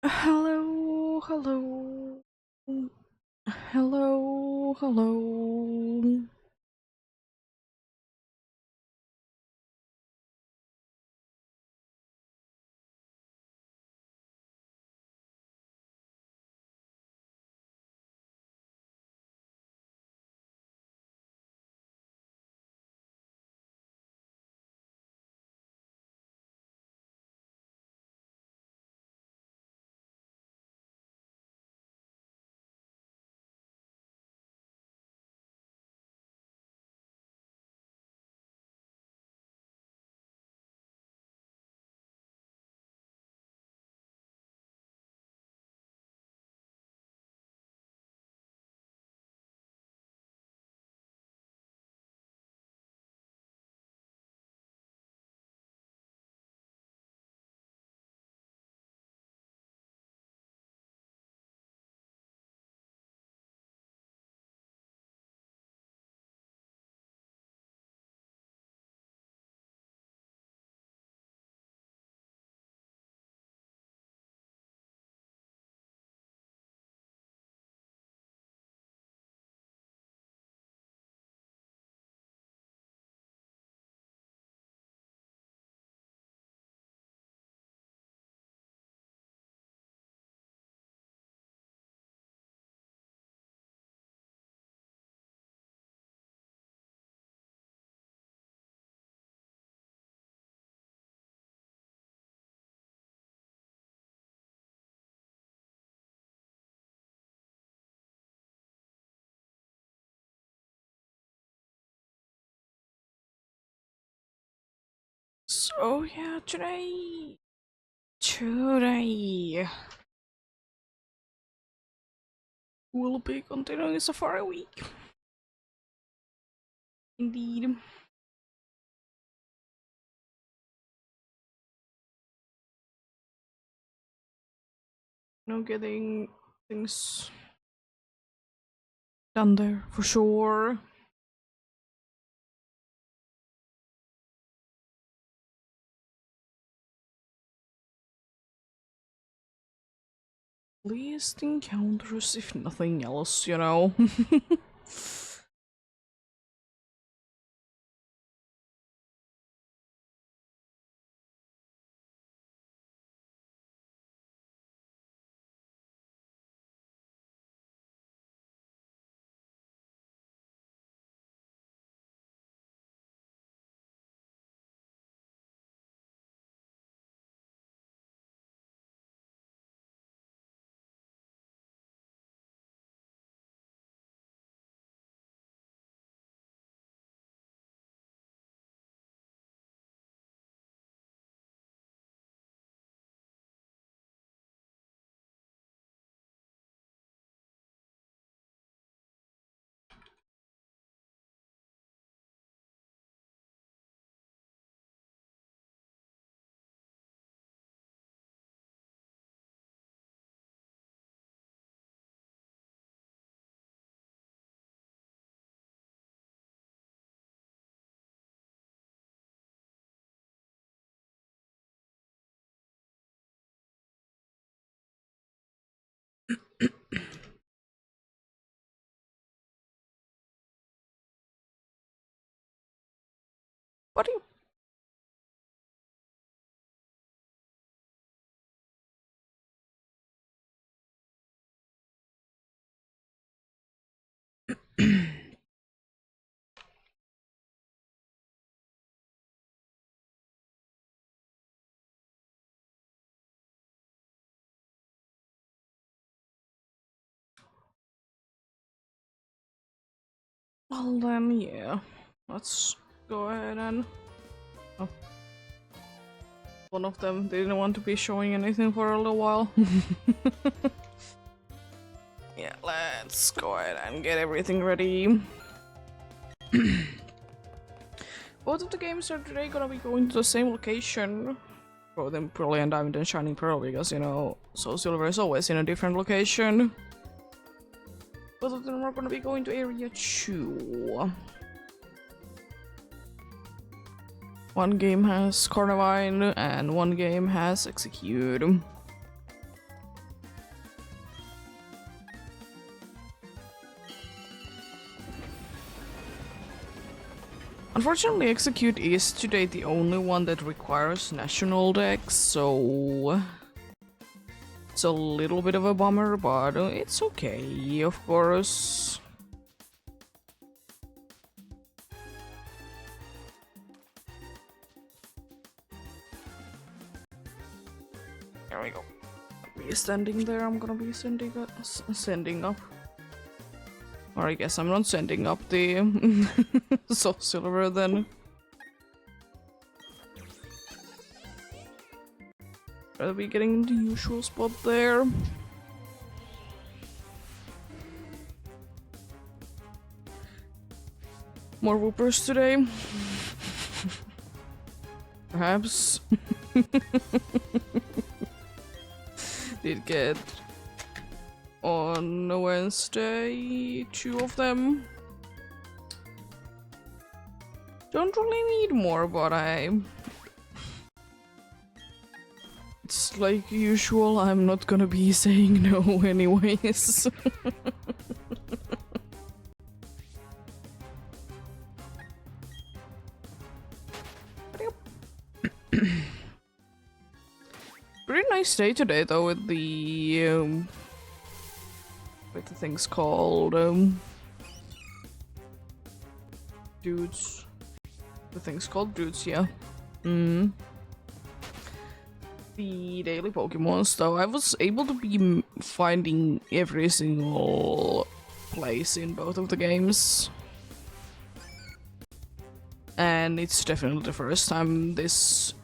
Hello, hello, hello, hello. So yeah, today we'll be continuing Safari Week. Indeed, getting things done there for sure. Least encounters, if nothing else. What do you? Well then, yeah. Let's go ahead and. Oh, one of them didn't want to be showing anything for a little while. Yeah, let's go ahead and get everything ready. Both of the games are today gonna be going to the same location. Both in Brilliant Diamond and Shining Pearl, because Soul Silver is always in a different location. Both of them are gonna be going to Area 2. One game has Carnivine and one game has Execute. Unfortunately, Execute is today the only one that requires national decks, so it's a little bit of a bummer, but it's okay, of course. There we go. Be standing there. I'm gonna be sending up. Or I guess I'm not sending up the soft silver then. Rather be getting the usual spot there. More whoopers today. Perhaps. Did get on Wednesday 2 of them. Don't really need more, but it's like usual, I'm not gonna be saying no anyways. Pretty nice day today though with the things called dudes. The things called dudes, yeah. The daily Pokemons though, I was able to be finding every single place in both of the games. And it's definitely the first time this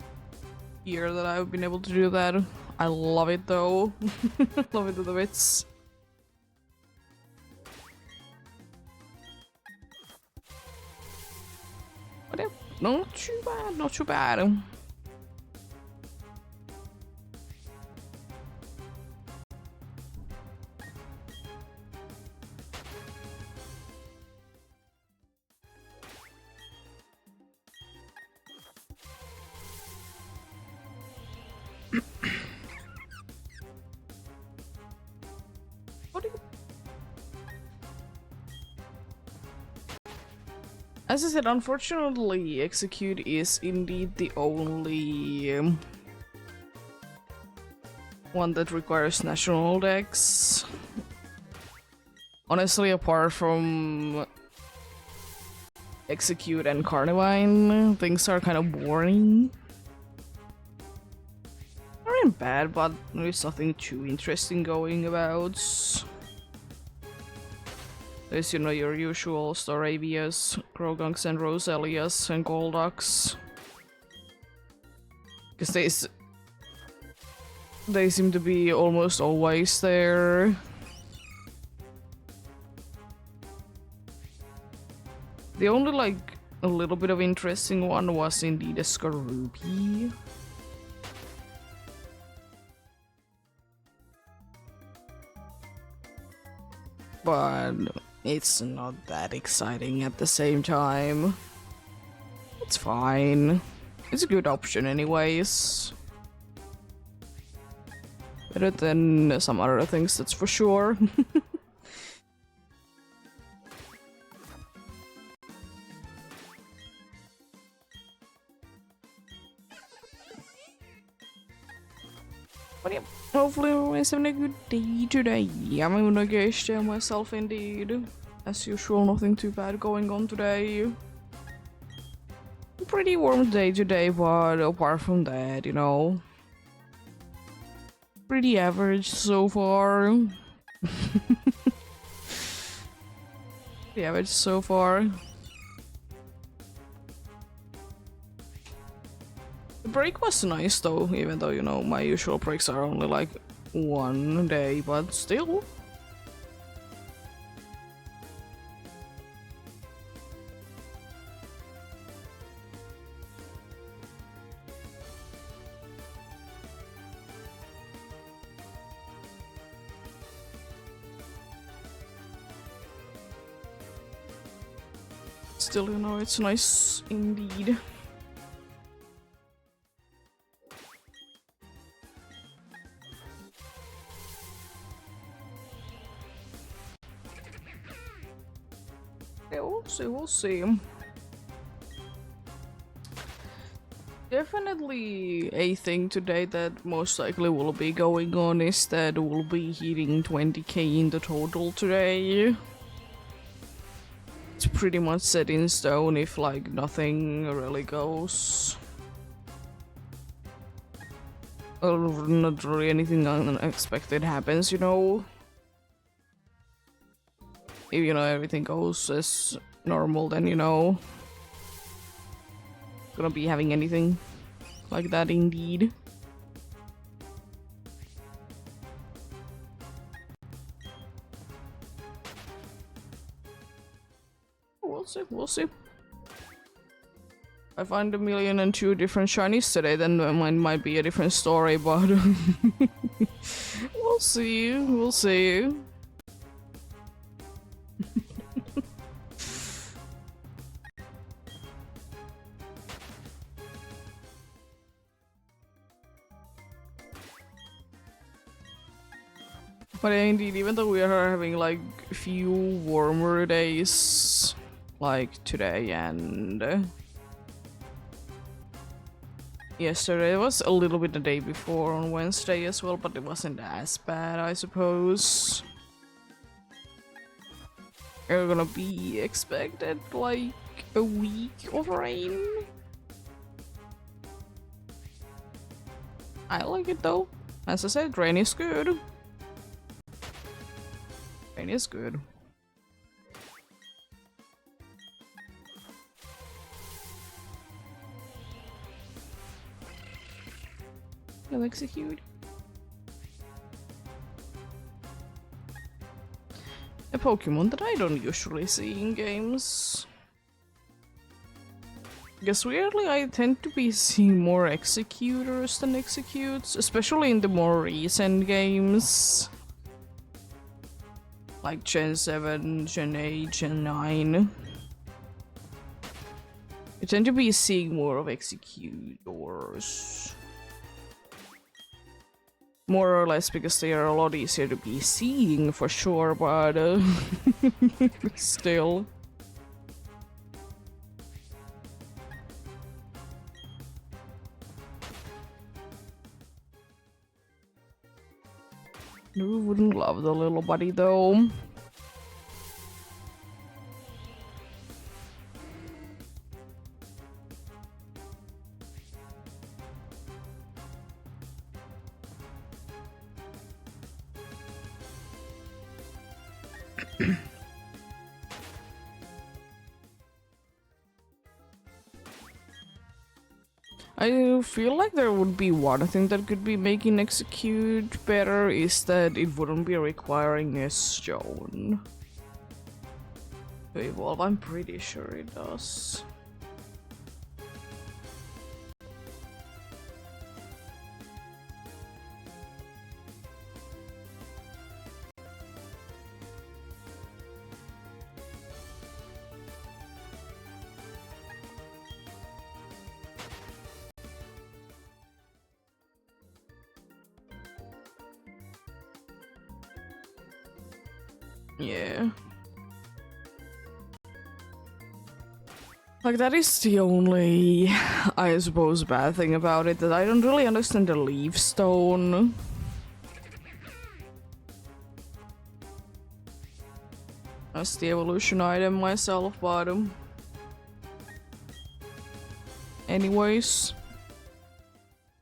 year that I've been able to do that. I love it though. Love it to the bits. But yeah, not too bad, not too bad. As I said, unfortunately, Execute is indeed the only one that requires national decks. Honestly, apart from Execute and Carnivine, things are kind of boring. Not bad, but there's nothing too interesting going about. There's, you know, your usual Storavias, Grogunks and Roselias and Golducks. Because they seem to be almost always there. The only, like, a little bit of interesting one was indeed a Skorupi. But it's not that exciting at the same time. It's fine. It's a good option anyways. Better than some other things, that's for sure. But yeah, hopefully everyone's having a good day today. I'm gonna go stay myself indeed. As usual, nothing too bad going on today. Pretty warm day today, but apart from that, you know, pretty average so far. Pretty average so far. The break was nice though, even though, you know, my usual breaks are only like 1 day, but still. Still, you know, it's nice indeed. Yeah, we'll see, we'll see. definitely a thing today that most likely will be going on is that we'll be hitting 20k in the total today. It's pretty much set in stone if like nothing really goes. Or not really anything unexpected happens, you know. If you know everything goes as normal, then you know gonna be having anything like that indeed. We'll see, we'll see. I find 1,000,002 different shinies today, then mine might be a different story, but we'll see, we'll see. But indeed, even though we are having like a few warmer days, like today and yesterday, it was a little bit the day before on Wednesday as well, but it wasn't as bad, I suppose. You're gonna be expected like a week of rain. I like it though. As I said, rain is good. Rain is good. I'll execute. A Pokemon that I don't usually see in games. Guess weirdly I tend to be seeing more executors than executes, especially in the more recent games. Like Gen 7, Gen 8, Gen 9. I tend to be seeing more of executors. More or less because they are a lot easier to be seeing for sure, but still. Who wouldn't love the little buddy though? I feel like there would be one thing that could be making execute better is that it wouldn't be requiring a stone to evolve. I'm pretty sure it does. Yeah. Like, that is the only, I suppose, bad thing about it, that I don't really understand the leaf stone. As the evolution item myself, but anyways.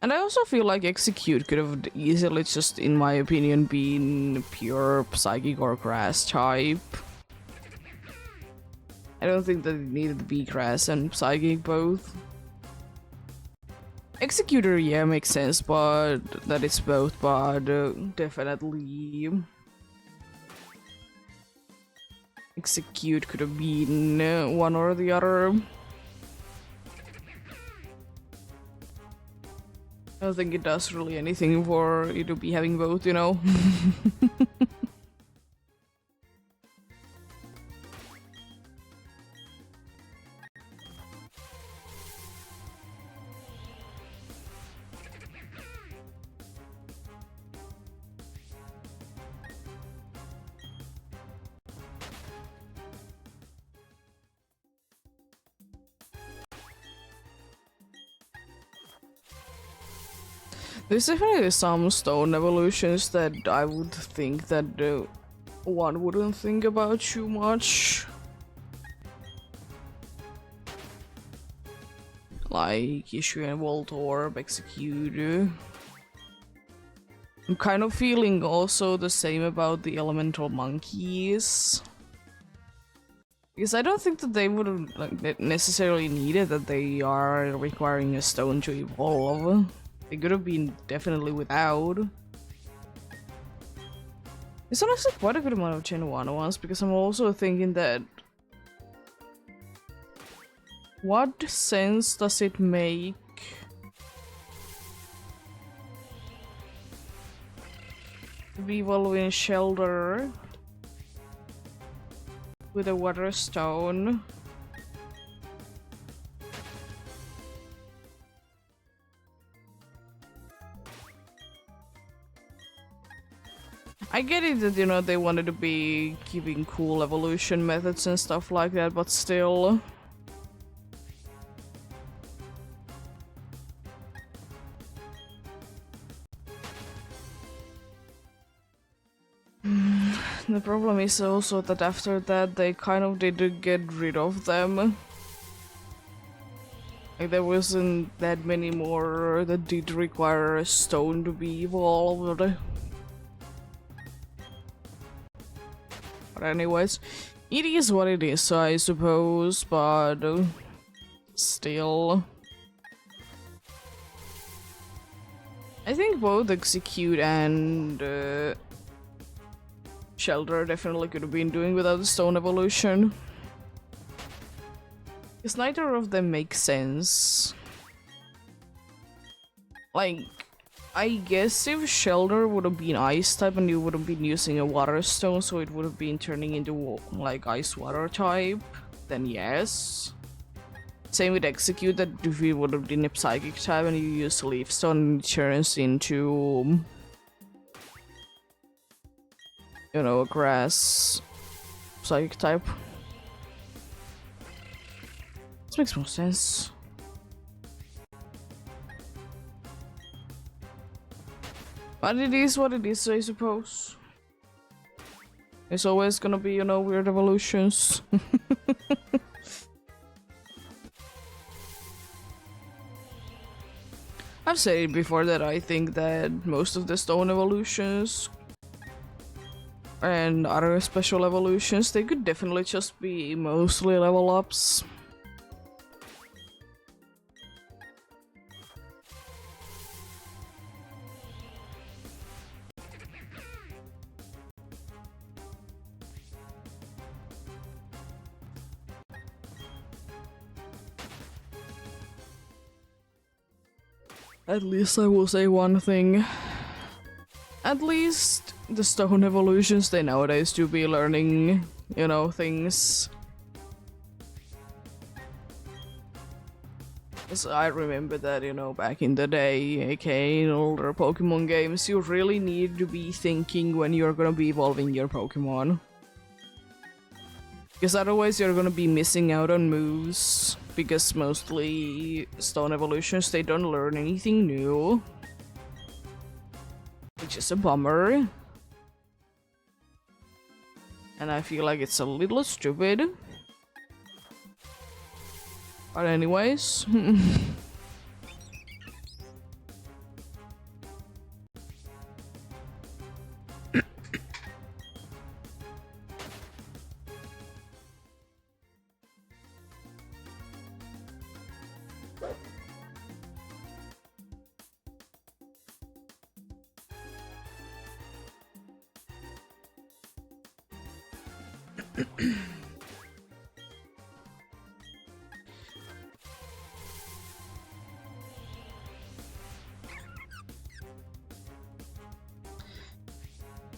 And I also feel like Execute could have easily just, in my opinion, been pure Psychic or Grass type. I don't think that it needed to be Grass and Psychic both. Executor, yeah, makes sense, but that it's both, but definitely Execute could have been one or the other. I don't think it does really anything for you to be having both, you know? There's definitely some stone evolutions that I would think that one wouldn't think about too much. Like issue and Volt Orb, Execute. I'm kind of feeling also the same about the elemental monkeys. Because I don't think that they would have like, necessarily needed that they are requiring a stone to evolve. They could have been definitely without. It's honestly quite a good amount of Gen 1 ones, because I'm also thinking that what sense does it make to be evolving Shelter with a water stone? I get it that, you know, they wanted to be giving cool evolution methods and stuff like that, but still. The problem is also that after that they kind of did get rid of them. Like there wasn't that many more that did require a stone to be evolved. But anyways, it is what it is, I suppose, but still. I think both Execute and Shelter definitely could have been doing without the stone evolution. Because neither of them makes sense. Like, I guess if Shelter would have been ice type and you would have been using a water stone, so it would have been turning into like ice water type, then yes. Same with Execute, that if you would have been a psychic type and you use leaf stone, it turns into, you know, a grass psychic type. This makes more sense. But it is what it is, I suppose. There's always gonna be, you know, weird evolutions. I've said it before that I think that most of the stone evolutions and other special evolutions, they could definitely just be mostly level ups. At least I will say one thing. At least the stone evolutions, they nowadays do be learning, you know, things. Because I remember that, you know, back in the day, aka in older Pokemon games, you really need to be thinking when you're gonna be evolving your Pokemon. Because otherwise you're gonna be missing out on moves. Because mostly stone evolutions, they don't learn anything new. Which is a bummer. And I feel like it's a little stupid. But anyways.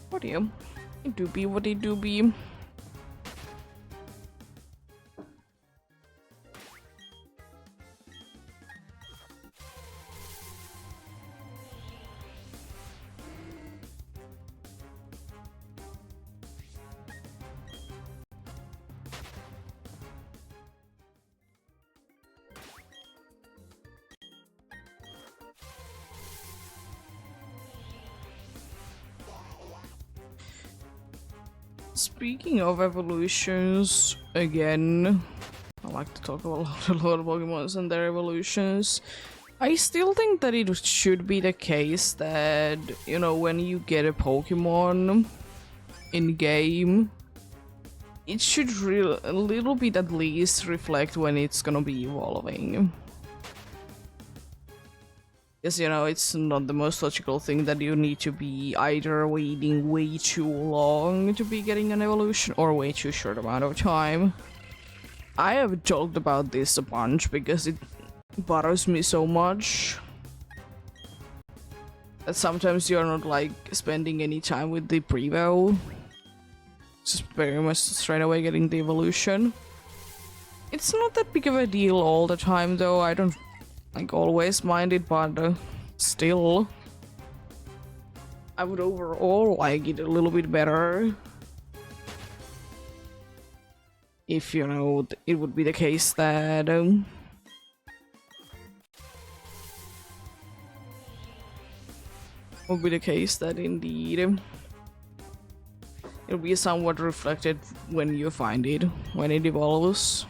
What do you? It do be what it do be. Speaking of evolutions, again, I like to talk about a lot of Pokemons and their evolutions. I still think that it should be the case that, you know, when you get a Pokemon in game, it should a little bit at least reflect when it's gonna be evolving. Because, you know, it's not the most logical thing that you need to be either waiting way too long to be getting an evolution or way too short amount of time. I have talked about this a bunch because it bothers me so much that sometimes you're not like spending any time with the preview, just very much straight away getting the evolution. It's not that big of a deal all the time though. I don't like always mind it, but still I would overall like it a little bit better if, you know, it would be the case that indeed it'll be somewhat reflected when you find it, when it evolves.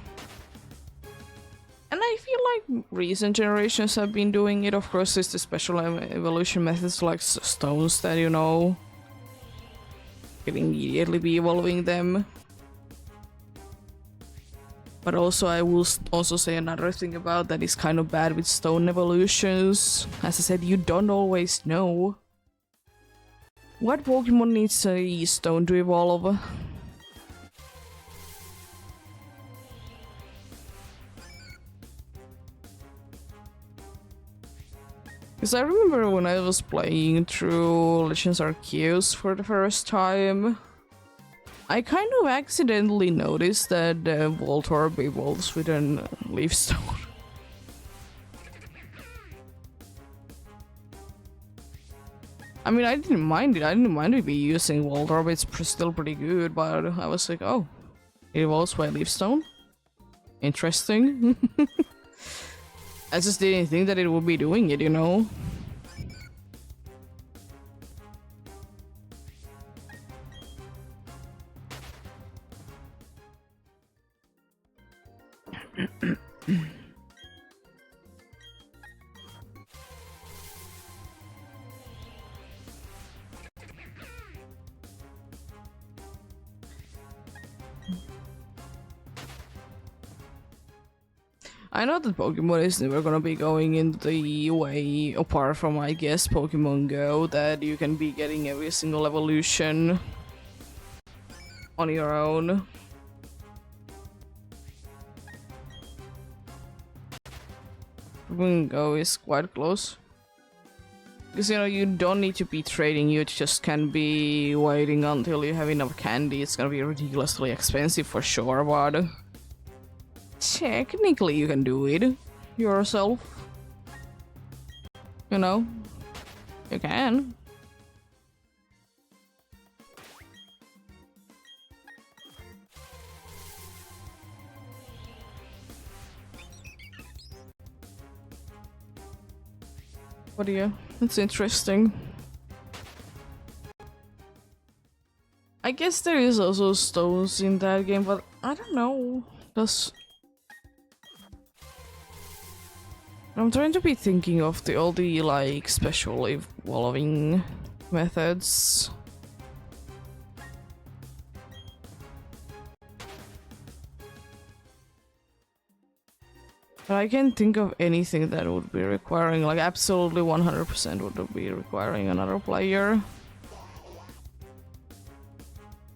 And I feel like recent generations have been doing it. Of course, there's the special evolution methods like stones that, you know, can immediately be evolving them. But also, I will also say another thing about that is kind of bad with stone evolutions. As I said, you don't always know what Pokemon needs a stone to evolve. Because I remember when I was playing through Legends Arceus for the first time, I kind of accidentally noticed that Voltorb evolves with a Leaf Stone. I mean, I didn't mind it. I didn't mind it be using Voltorb. It's still pretty good, but I was like, oh, it evolves by Leaf Stone? Interesting. I just didn't think that it would be doing it, you know? I know that Pokemon is never gonna be going in the way, apart from, I guess, Pokemon Go, that you can be getting every single evolution on your own. Pokemon Go is quite close. Because, you know, you don't need to be trading, you just can be waiting until you have enough candy. It's gonna be ridiculously expensive for sure, but technically you can do it yourself. You know? You can. What are you? That's interesting. I guess there is also stones in that game, but I don't know. I'm trying to be thinking of all the like special evolving methods. But I can't think of anything that would be requiring, like absolutely 100% would be requiring another player. I'm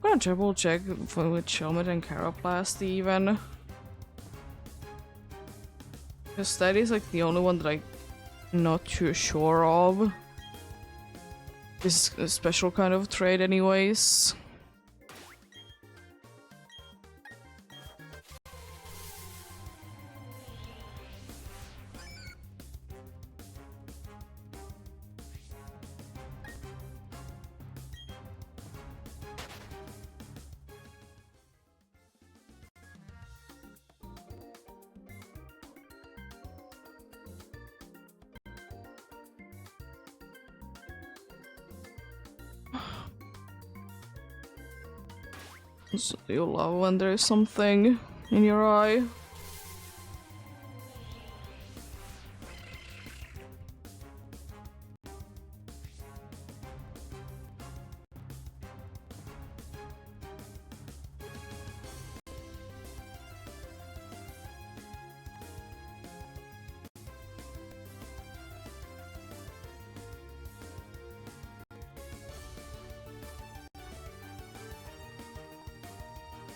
gonna triple check with Shelmet and Caraplast even. Because that is like the only one that I'm not too sure of. This is a special kind of trade anyways. So you love when there's something in your eye.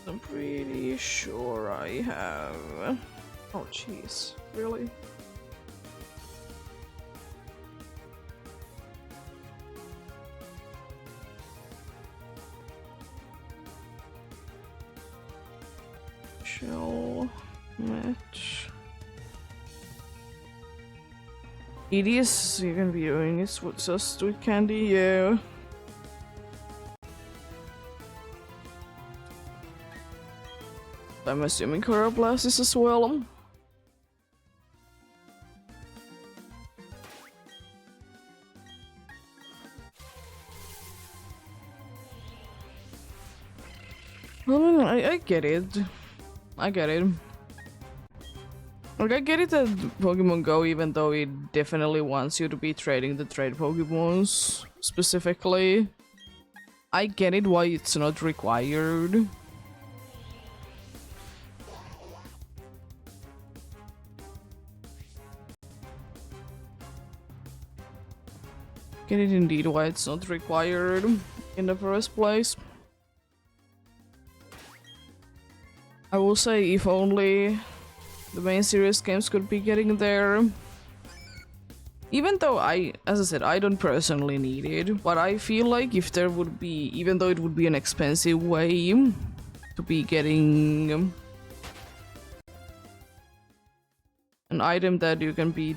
I'm pretty sure I have. Oh, jeez, really? Shell match. EEST you can be doing is just with candy, yeah. I'm assuming Coroblast is as well. I mean, I get it. I get it. Like, I get it that Pokemon Go, even though it definitely wants you to be trading the trade Pokemons specifically, I get it why it's not required. Get it indeed why it's not required in the first place. I will say if only the main series games could be getting there. Even though as I said, I don't personally need it, but I feel like if there would be, even though it would be an expensive way to be getting an item that you can be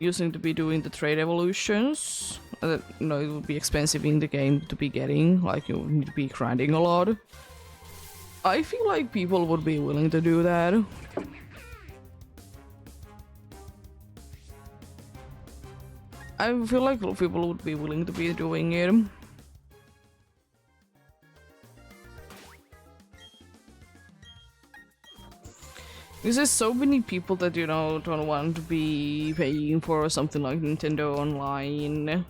using to be doing the trade evolutions, you know, it would be expensive in the game to be getting, like you need to be grinding a lot. I feel like people would be willing to do that. I feel like people would be willing to be doing it. Because there's so many people that, you know, don't want to be paying for something like Nintendo Online.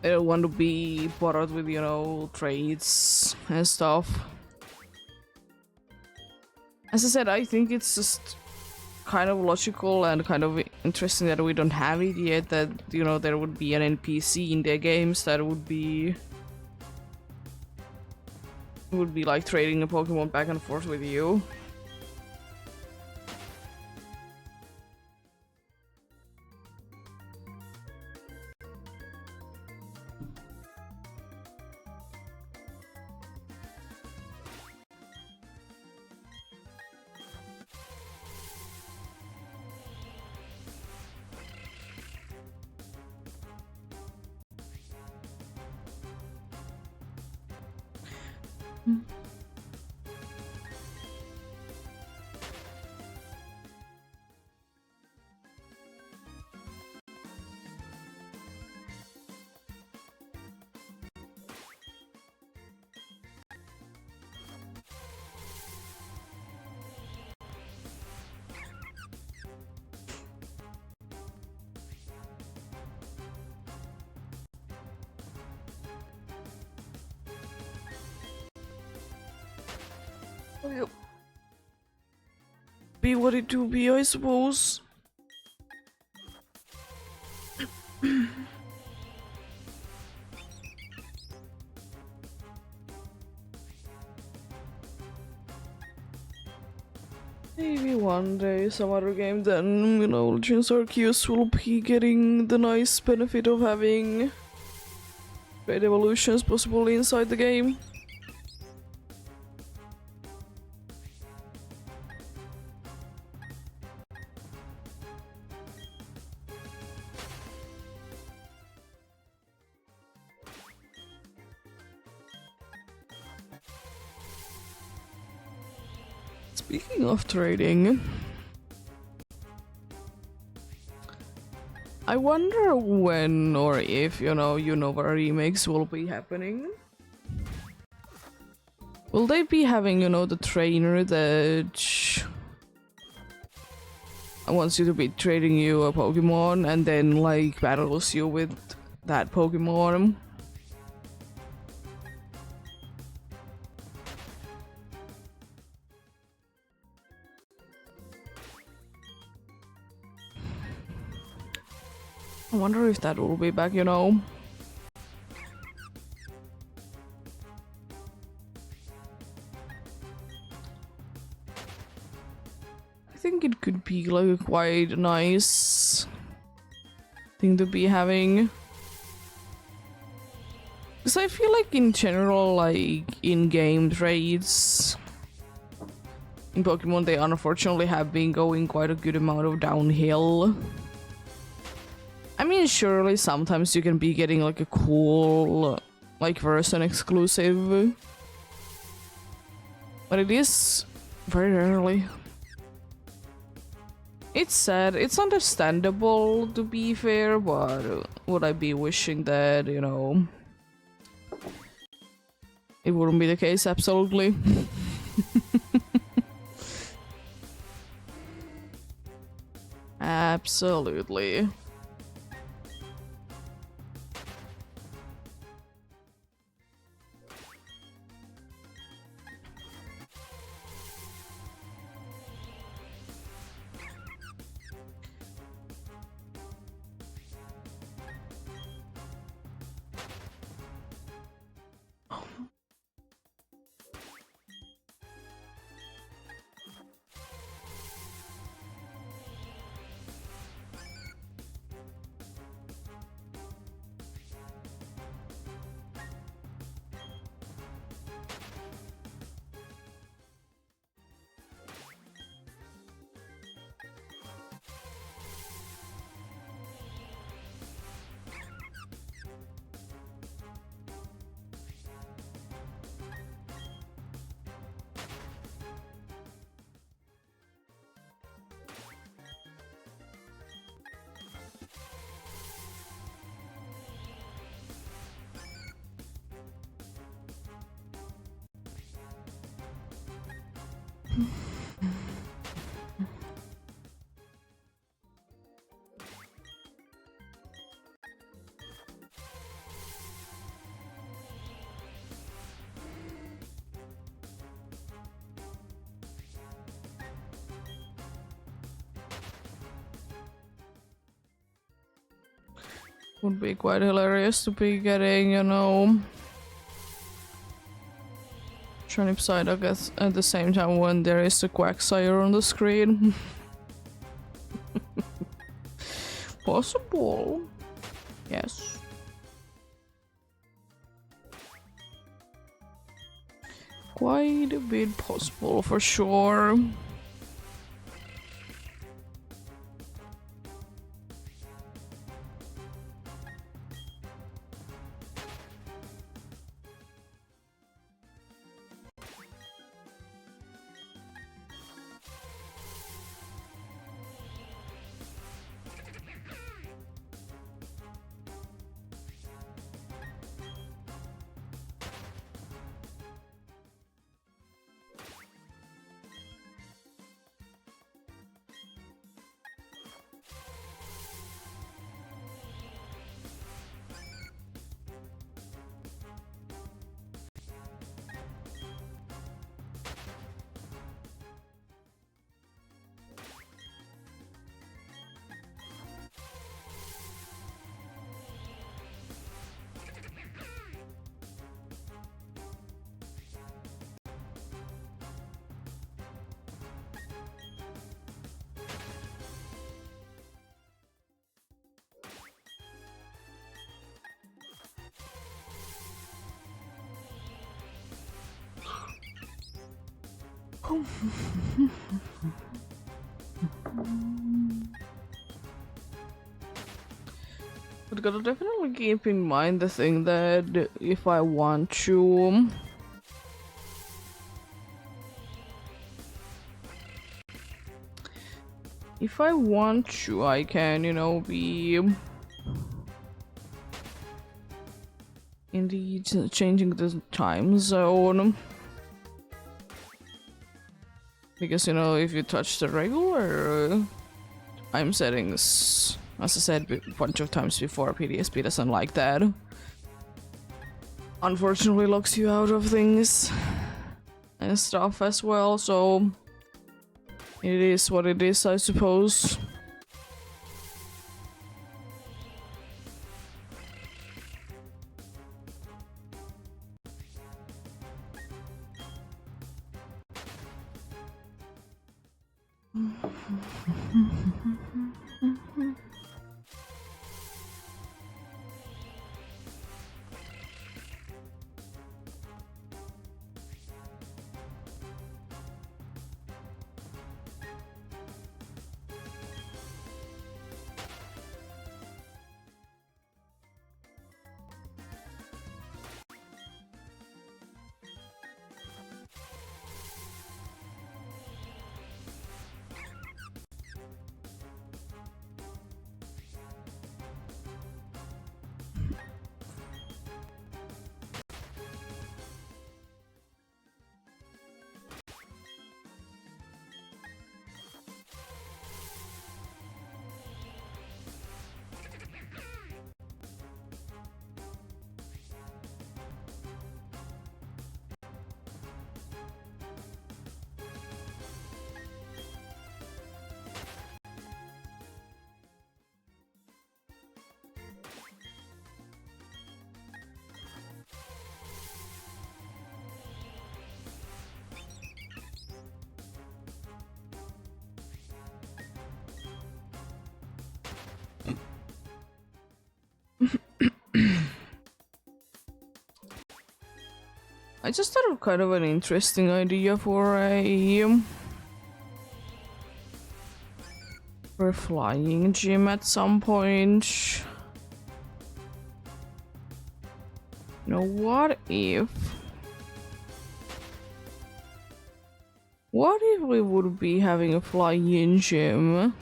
They don't want to be bothered with, you know, trades and stuff. As I said, I think it's just kind of logical and kind of interesting that we don't have it yet, that, you know, there would be an NPC in their games that would be like trading a Pokemon back and forth with you. Well, be what it do be, I suppose. Maybe one day some other game then, you know, Legends Arceus will be getting the nice benefit of having trade evolutions possibly inside the game. Speaking of trading, I wonder when or if, you know, Unova remakes will be happening. Will they be having, you know, the trainer that wants you to be trading you a Pokemon and then like battles you with that Pokemon? I wonder if that will be back, you know. I think it could be like a quite nice thing to be having. Because I feel like in general, like in-game trades in Pokemon, they unfortunately have been going quite a good amount of downhill. I mean, surely sometimes you can be getting like a cool, like version exclusive, but it is very rarely. It's sad, it's understandable to be fair, but would I be wishing that, you know, it wouldn't be the case? Absolutely. Absolutely. Would be quite hilarious to be getting, you know, Turnip side, I guess, at the same time when there is a Quagsire on the screen. Possible. Yes. Quite a bit possible for sure. But gotta definitely keep in mind the thing that if I want to I can, you know, be indeed changing the time zone. Because, you know, if you touch the regular time settings, as I said a bunch of times before, PDSP doesn't like that. Unfortunately locks you out of things and stuff as well, so it is what it is, I suppose. I just thought of kind of an interesting idea for a flying gym at some point. You know, what if we would be having a flying gym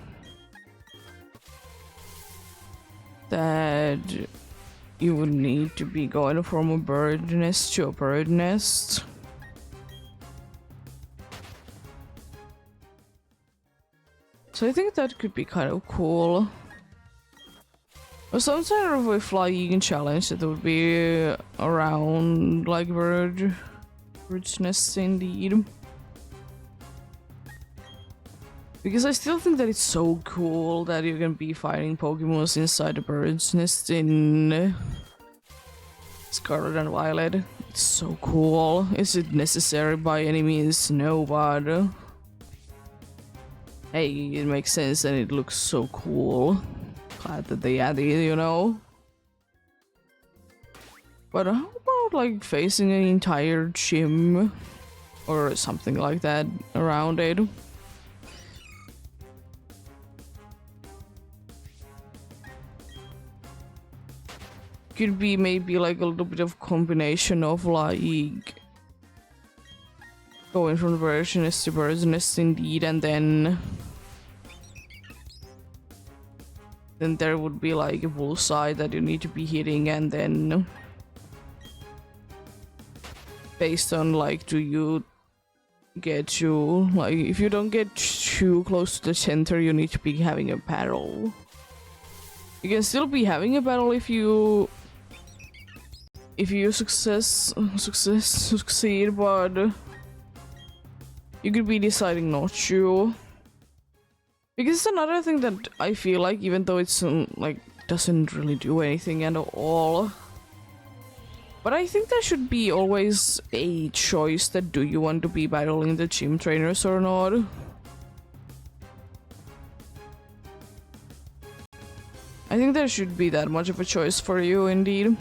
that you would need to be going from a bird nest to a bird nest. So I think that could be kind of cool. Or some sort of a flying challenge that would be around like bird's nests indeed. Because I still think that it's so cool that you can be fighting Pokemons inside the bird's nest in Scarlet and Violet. It's so cool. Is it necessary by any means? No, but hey, it makes sense and it looks so cool. Glad that they added it, you know? But how about like facing an entire gym or something like that around it? Could be maybe like a little bit of combination of like going from the bird's nest to bird's nest indeed, and then there would be like a bullseye that you need to be hitting, and then based on like do you get to like if you don't get too close to the center you need to be having a battle. You can still be having a battle if you succeed, but you could be deciding not to. Because it's another thing that I feel like, even though it's like doesn't really do anything at all, but I think there should be always a choice that do you want to be battling the gym trainers or not. I think there should be that much of a choice for you indeed.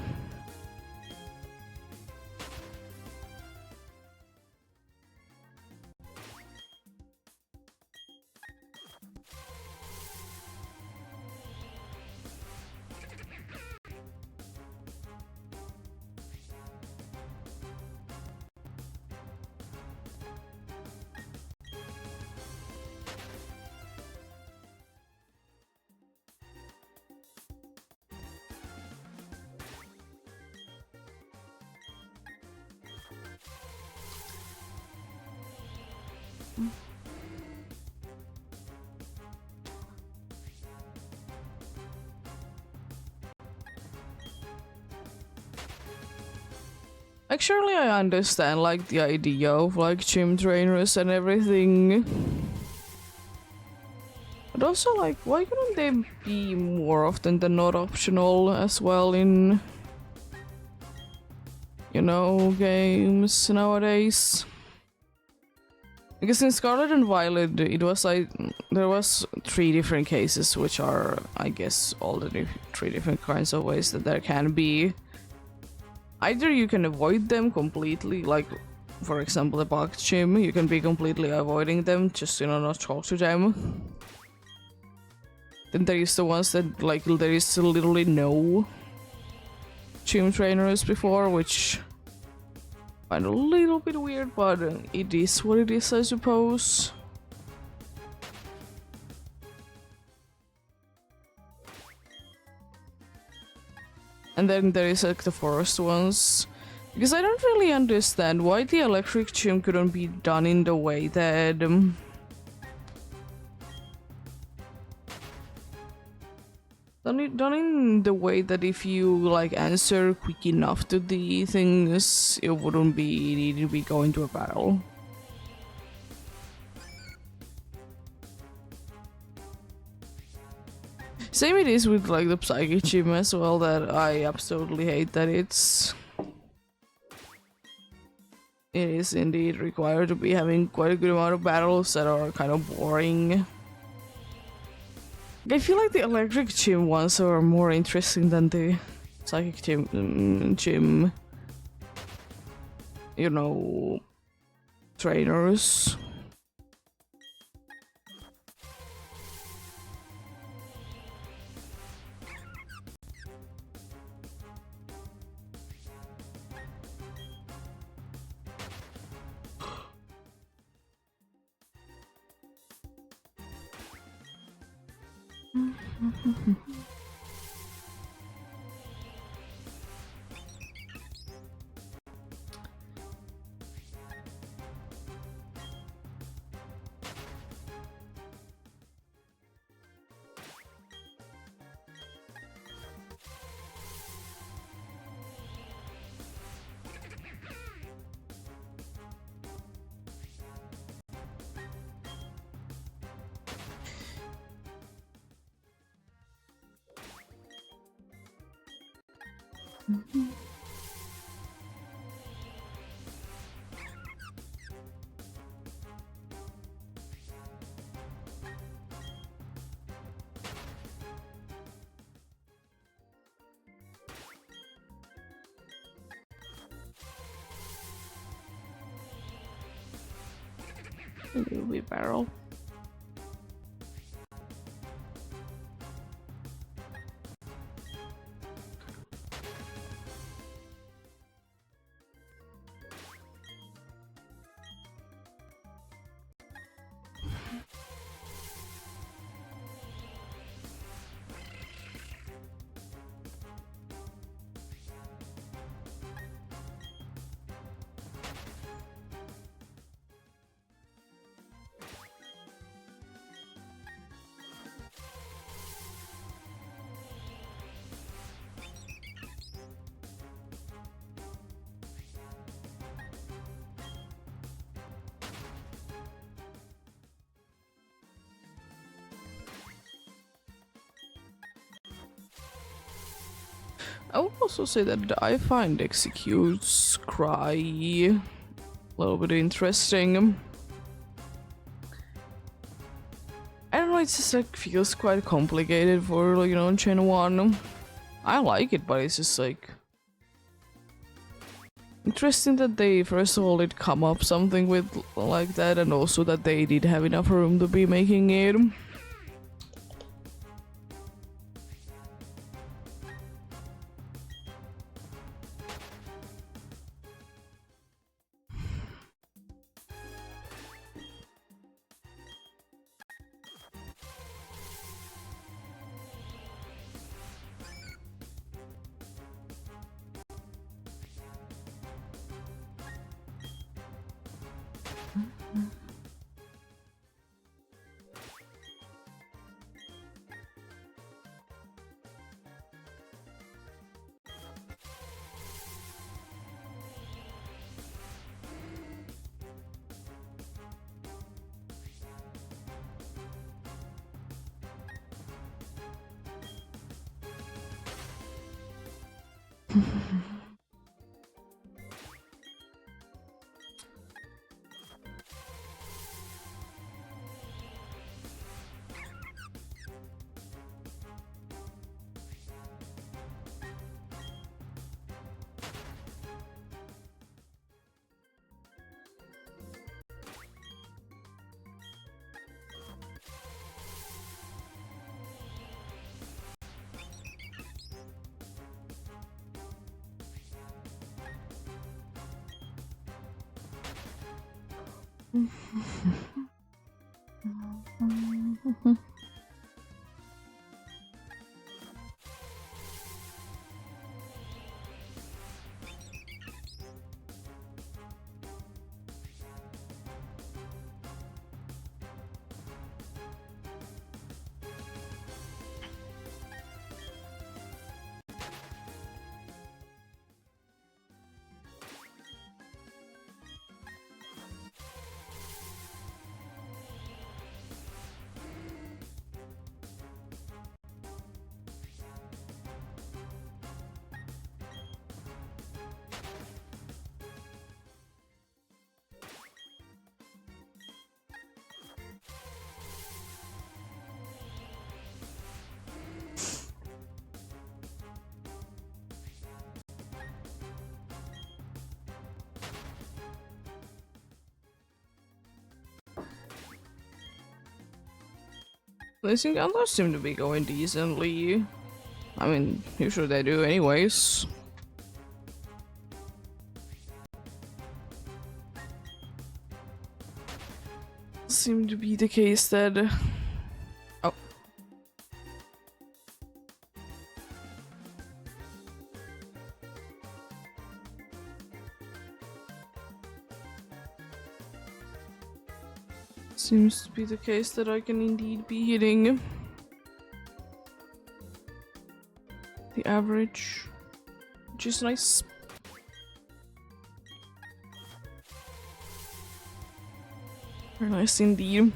Like, surely I understand, like, the idea of, like, gym trainers and everything. But also, like, why couldn't they be more often than not optional as well in, you know, games nowadays? Because in Scarlet and Violet, it was like, there was 3 different cases, which are, I guess, all the 3 different kinds of ways that there can be. Either you can avoid them completely, like, for example, the bug gym, you can be completely avoiding them, just, you know, not talk to them. Then there is the ones that, like, there is literally no gym trainers before, which I find a little bit weird, but it is what it is, I suppose. And then there is like the forest ones. Because I don't really understand why the electric gym couldn't be done in the way that done in the way that if you like answer quick enough to the things, it wouldn't be needed to be going to a battle. Same it is with like the psychic gym as well, that I absolutely hate that it is indeed required to be having quite a good amount of battles that are kind of boring. I feel like the electric gym ones are more interesting than the psychic gym, you know, trainers. It'll be barrel. I would also say that I find Execute's Cry a little bit interesting. I don't know, it just like feels quite complicated for, you know, Gen 1. I like it, but it's just like interesting that they first of all did come up something with like that, and also that they did have enough room to be making it. These encounters seem to be going decently. I mean, usually they do anyways. Seem to be the case that... Oh. Seems to be the case that I can indeed be hitting the average, which is nice. Very nice indeed.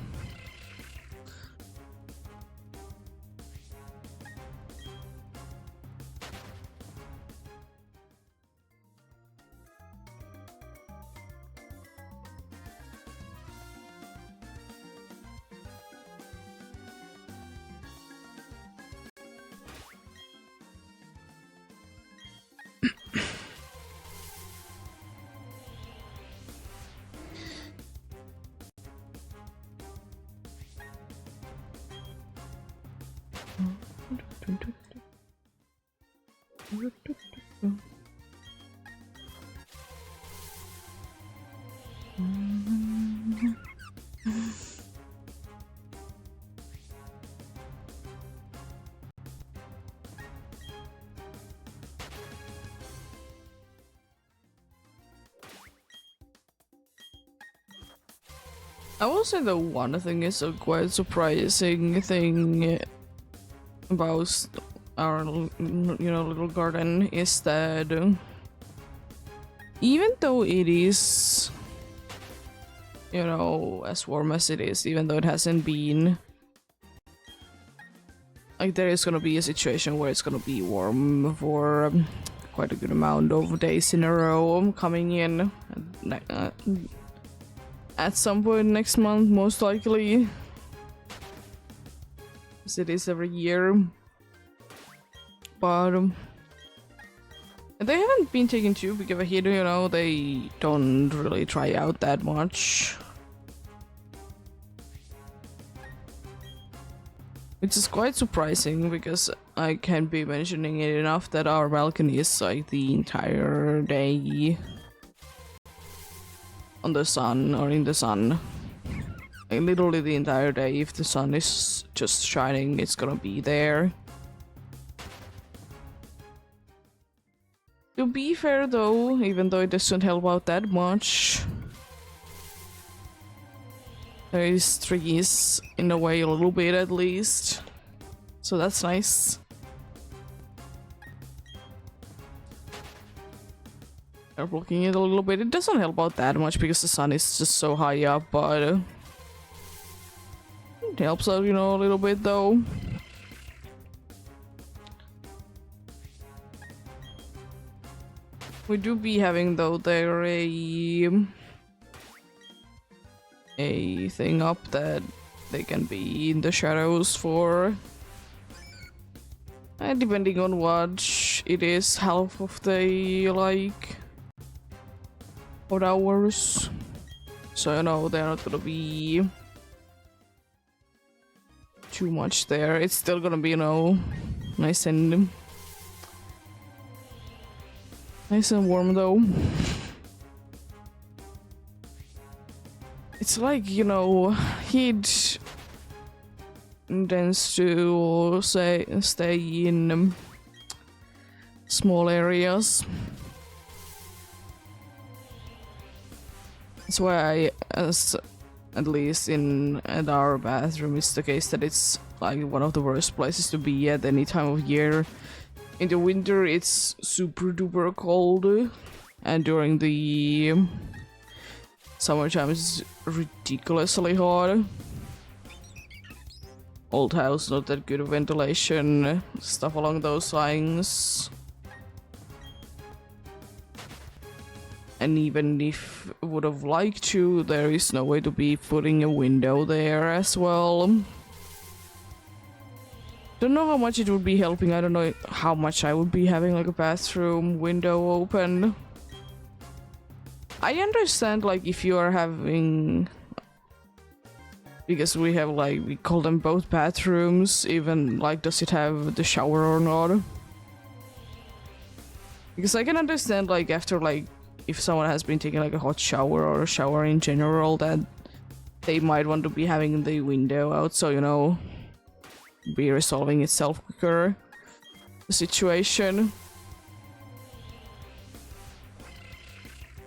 I will say the one thing is a quite surprising thing about our, little garden is that even though it is, as warm as it is, even though it hasn't been, like, there is gonna be a situation where it's gonna be warm for quite a good amount of days in a row coming in. At some point next month, most likely, as it is every year. But they haven't been taking too big of a hit, they don't really try out that much. Which is quite surprising, because I can't be mentioning it enough that our balcony is like the entire day on the sun, or in the sun. Like, literally the entire day. If the sun is just shining, it's gonna be there. To be fair though, even though it doesn't help out that much, there is trees in a way, a little bit at least. So that's nice. Blocking it a little bit. It doesn't help out that much because the sun is just so high up, but it helps out, a little bit though. We do be having though there a thing up that they can be in the shadows for, and depending on what it is, half of the like odd hours. So you know they're not gonna be too much there. It's still gonna be, you know, nice and warm though. It's like, you know, heat tends to stay in small areas. That's why at least at our bathroom, it's the case that it's like one of the worst places to be at any time of year. In the winter, it's super duper cold, and during the summertime, it's ridiculously hot. Old house, not that good ventilation, stuff along those lines. And even if would have liked to, there is no way to be putting a window there as well. Don't know how much it would be helping. I don't know how much I would be having like a bathroom window open. I understand like if you are having, because we have like, we call them both bathrooms, even like does it have the shower or not? Because I can understand like after like if someone has been taking like a hot shower or a shower in general, that they might want to be having the window out, so you know, be resolving itself quicker, the situation.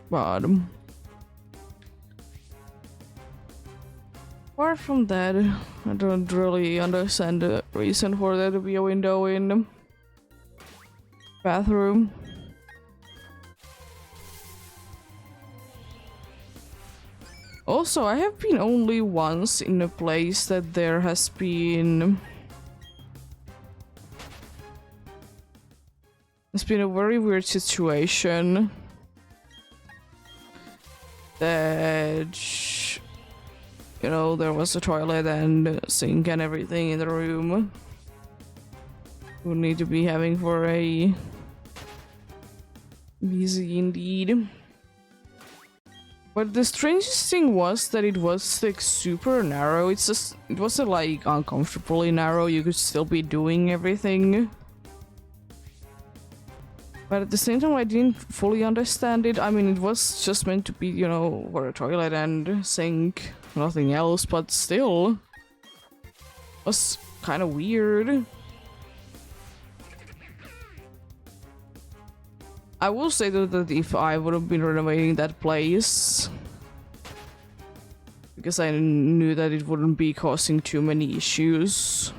But apart from that, I don't really understand the reason for there to be a window in the bathroom. Also, I have been only once in a place that there has been... It's been a very weird situation that, you know, there was a toilet and a sink and everything in the room. Would need to be having for a busy indeed. But the strangest thing was that it was like super narrow. It wasn't like uncomfortably narrow. You could still be doing everything. But at the same time, I didn't fully understand it. I mean, it was just meant to be, you know, for a toilet and sink, nothing else. But still, it was kind of weird. I will say though that if I would have been renovating that place, because I knew that it wouldn't be causing too many issues,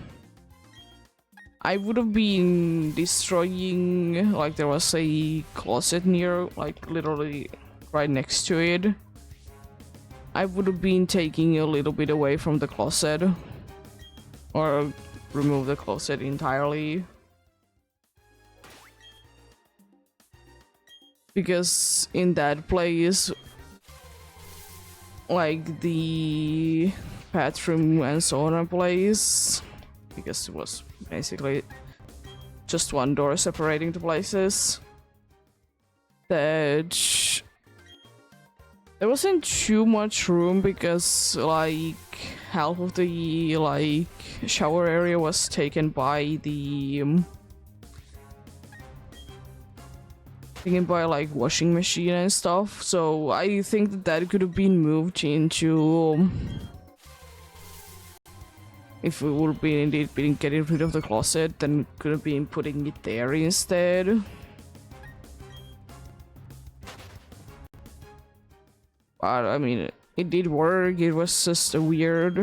I would have been destroying, like there was a closet near, like literally right next to it. I would have been taking a little bit away from the closet, or remove the closet entirely. Because in that place, like the bathroom and sauna place, because it was basically just one door separating the places, that there wasn't too much room because like half of the like shower area was taken by the like washing machine and stuff, so I think that that could have been moved into, if we would be indeed been getting rid of the closet, then could have been putting it there instead. But I mean, it did work. It was just a weird.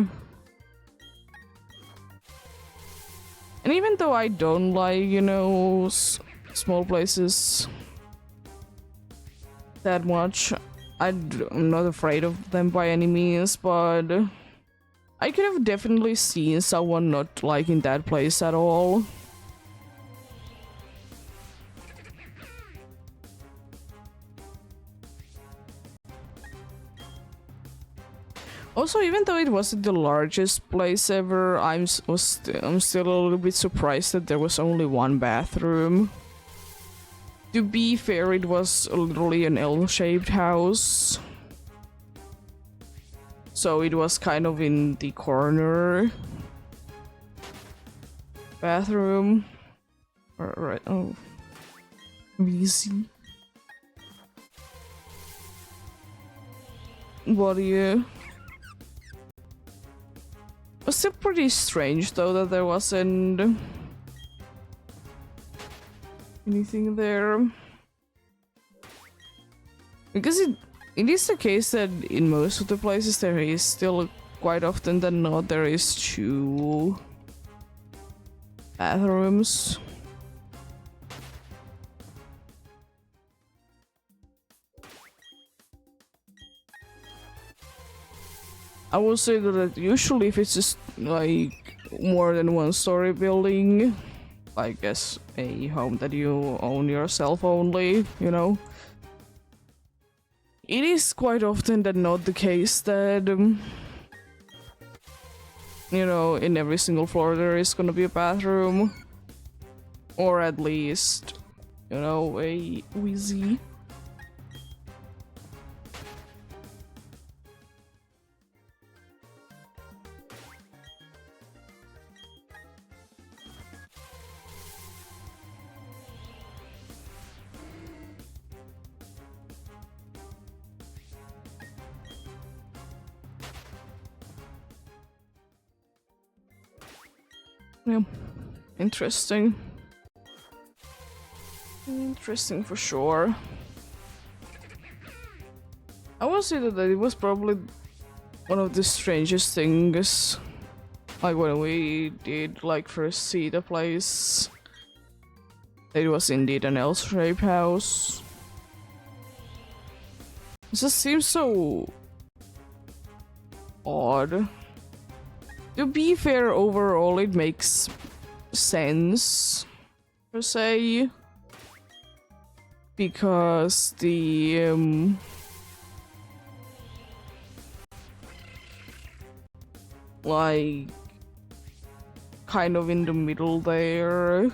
And even though I don't like, you know, small places that much, I'm not afraid of them by any means, but I could have definitely seen someone not liking that place at all. Also, even though it wasn't the largest place ever, I'm still a little bit surprised that there was only one bathroom. To be fair, it was literally an L-shaped house. So it was kind of in the corner. Bathroom. Alright, oh. Easy. What do you... It was still pretty strange though that there wasn't anything there. Because it is the case that in most of the places there is still quite often than not there is 2 bathrooms. I will say that usually if it's just like more than 1-story building, I guess a home that you own yourself only, you know, it is quite often than not the case that, you know, in every single floor there is gonna be a bathroom, or at least, you know, a wheezy. Yeah, interesting. Interesting for sure. I will say that it was probably one of the strangest things, like when we did like first see the place. It was indeed an L-shaped house. It just seems so odd. To be fair, overall it makes sense, per se, because the like kind of in the middle there,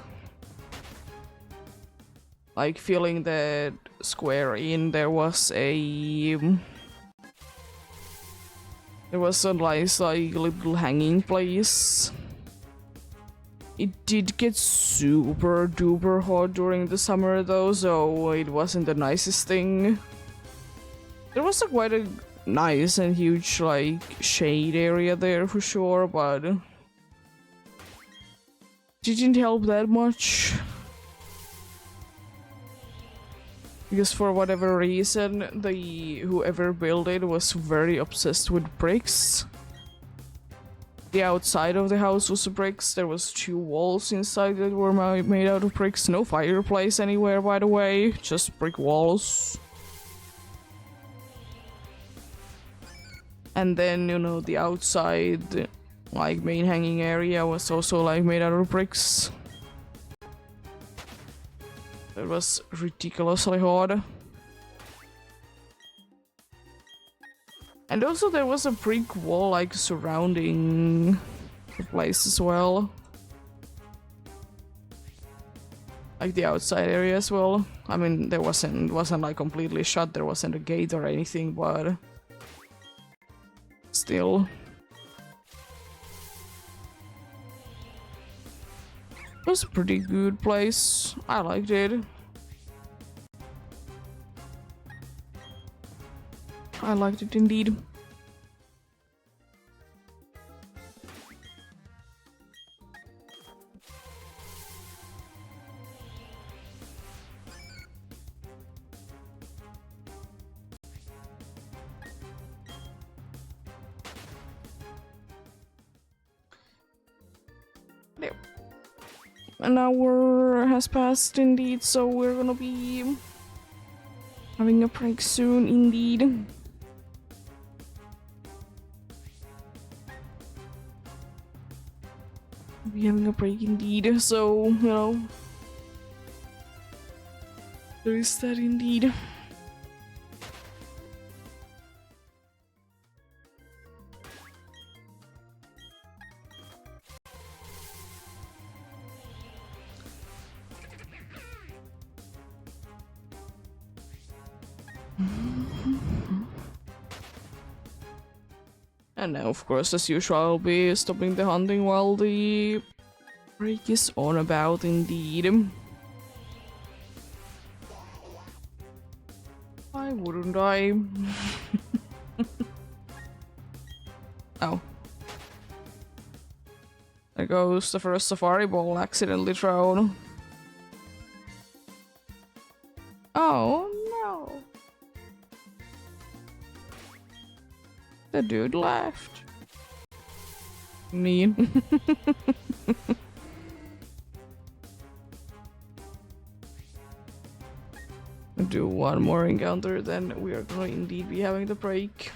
like filling that square in, there was a nice like little hanging place. It did get super duper hot during the summer though, so it wasn't the nicest thing. There was quite a nice and huge like shade area there for sure, but didn't help that much. Because for whatever reason, whoever built it was very obsessed with bricks. The outside of the house was bricks. There was 2 walls inside that were made out of bricks. No fireplace anywhere, by the way. Just brick walls. And then, you know, the outside, like, main hanging area was also, like, made out of bricks. It was ridiculously hard. And also there was a brick wall like surrounding the place as well. Like the outside area as well. I mean, there wasn't like completely shut, there wasn't a gate or anything, but still. It was a pretty good place. I liked it. I liked it indeed. There. An hour has passed indeed, so we're gonna be having a break soon indeed. Be having a break indeed, so you know, there is that indeed. And now, of course, as usual, I'll be stopping the hunting while the break is on about, indeed. Why wouldn't I? Oh. There goes the first safari ball accidentally thrown. Oh no. The dude left. Mean. Do one more encounter, then we are gonna indeed be having the break.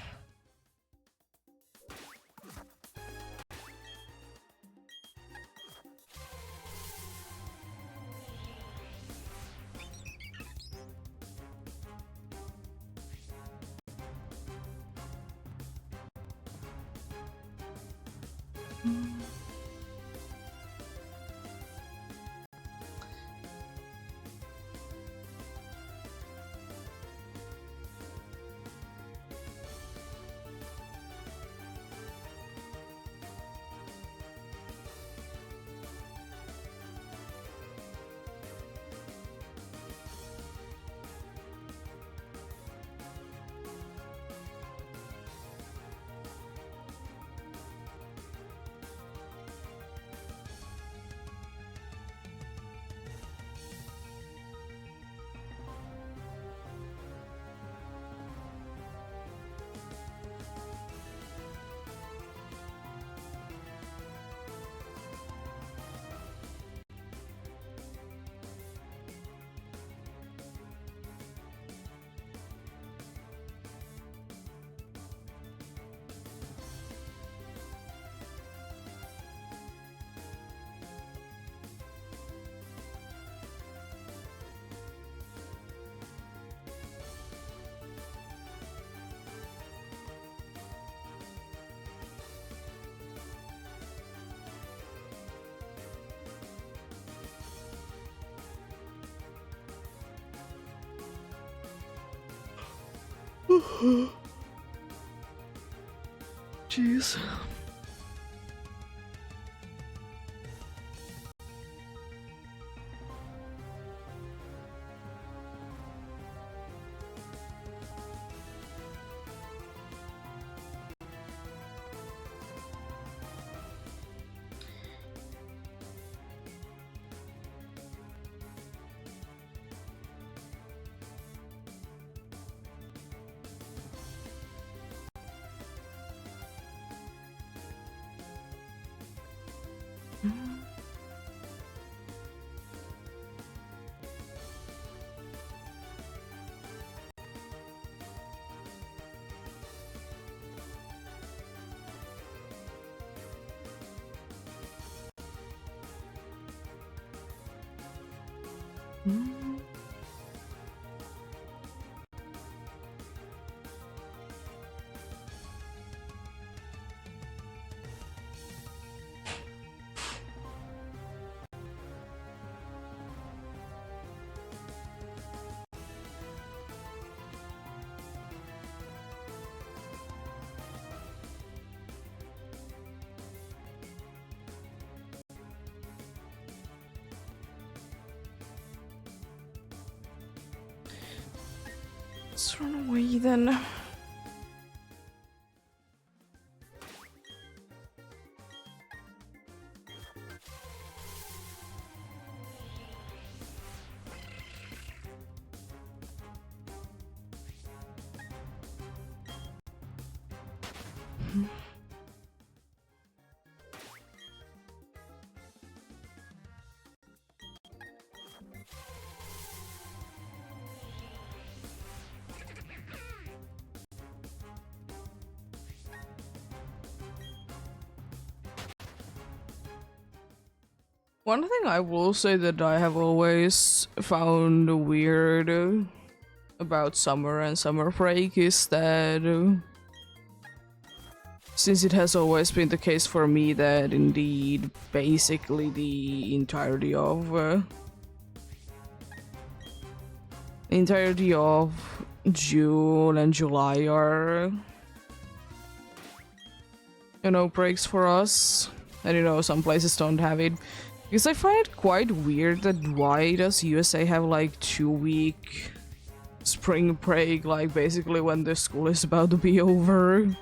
Jeez. Let's run away then. One thing I will say that I have always found weird about summer and summer break is that since it has always been the case for me that indeed basically the entirety of June and July are, you know, breaks for us. And you know, some places don't have it. Because I find it quite weird that why does USA have like 2-week spring break, like basically when the school is about to be over.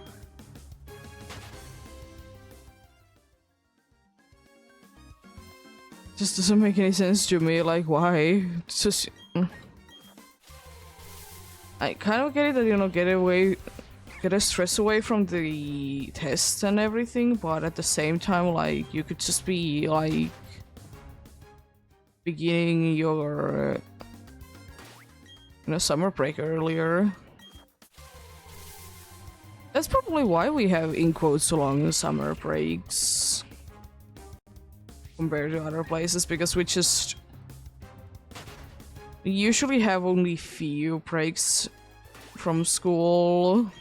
Just doesn't make any sense to me, like why? It's just... I kind of get it that, you know, get a stress away from the tests and everything, but at the same time, like, you could just be, like, beginning your, you know, summer break earlier. That's probably why we have, in quotes, long summer breaks compared to other places, because we usually have only few breaks from school.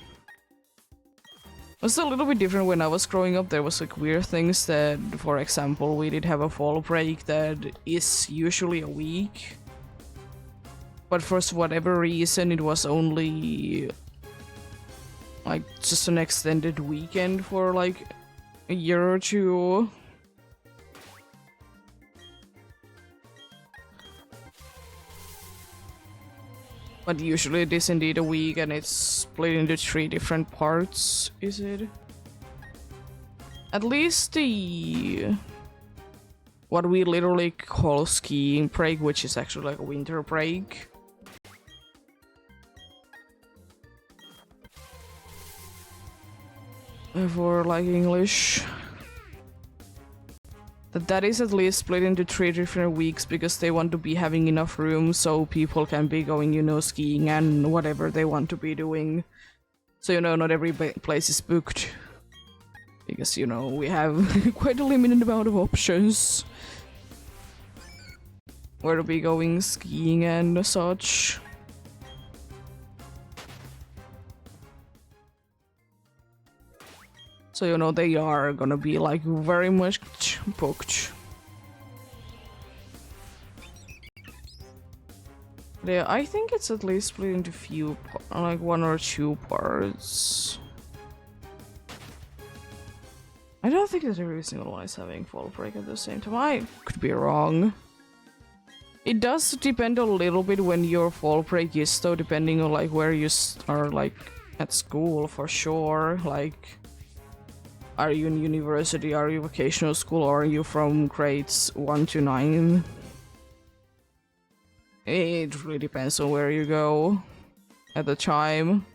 It was a little bit different when I was growing up. There was like weird things that, for example, we did have a fall break that is usually a week, but for whatever reason it was only like just an extended weekend for like a year or two. But usually it is indeed a week and it's split into 3 different parts, is it? At least the... what we literally call skiing break, which is actually like a winter break. For like English. That is at least split into 3 different weeks because they want to be having enough room so people can be going, you know, skiing and whatever they want to be doing. So, you know, not every place is booked. Because, you know, we have quite a limited amount of options where to be going skiing and such. So, you know, they are gonna be, like, very much booked. Yeah, I think it's at least split into few, like, 1 or 2 parts. I don't think that every single one is having fall break at the same time. I could be wrong. It does depend a little bit when your fall break is, though, depending on, like, where you are, like, at school, for sure. Like... are you in university, are you vocational school, or are you from grades 1 to 9? It really depends on where you go at the time.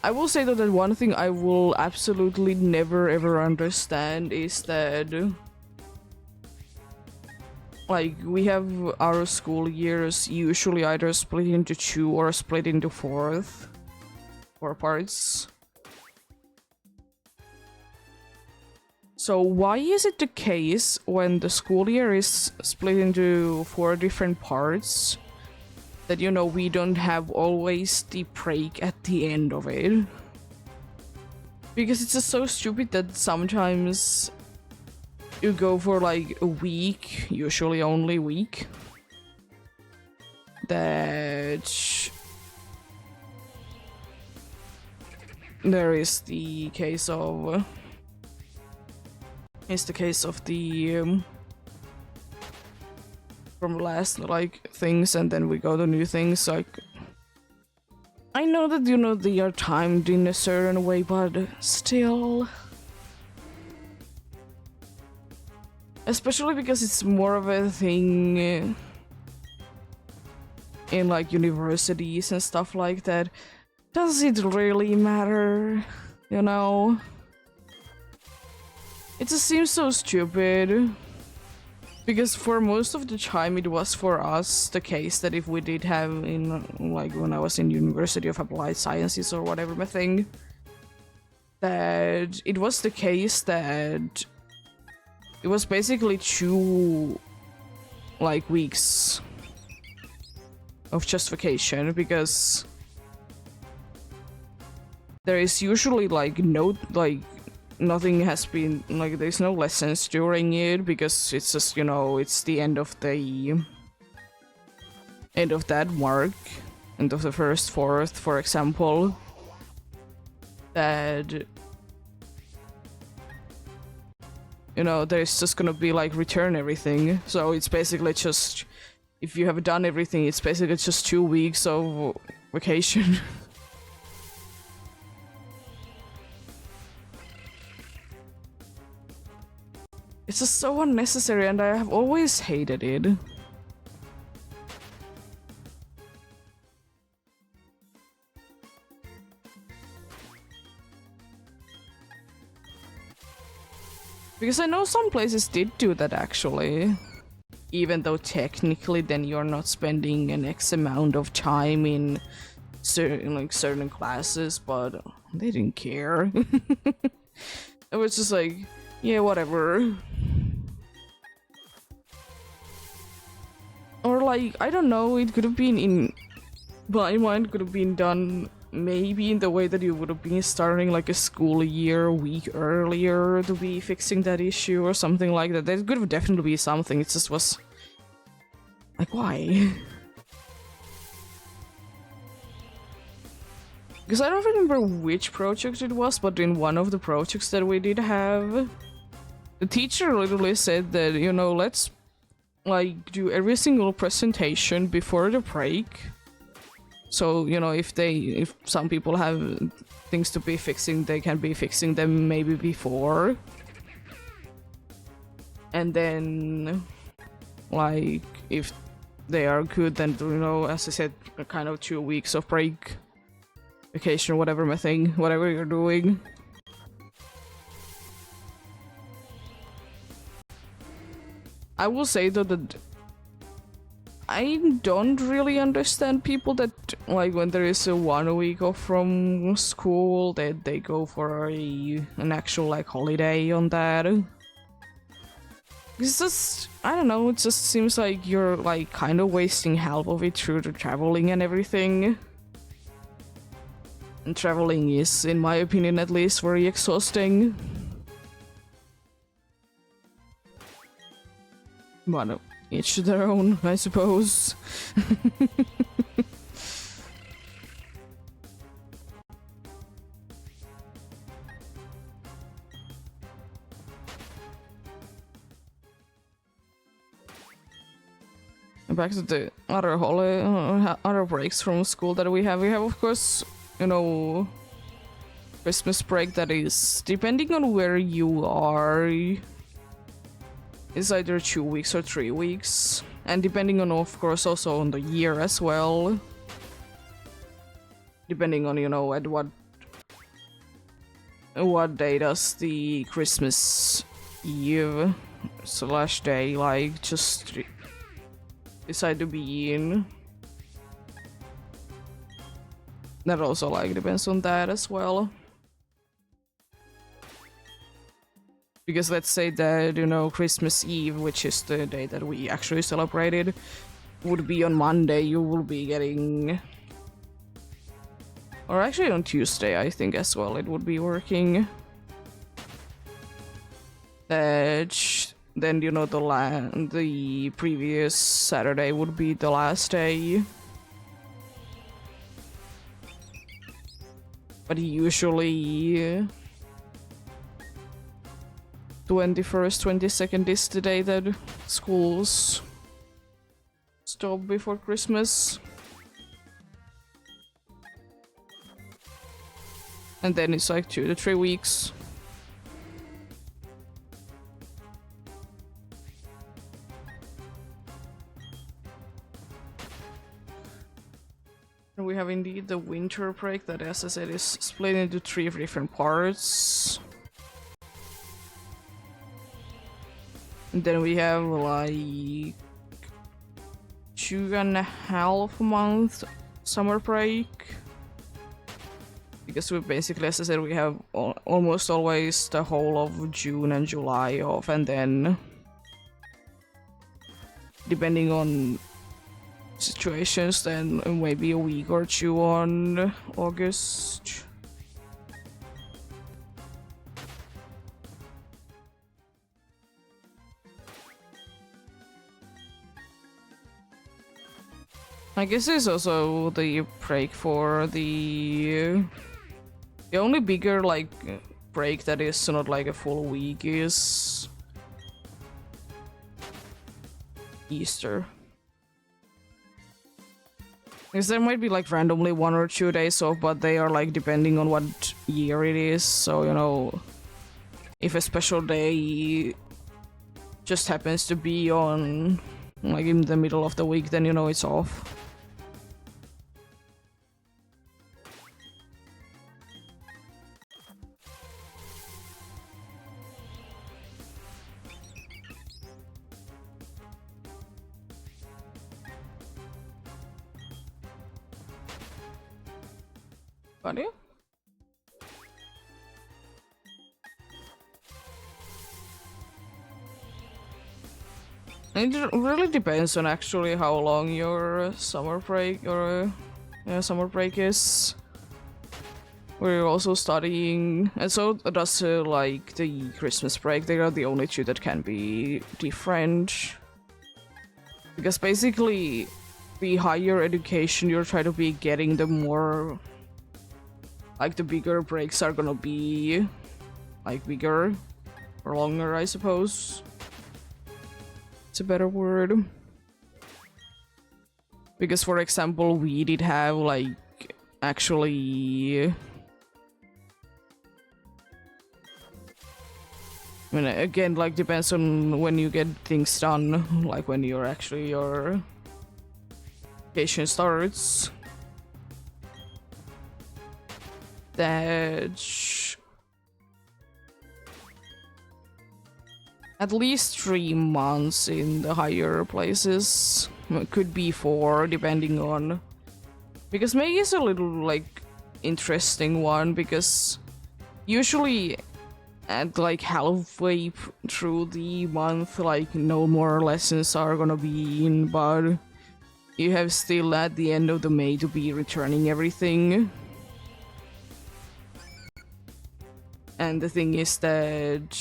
I will say though that one thing I will absolutely never ever understand is that, like, we have our school years usually either split into 2 or split into 4 parts. So why is it the case when the school year is split into 4 different parts that, you know, we don't have always the break at the end of it? Because it's just so stupid that sometimes you go for like a week, usually only a week, that there is the case of... is the case of the from last like things, and then we go to new things. Like, I know that, you know, they are timed in a certain way, but still, especially because it's more of a thing in like universities and stuff like that. Does it really matter, you know? It just seems so stupid, because for most of the time it was for us the case that if we did have in, like, when I was in University of Applied Sciences or whatever my thing, that it was the case that it was basically 2 like weeks of just vacation, because there is usually like no, like, nothing has been, like, there's no lessons during it, because it's just, you know, it's the end of that mark. and of the first fourth, for example, that you know there's just gonna be like return everything. So it's basically just if you have done everything, it's basically just 2 weeks of vacation. It's just so unnecessary, and I have always hated it. Because I know some places did do that actually. Even though technically then you're not spending an X amount of time in certain classes, but they didn't care. It was just like, yeah, whatever. Or like, I don't know, it could have been in my mind could have been done maybe in the way that you would have been starting like a school year a week earlier to be fixing that issue or something like that. There could have definitely been something, it just was like, why? Because I don't remember which project it was, but in one of the projects that we did have, the teacher literally said that, you know, let's like do every single presentation before the break. So, you know, if some people have things to be fixing, they can be fixing them maybe before. And then, like, if they are good, then, you know, as I said, a kind of 2 weeks of break, vacation, whatever whatever you're doing. I will say though that I don't really understand people that, like, when there is a 1 week off from school, that they go for an actual, like, holiday on that. It's just, I don't know, it just seems like you're, like, kind of wasting half of it through the traveling and everything. And traveling is, in my opinion at least, very exhausting. But each to their own, I suppose. Back to the other breaks from school that we have. We have, of course, you know, Christmas break that is, depending on where you are, it's either 2 weeks or 3 weeks, and depending on, of course, also on the year as well. Depending on, you know, at what day does the Christmas Eve / day, like, just decide to be in. That also, like, depends on that as well. Because let's say that, you know, Christmas Eve, which is the day that we actually celebrated, would be on Monday, you will be getting... Or actually on Tuesday, I think, as well, it would be working. That... Then, you know, the previous Saturday would be the last day. But usually... 21st, 22nd is the day that schools stop before Christmas. And then it's like 2 to 3 weeks. And we have indeed the winter break that, as I said, is split into 3 different parts. And then we have like 2.5 months summer break. Because we basically, as I said, we have almost always the whole of June and July off, and then depending on situations, then maybe a week or 2 on August. I guess it's also the break for the only bigger like break that is not like a full week is Easter. Because there might be like randomly 1 or 2 days off, but they are like depending on what year it is. So, you know, if a special day just happens to be on like in the middle of the week, then you know it's off. Got you? It really depends on actually how long your summer break or summer break is. We're also studying, and so does like the Christmas break. They are the only two that can be different. Because basically, the higher education you're trying to be getting, the more like the bigger breaks are gonna be like bigger or longer, I suppose. It's a better word. Because for example, we did have like actually, I mean, again, like depends on when you get things done, like when you're actually your vacation starts. That at least 3 months in the higher places. It could be 4, depending on. Because May is a little like interesting one, because usually at like halfway through the month, like no more lessons are gonna be in, but you have still at the end of the May to be returning everything. And the thing is that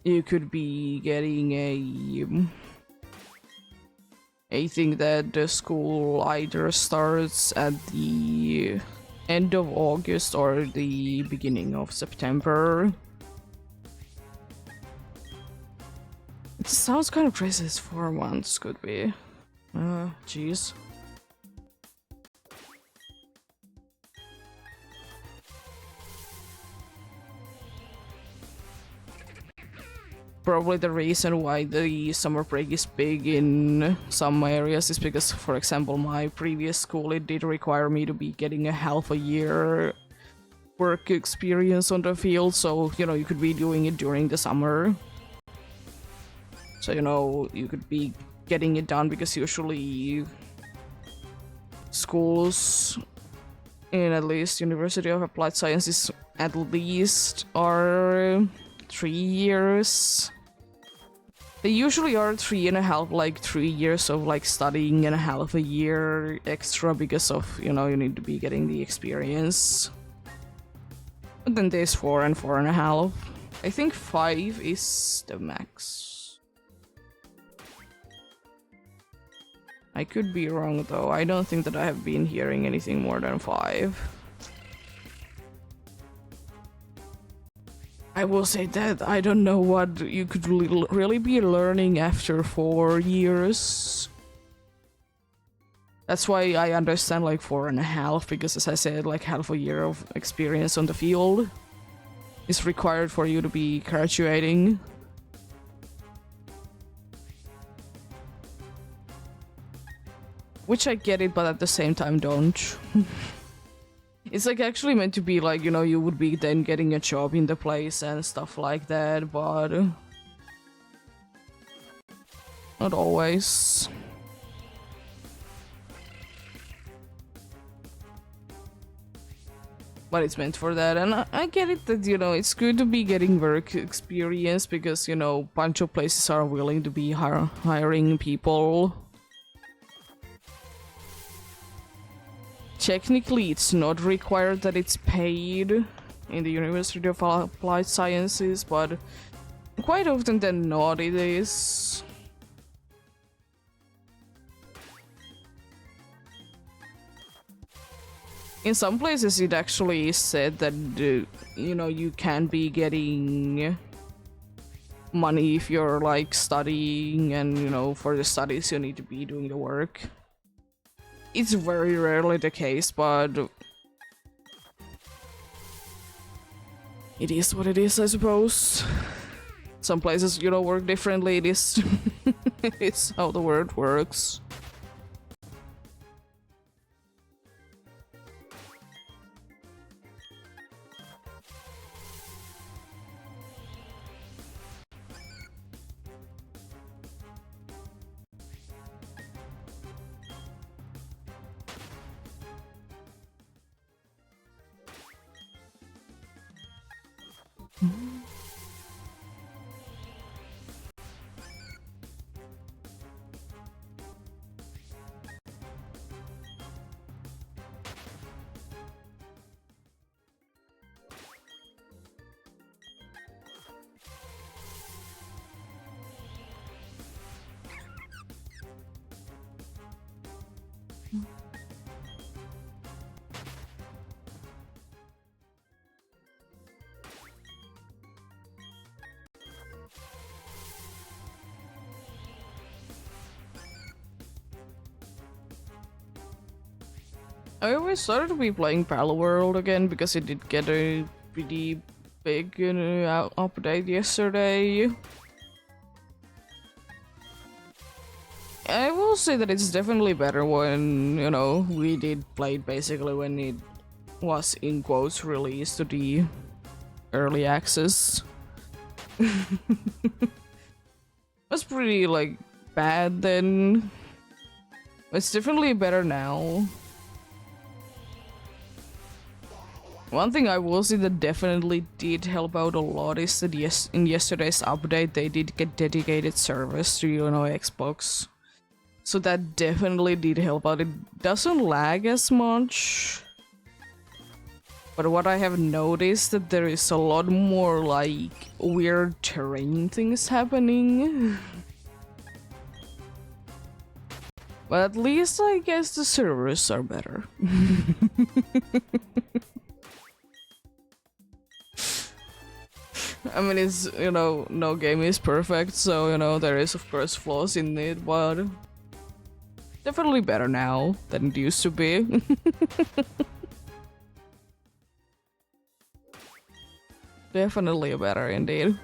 you could be getting a thing that the school either starts at the end of August or the beginning of September. It sounds kind of crazy. It's 4 months, could be. Jeez. Probably the reason why the summer break is big in some areas is because, for example, my previous school, it did require me to be getting a half a year work experience on the field, so, you know, you could be doing it during the summer. So, you know, you could be getting it done, because usually schools in at least University of Applied Sciences at least are 3 years. They usually are 3.5, like 3 years of like studying and a half a year extra, because of, you know, you need to be getting the experience. But then there's 4 and 4.5. I think 5 is the max. I could be wrong though. I don't think that I have been hearing anything more than 5. I will say that I don't know what you could really be learning after 4 years. That's why I understand like 4.5, because as I said, like half a year of experience on the field is required for you to be graduating. Which I get it, but at the same time don't. It's like actually meant to be like, you know, you would be then getting a job in the place and stuff like that, but not always. But it's meant for that, and I get it that, you know, it's good to be getting work experience, because, you know, bunch of places are willing to be hiring people. Technically, it's not required that it's paid in the University of Applied Sciences, but quite often than not it is. In some places it actually said that you know, you can be getting money if you're like studying, and you know, for the studies you need to be doing the work. It's very rarely the case, but it is what it is, I suppose. Some places, you know, work differently. It is it's how the world works. I always started to be playing Pal World again because it did get a pretty big update yesterday. I will say that it's definitely better when, you know, we did play it basically when it was in quotes released to the early access. Was pretty like bad then. It's definitely better now. One thing I will say that definitely did help out a lot is that in yesterday's update they did get dedicated servers to, you know, Xbox. So that definitely did help out. It doesn't lag as much. But what I have noticed that there is a lot more like weird terrain things happening. But at least I guess the servers are better. I mean, it's, you know, no game is perfect, so, you know, there is of course flaws in it, but definitely better now than it used to be. Definitely better indeed.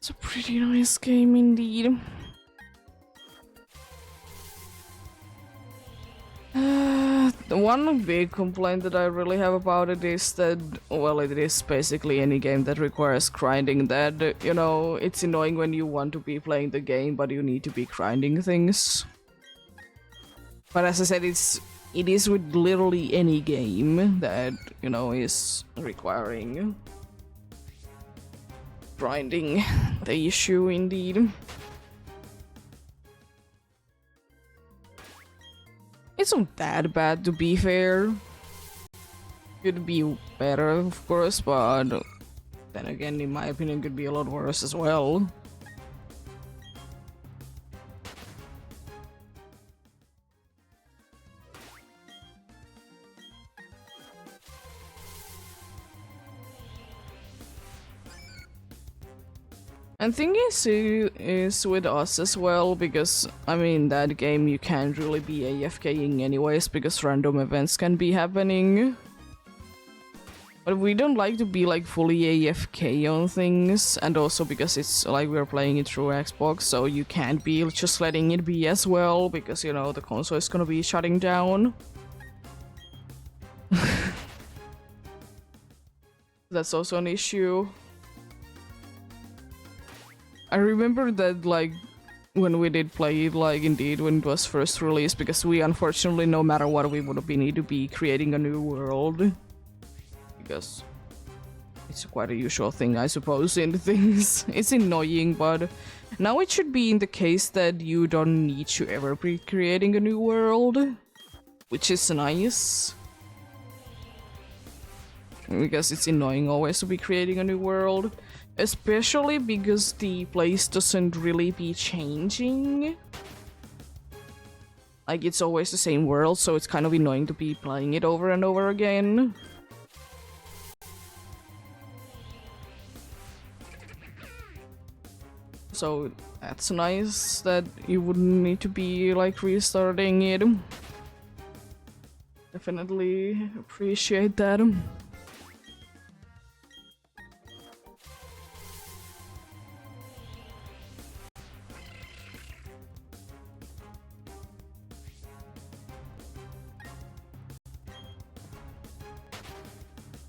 It's a pretty nice game indeed. The one big complaint that I really have about it is that, well, it is basically any game that requires grinding, that, you know, it's annoying when you want to be playing the game but you need to be grinding things. But as I said, it is with literally any game that, you know, is requiring grinding the issue indeed. It's not that bad, to be fair. Could be better, of course, but then again, in my opinion, could be a lot worse as well. And thing is with us as well, because I mean that game you can't really be AFKing anyways because random events can be happening. But we don't like to be like fully AFK on things, and also because it's like we're playing it through Xbox, so you can't be just letting it be as well, because, you know, the console is gonna be shutting down. That's also an issue. I remember that, like, when we did play it, like indeed when it was first released, because we unfortunately, no matter what, we would be need to be creating a new world, because it's quite a usual thing, I suppose, in things. It's annoying, but now it should be in the case that you don't need to ever be creating a new world, which is nice. Because it's annoying always to be creating a new world. Especially because the place doesn't really be changing. Like, it's always the same world, so it's kind of annoying to be playing it over and over again. So that's nice that you wouldn't need to be like restarting it. Definitely appreciate that.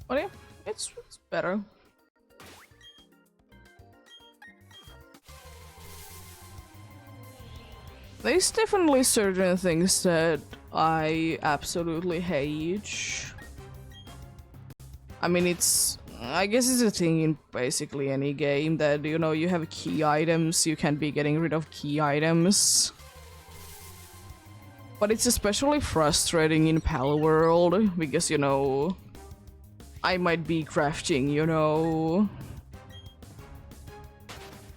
But yeah, it's better. There's definitely certain things that I absolutely hate. I mean, I guess it's a thing in basically any game that, you know, you have key items, you can't be getting rid of key items. But it's especially frustrating in Pal World, because, you know, I might be crafting, you know,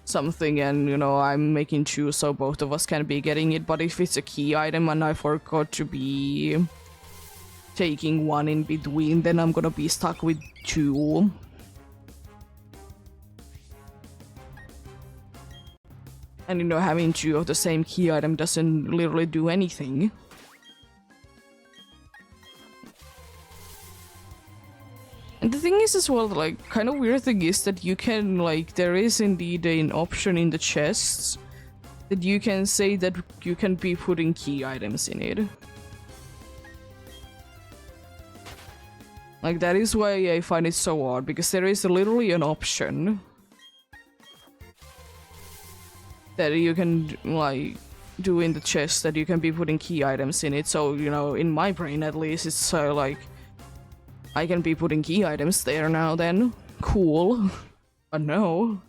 something, and, you know, I'm making two so both of us can be getting it, but if it's a key item and I forgot to be taking one in between, then I'm gonna be stuck with two. And, you know, having two of the same key item doesn't literally do anything. And the thing is as well, like, kind of weird thing is that you can, like, there is indeed an option in the chests that you can say that you can be putting key items in it. Like, that is why I find it so odd, because there is literally an option that you can, like, do in the chest that you can be putting key items in it. So, you know, in my brain at least, it's like, I can be putting key items there now then. Cool. But no.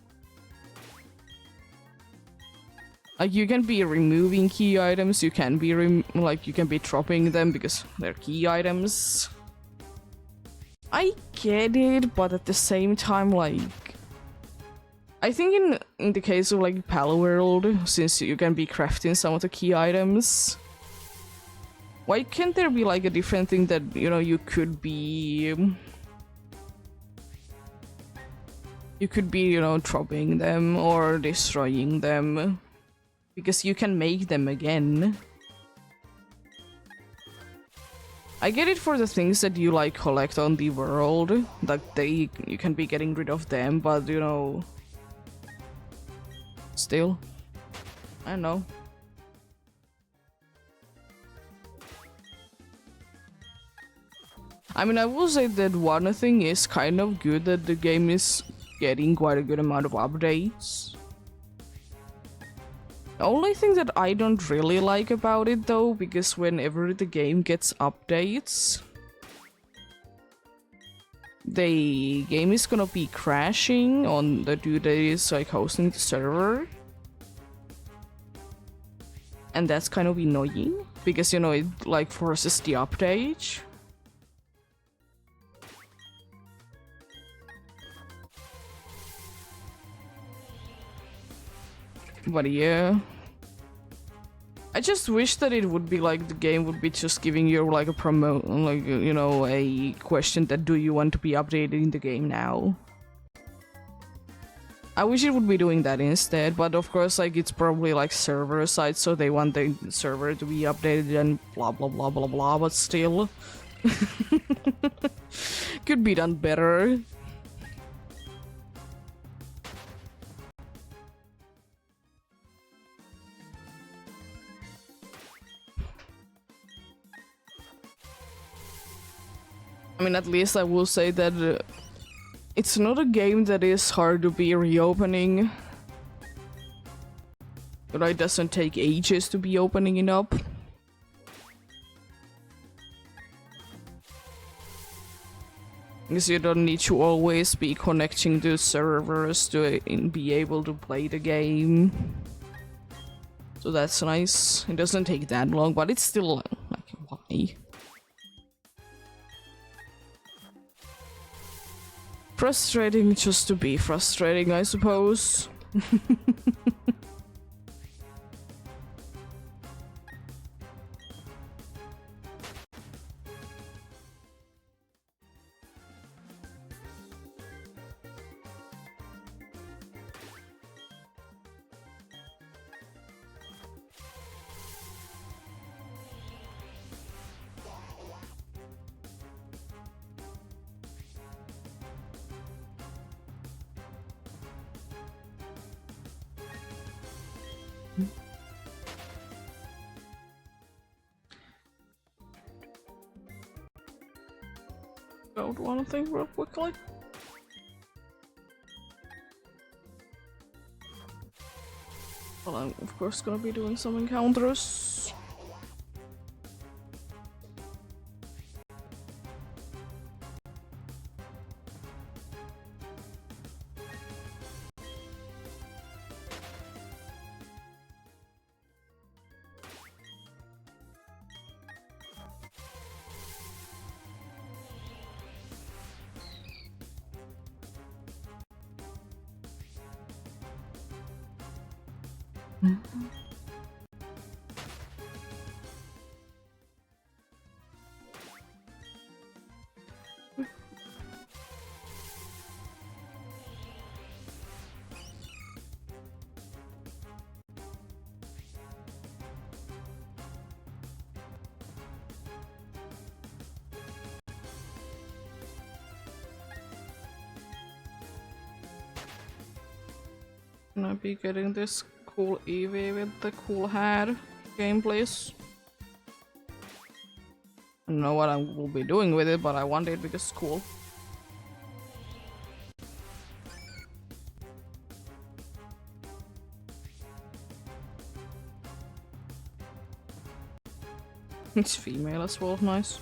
Like, you can be removing key items, you can be you can be dropping them because they're key items. I get it, but at the same time, like, I think in the case of like Pal World, since you can be crafting some of the key items, why can't there be like a different thing that, you know, you could be, you know, dropping them or destroying them, because you can make them again. I get it for the things that you like collect on the world, like you can be getting rid of them, but, you know, still, I don't know. I mean, I will say that one thing is kind of good, that the game is getting quite a good amount of updates. The only thing that I don't really like about it though, because whenever the game gets updates, the game is gonna be crashing on the dude that is like hosting the server. And that's kind of annoying, because, you know, it like forces the update. But yeah, I just wish that it would be like the game would be just giving you like a like, you know, a question that do you want to be updated in the game now. I wish it would be doing that instead, but of course, like, it's probably like server side, so they want the server to be updated and blah blah blah blah blah, but still. Could be done better. I mean, at least I will say that it's not a game that is hard to be reopening. But it doesn't take ages to be opening it up. Because you don't need to always be connecting to servers to be able to play the game. So that's nice. It doesn't take that long, but it's still like, why? Frustrating just to be frustrating, I suppose. Build one thing real quickly. Well, I'm of course gonna be doing some encounters. Can I be getting this cool Eevee with the cool hat game, please? I don't know what I will be doing with it, but I want it because it's cool. It's female as well, nice.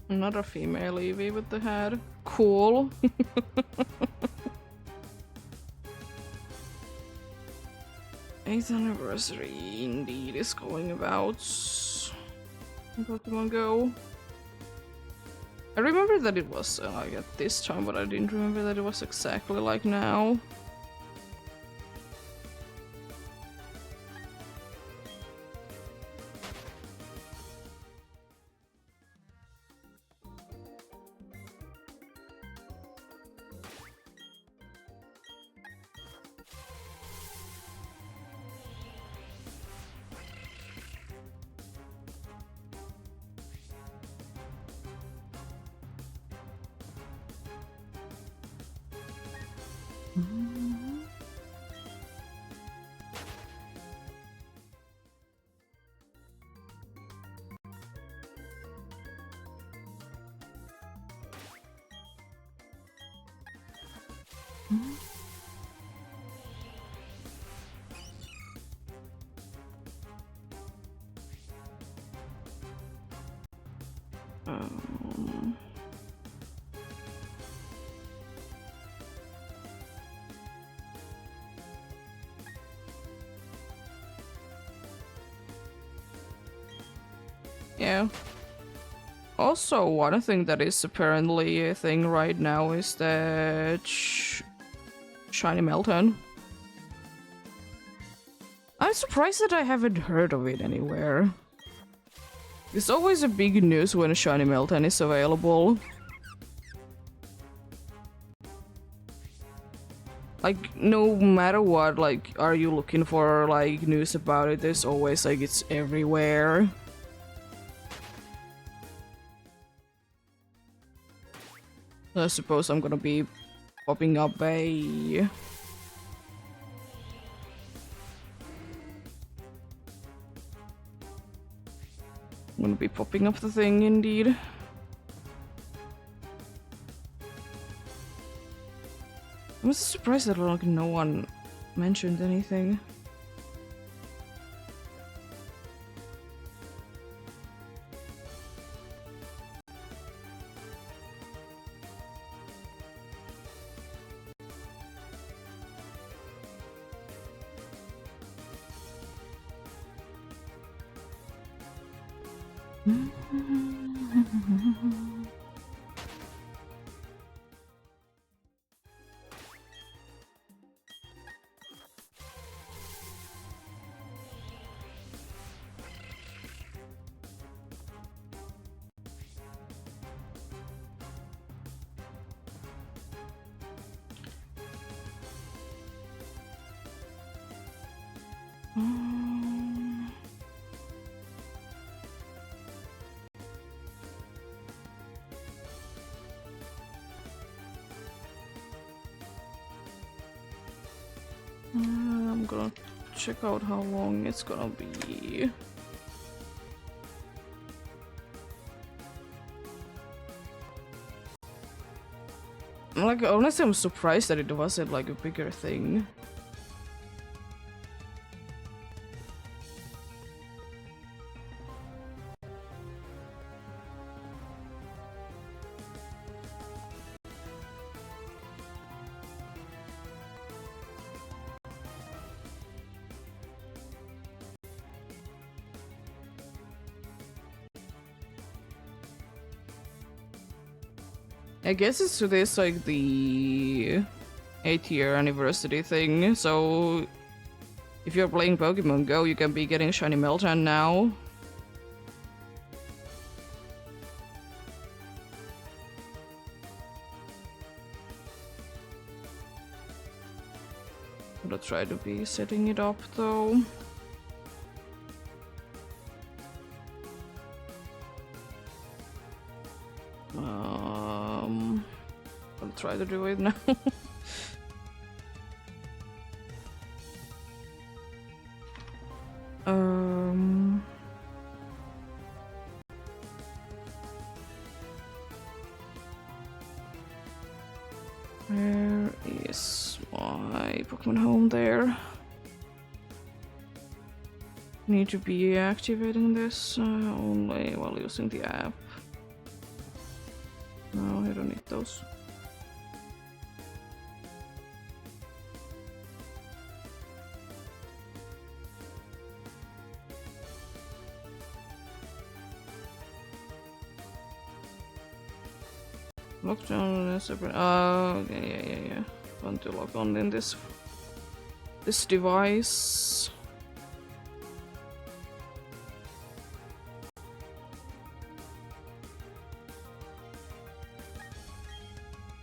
Another female Eevee with the head. Cool. 8th anniversary indeed is going about in Pokemon Go. I remember that it was like at this time, but I didn't remember that it was exactly like now. Yeah. Also, one thing that is apparently a thing right now is that shiny Melton. I I'm surprised that I haven't heard of it anywhere. It's always a big news when a shiny Meltan is available. Like, no matter what, like, are you looking for, like, news about it, there's always, like, it's everywhere. I suppose I'm gonna be popping up a... I'm gonna be popping up the thing, indeed. I'm just surprised that like no one mentioned anything. I'm gonna check out how long it's gonna be. Like, honestly, I'm surprised that it wasn't like a bigger thing. I guess it's today's like the 8th-year anniversary thing, so if you're playing Pokemon Go, you can be getting shiny Meltan now. I'm gonna try to be setting it up though. I'll try to do it now. Where is my Pokemon home there? Need to be activating this only while using the app. No, I don't need those. Lockdown is separate. Okay, yeah. Want to log on in this device.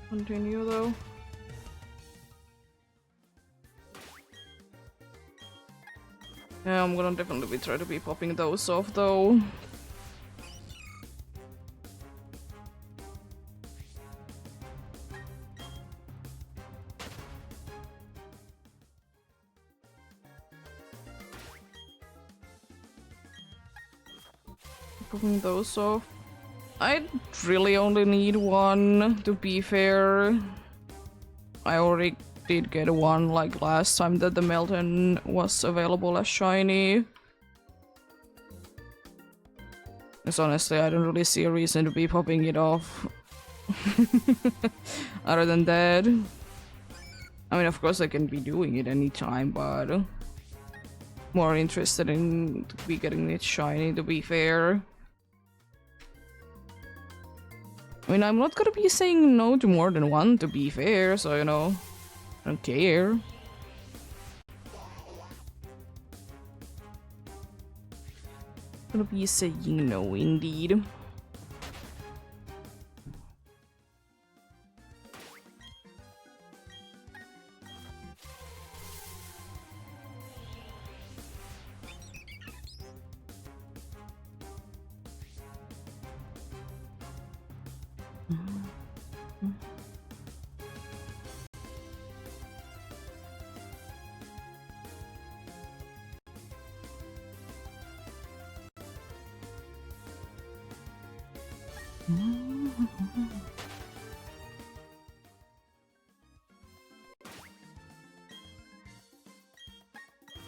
Continue though. Yeah, I'm gonna definitely try to be popping those off though. Popping those off. I really only need one, to be fair. I already did get one like last time that the Melton was available as shiny. Because honestly, I don't really see a reason to be popping it off. Other than that. I mean, of course I can be doing it anytime, but more interested in be getting it shiny, to be fair. I mean, I'm not gonna be saying no to more than one, to be fair, so, you know, I don't care. Gonna be saying no indeed.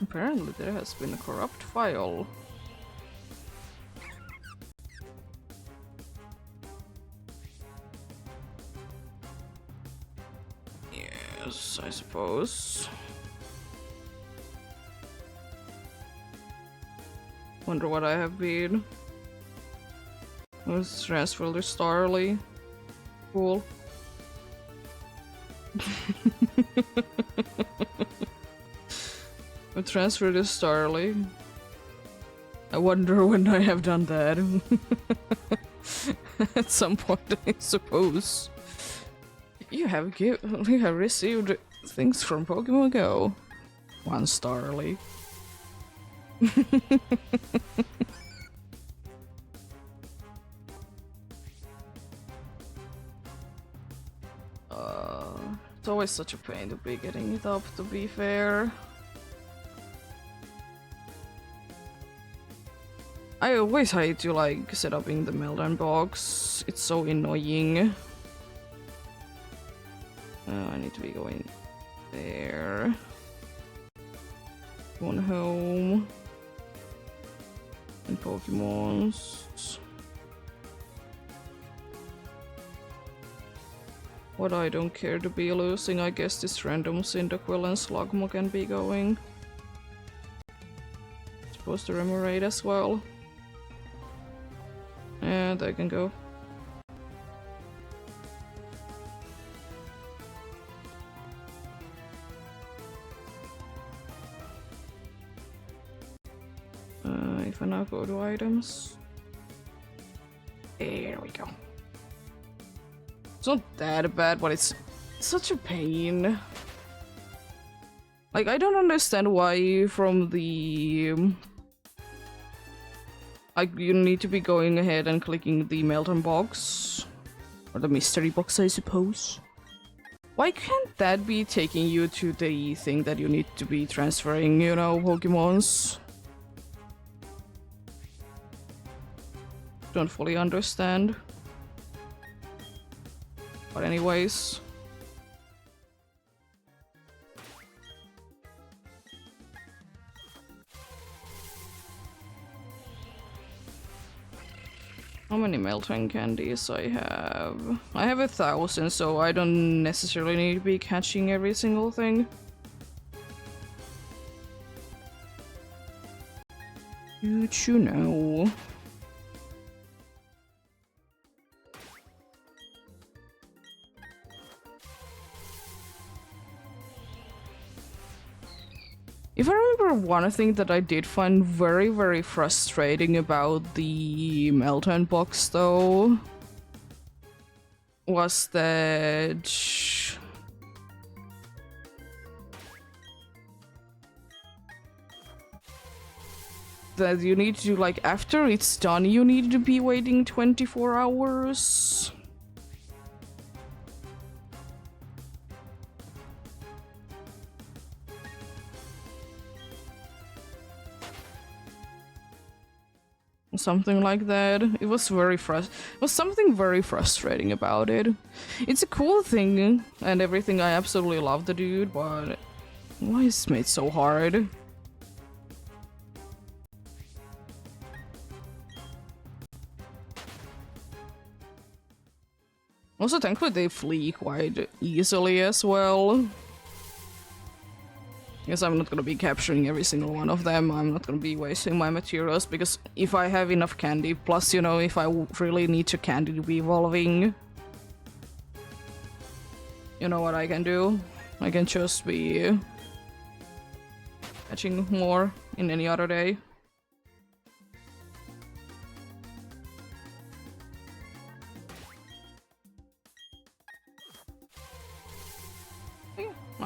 Apparently there has been a corrupt file. Yes, I suppose. Wonder what I have been. Let's transfer to Starly. Cool. I transferred to Starly. I wonder when I have done that. At some point, I suppose. You have received things from Pokemon Go. One Starly. It's always such a pain to be getting it up, to be fair. I always hate to like set up in the Meltdown box. It's so annoying. I need to be going there. Going home. And Pokemons. What I don't care to be losing, I guess this random Cyndaquil and Slugma can be going. Supposed to Remoraid as well. Yeah, they can go. If I now go to items. There we go. It's not that bad, but it's such a pain. Like, I don't understand why from the... Like, you need to be going ahead and clicking the Meltdown box. Or the mystery box, I suppose. Why can't that be taking you to the thing that you need to be transferring, you know, Pokemons? Don't fully understand. But anyways. How many Meltdown candies I have? I have 1,000, so I don't necessarily need to be catching every single thing. Don't you know? If I remember one thing that I did find very, very frustrating about the Meltdown box, though, was that you need to, like, after it's done, you need to be waiting 24 hours. Something like that. It was something very frustrating about it. It's a cool thing and everything. I absolutely love the dude, but why is it made so hard? Also, thankfully they flee quite easily as well. Because I'm not gonna be capturing every single one of them. I'm not gonna be wasting my materials, because if I have enough candy, plus, you know, if I really need to candy to be evolving, you know what I can do? I can just be catching more in any other day.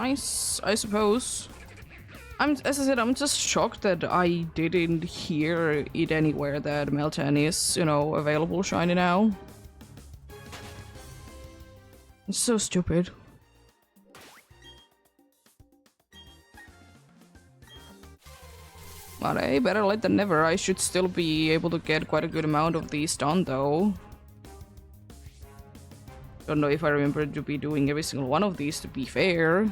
nice, I suppose. As I said, I'm just shocked that I didn't hear it anywhere that Meltan is, you know, available shiny now. It's so stupid. But hey, better late than never. I should still be able to get quite a good amount of these done, though. Don't know if I remember to be doing every single one of these, to be fair.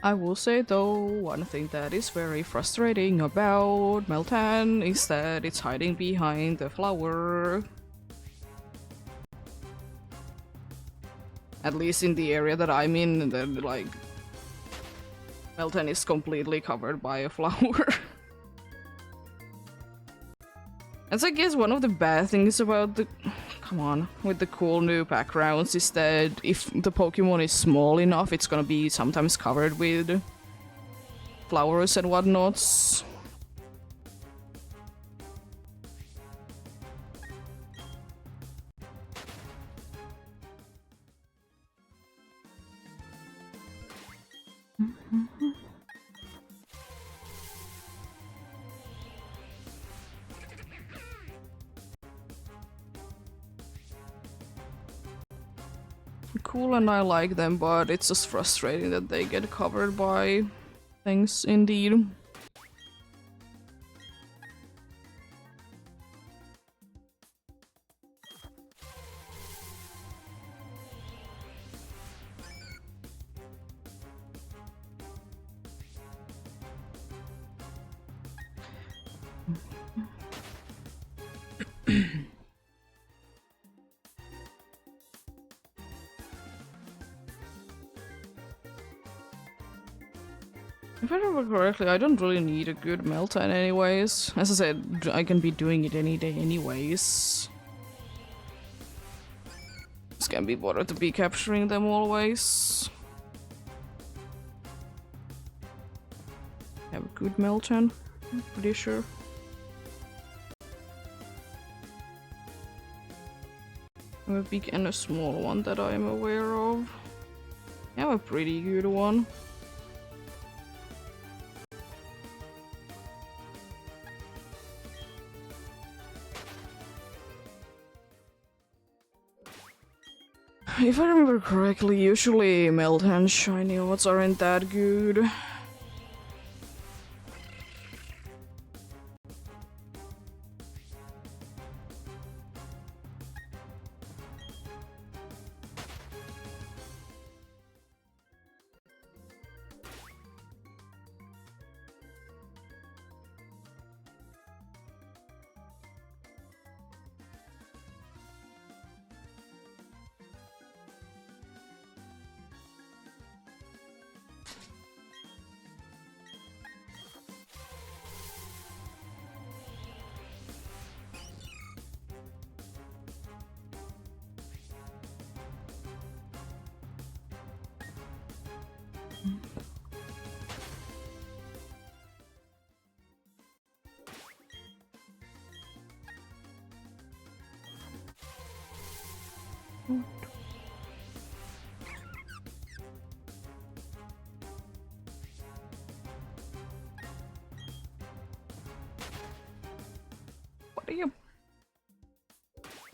I will say though, one thing that is very frustrating about Meltan is that it's hiding behind the flower. At least in the area that I'm in, then like Meltan is completely covered by a flower. That's I guess one of the bad things about the with the cool new backgrounds is that if the Pokemon is small enough, it's gonna be sometimes covered with flowers and whatnots. Cool, and I like them, but it's just frustrating that they get covered by things, indeed. If I remember correctly, I don't really need a good Meltan anyways. As I said, I can be doing it any day anyways. Just can't be bothered to be capturing them always. Have a good Meltan, I'm pretty sure. I have a big and a small one that I'm aware of. I have a pretty good one. If I remember correctly, usually Meltan shiny ones aren't that good. What are you?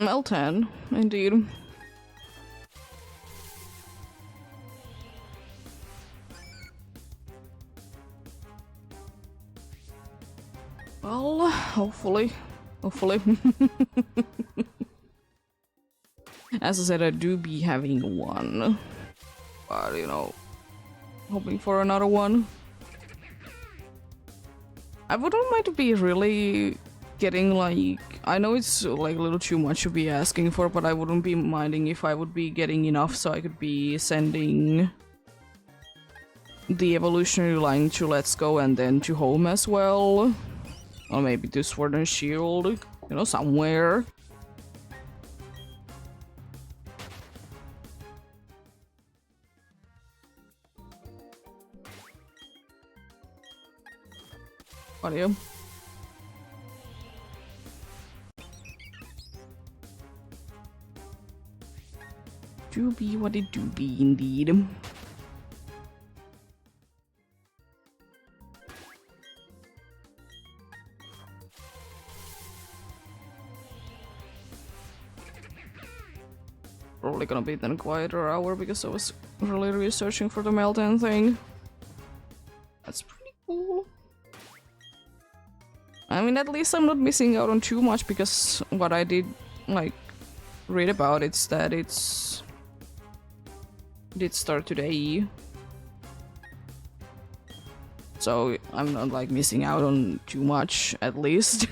Meltan, indeed. Well, hopefully. As I said, I do be having one. But, you know, hoping for another one. I wouldn't mind to be really getting, like... I know it's, like, a little too much to be asking for, but I wouldn't be minding if I would be getting enough so I could be sending... the evolutionary line to Let's Go and then to Home as well. Or maybe to Sword and Shield, you know, somewhere. Audio. Do be what it do be, indeed. Probably gonna be then a quieter hour because I was really researching for the Meltdown thing. That's pretty cool. I mean, at least I'm not missing out on too much because what I did, like, read about it's that it did start today. So I'm not like missing out on too much, at least.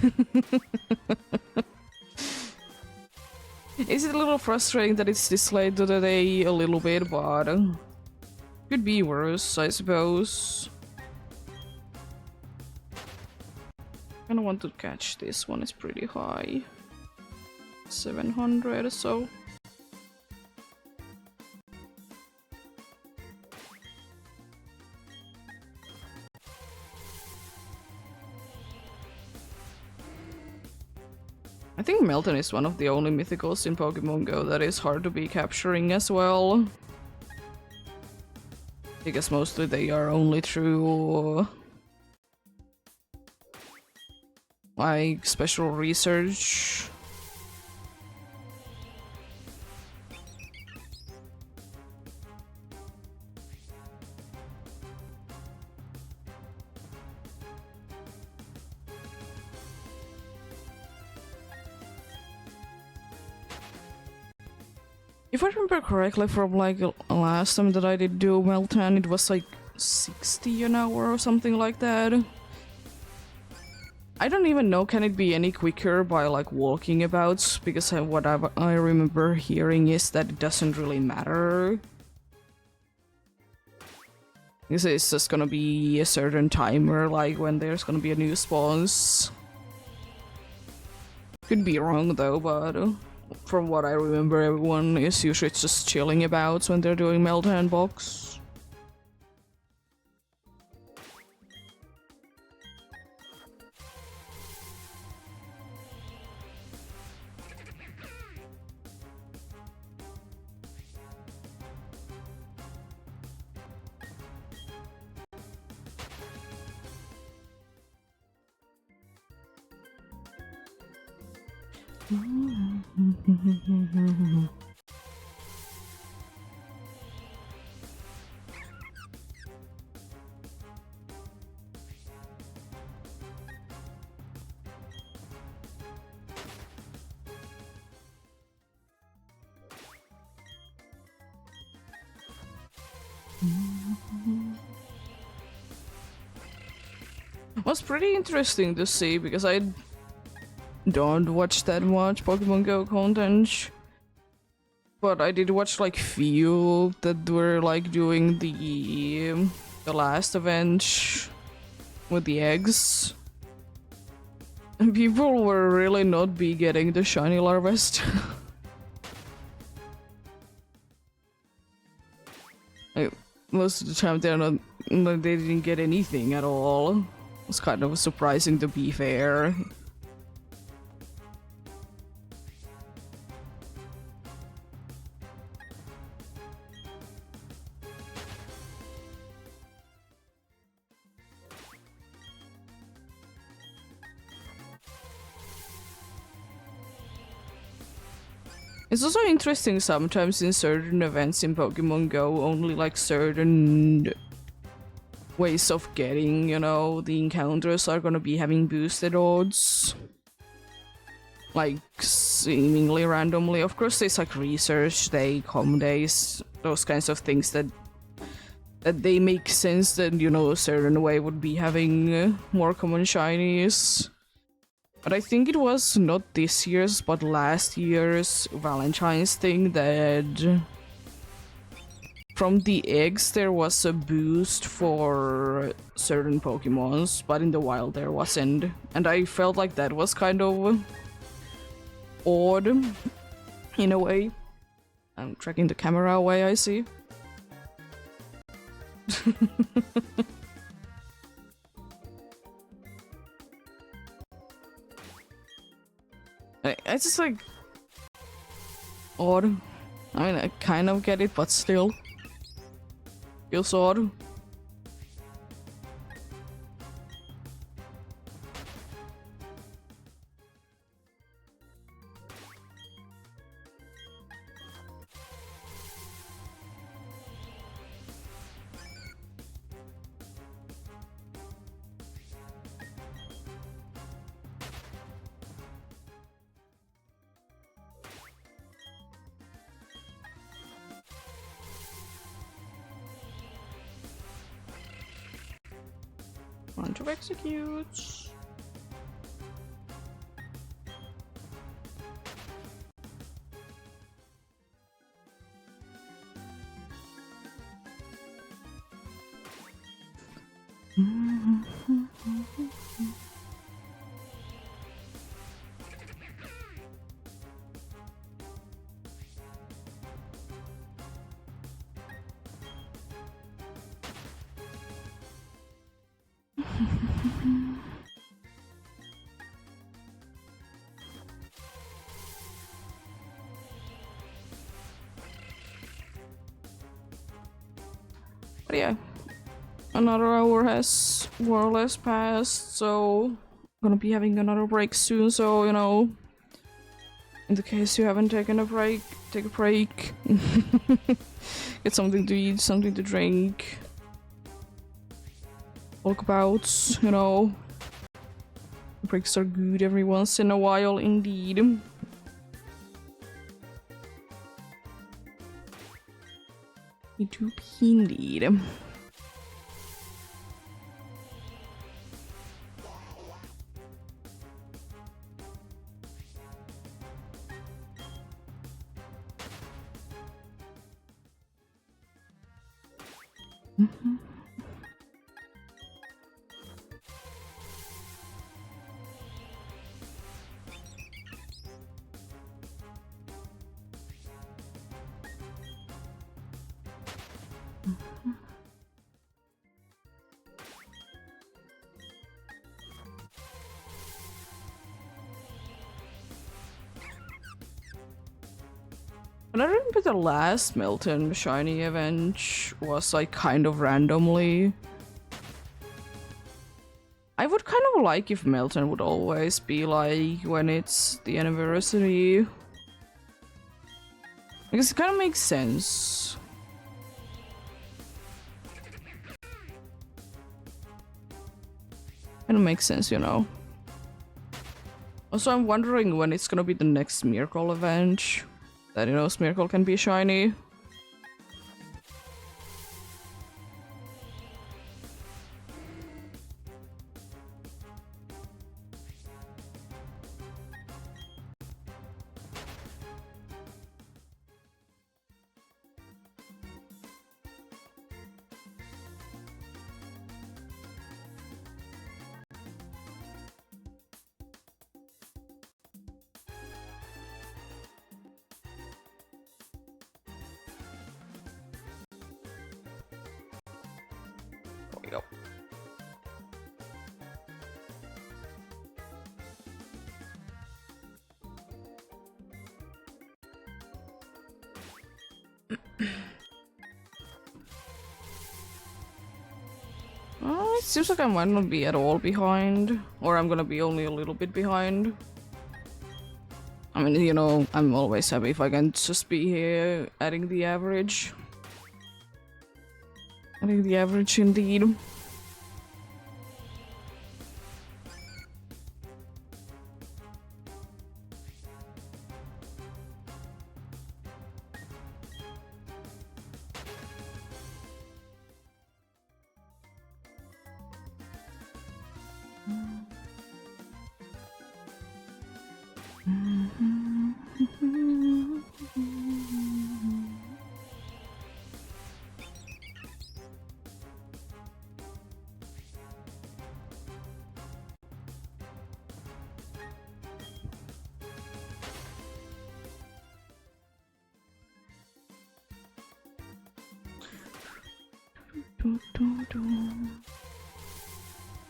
Is it a little frustrating that it's this late to the day a little bit, but could be worse, I suppose. Kinda want to catch this one, it's pretty high. 700 or so. I think Melton is one of the only mythicals in Pokemon Go that is hard to be capturing as well. Because mostly they are only through like special research. If I remember correctly from like last time that I did do Meltan, it was like 60 an hour or something like that. I don't even know, can it be any quicker by like walking about? Because what I remember hearing is that it doesn't really matter. Because it's just gonna be a certain timer, like when there's gonna be a new spawns. Could be wrong though, but from what I remember, everyone is usually just chilling about when they're doing Meltdown box. Was pretty interesting to see because I don't watch that much Pokemon Go content, but I did watch like few that were like doing the last event with the eggs, and people were really not be getting the shiny Larvest. Like, most of the time they didn't get anything at all. It was kind of surprising, to be fair. It's also interesting sometimes in certain events in Pokemon Go, only like certain ways of getting, you know, the encounters are gonna be having boosted odds. Like, seemingly randomly. Of course, there's like research day, com days, those kinds of things that they make sense that, you know, a certain way would be having more common shinies. But I think it was not this year's, but last year's Valentine's thing that from the eggs there was a boost for certain Pokemons, but in the wild there wasn't. And I felt like that was kind of odd in a way. I'm tracking the camera away, I see. It's just like odd. I mean, I kind of get it, but still. Feels odd. Bunch of executes. But yeah, another hour has more or less passed, so I'm gonna be having another break soon, so you know, in the case you haven't taken a break, take a break. Get something to eat, something to drink. Walkabouts, you know. Breaks are good every once in a while, indeed. Me too, indeed. And I remember the last Milton shiny event was like kind of randomly. I would kind of like if Milton would always be like when it's the anniversary. Because it kind of makes sense. Kind of makes sense, you know. Also, I'm wondering when it's gonna be the next Miracle event. That, you know, Smeargle can be shiny. There we go. It seems like I might not be at all behind, or I'm gonna be only a little bit behind. I mean, you know, I'm always happy if I can just be here adding the average. Adding the average indeed.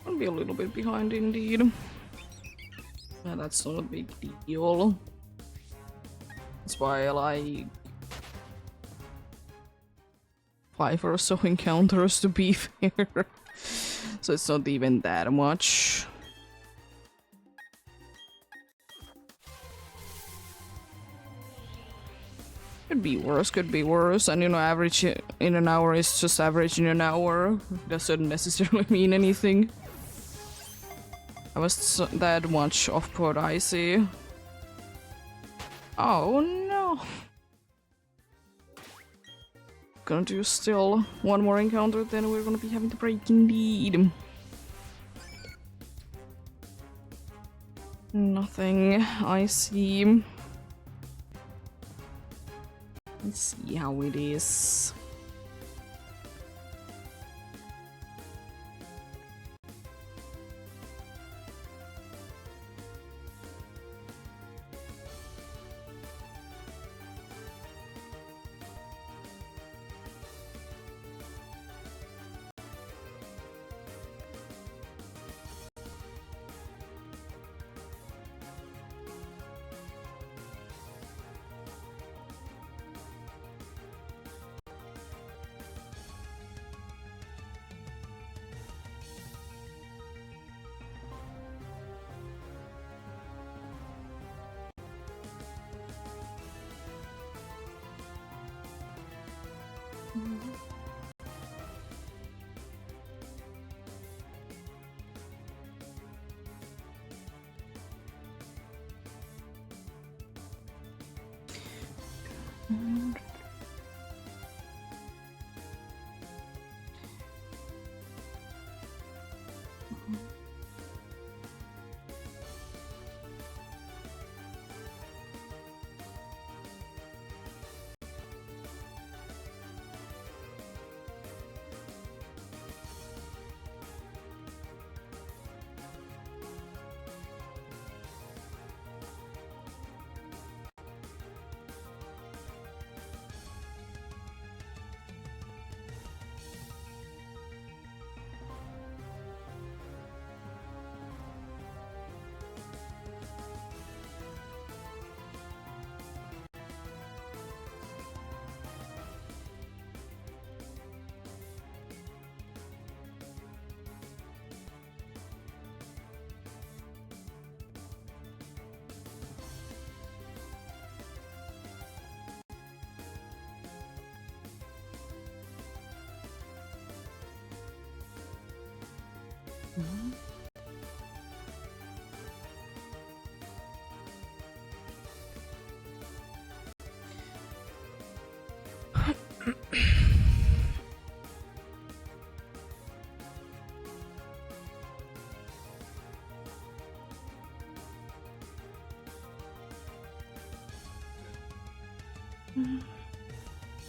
I'll be a little bit behind indeed. Yeah, that's not a big deal. That's why I like 5 or so encounters to be fair. So it's not even that much. Could be worse, and you know, average in an hour is just average in an hour. Doesn't necessarily mean anything. I was that much off-put, I see. Oh no! Gonna do still one more encounter, then we're gonna be having to break indeed. Nothing, I see. Let's see how it is.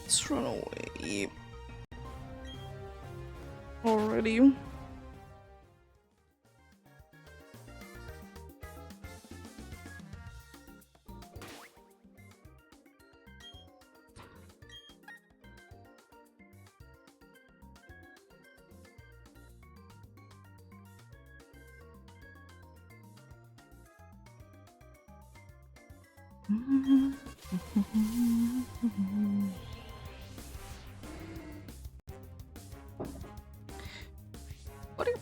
Let's run away. Already. What are you...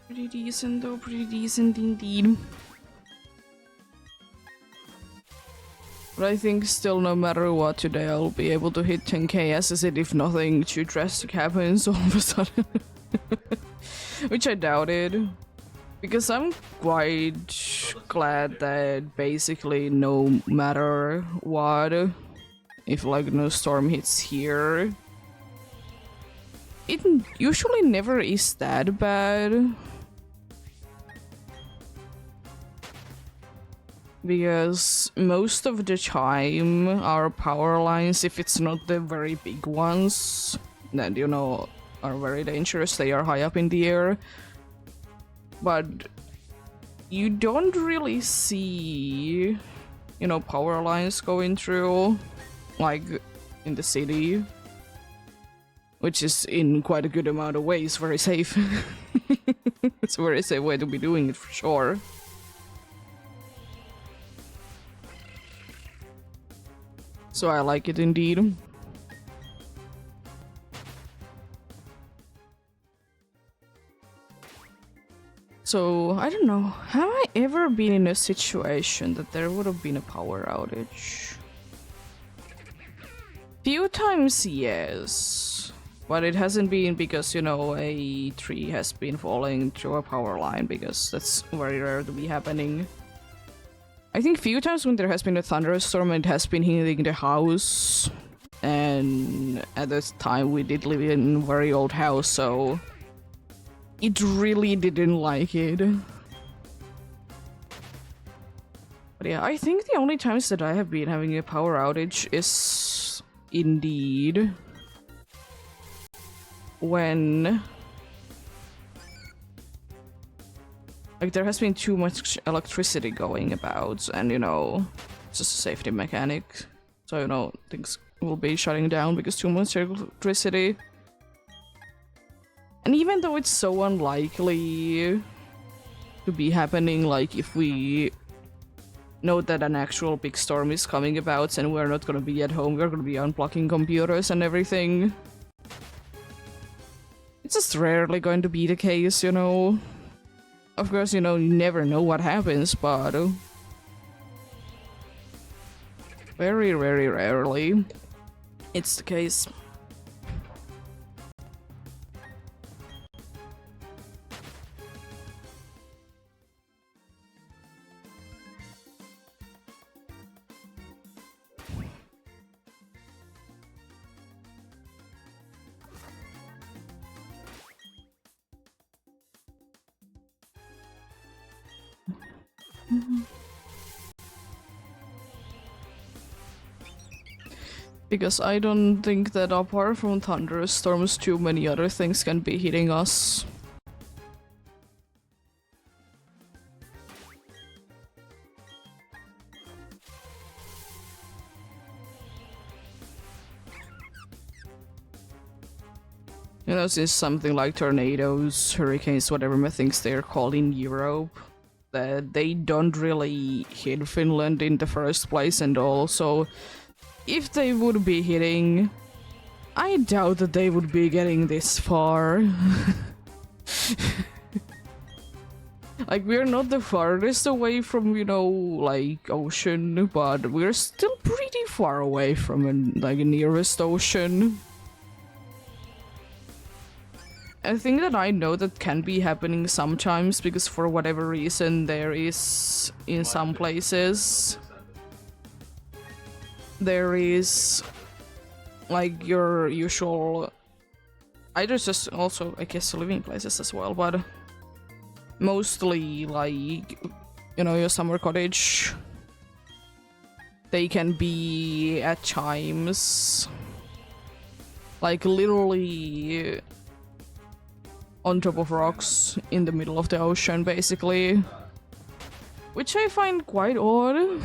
Pretty decent though, pretty decent indeed. But I think still no matter what today I'll be able to hit 10k as if nothing too drastic happens all of a sudden. Which I doubted. Because I'm quite glad that basically no matter what, if like no storm hits here, it usually never is that bad. Because most of the time our power lines, if it's not the very big ones that you know are very dangerous, they are high up in the air. But you don't really see, you know, power lines going through. like in the city, which is in quite a good amount of ways very safe. It's a very safe way to be doing it for sure. So I like it indeed. So, I don't know, have I ever been in a situation that there would have been a power outage? Few times, yes. But it hasn't been because, you know, a tree has been falling through a power line, because that's very rare to be happening. I think few times when there has been a thunderstorm, it has been hitting the house. And at this time we did live in a very old house, so it really didn't like it. But yeah, I think the only times that I have been having a power outage is indeed when like there has been too much electricity going about, and you know, it's just a safety mechanic. So you know, things will be shutting down because too much electricity. And even though it's so unlikely to be happening, like if we know that an actual big storm is coming about and we're not gonna be at home, we're gonna be unplugging computers and everything. It's just rarely going to be the case, you know. Of course, you know, you never know what happens, but very, very rarely it's the case. Because I don't think that apart from thunderstorms, too many other things can be hitting us. You know, since something like tornadoes, hurricanes, whatever methinks they're called in Europe, that they don't really hit Finland in the first place, and also if they would be hitting, I doubt that they would be getting this far. Like, we're not the farthest away from, you know, like, ocean, but we're still pretty far away from, like, nearest ocean. A thing that I know that can be happening sometimes, because for whatever reason there is, in some places, there is like your usual, either just also I guess living places as well, but mostly like, you know, your summer cottage, they can be at times like literally on top of rocks in the middle of the ocean basically, which I find quite odd.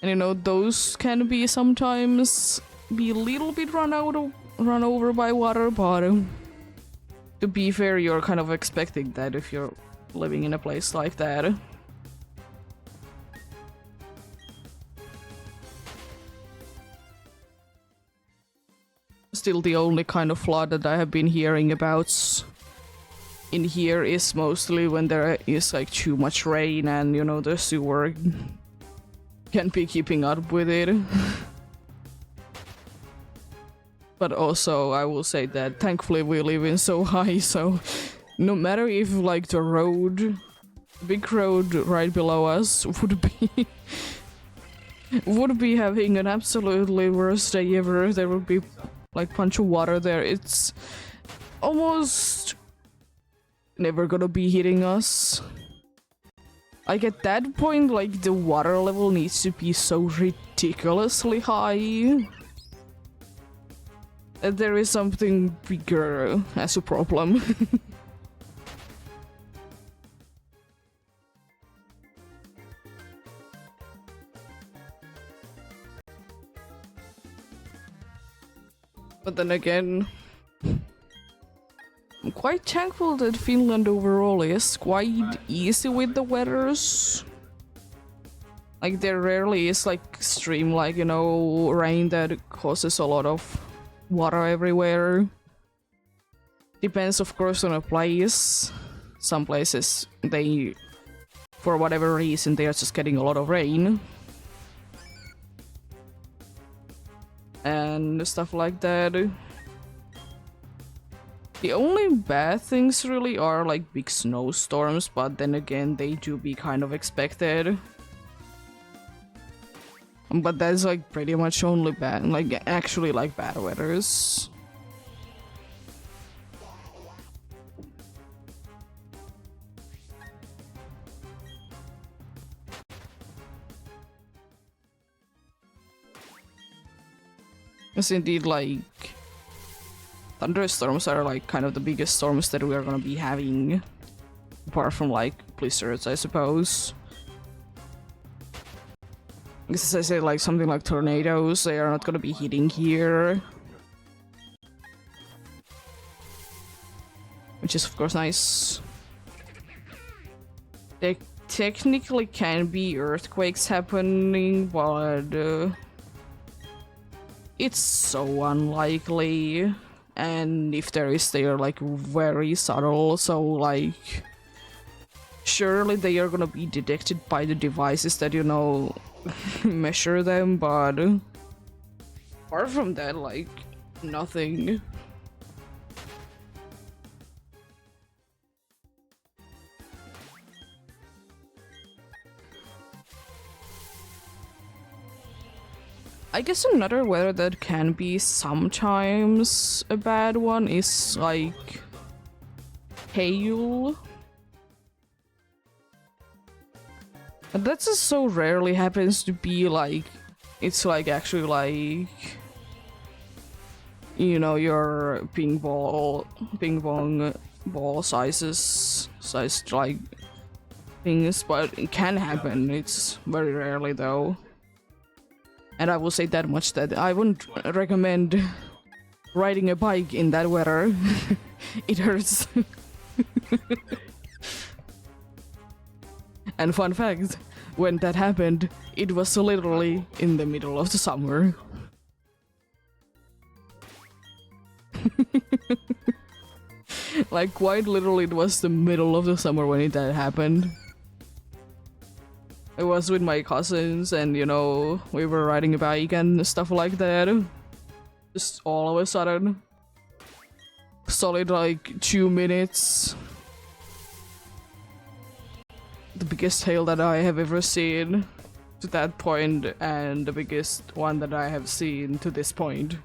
And you know, those can be sometimes be a little bit run over by water, but to be fair, you're kind of expecting that if you're living in a place like that. Still, the only kind of flood that I have been hearing about in here is mostly when there is like too much rain and, you know, the sewer can't be keeping up with it. But also, I will say that thankfully we live in so high, so no matter if like the road, big road right below us would be having an absolutely worst day ever, there would be like a bunch of water there, it's almost never gonna be hitting us. Like at that point, like the water level needs to be so ridiculously high that there is something bigger as a problem. But then again, I'm quite thankful that Finland overall is quite easy with the weathers. Like there rarely is like extreme, like, you know, rain that causes a lot of water everywhere. Depends of course on a place. Some places they, for whatever reason, they are just getting a lot of rain. And stuff like that. The only bad things really are like big snowstorms, but then again they do be kind of expected. But that's like pretty much only bad, like actually like bad weathers. Yes, indeed, like thunderstorms are like kind of the biggest storms that we are gonna be having, apart from like blizzards, I suppose. Because as I said, like something like tornadoes, they are not gonna be hitting here, which is of course nice. There technically can be earthquakes happening, but it's so unlikely, and if there is, they are like very subtle, so like surely they are gonna be detected by the devices that, you know, measure them, but apart from that, like nothing. I guess another weather that can be sometimes a bad one is like hail. And that just so rarely happens to be like, it's like actually like, you know, your ping pong ball sized like things, but it can happen. It's very rarely though. And I will say that much, that I wouldn't recommend riding a bike in that weather. It hurts. And fun fact, when that happened, it was literally in the middle of the summer. Like quite literally, it was the middle of the summer when that happened. I was with my cousins and, you know, we were riding a bike and stuff like that. Just all of a sudden, solid like 2 minutes. The biggest hail that I have ever seen to that point, and the biggest one that I have seen to this point.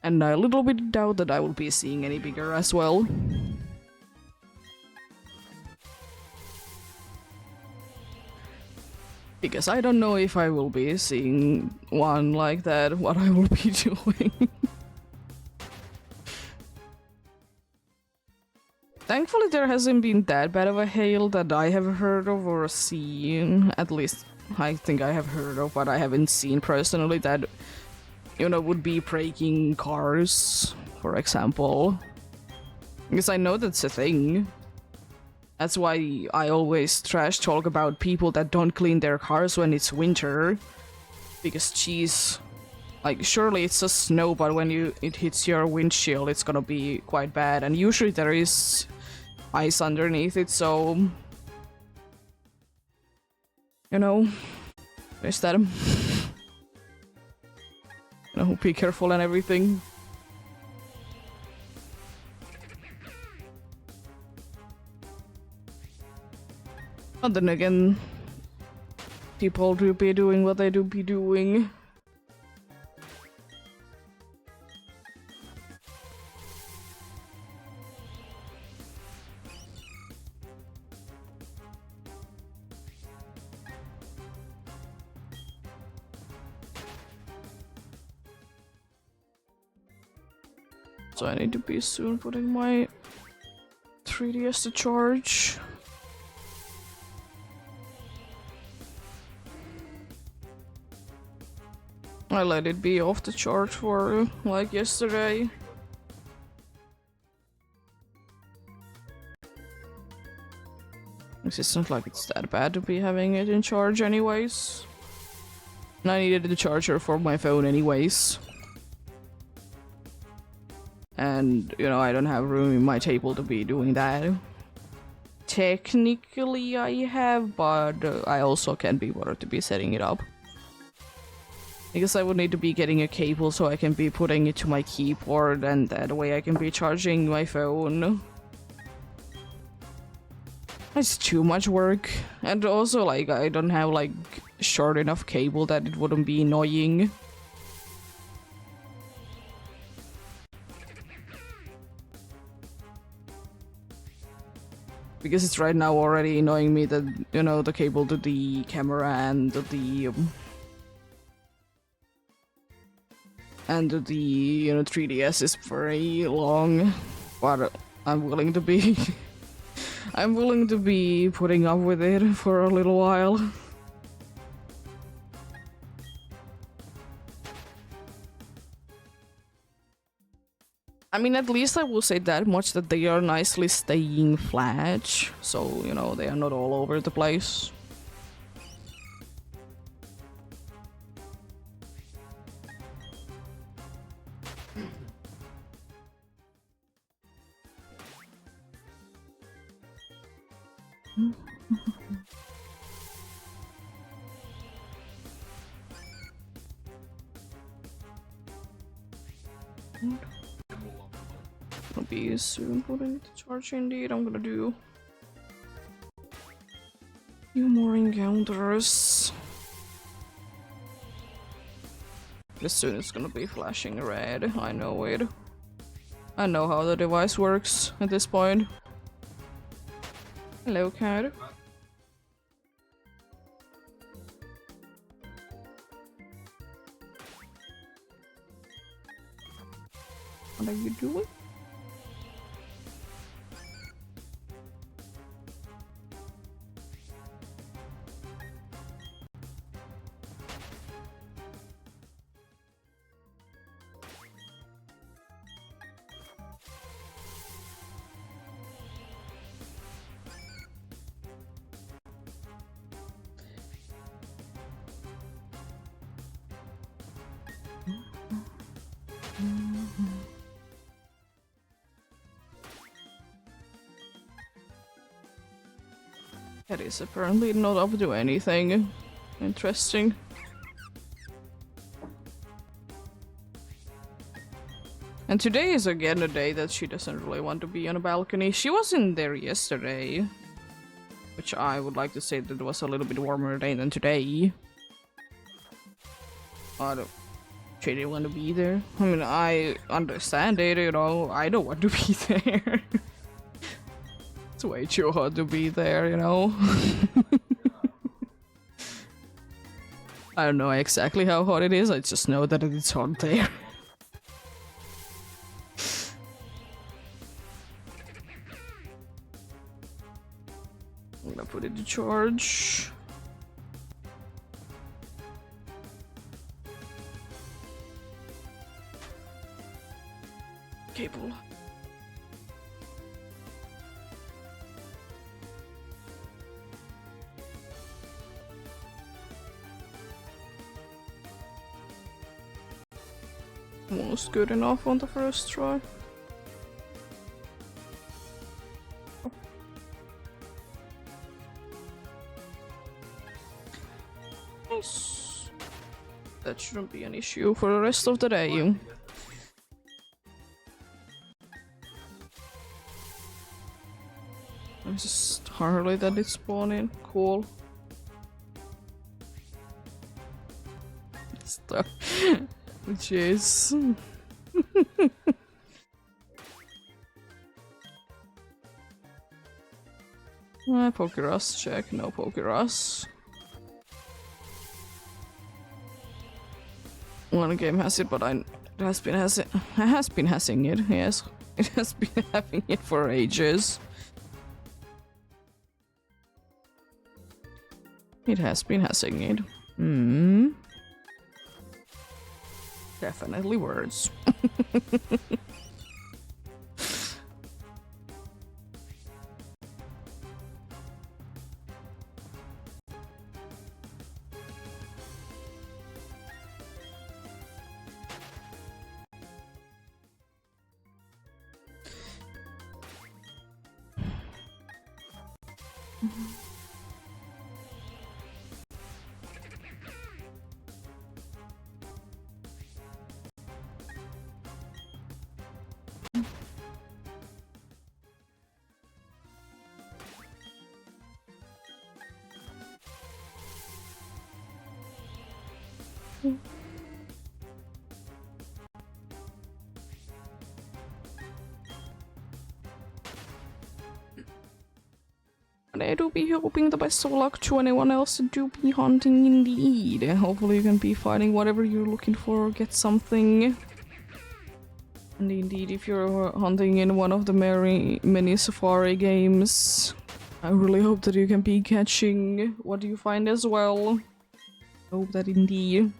And I a little bit doubt that I will be seeing any bigger as well. Because I don't know if I will be seeing one like that, what I will be doing. Thankfully there hasn't been that bad of a hail that I have heard of or seen. At least I think I have heard of, but I haven't seen personally that, you know, would be breaking cars, for example. Because I know that's a thing. That's why I always trash talk about people that don't clean their cars when it's winter. Because geez, like surely it's just snow, but when it hits your windshield it's gonna be quite bad, and usually there is ice underneath it, so you know, there's that. You know, be careful and everything. But then again, people do be doing what they do be doing. So I need to be soon putting my 3DS to charge. I let it be off the charge for like yesterday. It's not like it's that bad to be having it in charge anyways. And I needed the charger for my phone anyways. And, you know, I don't have room in my table to be doing that. Technically I have, but I also can't be bothered to be setting it up. Because I would need to be getting a cable so I can be putting it to my keyboard, and that way I can be charging my phone. It's too much work. And also, like, I don't have, like, short enough cable that it wouldn't be annoying. Because it's right now already annoying me that, you know, the cable to the camera and the you know, 3DS is very long, but I'm willing to be I'm willing to be putting up with it for a little while. I mean, at least I will say that much, that they are nicely staying flat, so, you know, they are not all over the place. Gonna be soon putting the charge indeed. I'm gonna do few more encounters. As soon it's gonna be flashing red. I know it. I know how the device works at this point. Hello, cat. What are you doing? That is apparently not up to anything interesting. And today is again a day that she doesn't really want to be on a balcony. She was in there yesterday, which I would like to say that it was a little bit warmer day than today. But she didn't want to be there. I mean, I understand it, you know, I don't want to be there. It's way too hot to be there, you know. I don't know exactly how hot it is, I just know that it's hot there. I'm gonna put it to charge. Cable. Almost good enough on the first try. Nice. That shouldn't be an issue for the rest of the day. It's just hardly that it's spawning. Cool. Stuff. Jeez. Pokerus check, no Pokerus. One game has it, but it has been having it, yes. It has been having it for ages. It has been having it. Definitely words. I do be hoping the best of luck to anyone else that do be hunting indeed. Hopefully you can be finding whatever you're looking for or get something. And indeed, if you're hunting in one of the many Safari games, I really hope that you can be catching what you find as well. Hope that indeed.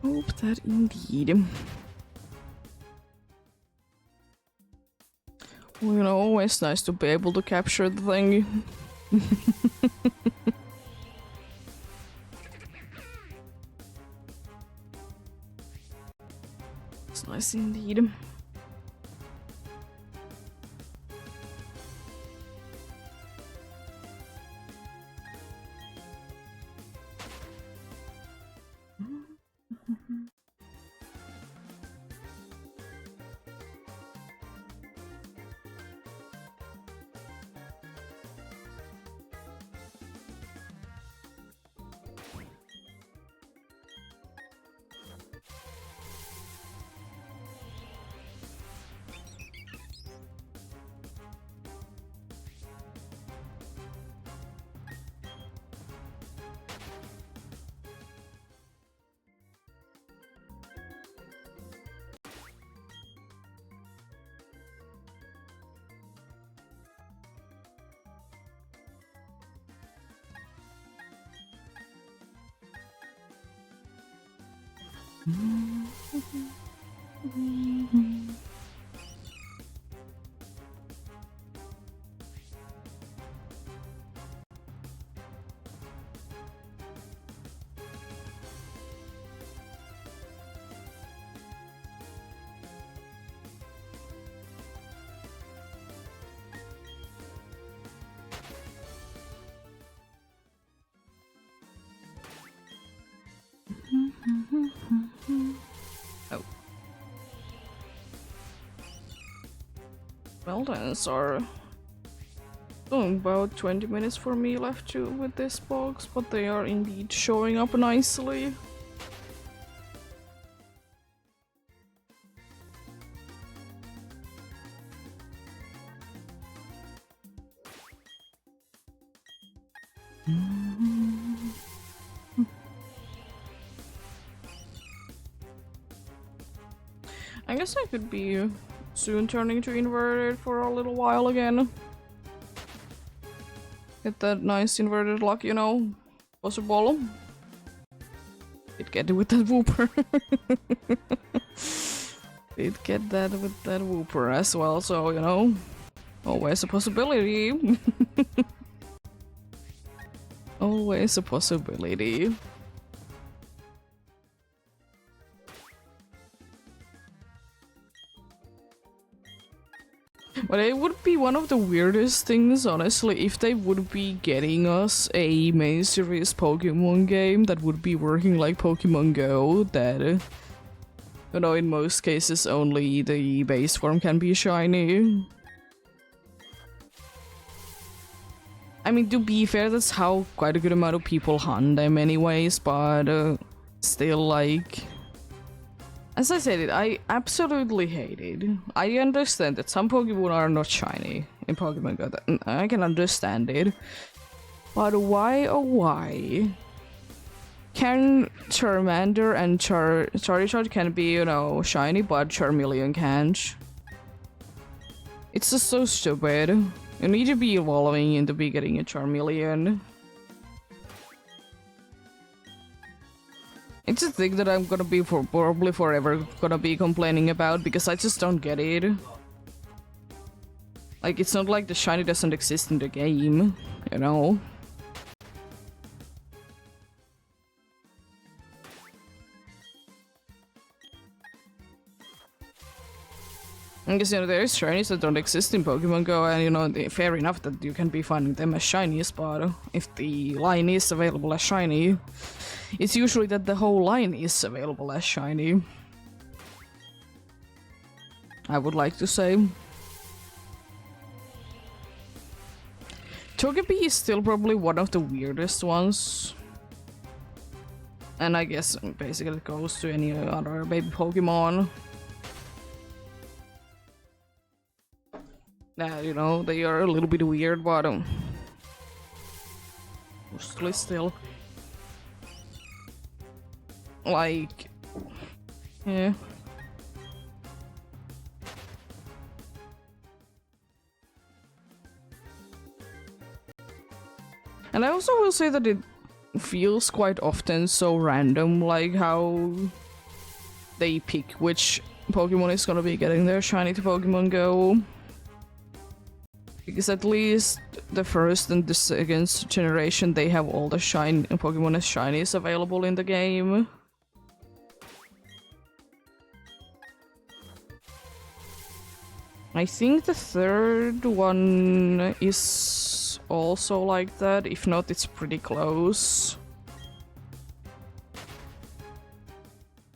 Hope that indeed. Well, you know, always nice to be able to capture the thing. It's nice indeed. Oh. Well then, are about 20 minutes for me left to with this box, but they are indeed showing up nicely. I guess I could be soon turning to inverted for a little while again. Get that nice inverted luck, you know, possible. Did get it with that whooper. Did get that with that whooper as well, so you know, always a possibility. Always a possibility. But it would be one of the weirdest things, honestly, if they would be getting us a main series Pokemon game that would be working like Pokemon Go, that, you know, in most cases only the base form can be shiny. I mean, to be fair, that's how quite a good amount of people hunt them anyways, but still, like... As I said, I absolutely hate it. I understand that some Pokemon are not shiny in Pokemon Go. I can understand it. But why, oh why? Can Charmander and Charizard can be, you know, shiny, but Charmeleon can't? It's just so stupid. You need to be evolving into be getting a Charmeleon. It's a thing that I'm gonna be probably forever gonna be complaining about because I just don't get it. Like, it's not like the shiny doesn't exist in the game, you know? Because, you know, there's shinies that don't exist in Pokemon Go, and, you know, fair enough that you can be finding them as shinies, but if the line is available as shiny, it's usually that the whole line is available as shiny. I would like to say. Togepi is still probably one of the weirdest ones. And I guess basically it goes to any other baby Pokemon. You know, they are a little bit weird, but mostly still. Like, yeah. And I also will say that it feels quite often so random, like how they pick which Pokemon is gonna be getting their shiny to Pokemon Go. Because at least the first and the second generation, they have all the Pokemon as shinies available in the game. I think the third one is also like that. If not, it's pretty close.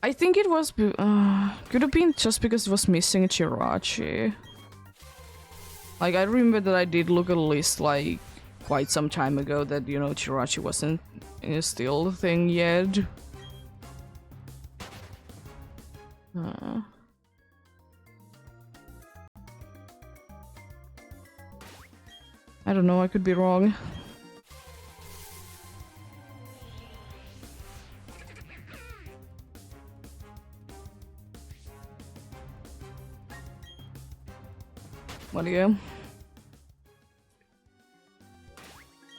I think it was... could have been just because it was missing Jirachi. Like, I remember that I did look at a list, like, quite some time ago that, you know, Jirachi wasn't still a thing yet. I don't know, I could be wrong. What do you?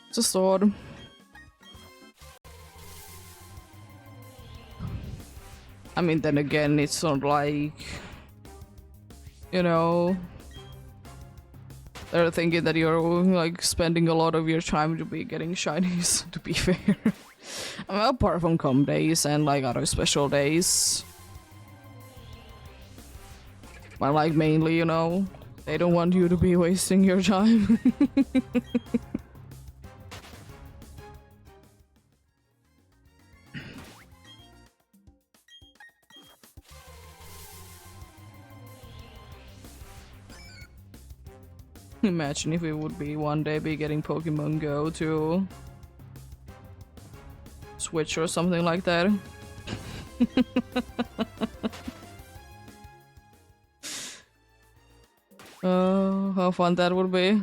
It's a sword. I mean, then again, it's not like, you know, they're thinking that you're like spending a lot of your time to be getting shinies, to be fair. I mean, apart from comp days and like other special days. But like mainly, you know, they don't want you to be wasting your time. Imagine if we would be one day be getting Pokemon Go to Switch or something like that. Oh, how fun that would be.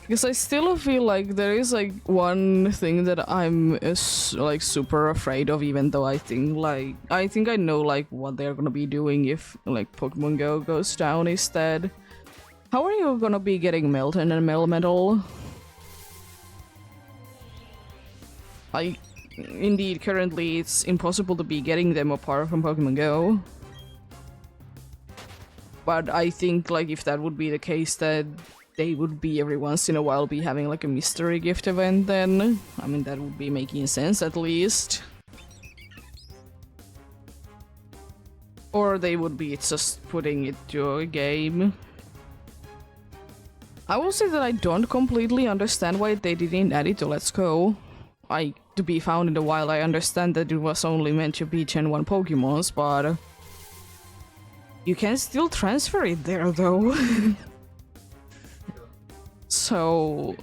Because I still feel like there is like one thing that I'm like super afraid of, even though I think I know like what they're gonna be doing if like Pokemon Go goes down instead. How are you gonna be getting Melton and Melmetal? Like, indeed, currently it's impossible to be getting them apart from Pokemon Go. But I think like if that would be the case, that they would be every once in a while be having like a mystery gift event, then I mean that would be making sense at least. Or they would be just putting it to a game. I will say that I don't completely understand why they didn't add it to Let's Go. To be found in the wild, I understand that it was only meant to be Gen 1 Pokemons, but you can still transfer it there though. So...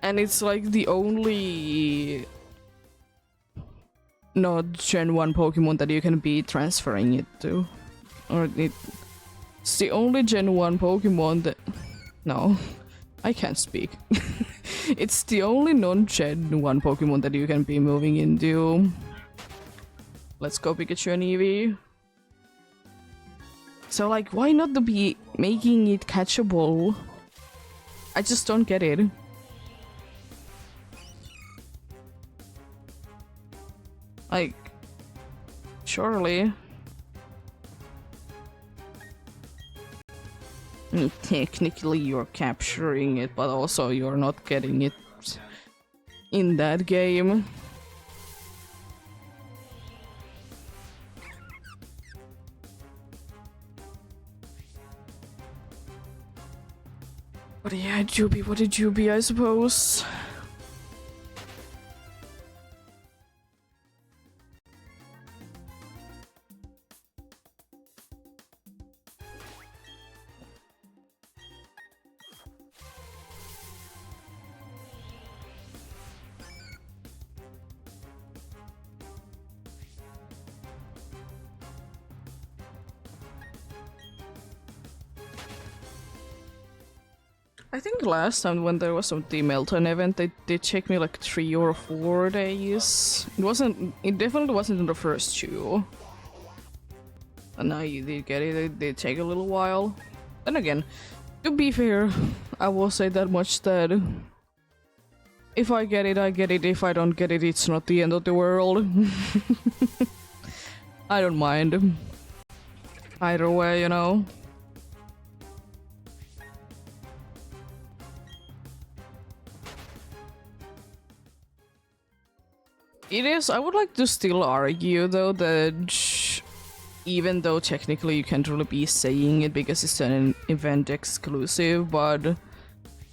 And it's like the only not Gen 1 Pokemon that you can be transferring it to. Or it's the only Gen 1 Pokemon that... No, I can't speak. It's the only non-Gen 1 Pokemon that you can be moving into. Let's go Pikachu and Eevee. So like, why not to be making it catchable? I just don't get it. Like, surely. Technically you're capturing it, but also you're not getting it in that game. But yeah, Juby, what a Juby, I suppose. I think last time when there was some Melton event, they did check me like 3 or 4 days. It definitely wasn't in the first 2. And now you did get it, it did take a little while. Then again, to be fair, I will say that much that if I get it, I get it. If I don't get it, it's not the end of the world. I don't mind. Either way, you know. It is. I would like to still argue though that even though technically you can't really be saying it because it's an event exclusive, but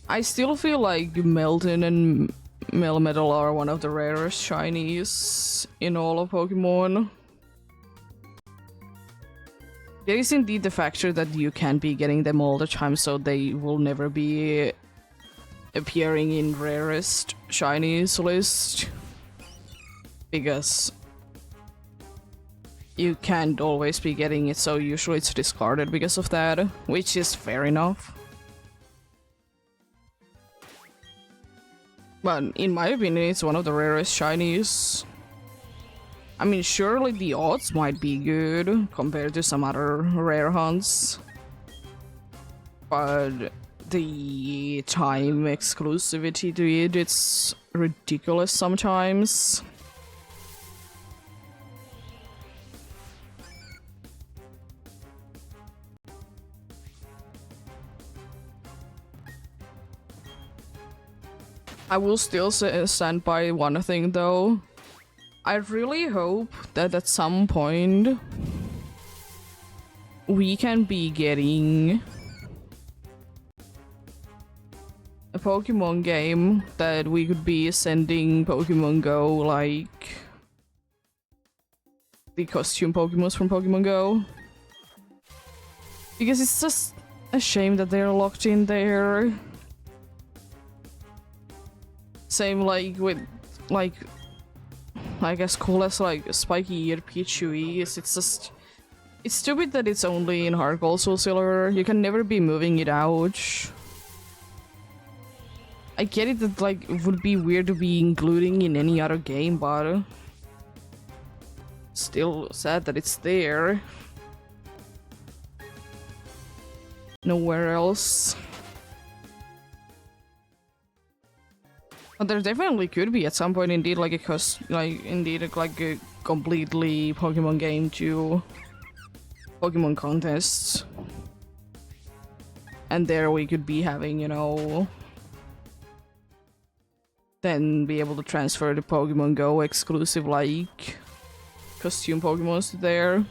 I still feel like Melton and Melmetal are one of the rarest shinies in all of Pokemon. There is indeed the factor that you can't be getting them all the time, so they will never be appearing in rarest shinies list. Because you can't always be getting it, so usually it's discarded because of that, which is fair enough. But in my opinion, it's one of the rarest shinies. I mean, surely the odds might be good compared to some other rare hunts, but the time exclusivity to it's ridiculous sometimes. I will still stand by one thing though. I really hope that at some point we can be getting a Pokemon game that we could be sending Pokemon Go, like the costume Pokemons from Pokemon Go. Because it's just a shame that they're locked in there. Same like with, like, I guess cool as like Spiky Eared Pichu is. It's just, it's stupid that it's only in Heart Gold Soul Silver. You can never be moving it out. I get it that like it would be weird to be including in any other game, but still sad that it's there. Nowhere else. But there definitely could be at some point indeed like a completely Pokemon game to Pokemon contests. And there we could be having, you know, then be able to transfer the Pokemon Go exclusive like costume Pokemons to there.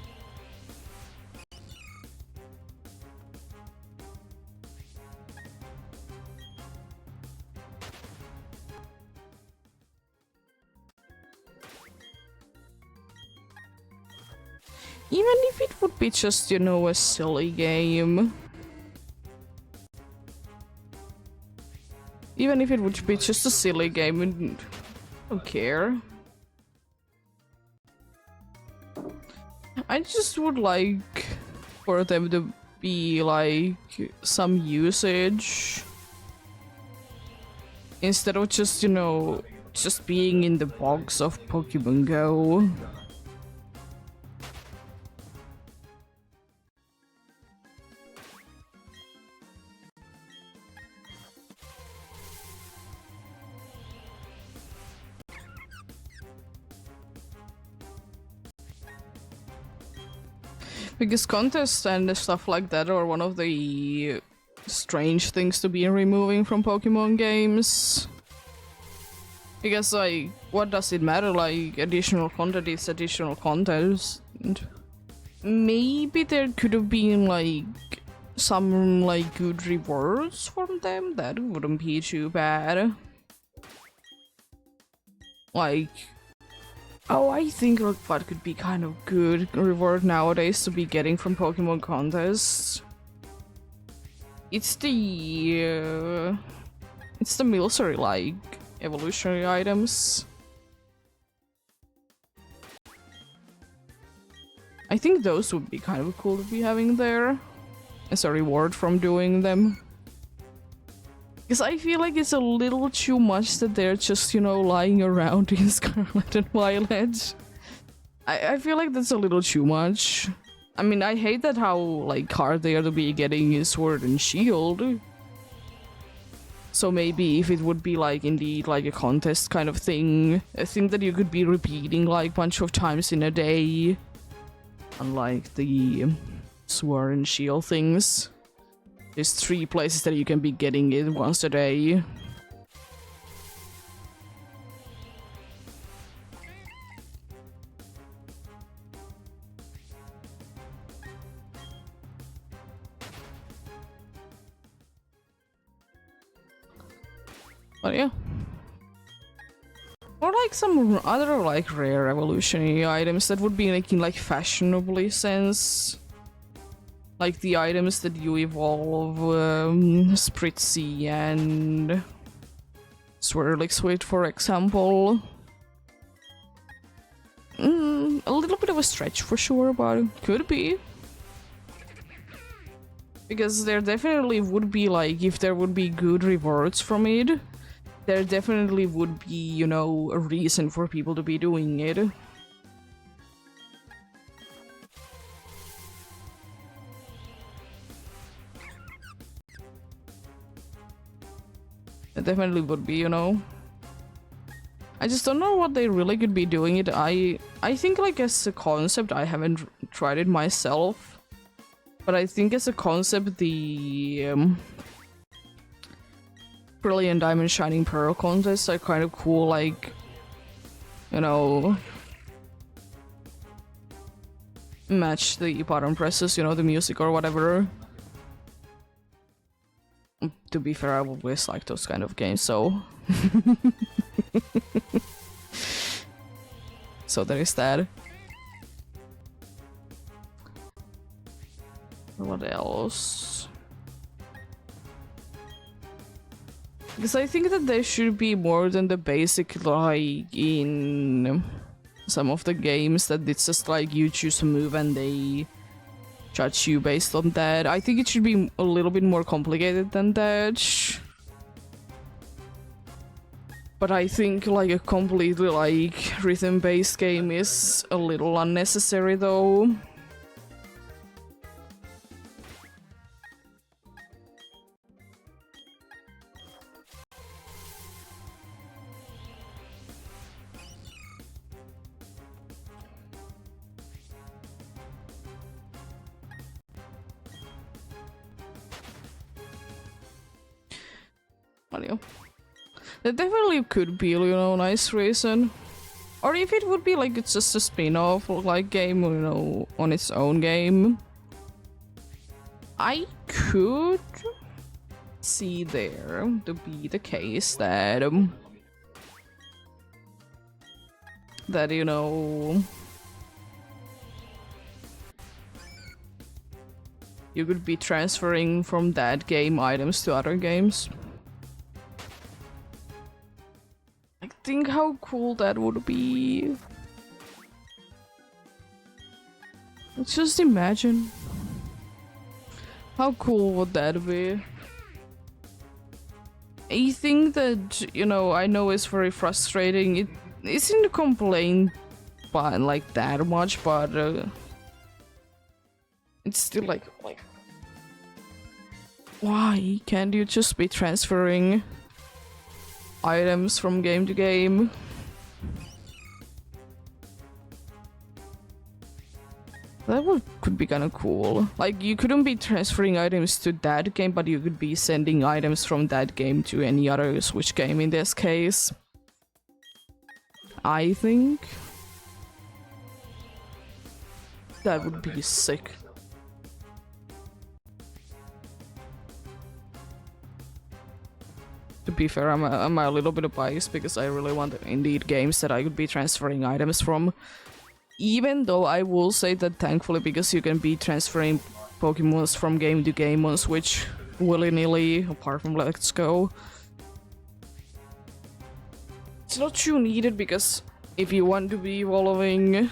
Even if it would be just, you know, a silly game. Even if it would be just a silly game, I don't care. I just would like for them to be like some usage. Instead of just, you know, just being in the box of Pokemon Go. Because contests and stuff like that are one of the strange things to be removing from Pokemon games. Because, like, what does it matter? Like, additional content is additional content. Maybe there could have been, like, some, like, good rewards from them? That wouldn't be too bad. Like, oh, I think like what could be kind of good reward nowadays to be getting from Pokemon contests. It's the military like evolutionary items. I think those would be kind of cool to be having there as a reward from doing them. Because I feel like it's a little too much that they're just, you know, lying around in Scarlet and Violet. I feel like that's a little too much. I mean, I hate that how, like, hard they are to be getting a Sword and Shield. So maybe if it would be, like, indeed, like, a contest kind of thing. A thing that you could be repeating, like, a bunch of times in a day. Unlike the Sword and Shield things. There's 3 places that you can be getting it once a day. But yeah. Or like some other like rare evolutionary items that would be like in like fashionably sense. Like the items that you evolve, Spritzy and Swirlixwit, for example. A little bit of a stretch for sure, but could be. Because there definitely would be, like, if there would be good rewards from it, there definitely would be, you know, a reason for people to be doing it. It definitely would be, you know. I just don't know what they really could be doing it. I think, like, as a concept, I haven't tried it myself. But I think as a concept, the Brilliant Diamond Shining Pearl contests are kind of cool, like, you know, match the button presses, you know, the music or whatever. To be fair, I always like those kind of games, so... So there is that. What else? Because I think that there should be more than the basic, like, in some of the games that it's just like you choose a move and they judge you based on that. I think it should be a little bit more complicated than that. But I think like a completely like rhythm-based game is a little unnecessary though. Mario. That definitely could be, you know, a nice reason. Or if it would be like it's just a spin-off like game, you know, on its own game. I could see there to be the case that that, you know, you could be transferring from that game items to other games. Think how cool that would be. Let's just imagine. How cool would that be? I think that, you know, I know it's very frustrating. It isn't a complaint but like that much, but it's still like why can't you just be transferring items from game to game? Could be kind of cool. Like, you couldn't be transferring items to that game, but you could be sending items from that game to any other Switch game in this case. I think that would be sick. To be fair, I'm a little bit biased because I really want indeed games that I could be transferring items from. Even though I will say that thankfully, because you can be transferring Pokemons from game to game on Switch willy-nilly, apart from Let's Go. It's not too needed because if you want to be evolving,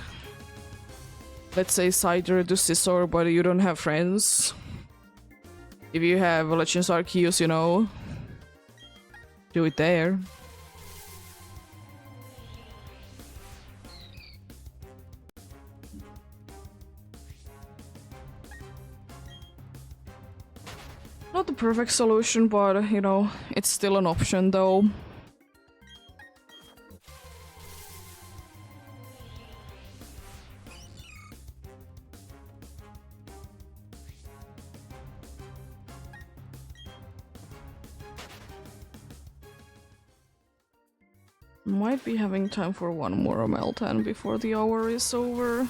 let's say Cider to Scizor, but you don't have friends. If you have Legends Arceus, you know, do it there. Not the perfect solution, but you know, it's still an option though. Might be having time for one more Meltan before the hour is over.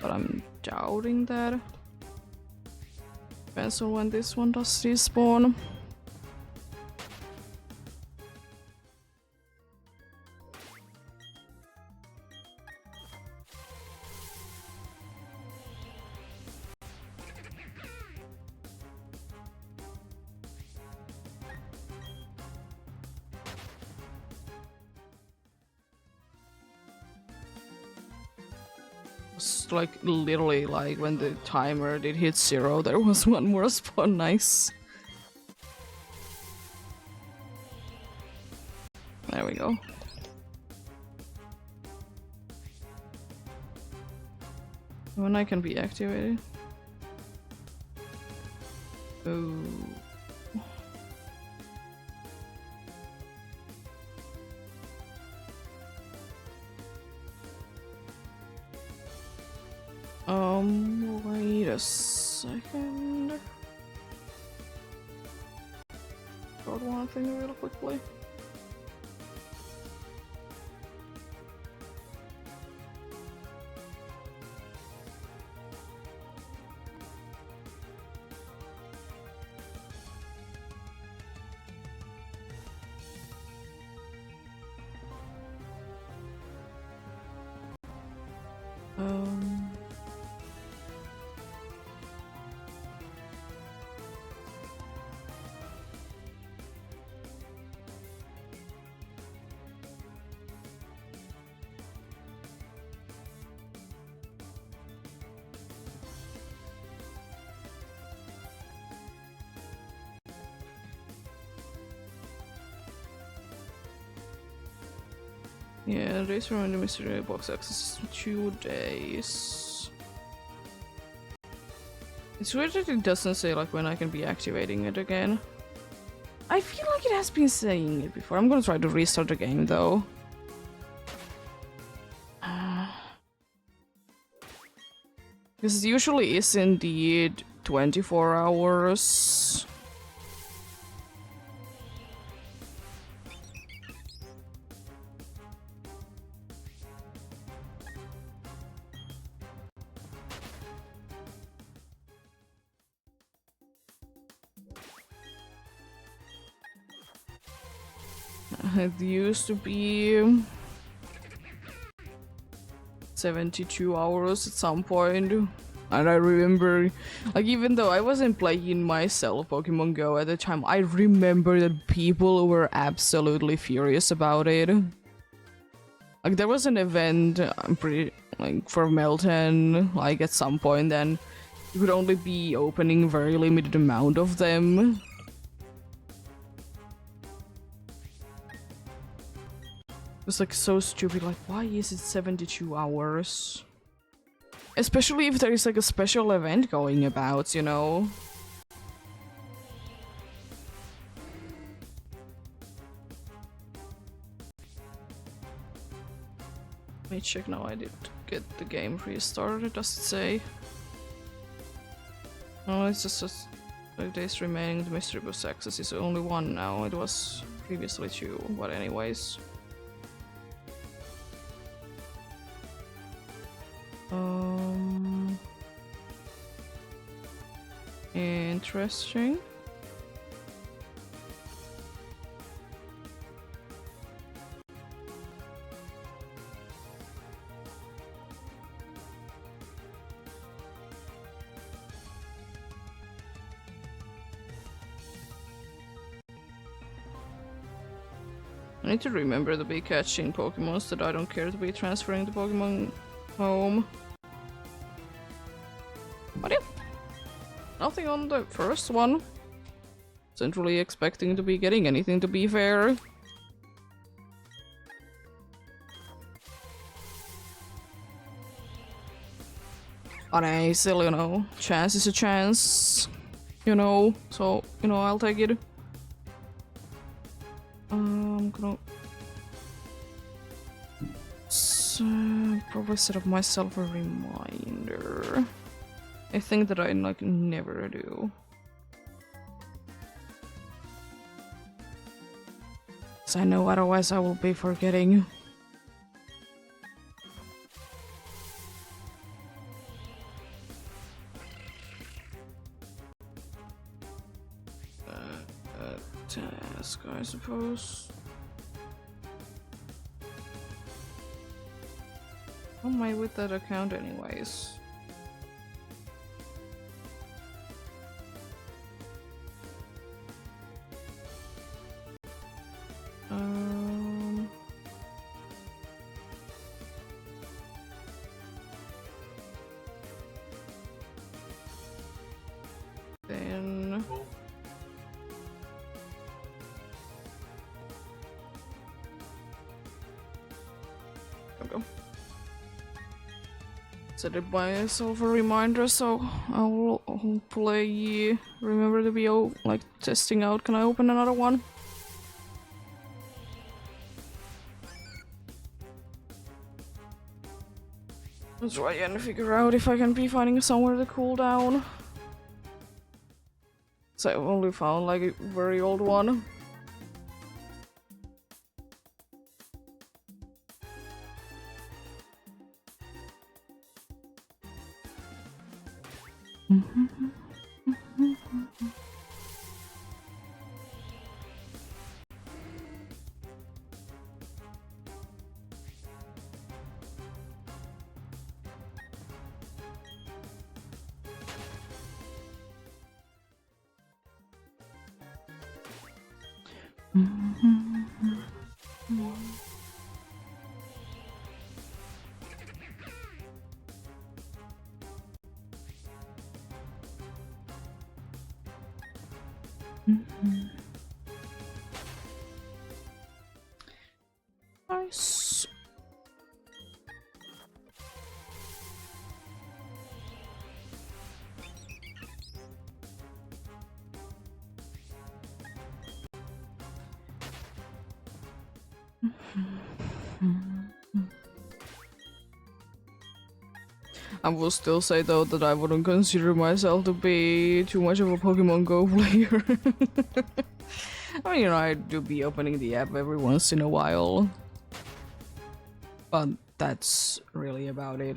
But I'm doubting that. Depends on when this one does respawn. Like literally like when the timer did hit 0, there was one more spawn. Nice. There we go. When I can be activated. Oh. Wait a second. Got one thing real quickly. Yeah, days from the mystery box access is 2 days. It's weird that it doesn't say like when I can be activating it again. I feel like it has been saying it before. I'm gonna try to restart the game though. Because it usually is indeed 24 hours. It used to be 72 hours at some point. And I remember, like, even though I wasn't playing myself Pokemon Go at the time, I remember that people were absolutely furious about it. Like, there was an event, I'm pretty, like, for Melton, like, at some point, and you could only be opening very limited amount of them. It was like so stupid, like why is it 72 hours? Especially if there is like a special event going about, you know? Let me check now. I did get the game restarted. Does it say? No, it's just 5 days remaining. The mystery box access is only 1 now. It was previously 2, but anyways. Interesting. I need to remember to be catching Pokemons that I don't care to be transferring the Pokemon home. But yeah, nothing on the first one. Wasn't really expecting to be getting anything, to be fair. But hey, still, you know, chance is a chance. You know, so, you know, I'll take it. I'm gonna probably set up myself a reminder. I think that I like never do. So I know otherwise I will be forgetting. Task, I suppose. How am I with that account anyways? Then go. Set it by myself a reminder, so I will hopefully remember to be like testing out. Can I open another one? Let's try and figure out if I can be finding somewhere to cool down. So I've only found like a very old one. Nice. I will still say though that I wouldn't consider myself to be too much of a Pokemon Go player. I mean, you know, I do be opening the app every once in a while. But that's really about it.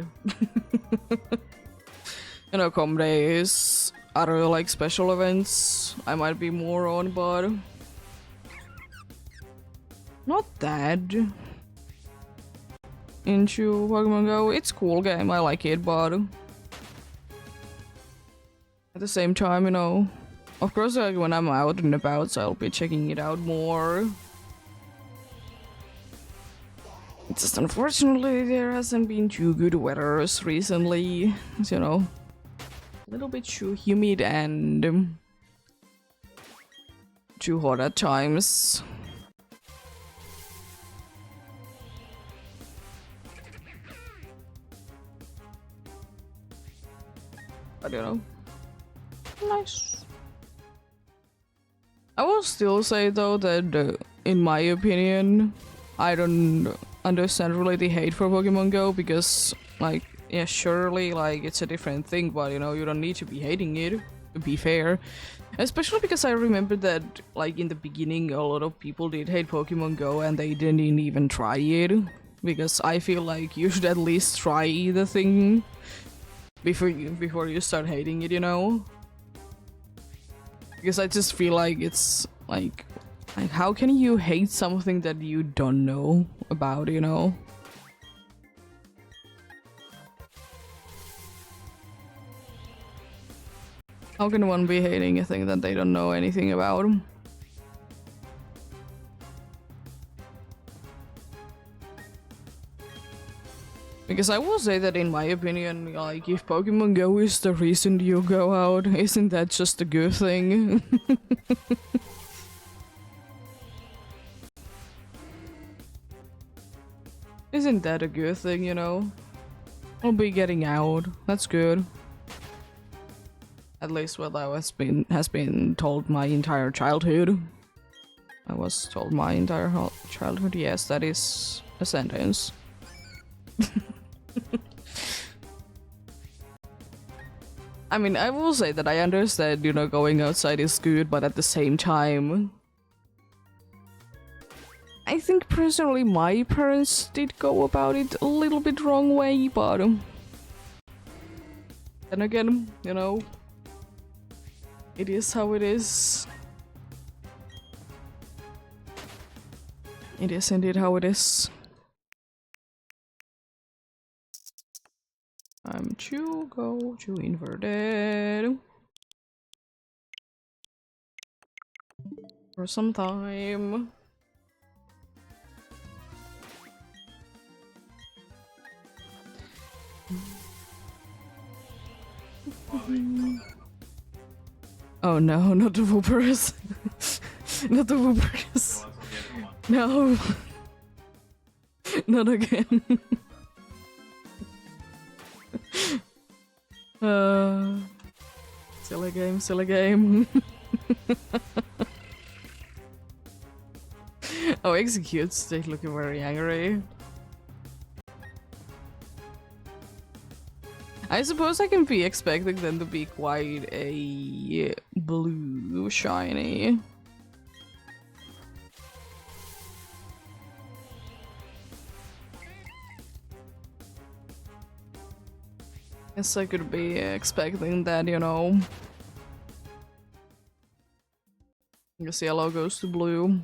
You know, com days, other like special events, I might be more on, but not that into Pokemon Go. It's a cool game, I like it, but at the same time, you know, of course, like when I'm out and about, so I'll be checking it out more. It's just unfortunately there hasn't been too good weathers recently. It's, you know, a little bit too humid and too hot at times. But you know, nice. I will still say though that in my opinion, I don't understand really the hate for Pokemon Go, because, like, yeah, surely, like, it's a different thing, but, you know, you don't need to be hating it, to be fair. Especially because I remember that, like, in the beginning, a lot of people did hate Pokemon Go and they didn't even try it. Because I feel like you should at least try the thing before you start hating it, you know? Because I just feel like it's, like, how can you hate something that you don't know about, you know? How can one be hating a thing that they don't know anything about? Because I will say that in my opinion, like, if Pokemon Go is the reason you go out, isn't that just a good thing? Isn't that a good thing, you know? I'll be getting out. That's good. At least what has been told my entire childhood. I was told my entire childhood. Yes, that is a sentence. I mean, I will say that I understand, you know, going outside is good, but at the same time, I think personally my parents did go about it a little bit wrong way, but then again, you know, it is how it is. It is indeed how it is. Time to go to inverted for some time. Oh no, not the whoopers. Not the whoopers. No. Not again. Silly game, silly game. Oh, executes, they looking very angry. I suppose I can be expecting them to be quite a blue shiny. Guess I could be expecting that, you know. I guess yellow goes to blue.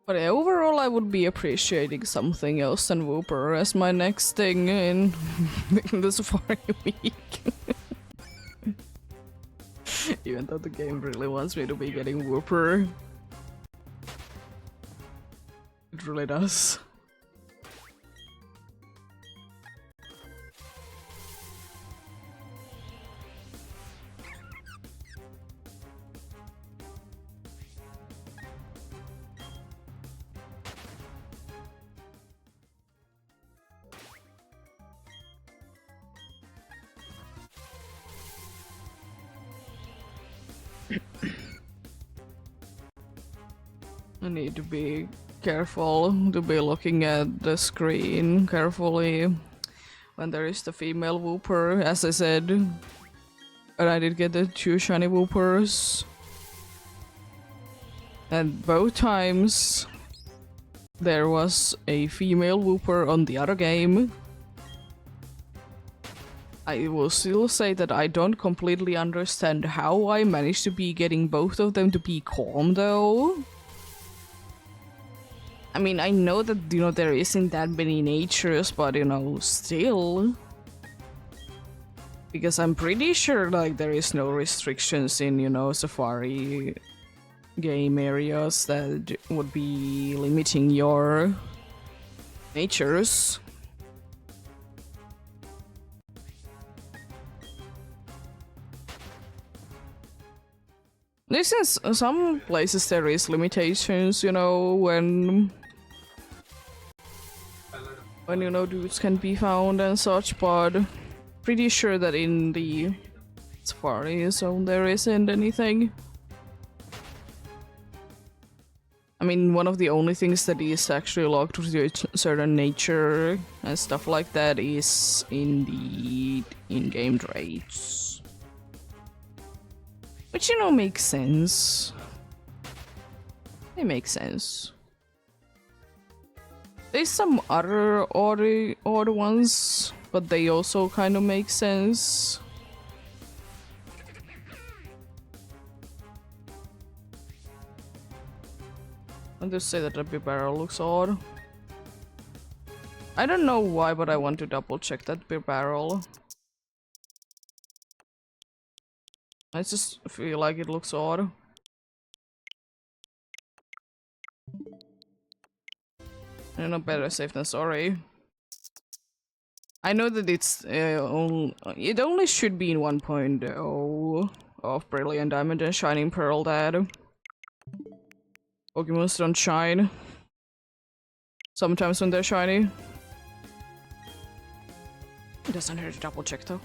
But yeah, overall I would be appreciating something else than Wooper as my next thing in, in the Safari week. Even though the game really wants me to be getting Wooper. It really does. I need to be careful to be looking at the screen carefully when there is the female Wooper, as I said. And I did get the 2 shiny Woopers. And both times there was a female Wooper on the other game. I will still say that I don't completely understand how I managed to be getting both of them to be calm though. I mean, I know that, you know, there isn't that many natures, but, you know, still. Because I'm pretty sure, like, there is no restrictions in, you know, Safari game areas that would be limiting your natures. This is some places there is limitations, you know, when you know dudes can be found and such, but pretty sure that in the Safari zone there isn't anything. I mean, one of the only things that is actually locked with a certain nature and stuff like that is in the in-game traits. Which, you know, makes sense. They make sense. There's some other odd ones, but they also kind of make sense. I'll just say that the big barrel looks odd. I don't know why, but I want to double check that big barrel. I just feel like it looks odd. You know, better safe than sorry. I know that it's it only should be in 1.0 of Brilliant Diamond and Shining Pearl that Pokemons don't shine. Sometimes when they're shiny. It doesn't hurt to double check though.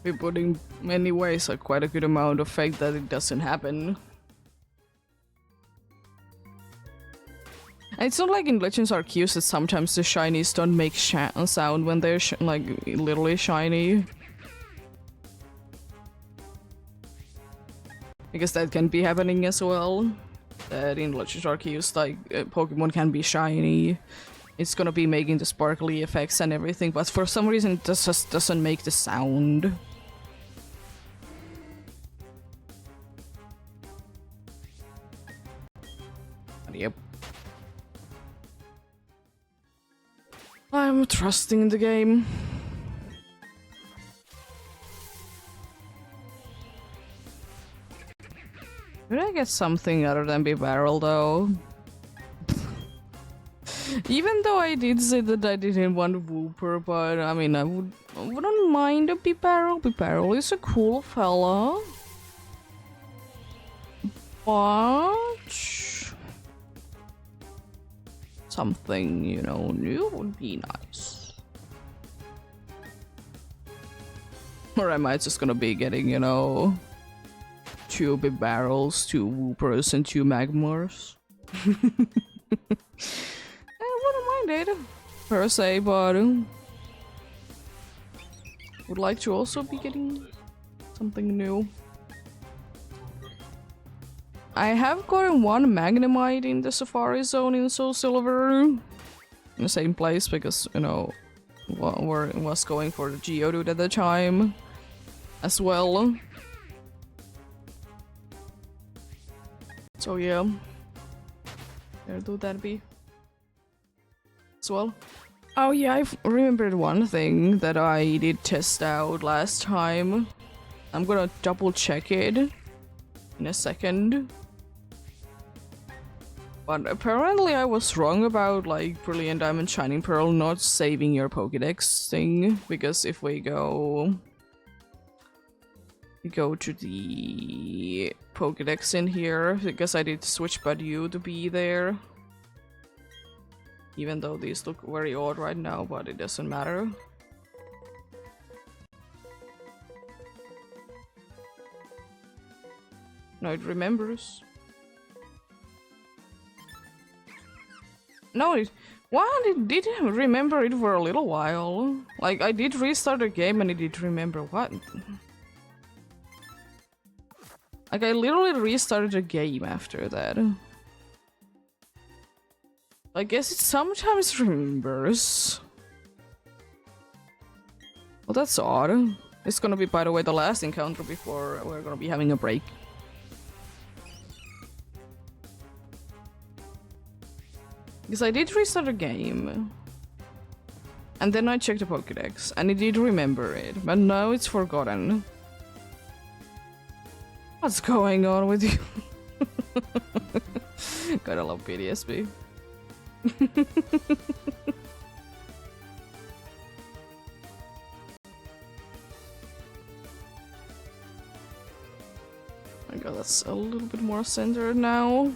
We put in many ways like quite a good amount of faith that it doesn't happen. And it's not like in Legends Arceus that sometimes the shinies don't make sound when they're like literally shiny. Because that can be happening as well. That in Legends Arceus, like Pokemon can be shiny. It's gonna be making the sparkly effects and everything, but for some reason it just doesn't make the sound. Yep. I'm trusting the game. Did I get something other than Big Barrel though? Even though I did say that I didn't want Wooper, but I mean I wouldn't mind a Big Barrel. Big Barrel is a cool fella. But something, you know, new would be nice. Or am I just gonna be getting, you know, 2 Big Barrels, 2 Woopers, and 2 Magmars? I wouldn't mind it, per se, but would like to also be getting something new. I have gotten 1 Magnemite in the Safari Zone in Soul Silver. In the same place because, you know, was going for the Geodude at the time as well. So yeah. Where do that be? As well. Oh yeah, I remembered one thing that I did test out last time. I'm gonna double check it in a second. But apparently I was wrong about like Brilliant Diamond Shining Pearl not saving your Pokédex thing, because if we go to the Pokédex in here, because I did switch Badu to be there. Even though these look very odd right now, but it doesn't matter. No, it remembers. No, Well, it did remember it for a little while. Like, I did restart the game and it did remember what? Like, I literally restarted the game after that. I guess it sometimes remembers. Well, that's odd. It's gonna be, by the way, the last encounter before we're gonna be having a break. Because I did restart the game. And then I checked the Pokédex, and it did remember it, but now it's forgotten. What's going on with you? Gotta love PTSD. I got that's a little bit more centered now.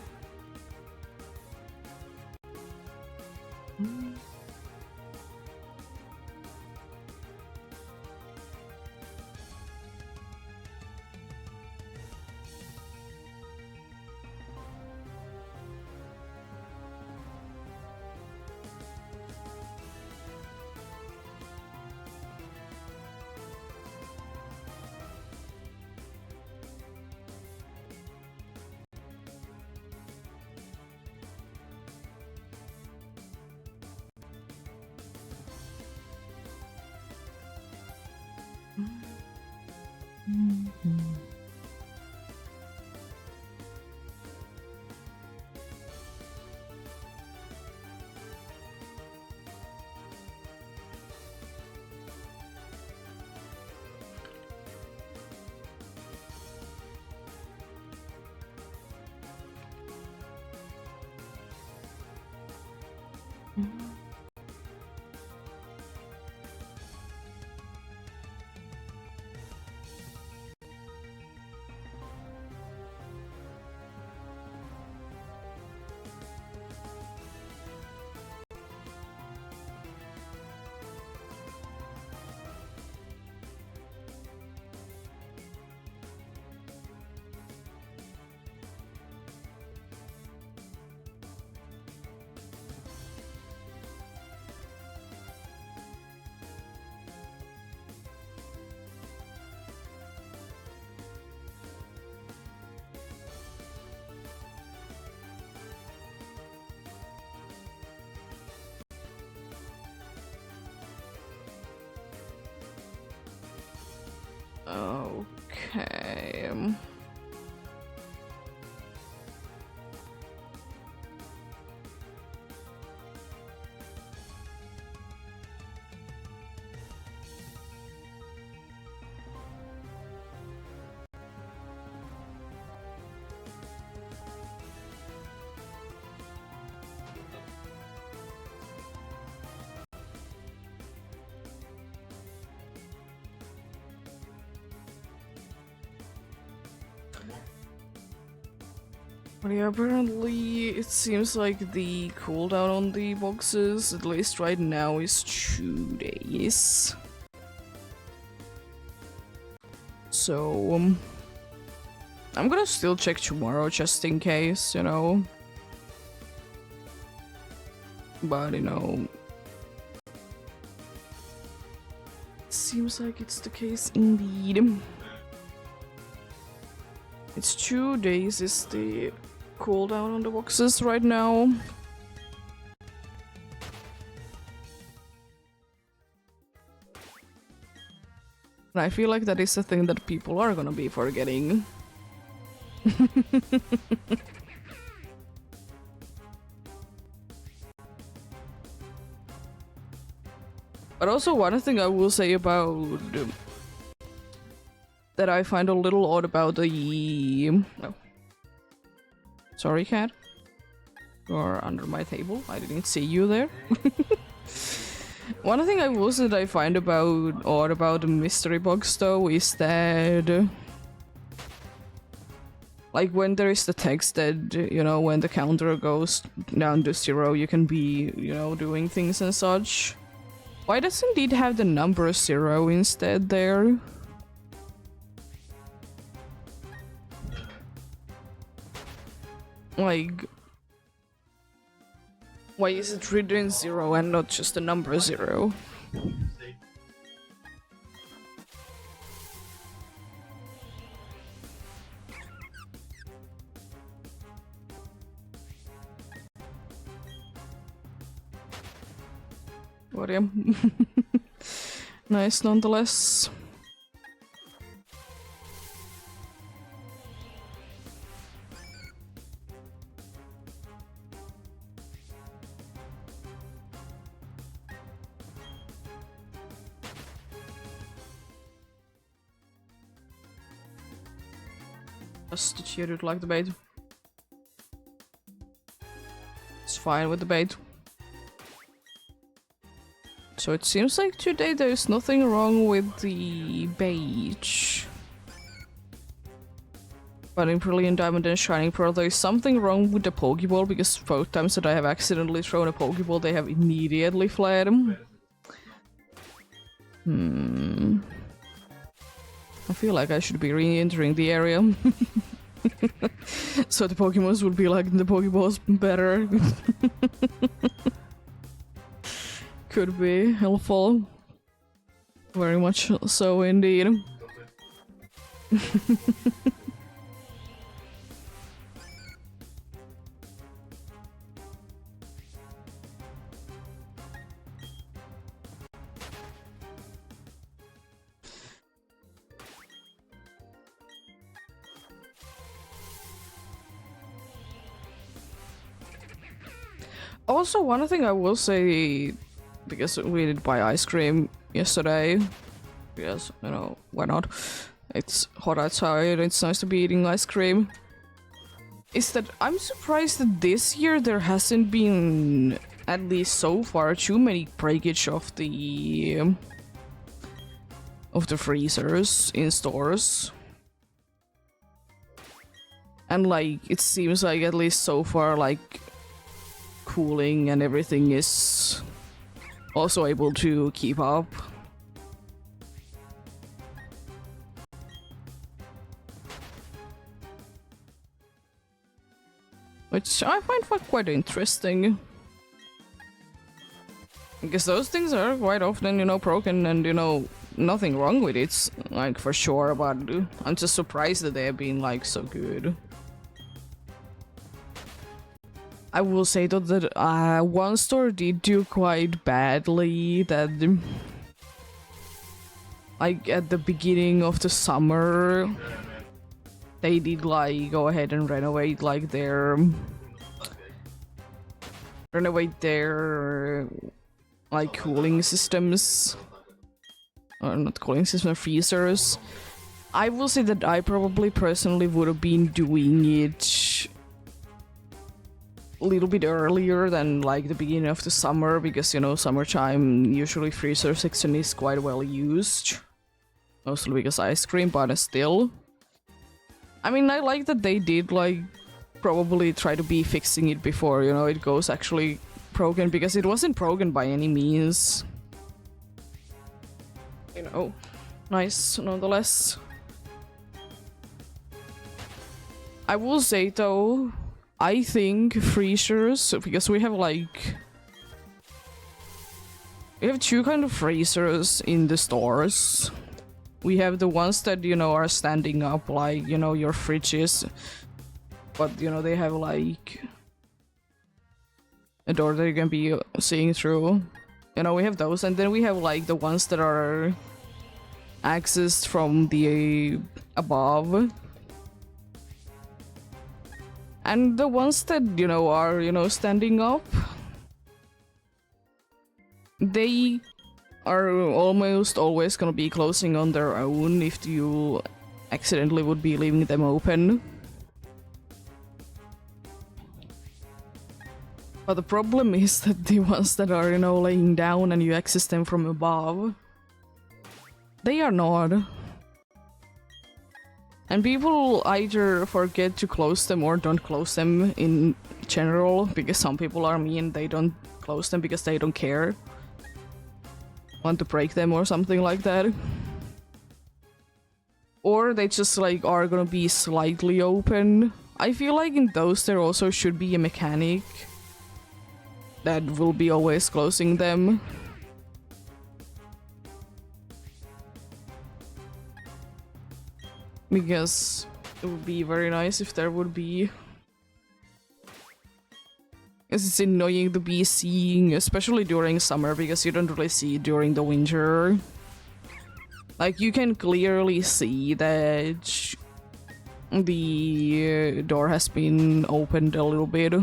Okay. But yeah, apparently it seems like the cooldown on the boxes, at least right now, is 2 days. So, I'm gonna still check tomorrow just in case, you know. But, you know, it seems like it's the case indeed. It's 2 days is the cooldown on the boxes right now. And I feel like that is the thing that people are gonna be forgetting. But also one thing I will say about that I find a little odd about the... Oh. Sorry, cat. You're under my table. I didn't see you there. One thing I will say that I find odd about the mystery box though is that... like when there is the text that, you know, when the counter goes down to 0 you can be, you know, doing things and such. Why doesn't it have the number 0 instead there? Like... Why is it written 0 and not just the number 0? But yeah. Nice nonetheless. Just that you don't like the bait. It's fine with the bait. So it seems like today there's nothing wrong with the bait. But in Brilliant Diamond and Shining Pearl there's something wrong with the Pokeball, because both times that I have accidentally thrown a Pokeball they have immediately fled. I feel like I should be re-entering the area. So the Pokemons would be like the Pokeballs better. Could be helpful. Very much so indeed. Also, one thing I will say, because we did buy ice cream yesterday, because, you know, why not? It's hot outside, it's nice to be eating ice cream. Is that I'm surprised that this year there hasn't been, at least so far, too many breakage of the freezers in stores. And like, it seems like at least so far, like, cooling and everything is also able to keep up. Which I find quite interesting. Because those things are quite often, you know, broken and, you know, nothing wrong with it, like, for sure, but I'm just surprised that they have been, like, so good. I will say though that one store did do quite badly, that like at the beginning of the summer they did like go ahead and renovate like their like cooling systems, or not cooling systems, freezers. I will say that I probably personally would have been doing it a little bit earlier than like the beginning of the summer, because, you know, summertime usually freezer section is quite well used, mostly because ice cream, but still. I mean, I like that they did like probably try to be fixing it before, you know, it goes actually broken, because it wasn't broken by any means. You know, nice nonetheless. I will say though, I think freezers, because we have like... we have two kind of freezers in the stores. We have the ones that, you know, are standing up, like, you know, your fridges. But, you know, they have like... a door that you can be seeing through. You know, we have those, and then we have like the ones that are accessed from the above. And the ones that, you know, are, you know, standing up, they are almost always gonna be closing on their own if you accidentally would be leaving them open. But the problem is that the ones that are, you know, laying down and you access them from above, they are not. And people either forget to close them or don't close them in general, because some people are mean, they don't close them because they don't care. Want to break them or something like that. Or they just like are gonna be slightly open. I feel like in those there also should be a mechanic that will be always closing them. Because it would be very nice if there would be. Because it's annoying to be seeing, especially during summer, because you don't really see it during the winter. Like, you can clearly see that the door has been opened a little bit.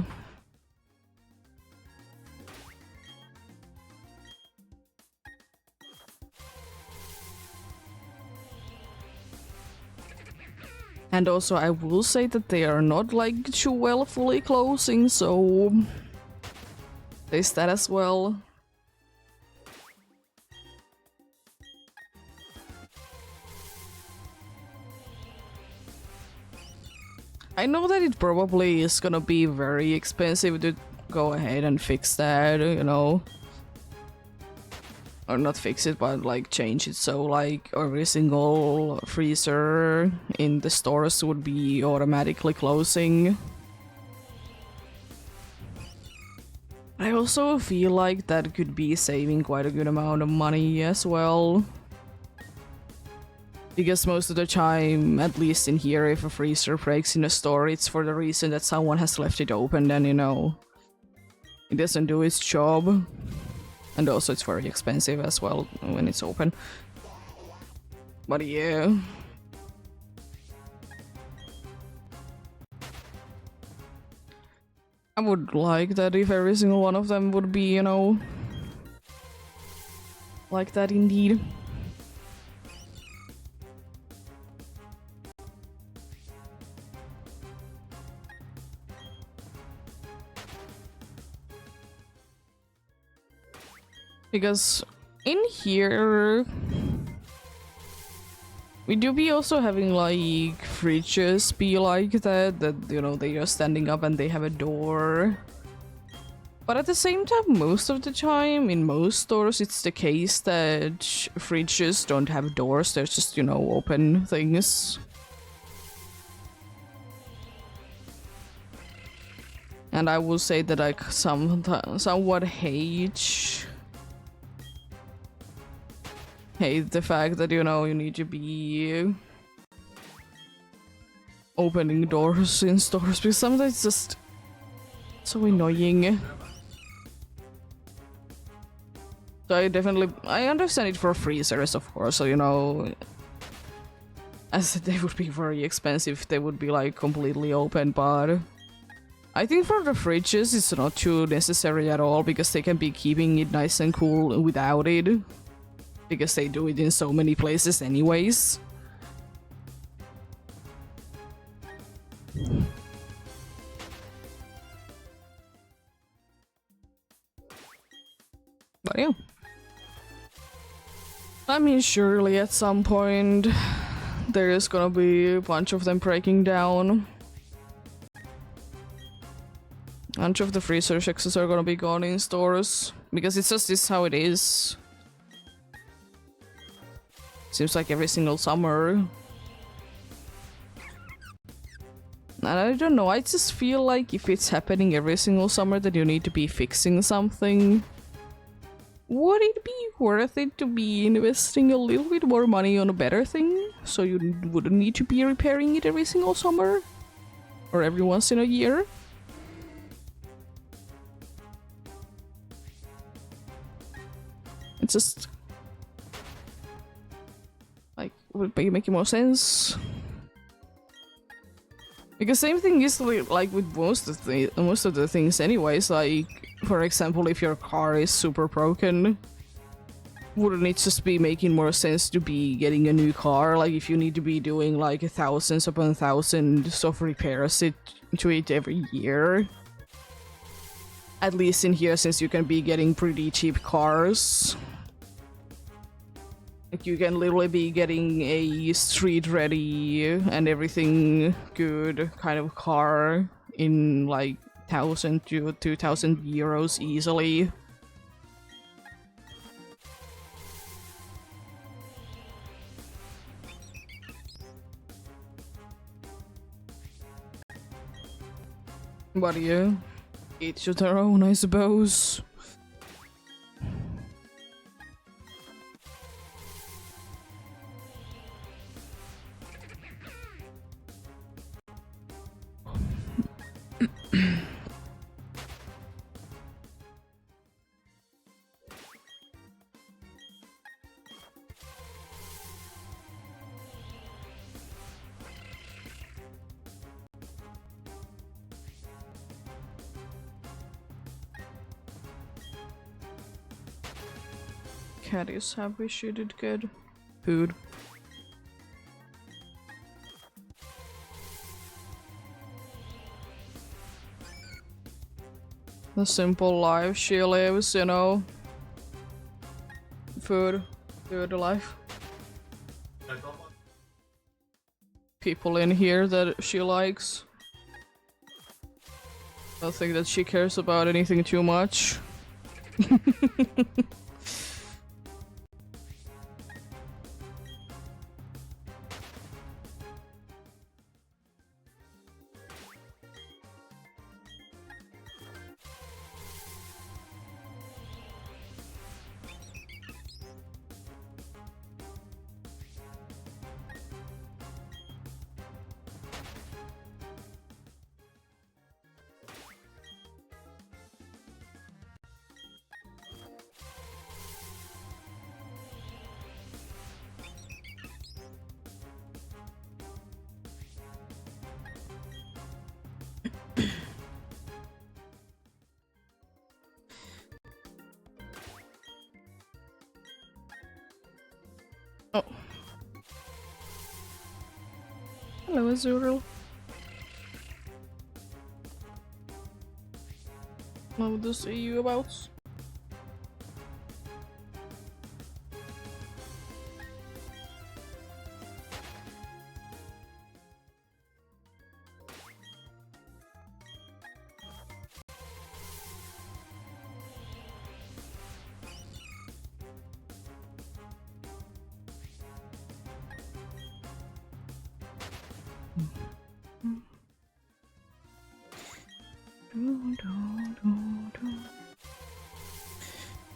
And also, I will say that they are not like too well fully closing, so there's that as well. I know that it probably is gonna be very expensive to go ahead and fix that, you know. Or not fix it, but like change it so like every single freezer in the stores would be automatically closing. I also feel like that could be saving quite a good amount of money as well. Because most of the time, at least in here, if a freezer breaks in a store, it's for the reason that someone has left it open and, you know, it doesn't do its job. And also it's very expensive as well when it's open. But yeah. I would like that if every single one of them would be, you know, like that indeed. Because in here we do be also having like fridges be like that, you know, they are standing up and they have a door. But at the same time, most of the time, in most stores, it's the case that fridges don't have doors, they're just, you know, open things. And I will say that I somewhat hate the fact that, you know, you need to be opening doors in stores, because sometimes it's just so annoying. So I understand it for freezers, of course, so, you know, as they would be very expensive if they would be like completely open, but I think for the fridges it's not too necessary at all, because they can be keeping it nice and cool without it. Because they do it in so many places anyways. But yeah. I mean, surely at some point there is gonna be a bunch of them breaking down. A bunch of the freezer boxes are gonna be gone in stores. Because it's just this how it is. Seems like every single summer. And I don't know, I just feel like if it's happening every single summer that you need to be fixing something, would it be worth it to be investing a little bit more money on a better thing? So you wouldn't need to be repairing it every single summer? Or every once in a year? It's just like, would it be making more sense? Because same thing is like with most of the things anyways, like for example, if your car is super broken, wouldn't it just be making more sense to be getting a new car? Like if you need to be doing like thousands upon thousands of repairs to it every year. At least in here, since you can be getting pretty cheap cars. Like you can literally be getting a street ready and everything good kind of car in like 1,000 to 2,000 euros easily. But yeah. Each to their own, I suppose. Cat is happy she did get food. The simple life she lives, you know. Food life. People in here that she likes. I don't think that she cares about anything too much. Oh. Hello, Azuriel. What to see you about?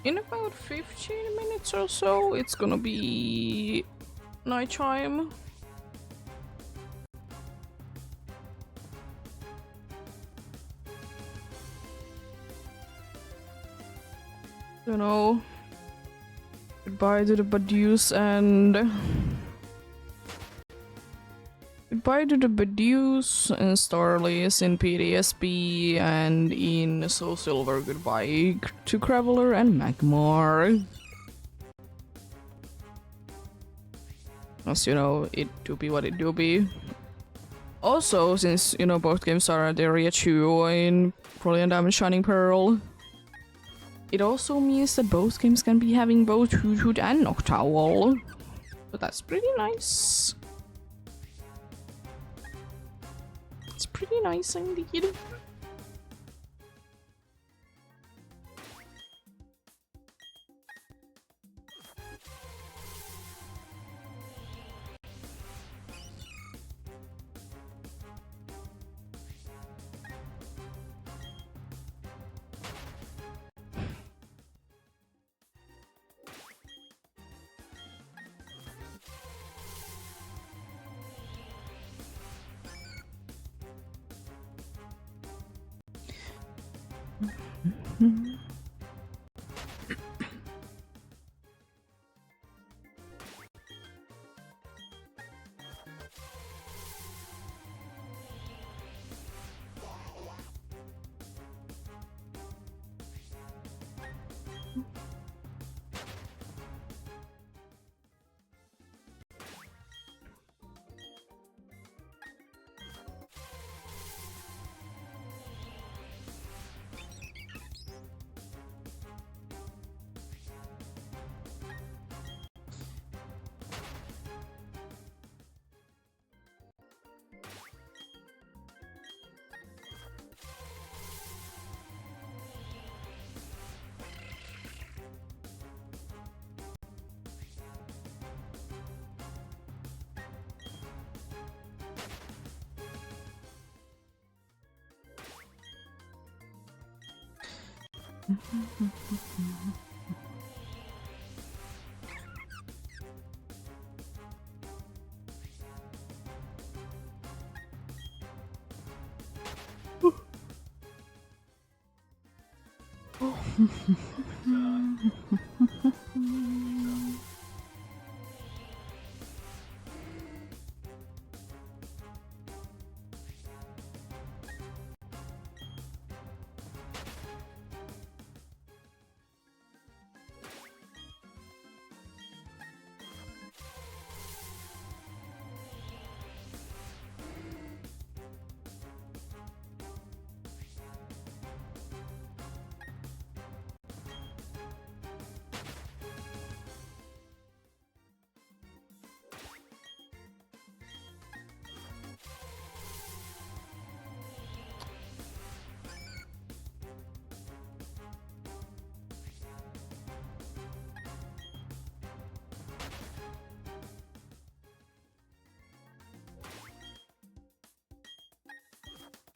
In about 15 minutes or so, it's gonna be nighttime. You know, goodbye to the Badius and goodbye to the Badius and Starlys in PDSP and in Soul Silver. Goodbye to Craveler and Magmar. As you know, it do be what it do be. Also, since you know both games are at Area 2 in Brilliant Diamond Shining Pearl, it also means that both games can be having both Hoot Hoot and Noctowl. But that's pretty nice. It's pretty nice indeed.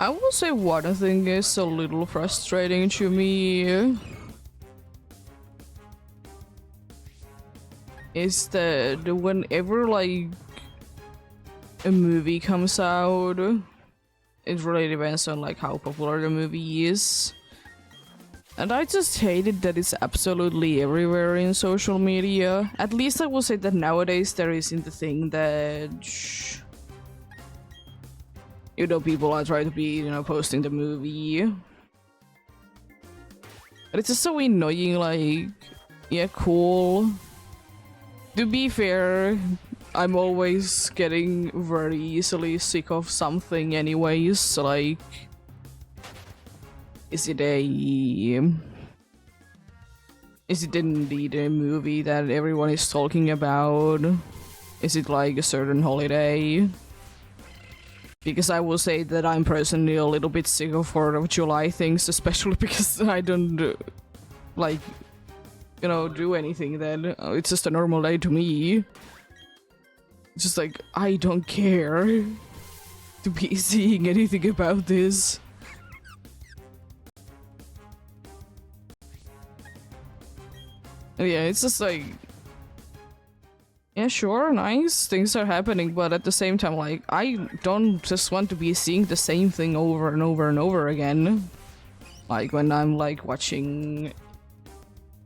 I will say one thing is a little frustrating to me is that whenever like a movie comes out, it really depends on like how popular the movie is. And I just hate it that it's absolutely everywhere in social media. At least I will say that nowadays there isn't the thing that you know, people are trying to be, you know, posting the movie. But it's just so annoying, like, yeah, cool. To be fair, I'm always getting very easily sick of something anyways, like... Is it indeed a movie that everyone is talking about? Is it like a certain holiday? Because I will say that I'm personally a little bit sick of 4th of July things, especially because I don't, like, you know, do anything then. It's just a normal day to me. It's just like, I don't care to be seeing anything about this. Yeah, it's just like... Yeah, sure, nice, things are happening, but at the same time, like, I don't just want to be seeing the same thing over and over and over again. Like, when I'm, like, watching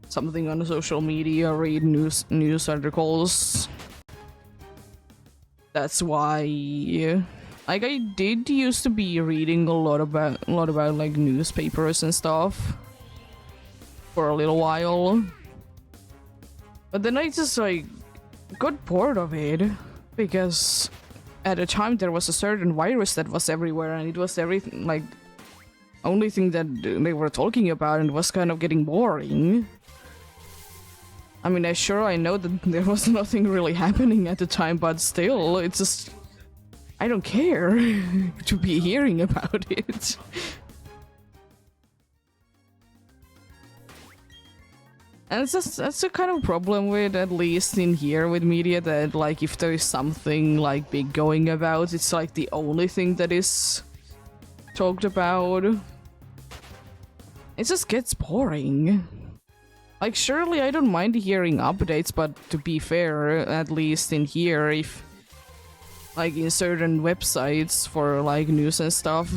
something on social media, read news articles. That's why... Like, I did used to be reading a lot about, like, newspapers and stuff. For a little while. But then I just, like... got bored of it because at a time there was a certain virus that was everywhere and it was everything like only thing that they were talking about and was kind of getting boring. I mean, I know that there was nothing really happening at the time, but still, it's just I don't care to be hearing about it. And it's just, that's a kind of problem with, at least in here with media, that like if there is something like big going about, it's like the only thing that is talked about. It just gets boring. Like, surely I don't mind hearing updates, but to be fair, at least in here, if like in certain websites for like news and stuff,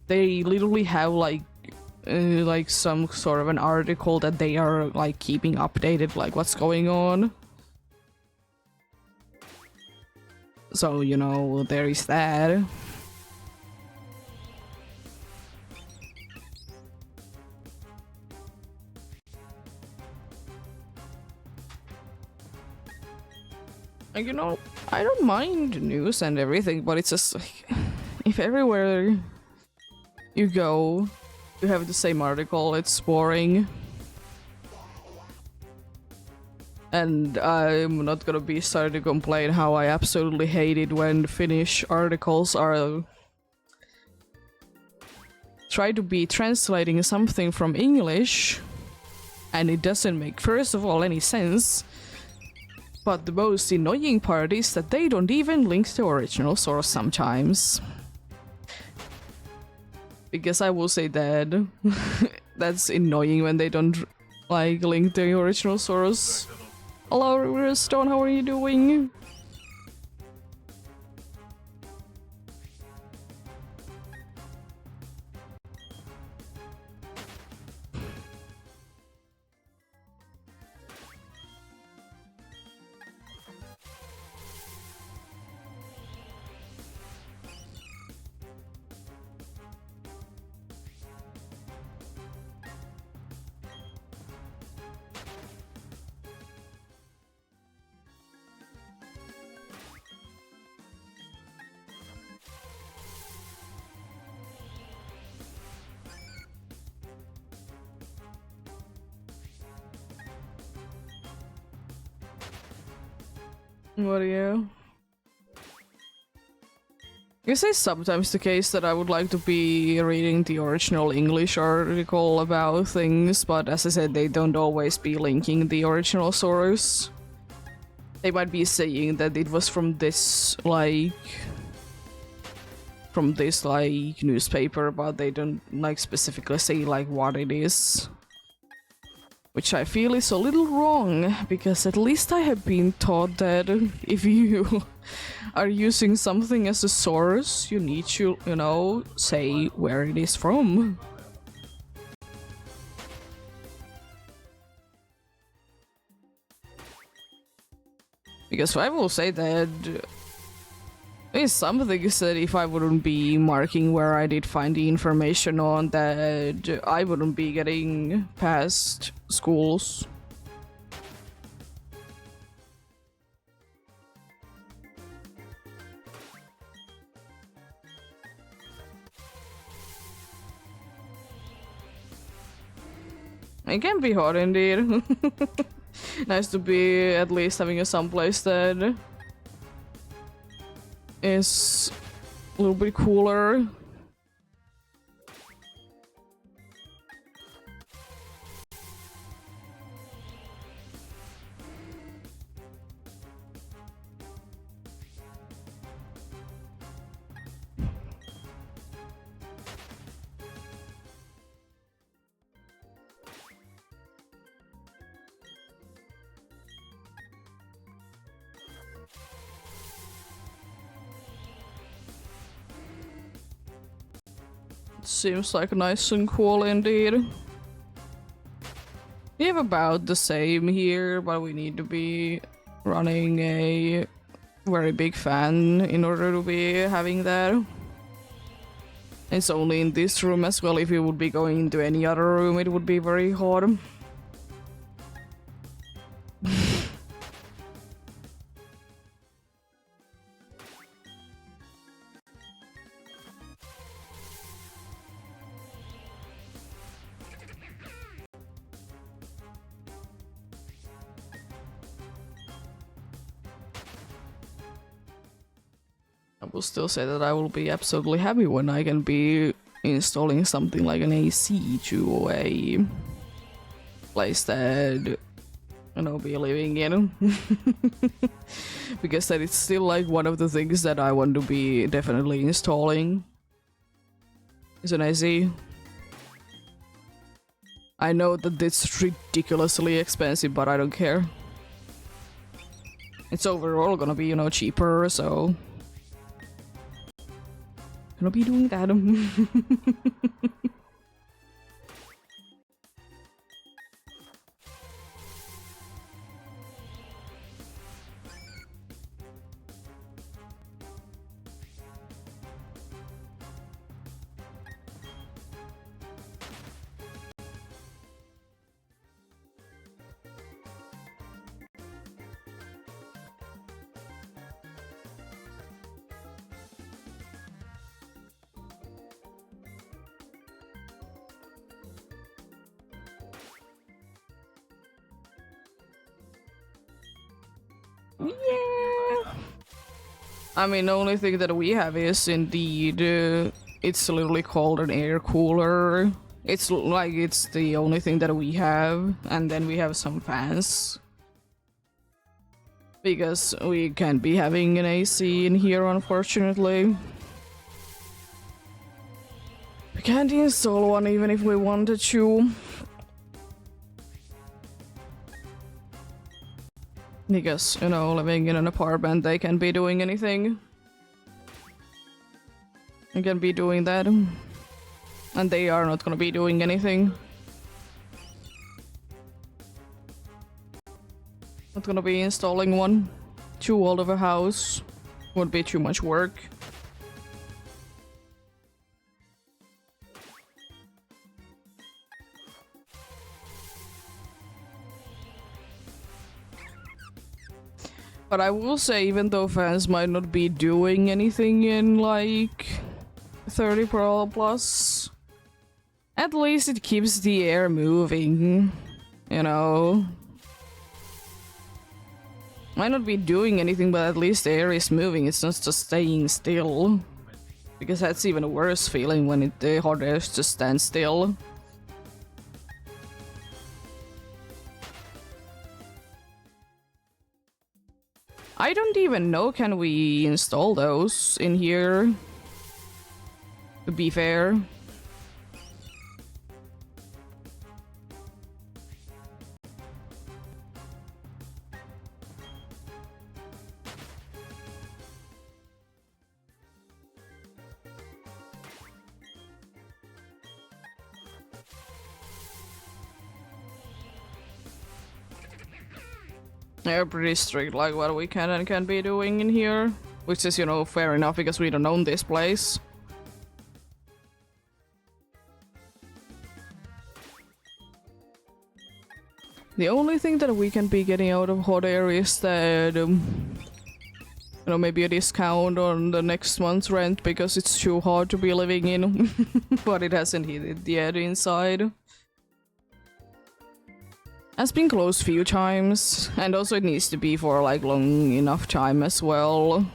they literally have like some sort of an article that they are like keeping updated, like what's going on. So, you know, there is that. And you know, I don't mind news and everything, but it's just like, if everywhere you go you have the same article, it's boring. And I'm not gonna be starting to complain how I absolutely hate it when Finnish articles are try to be translating something from English and it doesn't make, first of all, any sense. But the most annoying part is that they don't even link the original source sometimes. Because I will say that That's annoying when they don't like link the original source. Hello, Riverstone, how are you doing? What are you? I guess it's sometimes the case that I would like to be reading the original English article about things, but as I said, they don't always be linking the original source. They might be saying that it was from this, like, newspaper, but they don't, like, specifically say, like, what it is. Which I feel is a little wrong, because at least I have been taught that if you are using something as a source, you need to, you know, say where it is from. Because I will say that there's some things that if I wouldn't be marking where I did find the information on, that I wouldn't be getting past schools. It can be hard indeed. Nice to be at least having a someplace that is a little bit cooler. Seems like nice and cool indeed. We have about the same here, but we need to be running a very big fan in order to be having that. It's only in this room as well. If you would be going into any other room, it would be very hard. I will still say that I will be absolutely happy when I can be installing something like an AC to a place that, you know, be living in. Because that is still like one of the things that I want to be definitely installing. Is an AC. I know that it's ridiculously expensive, but I don't care. It's overall gonna be, you know, cheaper, so gonna be doing that. Yeah. I mean, the only thing that we have is indeed, it's literally called an air cooler. It's like it's the only thing that we have, and then we have some fans. Because we can't be having an AC in here, unfortunately. can't install one even if we wanted to. Because, you know, living in an apartment, they can't be doing anything. They can be doing that. And they are not gonna be doing anything. Not gonna be installing one. Too old of a house. Would be too much work. But I will say, even though fans might not be doing anything in like 30 Pro plus, at least it keeps the air moving, you know? Might not be doing anything, but at least the air is moving, it's not just staying still. Because that's even a worse feeling when the hot air just stands still. I don't even know, can we install those in here? To be fair. They're pretty strict, like what we can and can't be doing in here. Which is, you know, fair enough because we don't own this place. The only thing that we can be getting out of hot air is that, you know, maybe a discount on the next month's rent because it's too hard to be living in. But it hasn't hit it yet inside. Has been closed few times, and also it needs to be for like long enough time as well.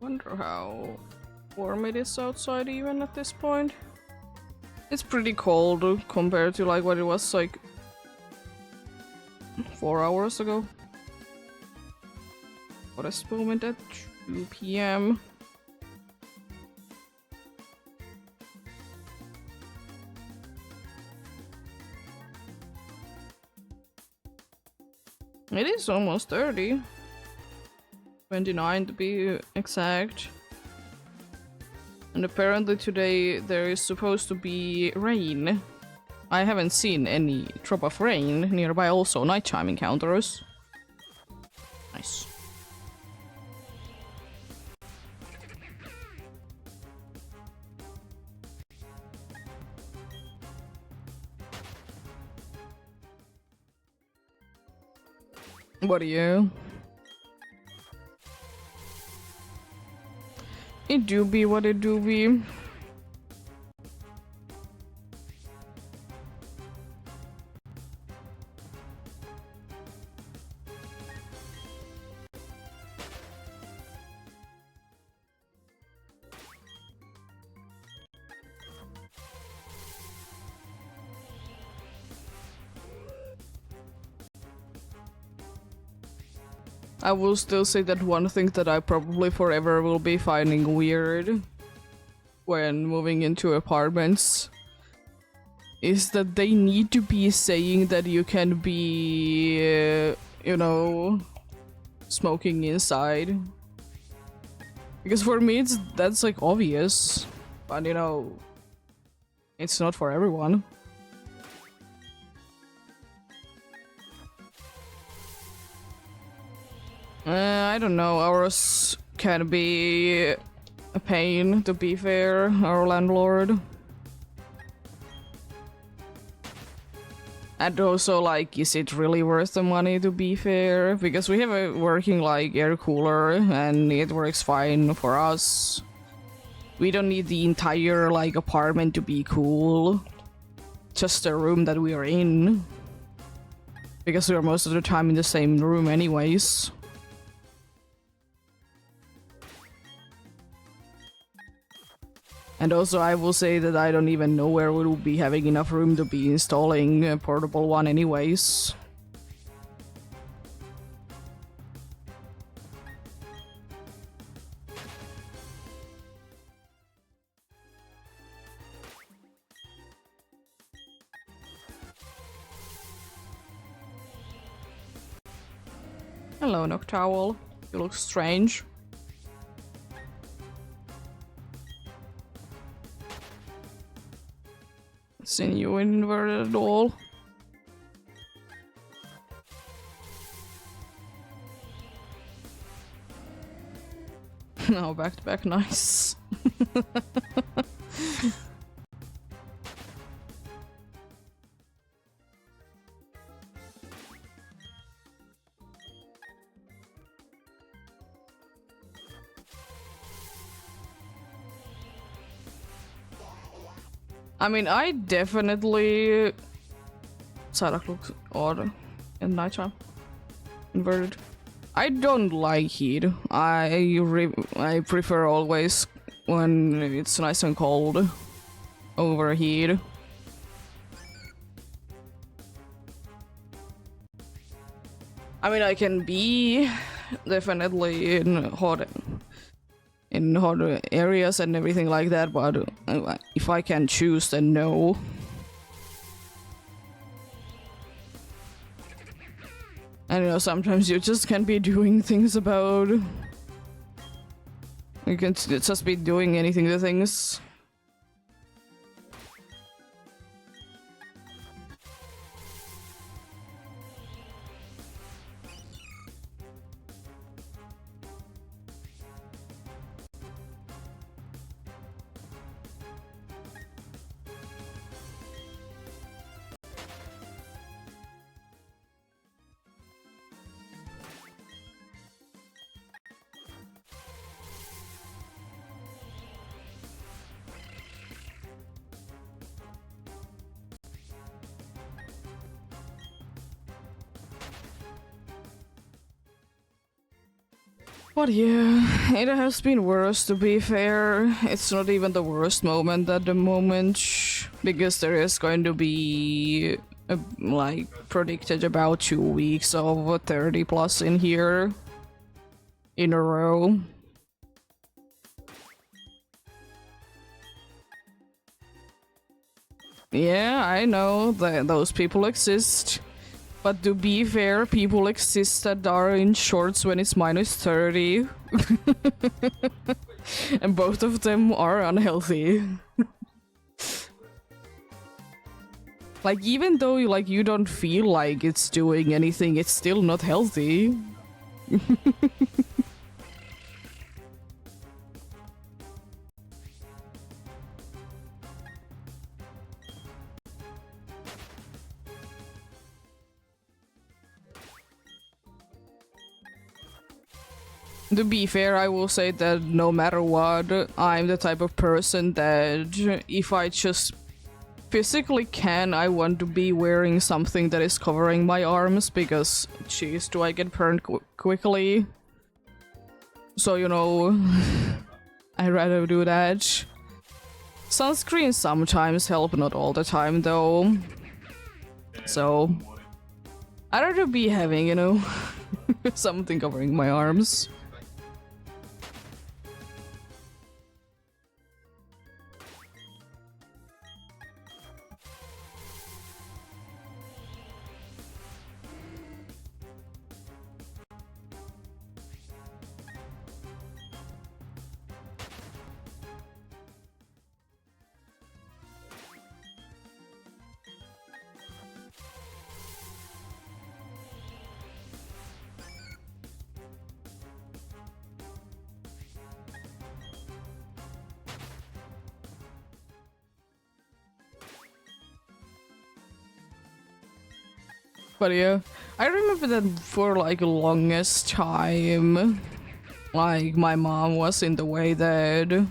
Wonder how warm it is outside even at this point. It's pretty cold compared to like what it was like 4 hours ago. What is the moment at 2 PM? It is almost 30. 29 to be exact. And apparently today there is supposed to be rain. I haven't seen any drop of rain nearby, also nighttime encounters. Nice. What are you? It do be what it do be. I will still say that one thing that I probably forever will be finding weird when moving into apartments is that they need to be saying that you can be, you know, smoking inside. Because for me that's like obvious, but you know, it's not for everyone. I don't know, ours can be a pain, to be fair, our landlord. And also, like, is it really worth the money, to be fair? Because we have a working, like, air cooler, and it works fine for us. We don't need the entire, like, apartment to be cool. Just the room that we are in. Because we are most of the time in the same room anyways. And also I will say that I don't even know where we'll be having enough room to be installing a portable one anyways. Hello, Noctowl. You look strange. Seen you inverted at all. No, back to back, nice. I mean, I definitely... Psyduck looks odd in nighttime. Inverted. I don't like heat. I prefer always when it's nice and cold over heat. I mean, I can be definitely in hot areas and everything like that, but if I can choose, then no. And you know, sometimes you just can't be doing things about... You can just be doing anything to things. But yeah, it has been worse, to be fair. It's not even the worst moment at the moment, because there is going to be like predicted about 2 weeks of 30 plus in here in a row. Yeah, I know that those people exist. But to be fair, people exist that are in shorts when it's minus 30. And both of them are unhealthy. Like, even though you don't feel like it's doing anything, it's still not healthy. To be fair, I will say that no matter what, I'm the type of person that if I just physically can, I want to be wearing something that is covering my arms, because jeez, do I get burned quickly. So, you know, I'd rather do that. Sunscreen sometimes help, not all the time though. So, I'd rather be having, you know, something covering my arms. But yeah, I remember that for like the longest time, like my mom was in the way that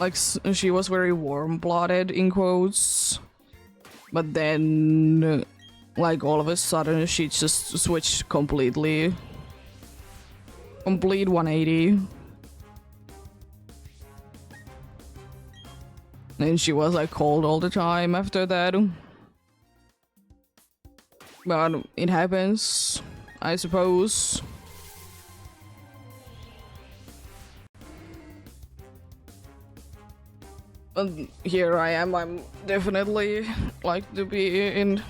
like she was very warm-blooded in quotes, but then like all of a sudden she just switched completely, complete 180. And she was like cold all the time after that. But it happens, I suppose. But here I am, I'm definitely like to be in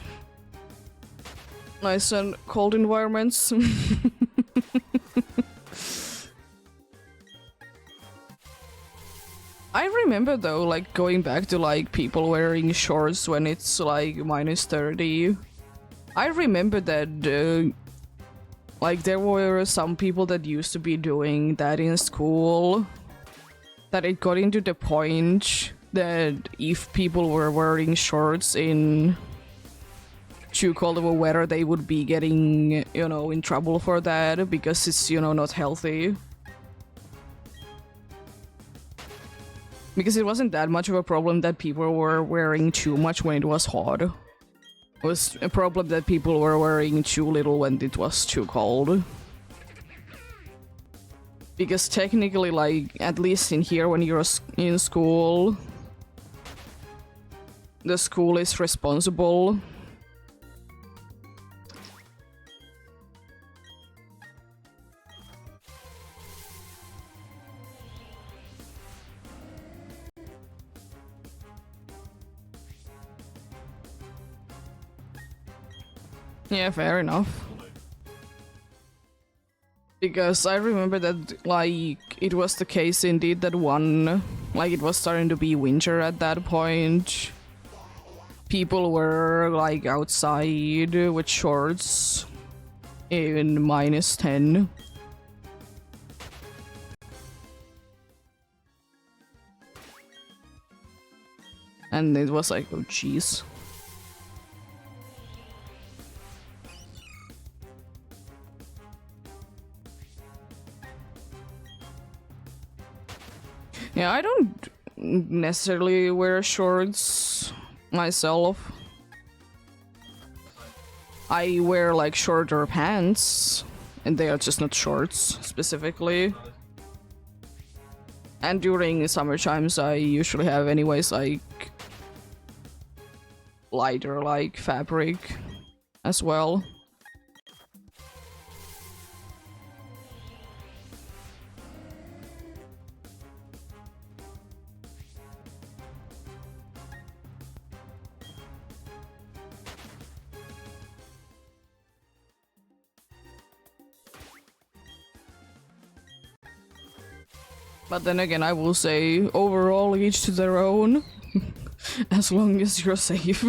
nice and cold environments. I remember though, like going back to like people wearing shorts when it's like -30. I remember that like there were some people that used to be doing that in school. That it got into the point that if people were wearing shorts in too cold of a weather, they would be getting, you know, in trouble for that because it's, you know, not healthy. Because it wasn't that much of a problem that people were wearing too much when it was hot. It was a problem that people were wearing too little when it was too cold. Because technically, like, at least in here when you're in school, the school is responsible. Yeah, fair enough. Because I remember that, like, it was the case indeed that like, it was starting to be winter at that point. People were, like, outside with shorts in -10. And it was like, oh jeez. Yeah, I don't necessarily wear shorts myself. I wear like shorter pants, and they are just not shorts specifically. And during summer times, I usually have anyways like lighter like fabric as well. But then again, I will say, overall, each to their own. As long as you're safe.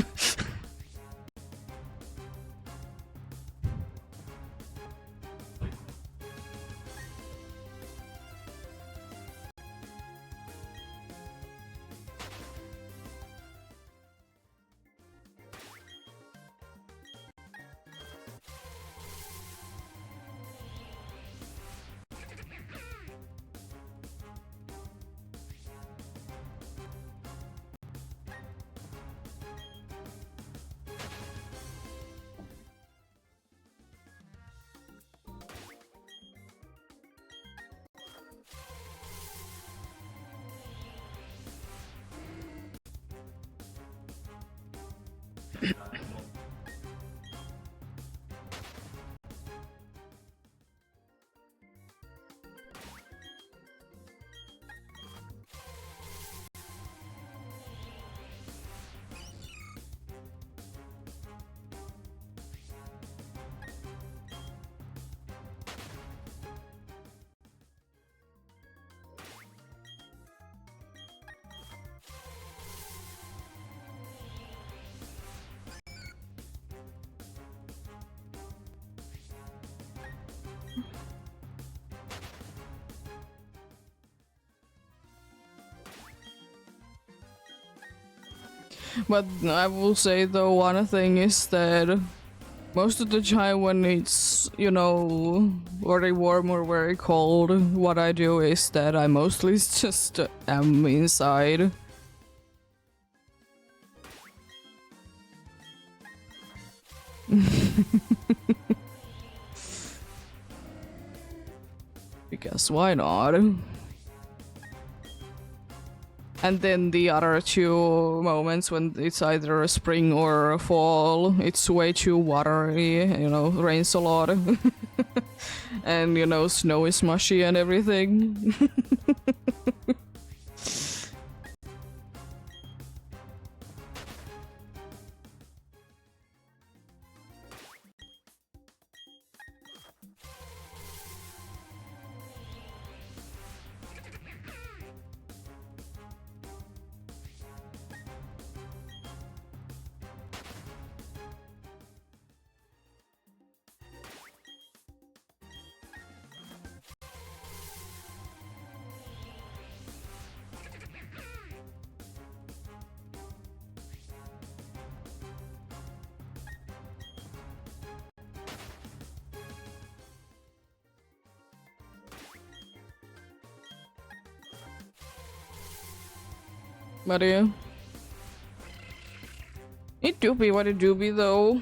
But I will say though, one thing is that most of the time when it's, you know, very warm or very cold, what I do is that I mostly just am inside. Because why not? And then the other two moments when it's either spring or fall, it's way too watery, you know, rains a lot. And, you know, snow is mushy and everything. But yeah. It do be what it do be though.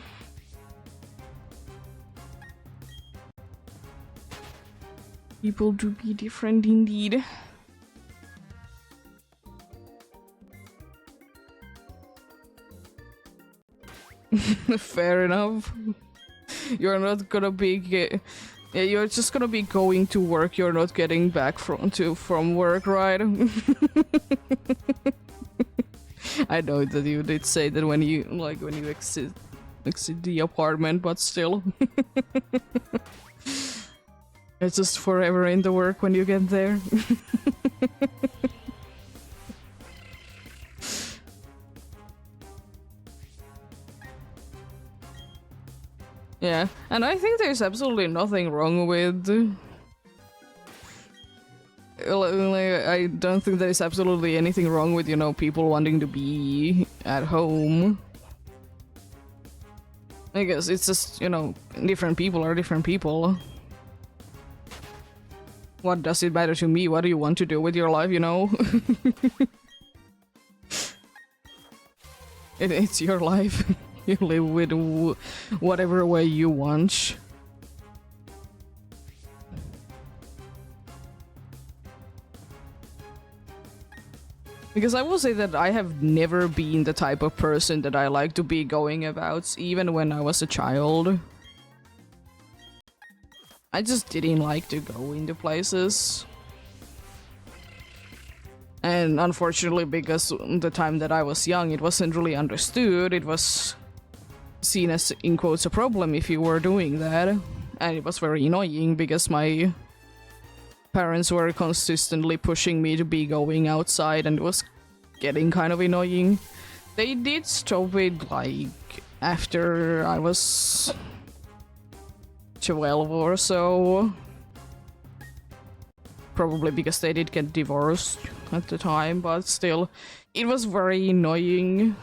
People do be different indeed. Fair enough. You're not gonna be yeah, you're just gonna be going to work. You're not getting back from work, right? I know that you did say that when you exit the apartment, but still. It's just forever in the work when you get there. Yeah, and I think there's absolutely nothing wrong with... I don't think there's absolutely anything wrong with, you know, people wanting to be at home. I guess it's just, you know, different people are different people. What does it matter to me? What do you want to do with your life, you know? It's your life. You live with whatever way you want. Because I will say that I have never been the type of person that I like to be going about, even when I was a child. I just didn't like to go into places. And unfortunately, because the time that I was young, it wasn't really understood. It was seen as, in quotes, a problem if you were doing that. And it was very annoying because my parents were consistently pushing me to be going outside, and it was getting kind of annoying. They did stop it, like, after I was 12 or so. Probably because they did get divorced at the time, but still, it was very annoying.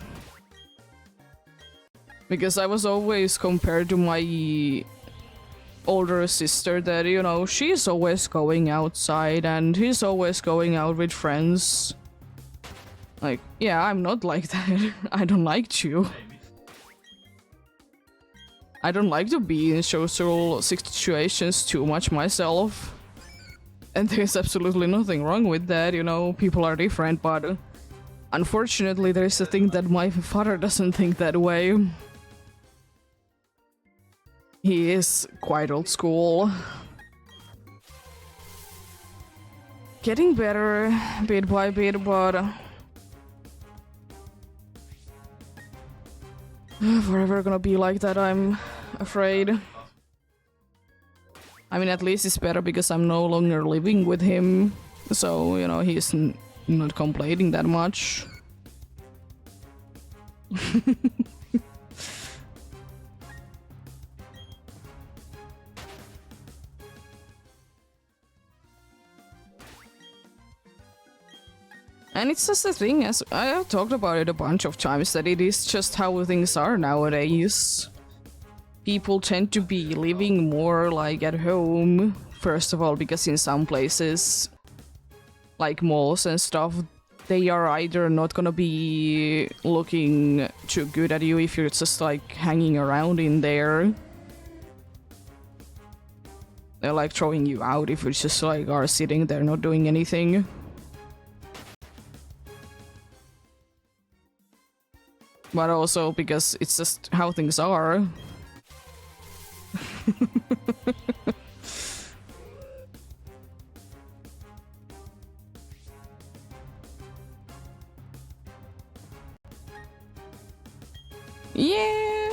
Because I was always compared to my older sister that, you know, she's always going outside and he's always going out with friends. Like, yeah, I'm not like that. I don't like to. I don't like to be in social situations too much myself. And there's absolutely nothing wrong with that, you know, people are different, but unfortunately there's a thing that my father doesn't think that way. He is quite old school. Getting better bit by bit, but forever gonna be like that, I'm afraid. I mean, at least it's better because I'm no longer living with him, so, you know, he's not complaining that much. And it's just a thing, as I have talked about it a bunch of times, that it is just how things are nowadays. People tend to be living more like at home, first of all, because in some places, like malls and stuff, they are either not gonna be looking too good at you if you're just like hanging around in there. They're like throwing you out if you just like are sitting there not doing anything. But also because it's just how things are. Yeah.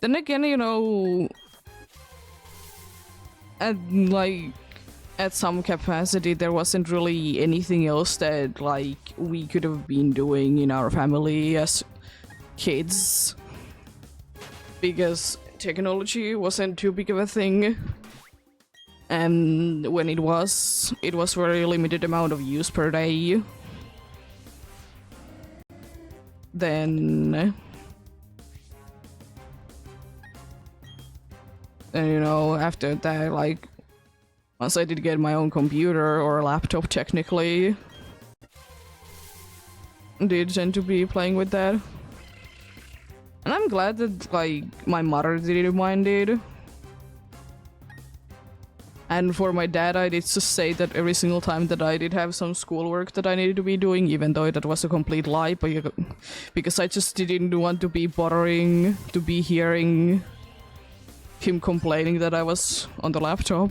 Then again, you know, at some capacity, there wasn't really anything else that like we could have been doing in our family as kids, because technology wasn't too big of a thing, and when it was very limited amount of use per day. Then and you know, after that, like once I did get my own computer or a laptop, technically did tend to be playing with that. And I'm glad that like my mother didn't mind it. And for my dad, I did just say that every single time that I did have some schoolwork that I needed to be doing, even though that was a complete lie, but because I just didn't want to be bothering to be hearing him complaining that I was on the laptop.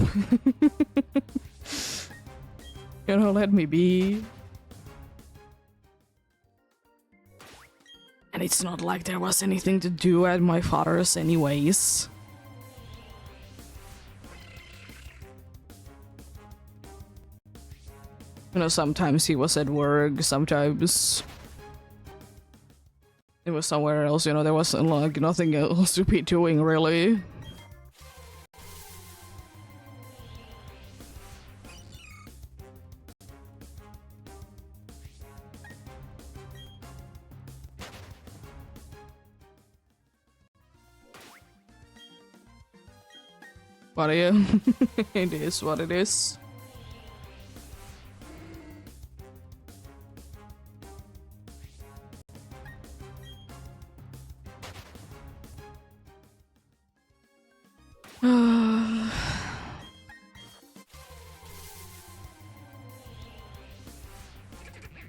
You know, let me be. And it's not like there was anything to do at my father's anyways. You know, sometimes he was at work, sometimes it was somewhere else, you know, there was like nothing else to be doing really. But yeah, it is what it is.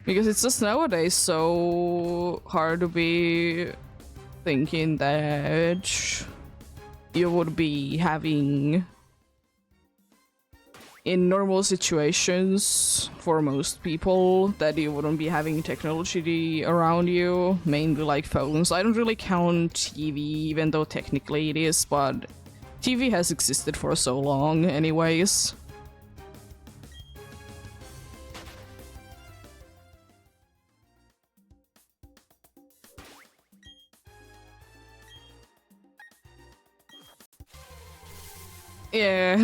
Because it's just nowadays so hard to be thinking that you would be having in normal situations for most people that you wouldn't be having technology around you, mainly like phones. I don't really count TV, even though technically it is, but TV has existed for so long anyways. Yeah.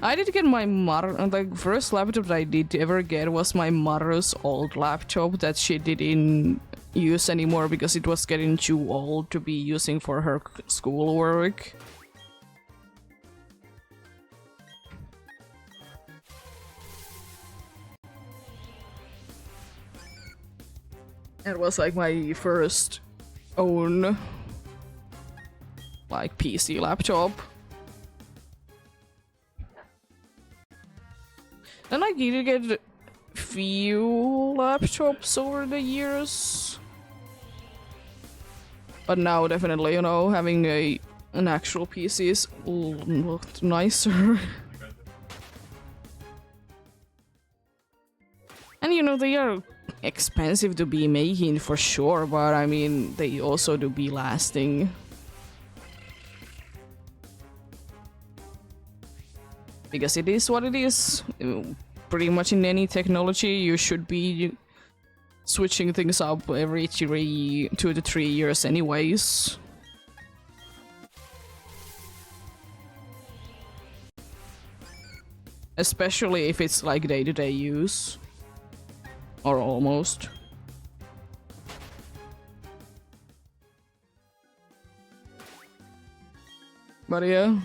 I did get my mother, the first laptop that I did ever get was my mother's old laptop that she didn't use anymore because it was getting too old to be using for her schoolwork. It was like my first own like PC laptop. And I did get few laptops over the years. But now definitely, you know, having an actual PC is looked nicer. And you know, they are expensive to be making for sure, but I mean, they also do be lasting. Because it is what it is. Pretty much in any technology, you should be switching things up every 2 to 3 years anyways. Especially if it's like day-to-day use. Or almost. But yeah.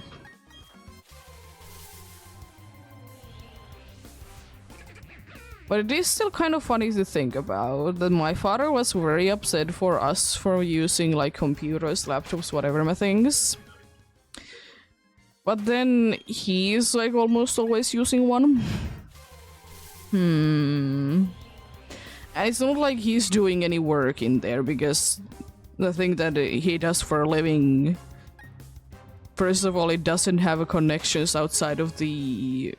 But it is still kind of funny to think about that my father was very upset for us for using like computers, laptops, whatever my things. But then he's like almost always using one. And it's not like he's doing any work in there, because the thing that he does for a living, first of all, it doesn't have a connections outside of the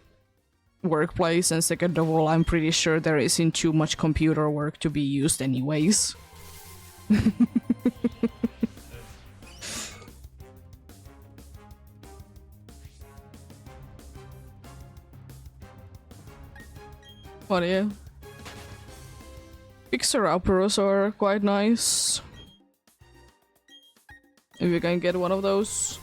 workplace, and second of all, I'm pretty sure there isn't too much computer work to be used anyways. But yeah. Fixer-uppers are quite nice. If you can get one of those.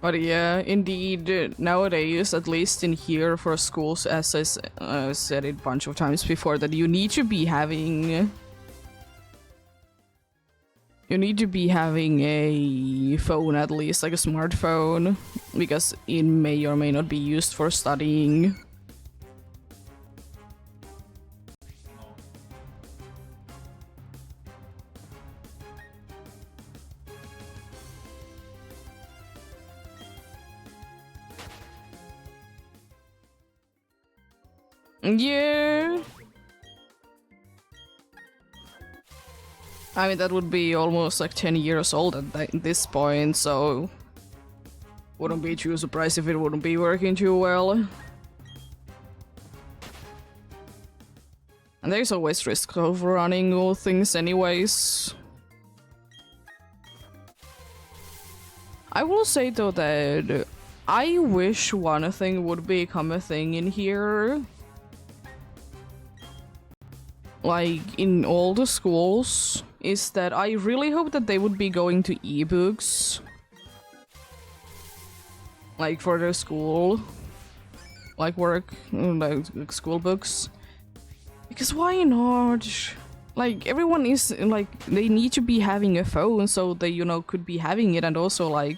But yeah, indeed, nowadays, at least in here for schools, as I said it a bunch of times before, that you need to be having... You need to be having a phone, at least, like a smartphone, because it may or may not be used for studying. Yeah. I mean, that would be almost like 10 years old at this point, so... Wouldn't be too surprised if it wouldn't be working too well. And there's always risk of running all things anyways. I will say though that I wish one thing would become a thing in here. Like, in all the schools, is that I really hope that they would be going to ebooks. Like, for their school. Like, work, like school books. Because why not? Like, everyone is, like, they need to be having a phone so they, you know, could be having it, and also, like,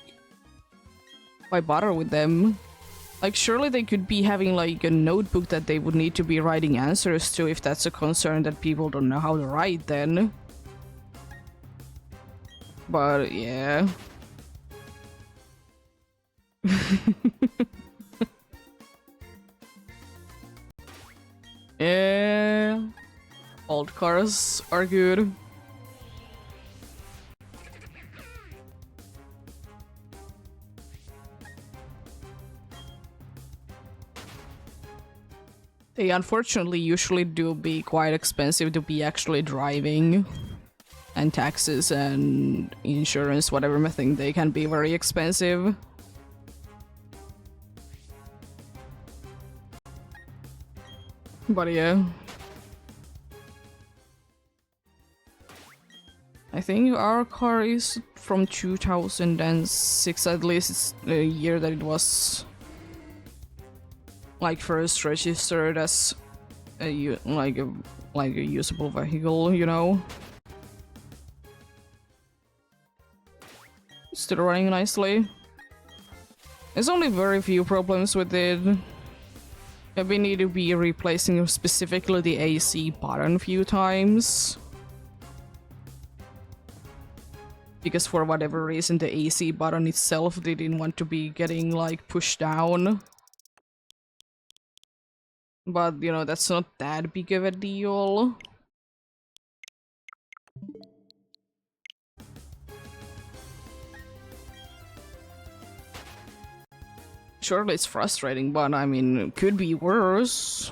why bother with them? Like, surely they could be having, like, a notebook that they would need to be writing answers to if that's a concern that people don't know how to write then. But, yeah. Yeah. Old cars are good. They unfortunately usually do be quite expensive to be actually driving. And taxes and insurance, whatever, I think they can be very expensive. But yeah. I think our car is from 2006, at least it's the year that it was like first registered as a usable vehicle, you know. Still running nicely. There's only very few problems with it. We need to be replacing specifically the AC button a few times. Because for whatever reason the AC button itself didn't want to be getting like pushed down. But you know, that's not that big of a deal. Surely it's frustrating, but I mean, it could be worse.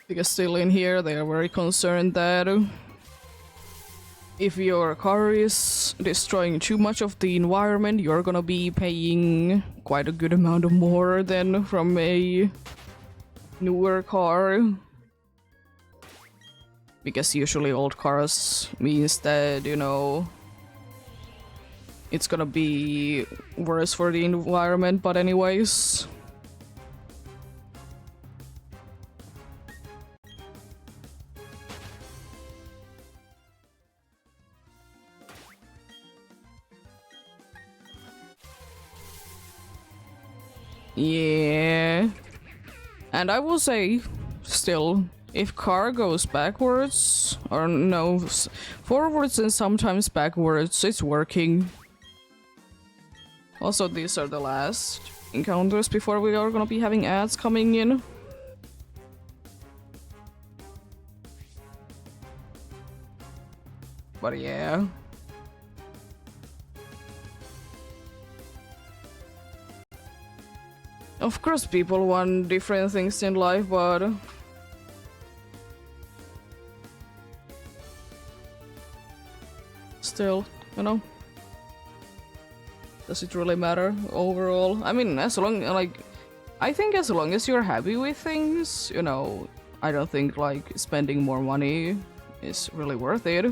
Because still in here, they are very concerned that if your car is destroying too much of the environment, you're gonna be paying quite a good amount of more than from a newer car. Because usually old cars means that, you know, it's gonna be worse for the environment, but anyways. Yeah. And I will say, still, if car goes backwards, or no, forwards and sometimes backwards, it's working. Also, these are the last encounters before we are gonna be having ads coming in. But yeah. Of course people want different things in life, but... still, you know? Does it really matter overall? I mean, as long, like... I think as long as you're happy with things, you know, I don't think, like, spending more money is really worth it.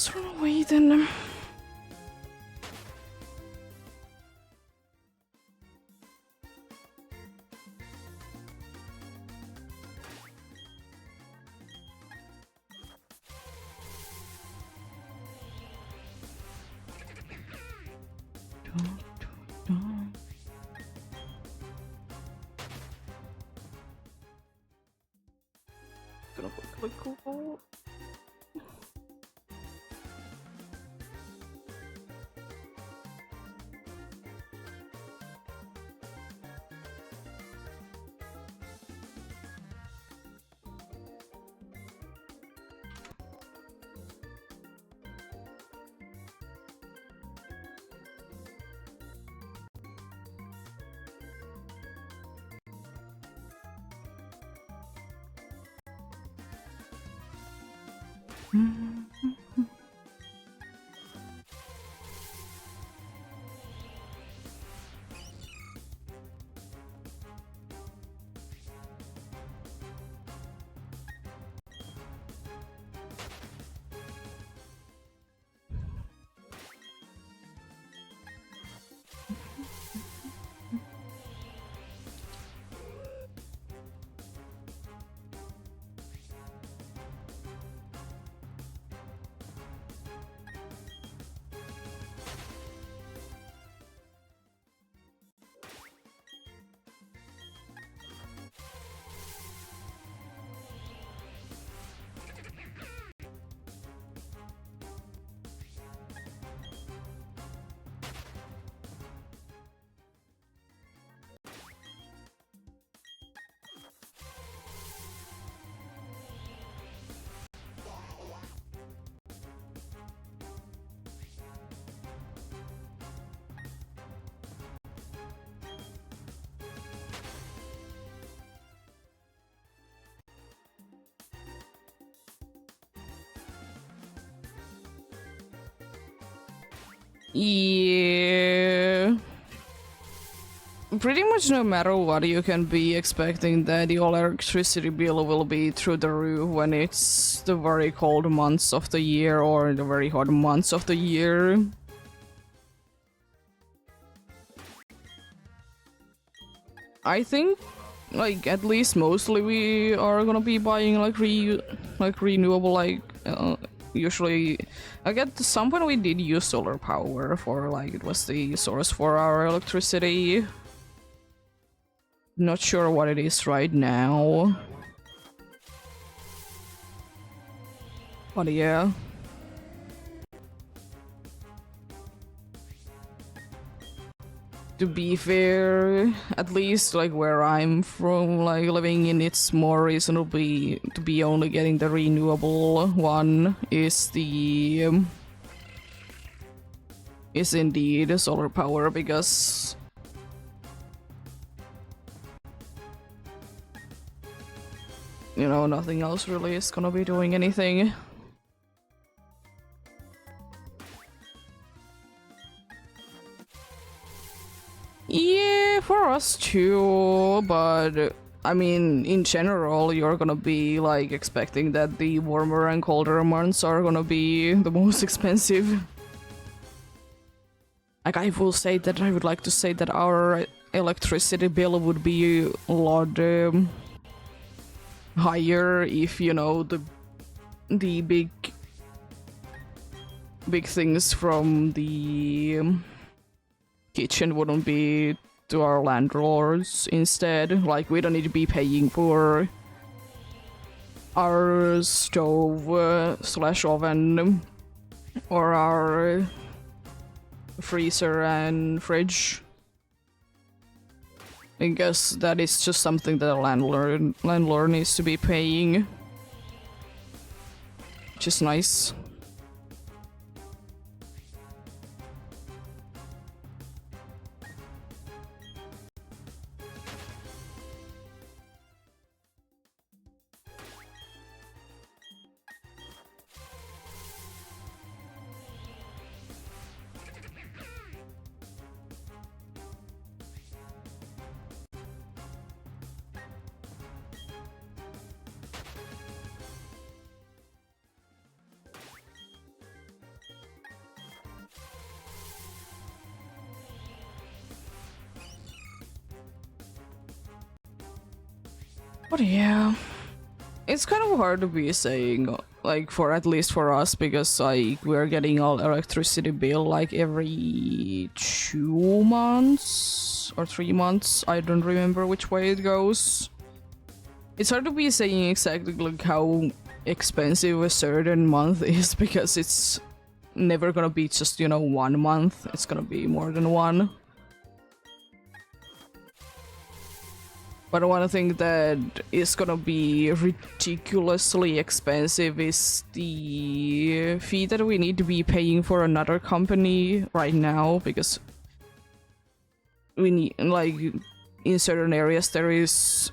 Let's run away then. gonna quickly Google. Yeah. Pretty much no matter what, you can be expecting that your electricity bill will be through the roof when it's the very cold months of the year or the very hot months of the year. I think, like, at least mostly we are gonna be buying like renewable, usually at some point we did use solar power for, like, it was the source for our electricity. Not sure what it is right now, but yeah. To be fair, at least like where I'm from, like living in, it's more reasonably to be only getting the renewable one is indeed solar power, because you know, nothing else really is gonna be doing anything. Yeah, for us too, but I mean, in general, you're gonna be like expecting that the warmer and colder months are gonna be the most expensive. Like, I will say that I would like to say that our electricity bill would be a lot higher if, you know, the big things from the kitchen wouldn't be to our landlords instead. Like, we don't need to be paying for our stove slash oven or our freezer and fridge. I guess that is just something that a landlord needs to be paying, which is nice. But yeah, it's kind of hard to be saying, like, for at least for us, because like we're getting our electricity bill like every 2 months or 3 months. I don't remember which way it goes. It's hard to be saying exactly like how expensive a certain month is because it's never gonna be just, you know, 1 month. It's gonna be more than one. But one thing that is gonna be ridiculously expensive is the fee that we need to be paying for another company right now, because we need, like, in certain areas there is,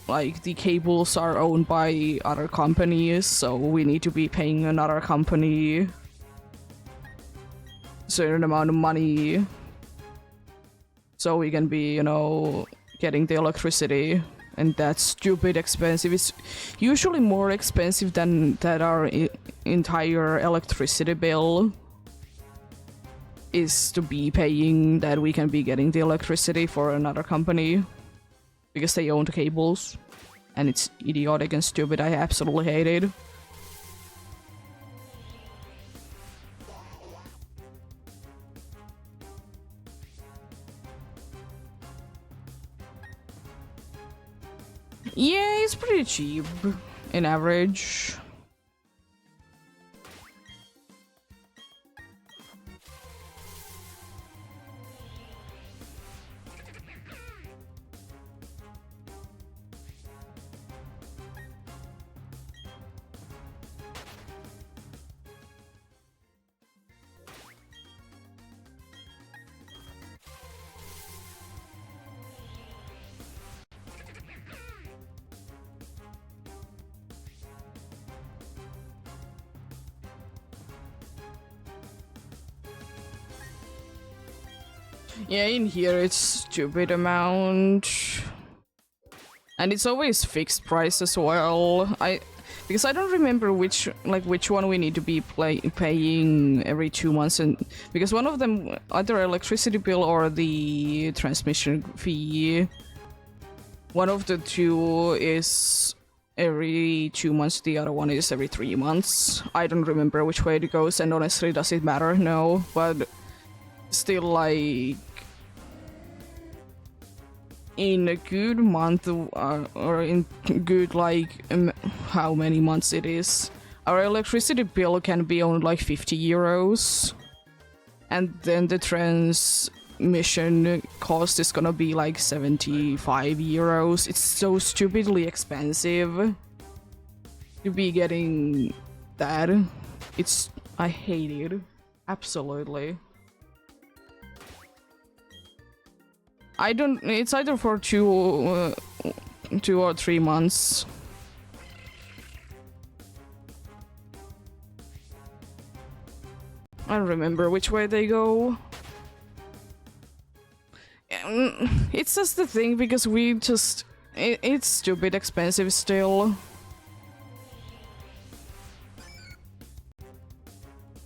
like, the cables are owned by other companies, so we need to be paying another company a certain amount of money so we can be, you know, getting the electricity, and that's stupid expensive. It's usually more expensive than that our entire electricity bill is to be paying, that we can be getting the electricity for another company because they own the cables, and it's idiotic and stupid. I absolutely hate it. Yeah, it's pretty cheap in average. Yeah, in here it's stupid amount. And it's always fixed price as well. Because I don't remember which one we need to be paying every 2 months, and because one of them, either electricity bill or the transmission fee, one of the two is every 2 months, the other one is every 3 months. I don't remember which way it goes, and honestly, does it matter? No, but still, like, in a good month, or in good, like, how many months it is, our electricity bill can be only like 50 euros, and then the transmission cost is gonna be like 75 euros. It's so stupidly expensive to be getting that. I hate it. Absolutely. It's either for 2 or 3 months. I don't remember which way they go. It's just the thing, because it's stupid expensive still.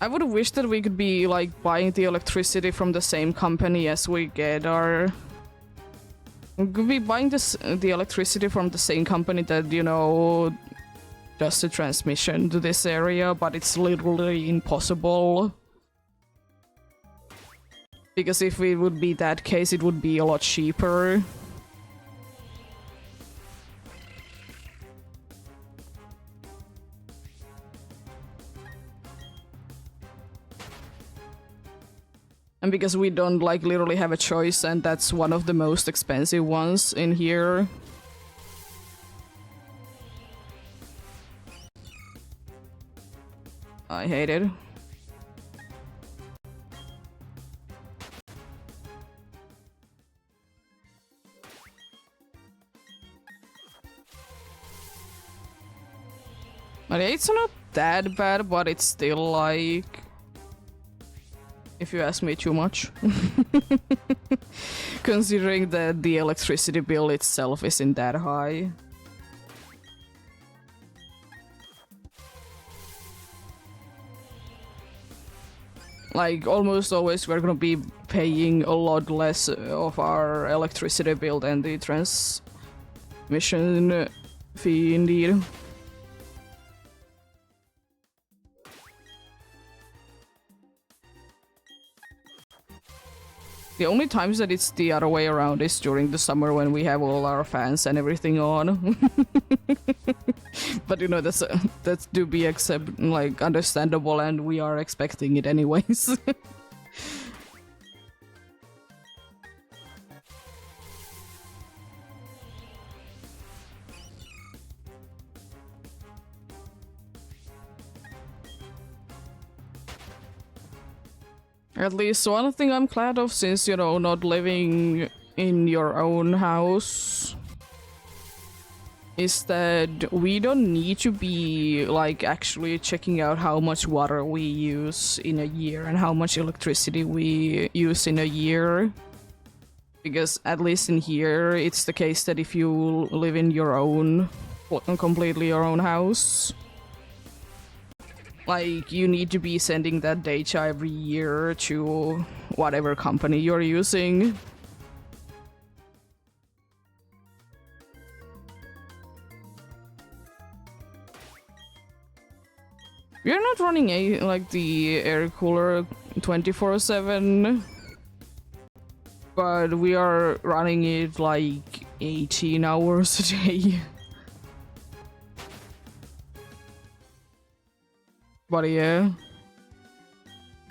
I would wish that we could be, like, buying the electricity from the same company as we get our... We could be buying the electricity from the same company that, you know, does the transmission to this area, but it's literally impossible. Because if it would be that case, it would be a lot cheaper. And because we don't, like, literally have a choice, and that's one of the most expensive ones in here. I hate it. But yeah, it's not that bad, but it's still, like... if you ask me, too much. Considering that the electricity bill itself isn't that high. Like, almost always we're gonna be paying a lot less of our electricity bill than the transmission fee, indeed. The only times that it's the other way around is during the summer when we have all our fans and everything on. But you know, that's to be understandable, and we are expecting it anyways. At least one thing I'm glad of, since, you know, not living in your own house, is that we don't need to be, like, actually checking out how much water we use in a year and how much electricity we use in a year. Because at least in here, it's the case that if you live in your own, completely your own house, like, you need to be sending that data every year to whatever company you're using. We're not running the air cooler 24/7, but we are running it like 18 hours a day. But yeah,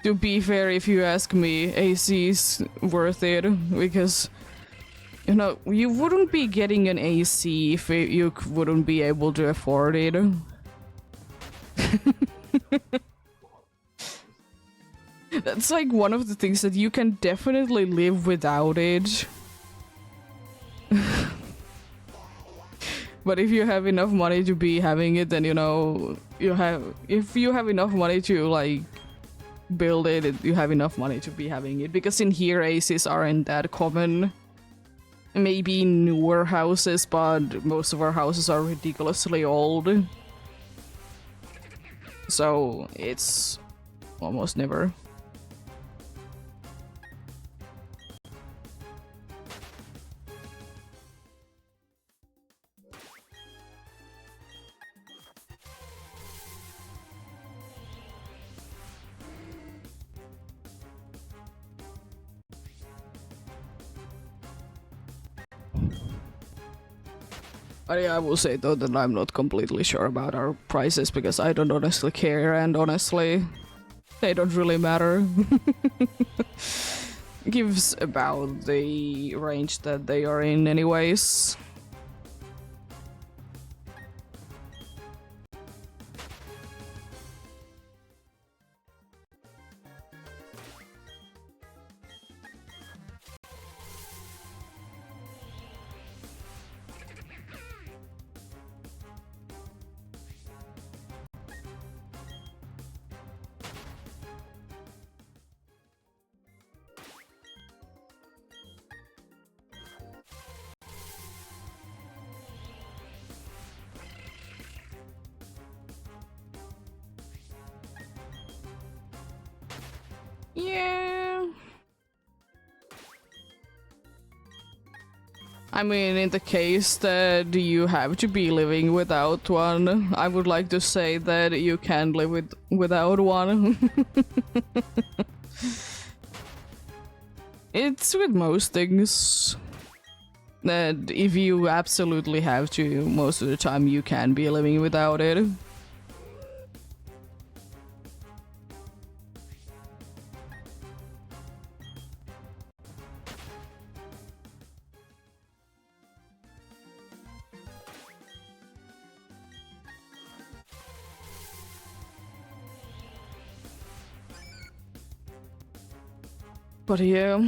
to be fair, if you ask me, AC is worth it, because, you know, you wouldn't be getting an AC if you wouldn't be able to afford it. That's like one of the things that you can definitely live without it. But if you have enough money to be having it, then, you know, if you have enough money to, like, build it, you have enough money to be having it. Because in here, ACs aren't that common. Maybe newer houses, but most of our houses are ridiculously old. So it's almost never. But yeah, I will say though that I'm not completely sure about our prices, because I don't honestly care, and honestly, they don't really matter. Gives about the range that they are in anyways. Yeah. I mean, in the case that you have to be living without one, I would like to say that you can live without one. It's with most things that if you absolutely have to, most of the time you can be living without it. But yeah,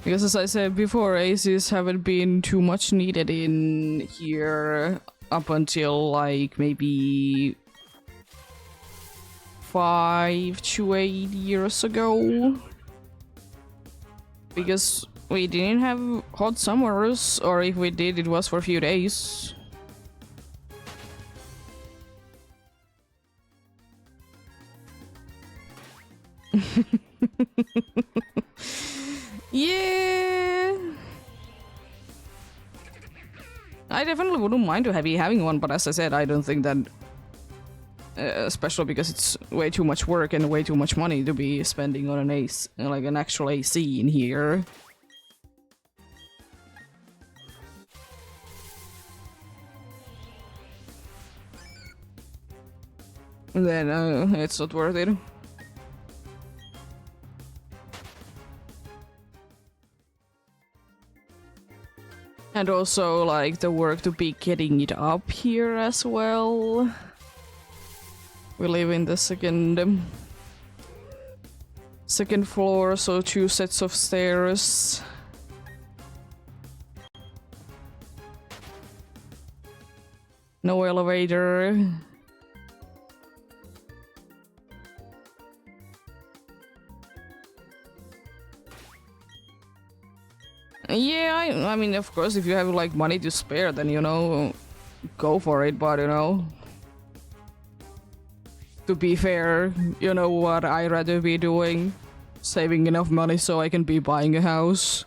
because as I said before, ACs haven't been too much needed in here up until like maybe 5 to 8 years ago. Because we didn't have hot summers, or if we did, it was for a few days. Yeah, I definitely wouldn't mind to be having one, but as I said, I don't think that especially because it's way too much work and way too much money to be spending on an AC, like an actual AC in here. Then it's not worth it. And also, like, the work to be getting it up here as well. We live in the second floor, so 2 sets of stairs. No elevator. Yeah, I mean, of course, if you have, like, money to spare, then, you know, go for it, but, you know, to be fair, you know what I'd rather be doing? Saving enough money so I can be buying a house.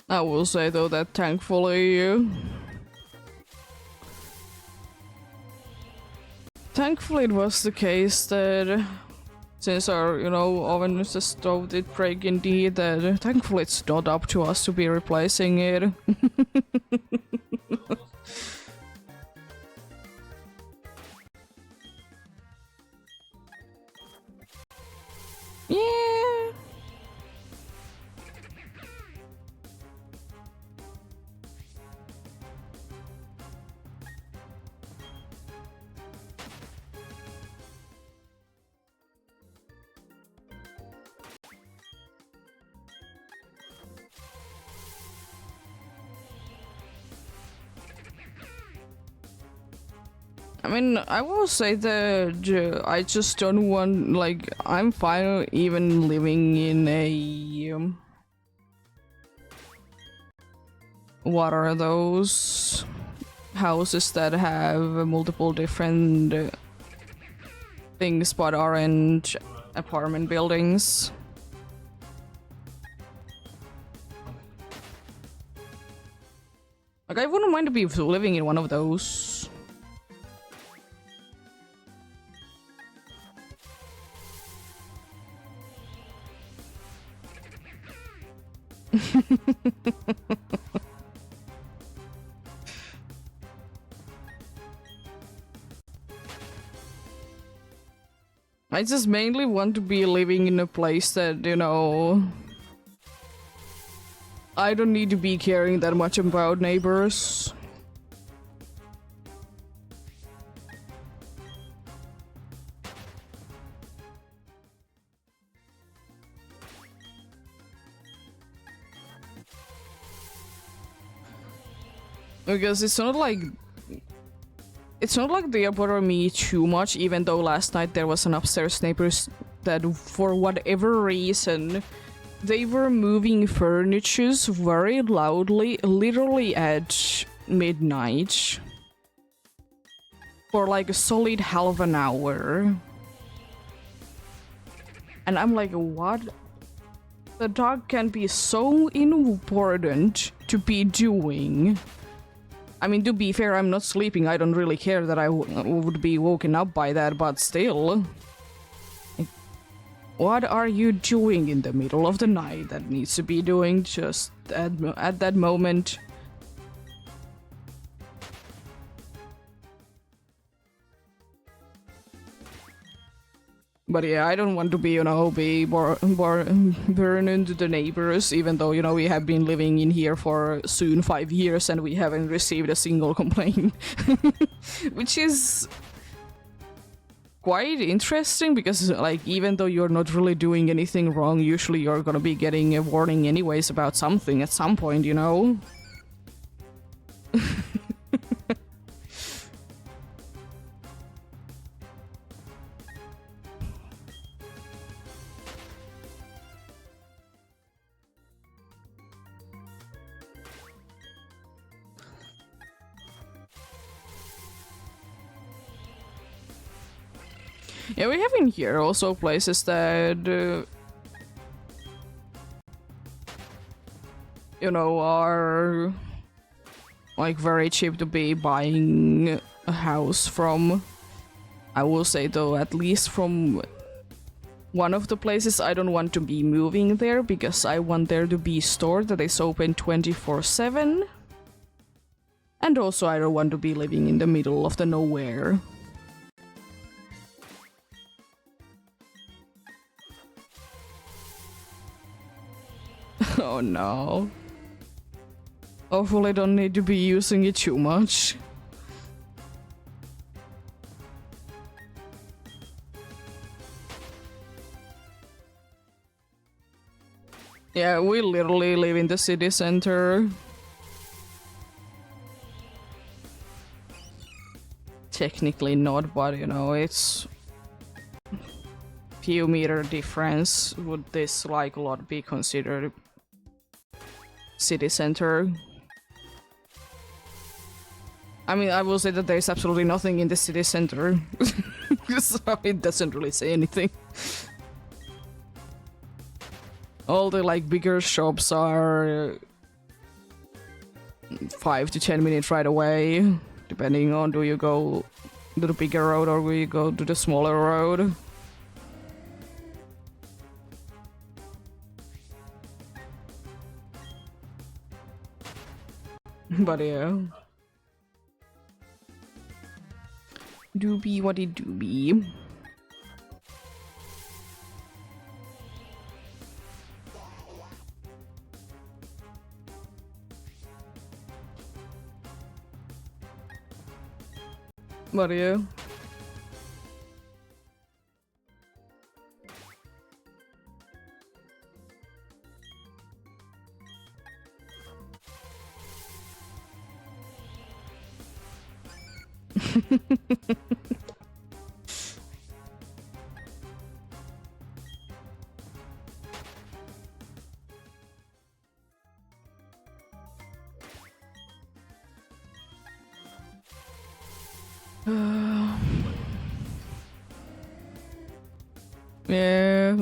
I will say though that thankfully it was the case that since our, you know, oven is a stove did break indeed, that thankfully it's not up to us to be replacing it. Yeah. I mean, I will say that I just don't want, like, I'm fine even living in a what are those houses that have multiple different things but aren't apartment buildings. Like, I wouldn't mind to be living in one of those. I just mainly want to be living in a place that, you know, I don't need to be caring that much about neighbors. Because it's not like they bother me too much, even though last night there was an upstairs neighbors that for whatever reason they were moving furnitures very loudly, literally at midnight for like a solid half an hour. And I'm like, what? The dog can be so important to be doing. I mean, to be fair, I'm not sleeping. I don't really care that I would be woken up by that, but still. What are you doing in the middle of the night that needs to be doing just at that moment? But yeah, I don't want to be, you know, burn into the neighbors, even though, you know, we have been living in here for soon 5 years and we haven't received a single complaint. Which is quite interesting because, like, even though you're not really doing anything wrong, usually you're gonna be getting a warning anyways about something at some point, you know? Yeah, we have in here also places that, you know, are like very cheap to be buying a house from. I will say though, at least from one of the places, I don't want to be moving there because I want there to be a store that is open 24/7. And also I don't want to be living in the middle of the nowhere. Oh no. Hopefully don't need to be using it too much. Yeah, we literally live in the city center. Technically not, but you know, it's few meter difference. Would this like a lot be considered city center? I mean, I will say that there's absolutely nothing in the city center. So it doesn't really say anything. All the like bigger shops are 5 to 10 minutes right away, depending on do you go to the bigger road or will you go to the smaller road. But yeah. Doobie what it doobie. But yeah. Yeah.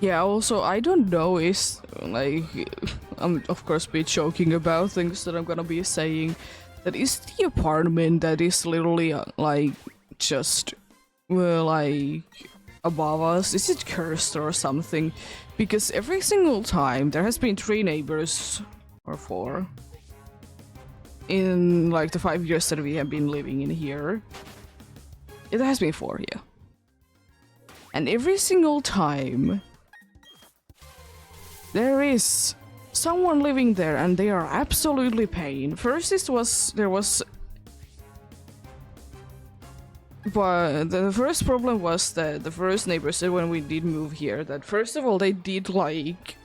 Yeah, also, I don't know, is like, I'm of course be joking about things that I'm gonna be saying. That is the apartment that is literally like just like above us. Is it cursed or something? Because every single time there has been 3 neighbors or 4 in like the 5 years that we have been living in here. It has been 4, yeah. And every single time there is someone living there and they are absolutely paying. First but the first problem was that the first neighbor said when we did move here that first of all they did like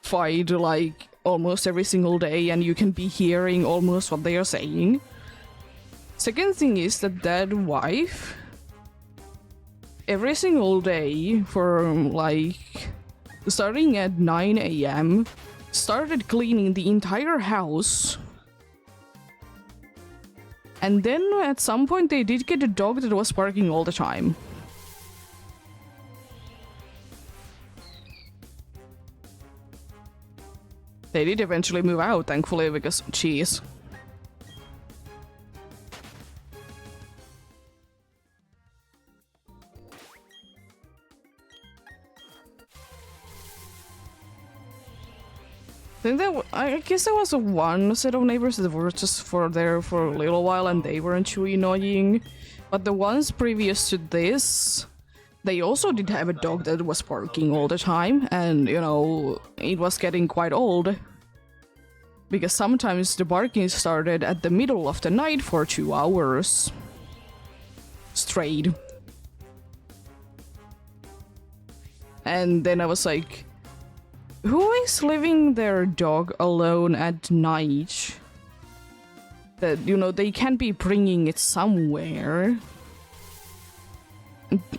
fight like almost every single day and you can be hearing almost what they are saying. Second thing is that wife every single day for like starting at 9 AM started cleaning the entire house And then at some point they did get a dog that was barking all the time. They did eventually move out, thankfully, because jeez. I guess there was one set of neighbors that were just there for a little while and they weren't too annoying. But the ones previous to this, they also did have a dog that was barking all the time, and you know, it was getting quite old. Because sometimes the barking started at the middle of the night for 2 hours. Straight. And then I was like, who is leaving their dog alone at night? That, you know, they can't be bringing it somewhere.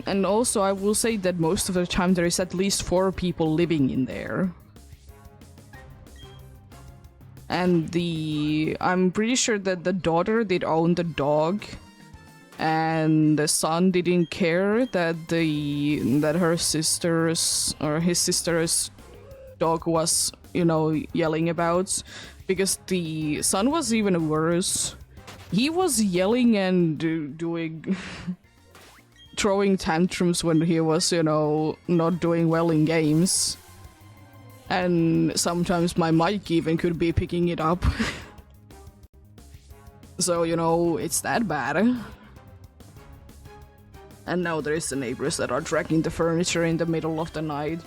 And also, I will say that most of the time there is at least 4 people living in there. And I'm pretty sure that the daughter did own the dog. And the son didn't care that her sister's or his sister's dog was, you know, yelling about, because the son was even worse. He was yelling and doing throwing tantrums when he was, you know, not doing well in games. And sometimes my mic even could be picking it up. So, you know, it's that bad. And now there is the neighbors that are dragging the furniture in the middle of the night.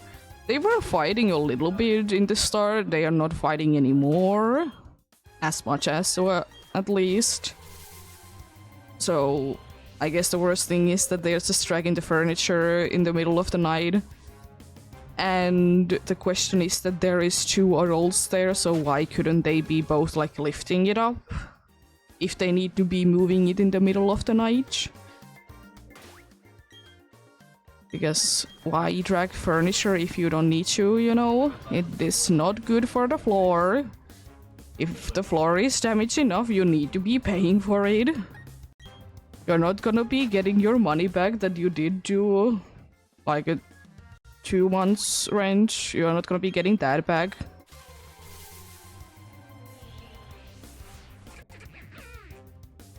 They were fighting a little bit in the start. They are not fighting anymore. As much as, at least. So, I guess the worst thing is that they're just dragging the furniture in the middle of the night. And the question is that there is 2 adults there, so why couldn't they be both, like, lifting it up? If they need to be moving it in the middle of the night? Because why drag furniture if you don't need to, you know? It is not good for the floor. If the floor is damaged enough, you need to be paying for it. You're not gonna be getting your money back that you did do like a 2 months rent. You're not gonna be getting that back.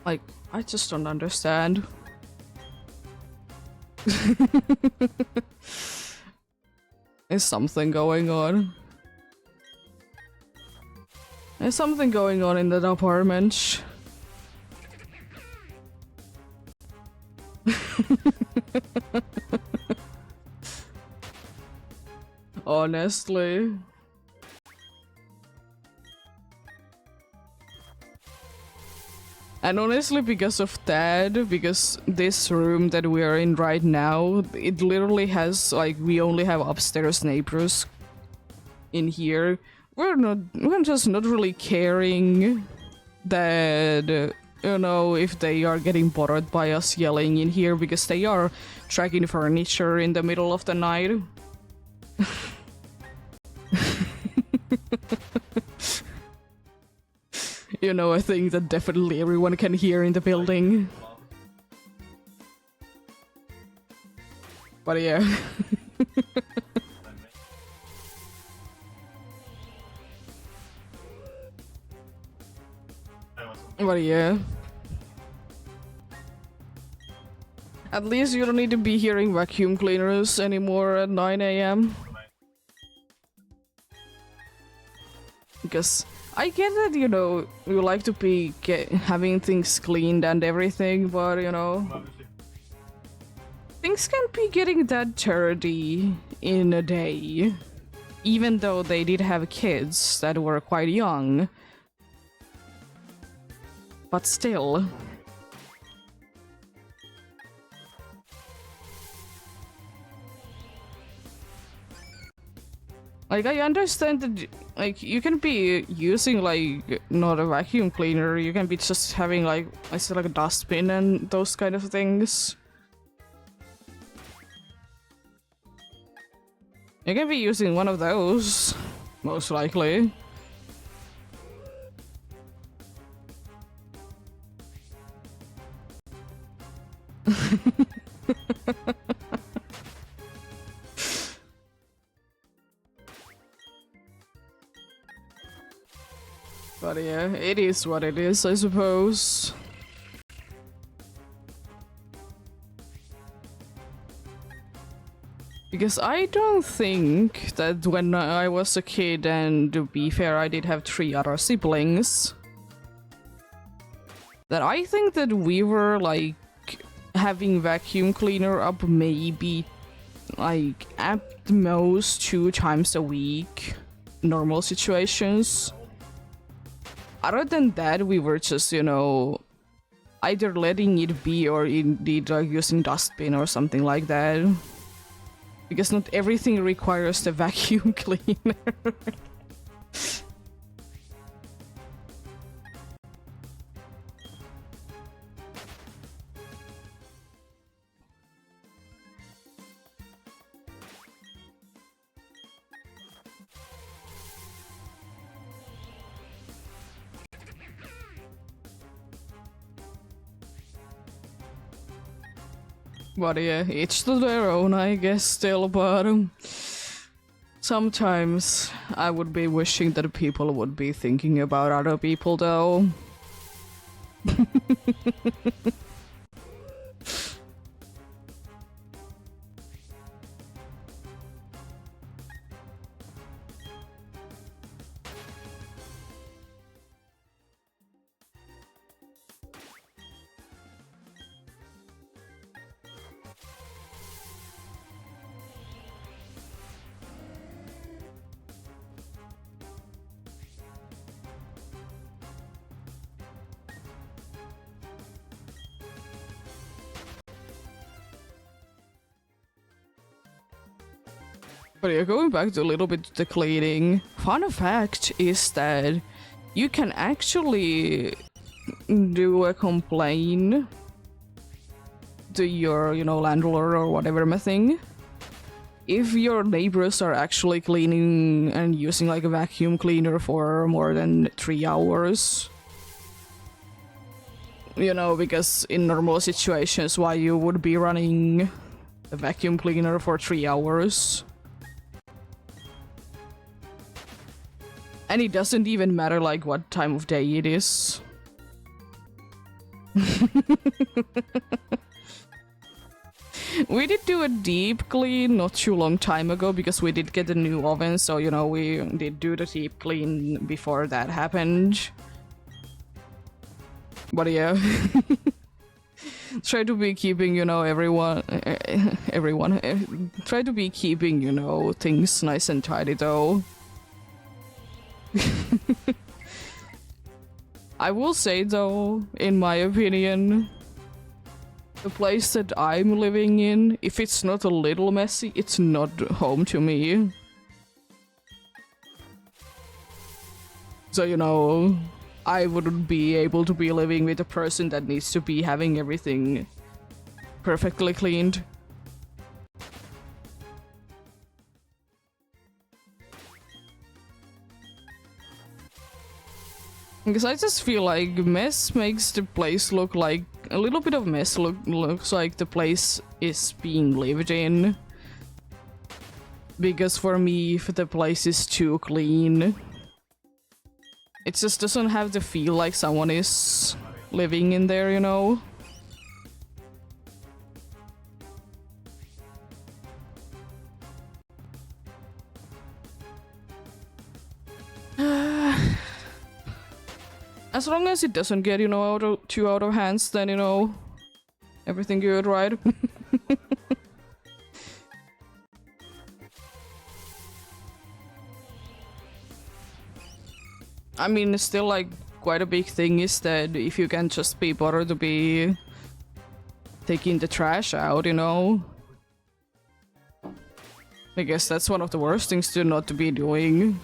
Like, I just don't understand. There's something going on. There's something going on in that apartment. Honestly. And honestly, because of that, because this room that we are in right now, it literally has, like, we only have upstairs neighbors in here. We're just not really caring that, you know, if they are getting bothered by us yelling in here, because they are tracking furniture in the middle of the night. You know, a thing that definitely everyone can hear in the building. But yeah. But yeah. At least you don't need to be hearing vacuum cleaners anymore at 9 AM. Because I get that, you know, you like to be having things cleaned and everything, but, you know, things can't be getting that dirty in a day. Even though they did have kids that were quite young. But still. Like, I understand that, like, you can be using, like, not a vacuum cleaner, you can be just having, like, I said, like, a dustbin and those kind of things. You can be using one of those, most likely. But yeah, it is what it is, I suppose. Because I don't think that when I was a kid, and to be fair, I did have 3 other siblings, that I think that we were like having vacuum cleaner up maybe like at the most 2 times a week, normal situations. Other than that, we were just, you know, either letting it be or indeed like using dustbin or something like that. Because not everything requires the vacuum cleaner. But yeah, each to their own, I guess, still, but sometimes I would be wishing that people would be thinking about other people, though. But yeah, going back to a little bit to the cleaning, fun fact is that you can actually do a complaint to your, you know, landlord or whatever thing if your neighbors are actually cleaning and using like a vacuum cleaner for more than 3 hours. You know, because in normal situations, why you would be running a vacuum cleaner for 3 hours? And it doesn't even matter like what time of day it is. We did do a deep clean not too long time ago because we did get a new oven, so you know, we did do the deep clean before that happened. But yeah. Try to be keeping, you know, try to be keeping, you know, things nice and tidy though. I will say though, in my opinion, the place that I'm living in, if it's not a little messy, it's not home to me. So, you know, I wouldn't be able to be living with a person that needs to be having everything perfectly cleaned. Because I just feel like mess makes the place look like a little bit of mess looks like the place is being lived in. Because for me, if the place is too clean, it just doesn't have the feel like someone is living in there, you know? As long as it doesn't get, you know, too out of hands, then, you know, everything good, right? I mean, still, like, quite a big thing is that if you can just be bothered to be taking the trash out, you know? I guess that's one of the worst things to not to be doing.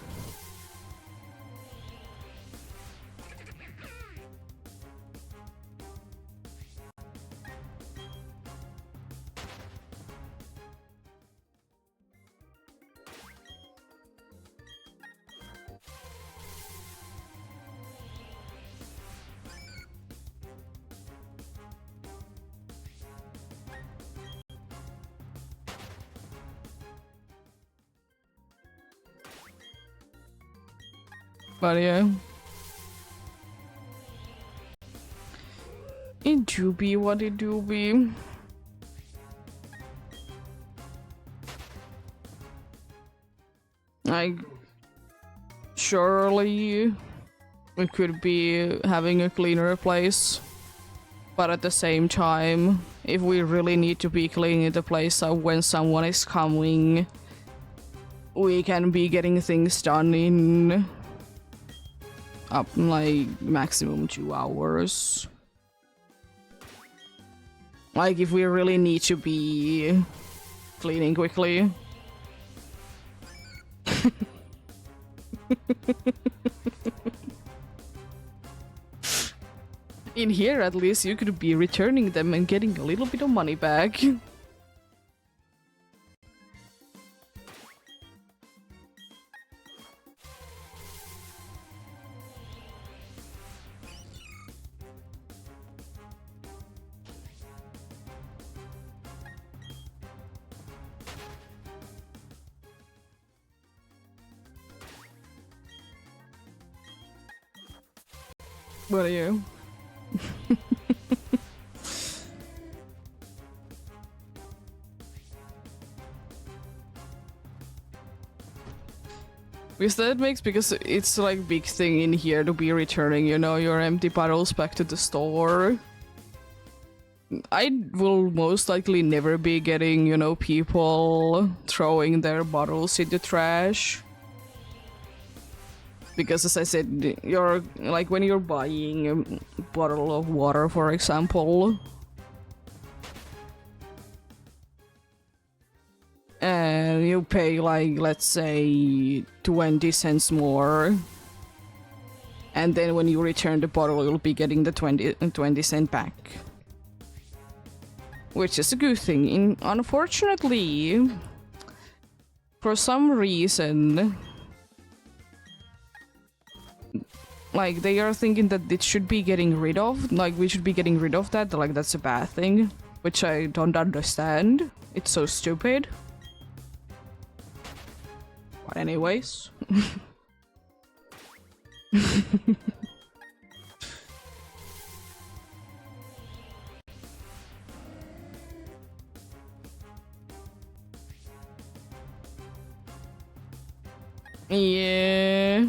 But yeah. It do be what it do be. Like, surely we could be having a cleaner place, but at the same time, if we really need to be cleaning the place up when someone is coming, we can be getting things done in up like maximum 2 hours. Like if we really need to be cleaning quickly. In here, at least, you could be returning them and getting a little bit of money back. What are you? Because that makes, because it's like big thing in here to be returning, you know, your empty bottles back to the store. I will most likely never be getting, you know, people throwing their bottles in the trash. Because as I said, you're like when you're buying a bottle of water, for example, and you pay like, let's say 20 cents more, and then when you return the bottle you'll be getting the 20 cent back, which is a good thing. Unfortunately, for some reason, like they are thinking that it should be getting rid of, like we should be getting rid of that, like that's a bad thing, which I don't understand. It's so stupid. But anyways. Yeah.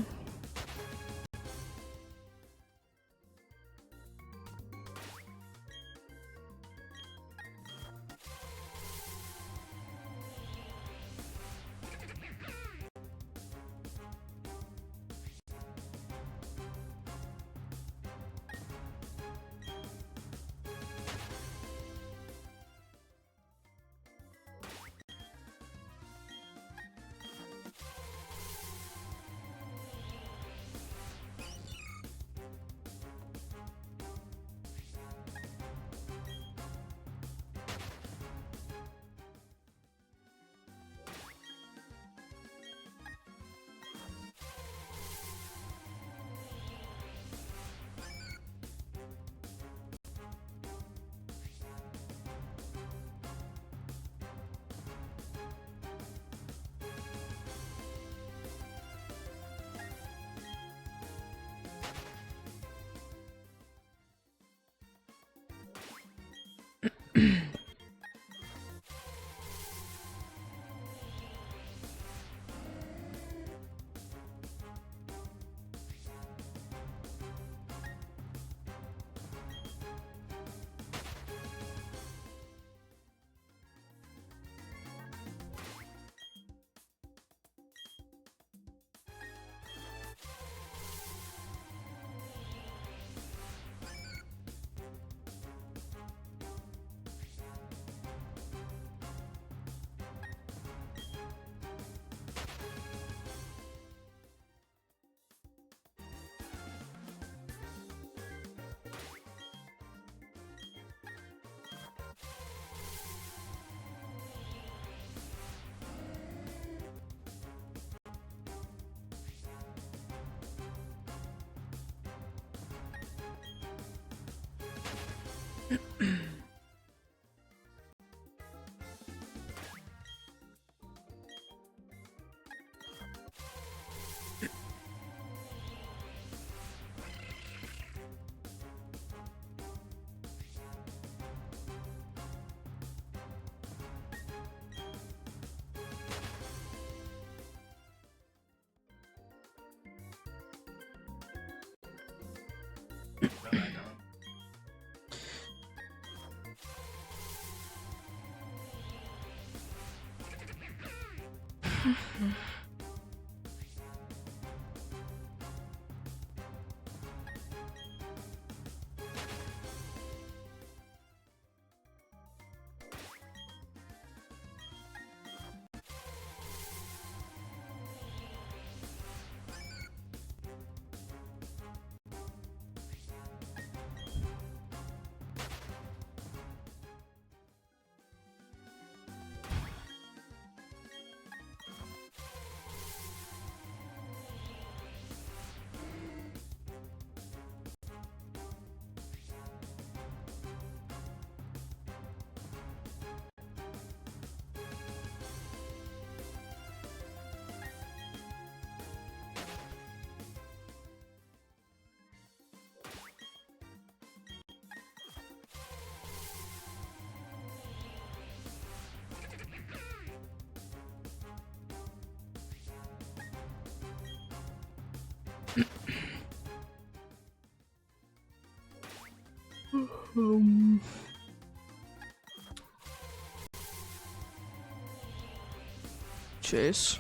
Jeez.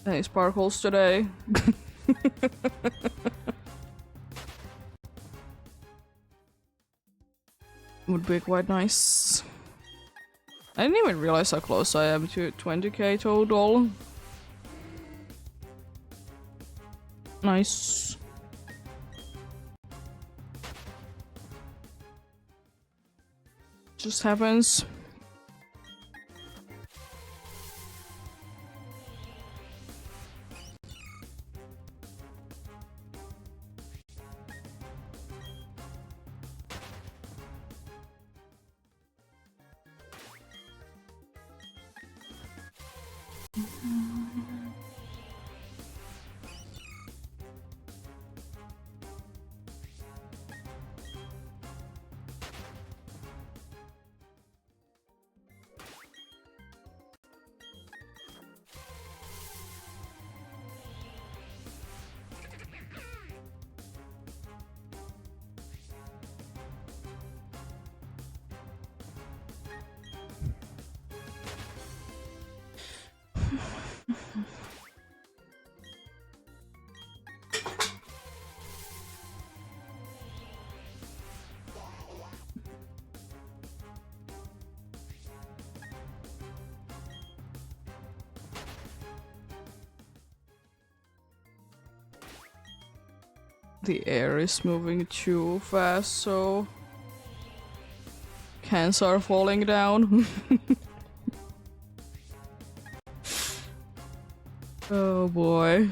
Any sparkles today? Would be quite nice. I didn't even realize how close I am to 20k total. Nice. Just happens. The air is moving too fast, so cans are falling down. Oh boy.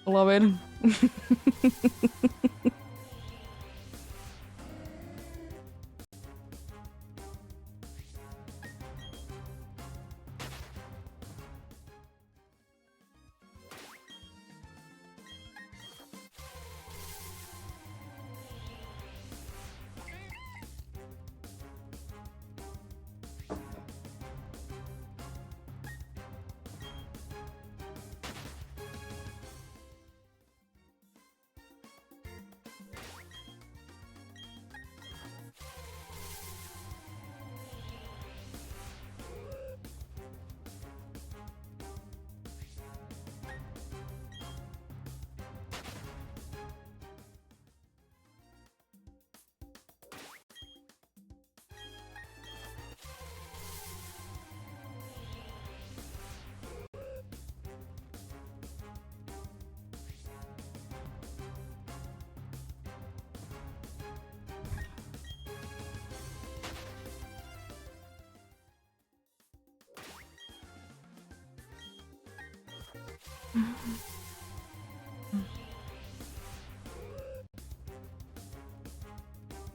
Love it.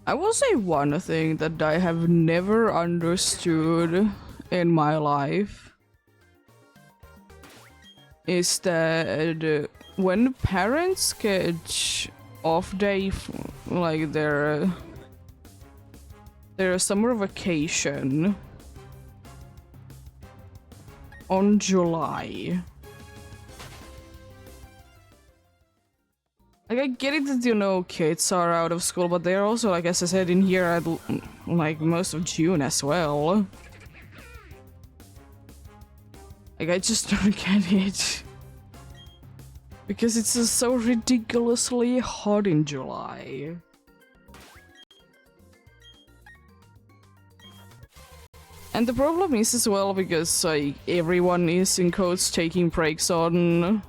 I will say one thing that I have never understood in my life is that when parents get off day, like their summer vacation on July, Like, I get it that, you know, kids are out of school, but they're also, like, as I said, in here at, like, most of June as well. Like, I just don't get it. Because it's just so ridiculously hot in July. And the problem is as well because, like, everyone is in quotes taking breaks on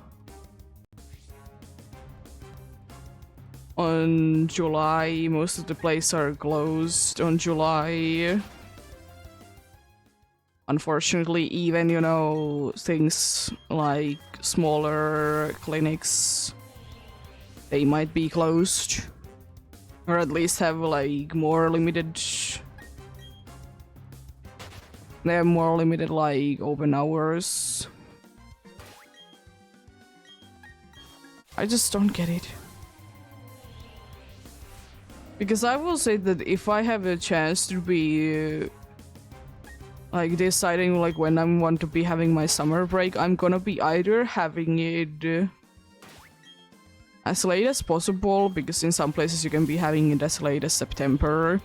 July. Most of the places are closed on July. Unfortunately, even, you know, things like smaller clinics, they might be closed. Or at least have, like, more limited... They have more limited, like, open hours. I just don't get it. Because I will say that if I have a chance to be... like, deciding, like, when I want to be having my summer break, I'm gonna be either having it as late as possible, because in some places you can be having it as late as September,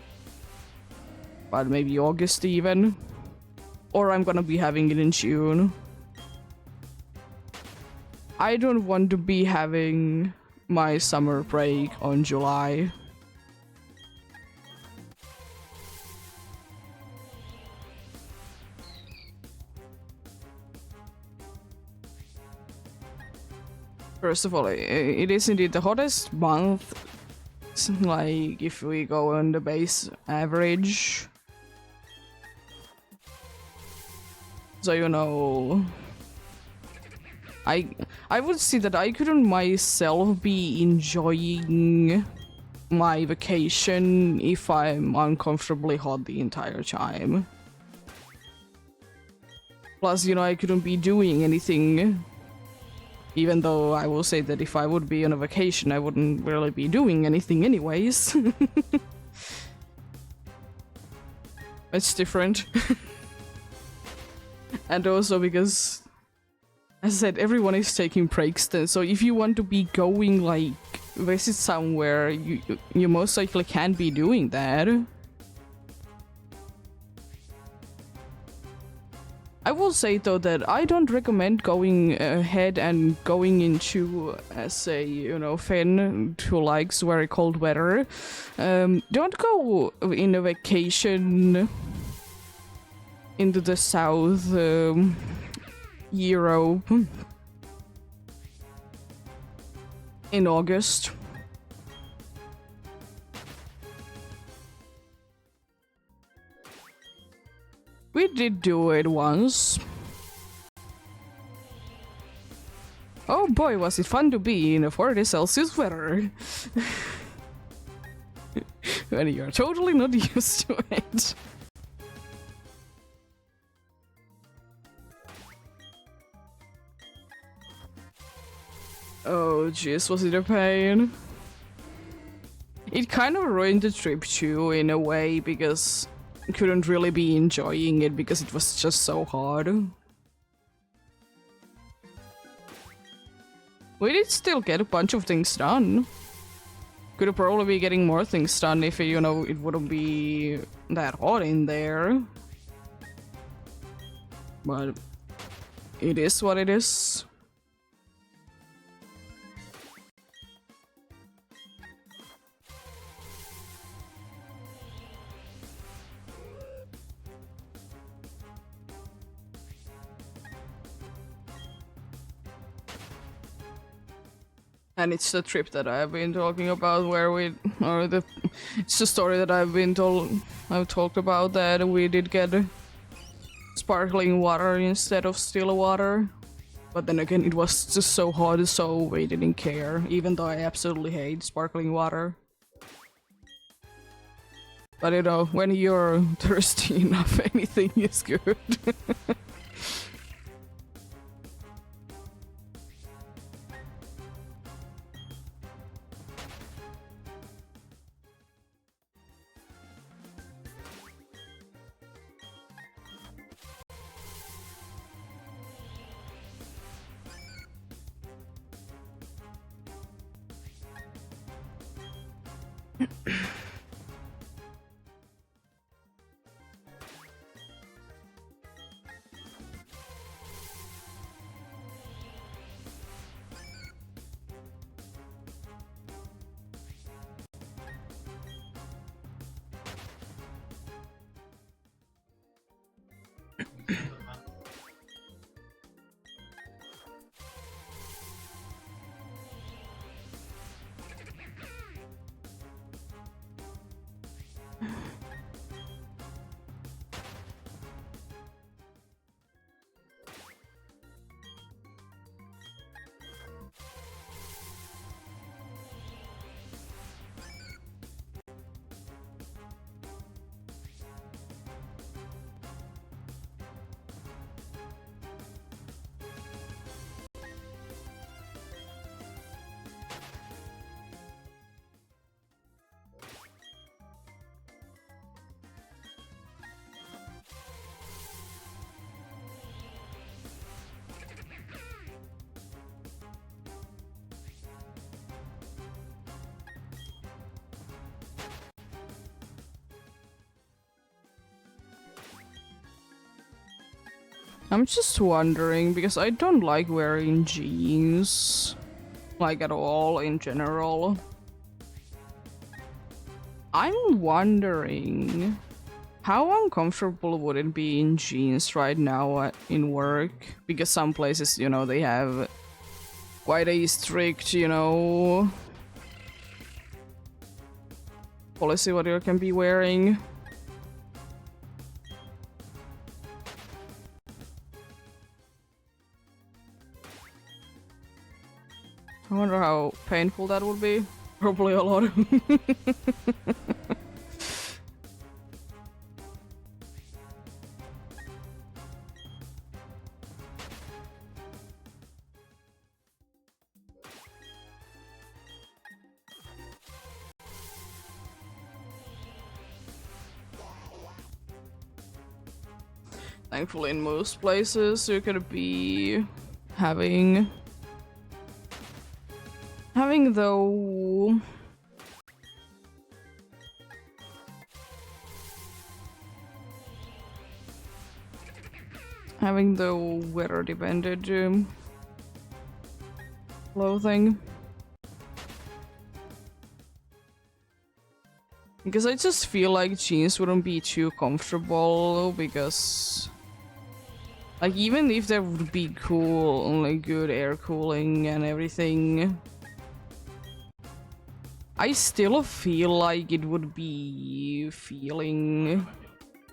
but maybe August even, or I'm gonna be having it in June. I don't want to be having my summer break on July. First of all, it is indeed the hottest month, like, if we go on the base average. So, you know, I would say that I couldn't myself be enjoying my vacation if I'm uncomfortably hot the entire time. Plus, you know, I couldn't be doing anything. Even though I will say that if I would be on a vacation, I wouldn't really be doing anything anyways. It's different. And also because, as I said, everyone is taking breaks then, so if you want to be going, like, visit somewhere, you most likely can be doing that. I will say though that I don't recommend going ahead and going into, as a, you know, fan who likes very cold weather. Don't go in a vacation into the South Europe in August. We did do it once. Oh boy, was it fun to be in a 40 Celsius weather. When you're totally not used to it. Oh jeez, was it a pain? It kind of ruined the trip too, in a way, because couldn't really be enjoying it because it was just so hard. We did still get a bunch of things done. Could probably be getting more things done if, you know, it wouldn't be that hot in there. But it is what it is. And it's the trip that I've been talking about where it's the story that I've talked about, that we did get sparkling water instead of still water. But then again, it was just so hot, so we didn't care, even though I absolutely hate sparkling water. But you know, when you're thirsty enough, anything is good. I'm just wondering, because I don't like wearing jeans, like at all in general. I'm wondering, how uncomfortable would it be in jeans right now in work? Because some places, you know, they have quite a strict, you know, policy what you can be wearing. I wonder how painful that would be. Probably a lot. Thankfully, in most places, you could be having though weather dependent clothing. Because I just feel like jeans wouldn't be too comfortable, because like even if there would be cool, like good air cooling and everything, I still feel like it would be feeling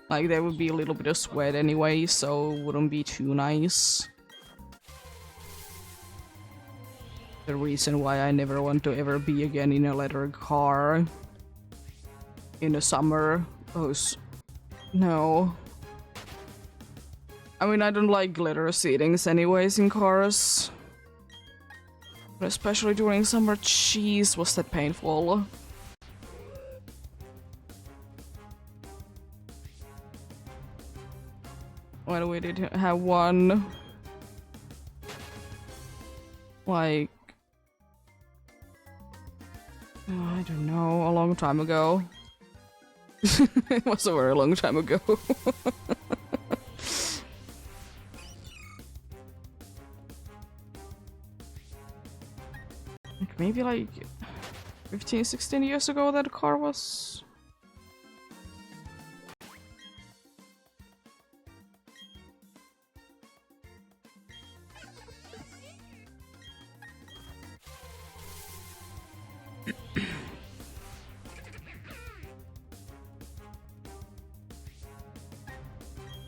like there would be a little bit of sweat anyway, so it wouldn't be too nice. The reason why I never want to ever be again in a leather car in the summer. No. I mean, I don't like leather seatings anyways in cars. But especially during summer, jeez, was that painful. When we did have one, like, I don't know, a long time ago. It was a very long time ago. Maybe like 15, 16 years ago that car was.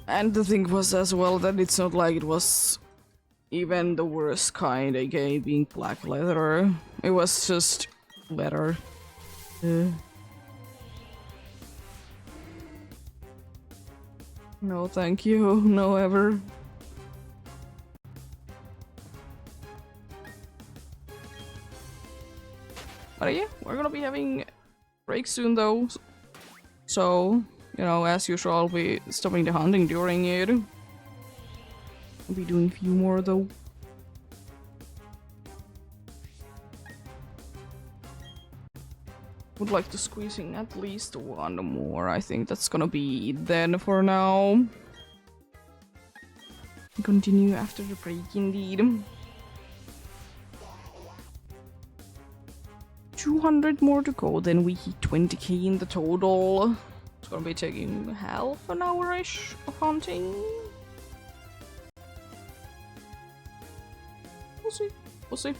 And the thing was as well that it's not like it was even the worst kind, aka being black leather. It was just leather. No, thank you. No, ever. But yeah, we're gonna be having break soon though. So, you know, as usual, I'll be stopping the hunting during it. I'll be doing a few more though. Would like to squeeze in at least one more. I think that's gonna be it then for now. Continue after the break indeed. 200 more to go, then we hit 20k in the total. It's gonna be taking half an hour-ish of hunting. We'll see. We'll see.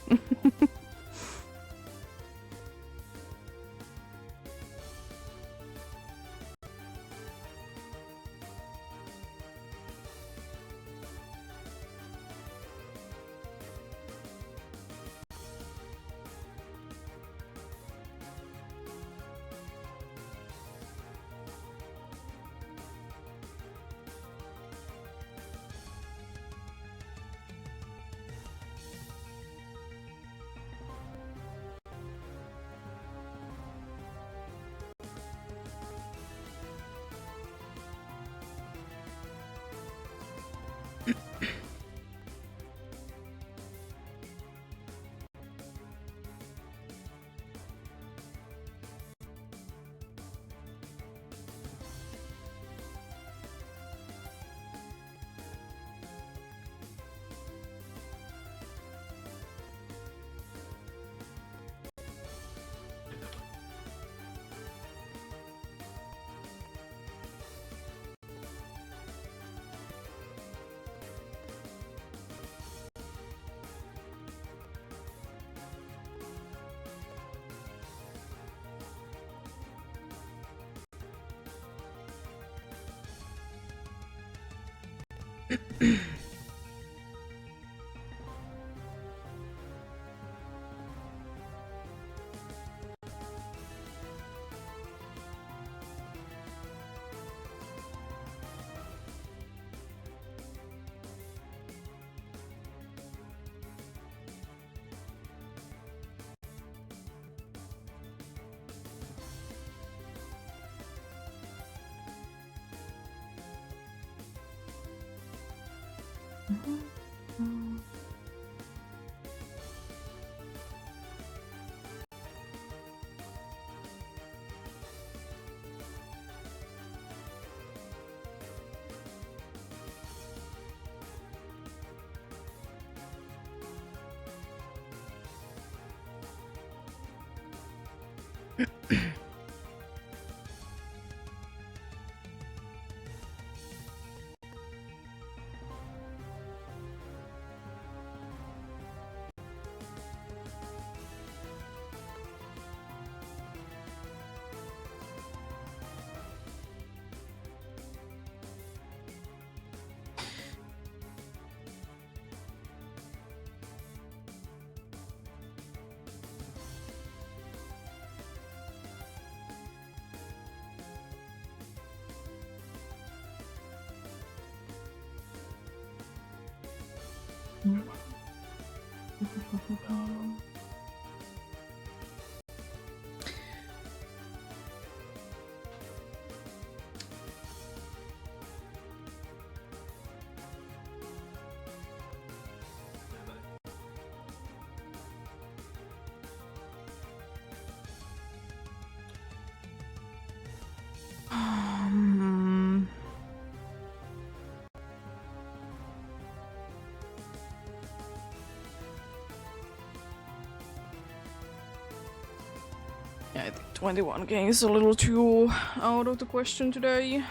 Yeah, I think 21k is a little too out of the question today.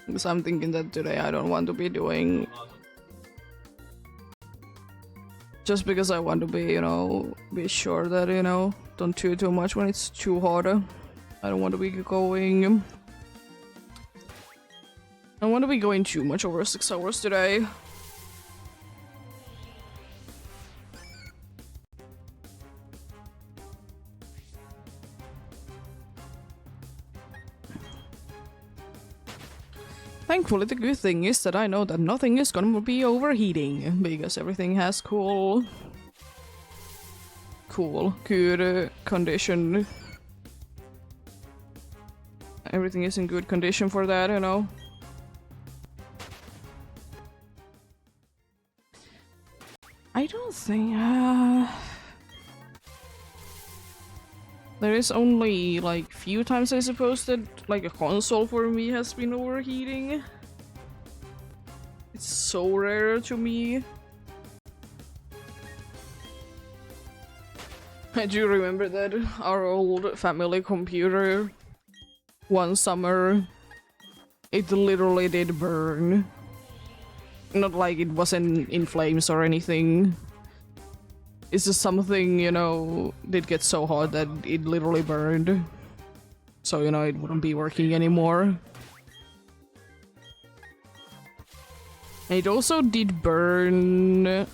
Because I'm thinking that today I don't want to be doing... Just because I want to be, you know, be sure that, you know, don't do too much when it's too hard. I don't want to be going... I don't want to be going too much over 6 hours today. Thankfully, the good thing is that I know that nothing is gonna be overheating, because everything has good condition. Everything is in good condition for that, you know. thing? There is only like few times I suppose that like a console for me has been overheating. It's so rare to me. I do remember that our old family computer, one summer, it literally did burn. Not like it wasn't in flames or anything. It's just something, you know, did get so hot that it literally burned. So, you know, it wouldn't be working anymore. And it also did burn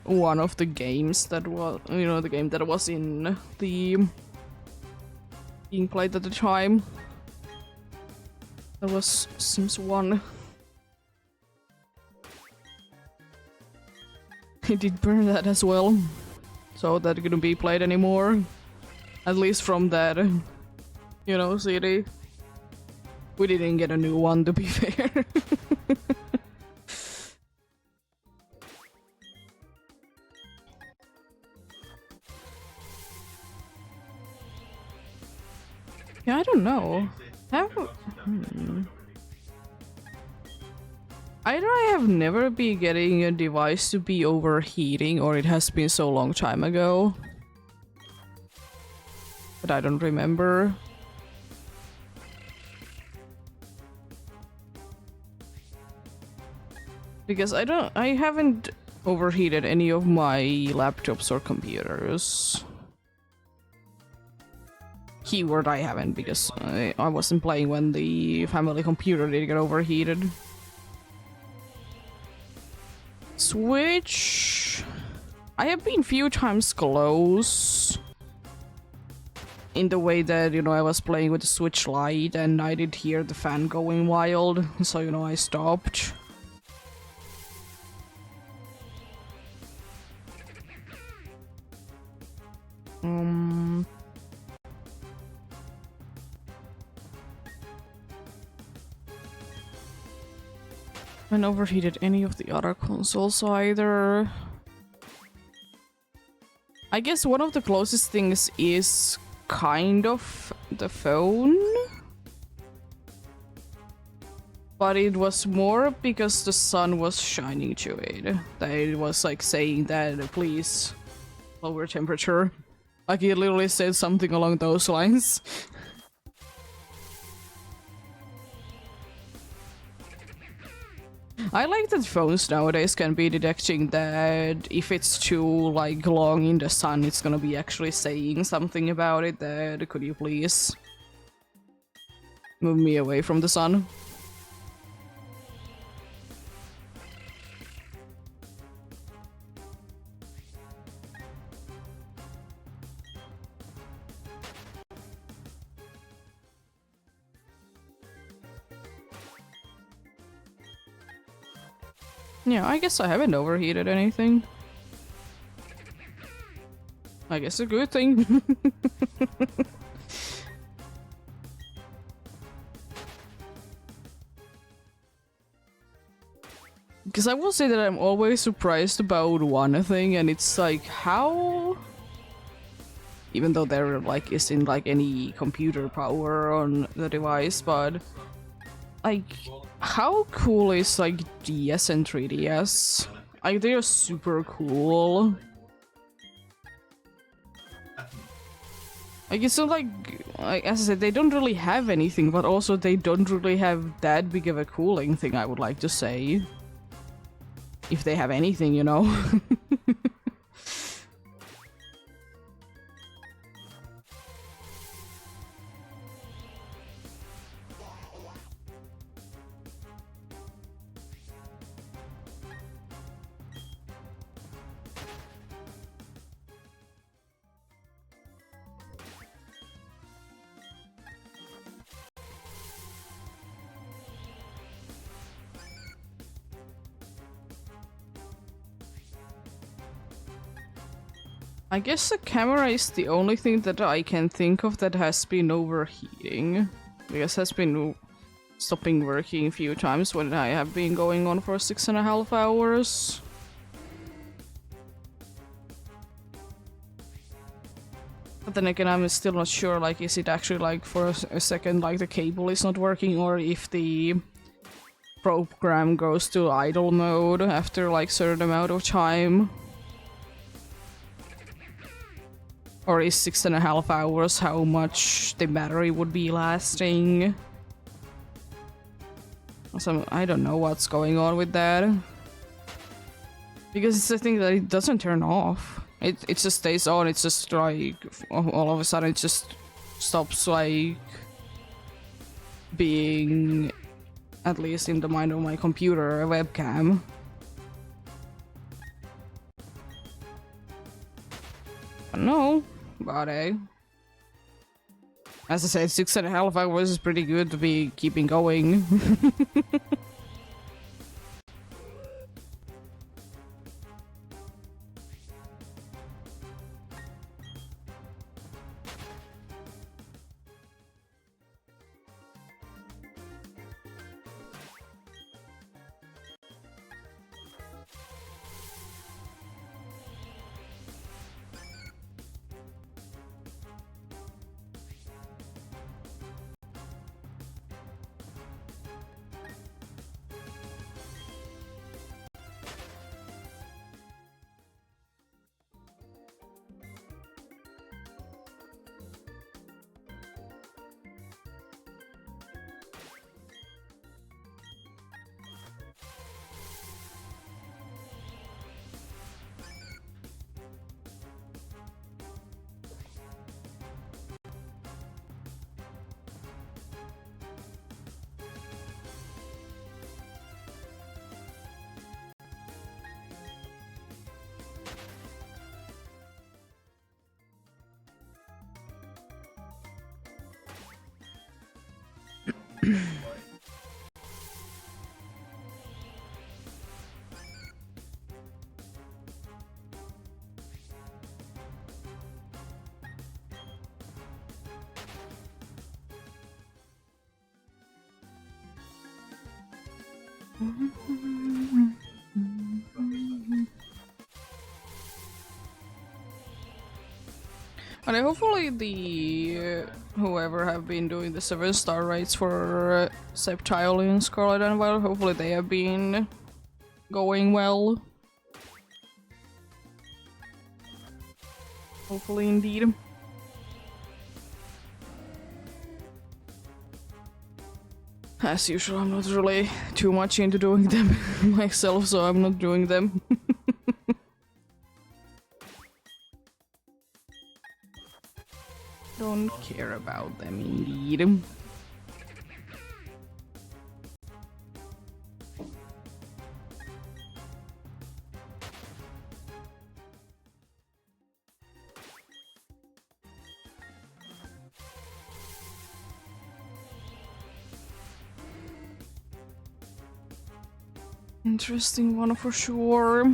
one of the games that was, you know, the game that was in the being played at the time. That was Sims 1. It did burn that as well. So that couldn't be played anymore. At least from that, you know, city. We didn't get a new one, to be fair. Yeah, I don't know. Either I have never been getting a device to be overheating, or it has been so long time ago. But I don't remember. Because I haven't overheated any of my laptops or computers. Keyword I haven't, because I wasn't playing when the family computer did get overheated. Switch... I have been few times close. In the way that, you know, I was playing with the Switch Lite and I did hear the fan going wild, so, you know, I stopped. I haven't overheated any of the other consoles either. I guess one of the closest things is kind of the phone. But it was more because the sun was shining to it. That it was like saying that, please lower temperature. Like it literally said something along those lines. I like that phones nowadays can be detecting that if it's too like long in the sun, it's gonna be actually saying something about it. That could you please move me away from the sun? Yeah, I guess I haven't overheated anything. I guess a good thing. Because I will say that I'm always surprised about one thing, and it's like, how... Even though there like isn't like any computer power on the device, but... Like, how cool is like DS and 3DS? Like, they are super cool. Like, it's not like, as I said, they don't really have anything, but also they don't really have that big of a cooling thing, I would like to say. If they have anything, you know. I guess the camera is the only thing that I can think of that has been overheating. Because it has been stopping working a few times when I have been going on for 6.5 hours. But then again, I'm still not sure, like, is it actually, like, for a second, like, the cable is not working, or if the program goes to idle mode after, like, certain amount of time. Or is 6.5 hours how much the battery would be lasting? So, I don't know what's going on with that. Because it's the thing that it doesn't turn off. It just stays on, it's just like, all of a sudden it just stops, like, being, at least in the mind of my computer, a webcam. No, but as I said, 6.5 hours is pretty good to be keeping going. And hopefully the whoever have been doing the 7-star rates for Sceptile in Scarlet and Violet, hopefully they have been going well. Hopefully indeed. As usual, I'm not really too much into doing them myself, so I'm not doing them. Don't care about them indeed. Interesting one for sure.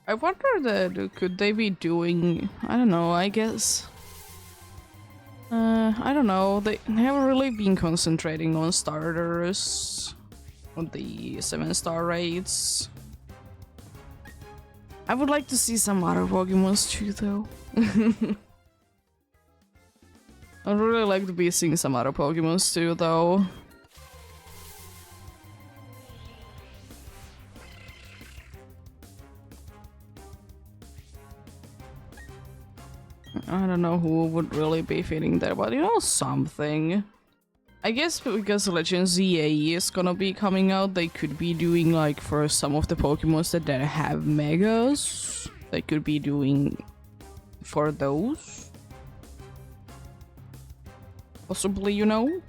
I wonder that could they be doing, I don't know, I guess. I don't know, they haven't really been concentrating on starters, on the 7-star rates. I would like to see some other Pokemons too, though. I'd really like to be seeing some other Pokemons too, though. I don't know who would really be fitting there, but you know something. I guess because Legends ZA is gonna be coming out, they could be doing like for some of the Pokemons that don't have Megas. They could be doing for those. Possibly, you know?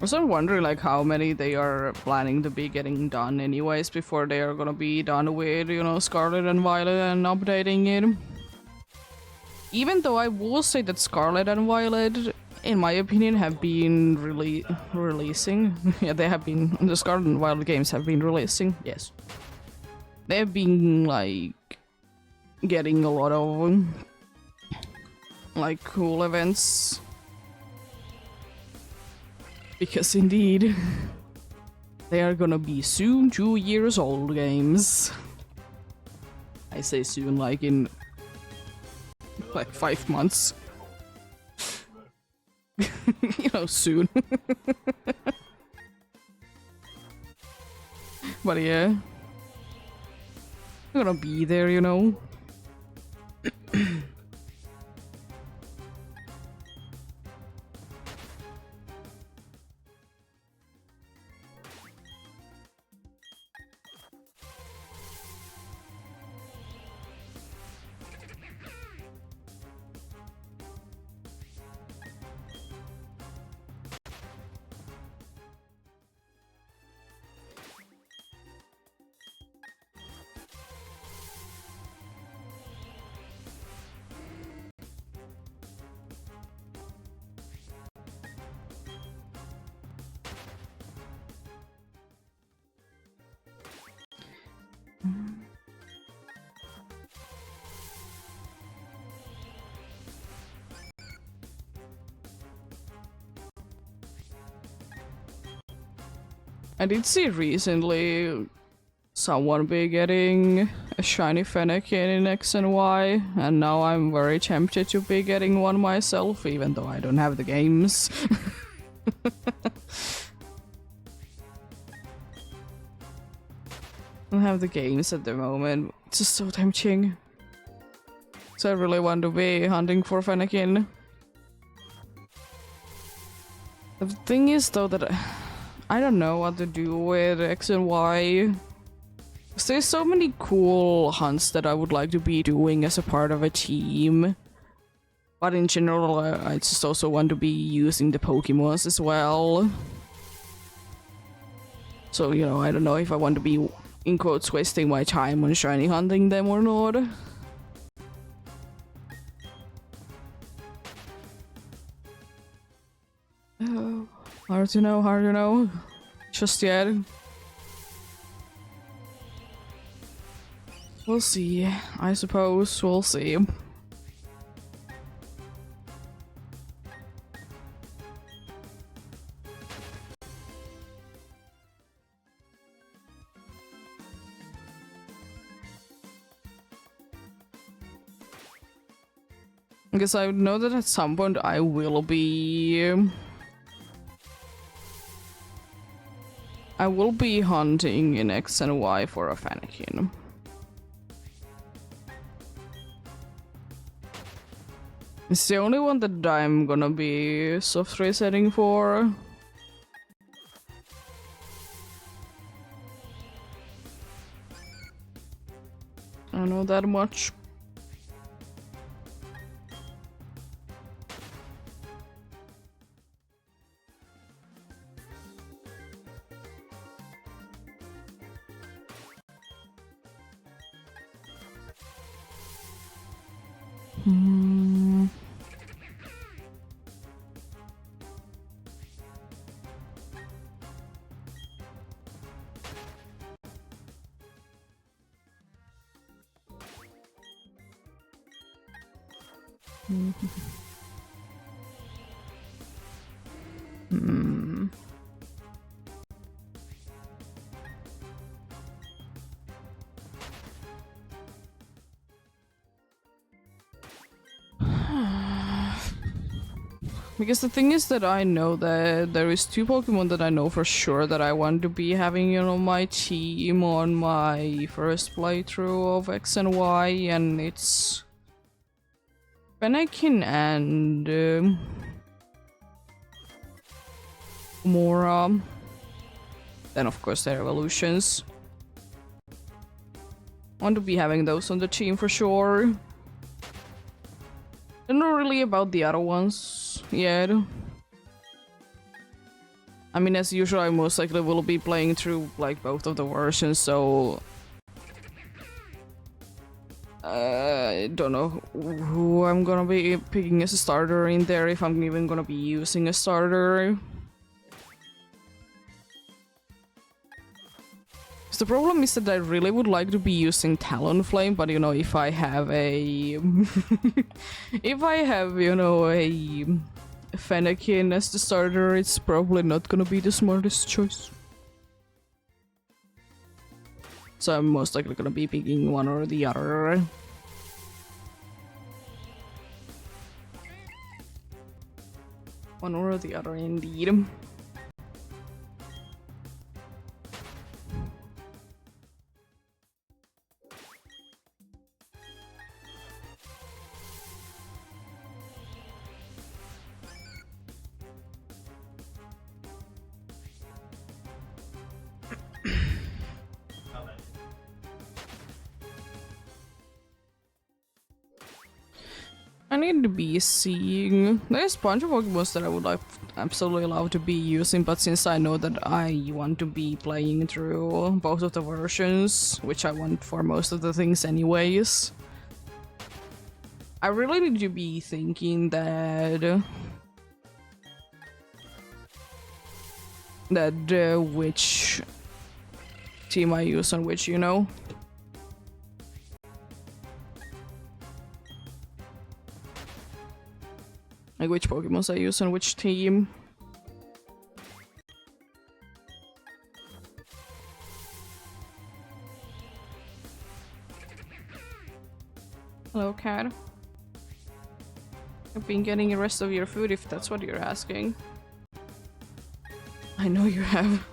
So I'm wondering like how many they are planning to be getting done anyways before they are gonna be done with, you know, Scarlet and Violet and updating it. Even though I will say that Scarlet and Violet, in my opinion, have been releasing. Yeah, they have been. The Scarlet and Violet games have been releasing. Yes, they have been like getting a lot of like cool events. Because indeed, they are gonna be soon 2 years old games. I say soon, like in like 5 months. You know, soon. But yeah, I'm gonna be there, you know. I did see recently someone be getting a shiny Fennec in X and Y, and now I'm very tempted to be getting one myself, even though I don't have the games. I don't have the games at the moment. It's just so tempting. So I really want to be hunting for Fennekin. The thing is though that I don't know what to do with X and Y. There's so many cool hunts that I would like to be doing as a part of a team. But in general, I just also want to be using the Pokemons as well. So, you know, I don't know if I want to be, in quotes, wasting my time on shiny hunting them or not. Hard to know. Just yet. We'll see. I suppose we'll see. Because I know that at some point I will be hunting in X and Y for a Fennekin. It's the only one that I'm gonna be soft resetting for. I don't know that much. Because the thing is that I know that there is 2 Pokemon that I know for sure that I want to be having, you know, my team on my first playthrough of X and Y, and it's Fennekin and Mora. Then of course their evolutions. I want to be having those on the team for sure. I don't know really about the other ones yet. I mean, as usual, I most likely will be playing through like both of the versions, so I don't know who I'm gonna be picking as a starter in there, if I'm even gonna be using a starter. the problem is that I really would like to be using Talonflame, but you know, if I have a... if I have, you know, a Fennekin as the starter, it's probably not gonna be the smartest choice. So I'm most likely gonna be picking one or the other. One or the other, indeed. I need to be seeing. There's a bunch of Pokemon that I would like absolutely love to be using, but since I know that I want to be playing through both of the versions, which I want for most of the things anyways, I really need to be thinking that which team I use on which, you know. Like which Pokemons I use on which team. Hello, cat. I've been getting the rest of your food if that's what you're asking. I know you have.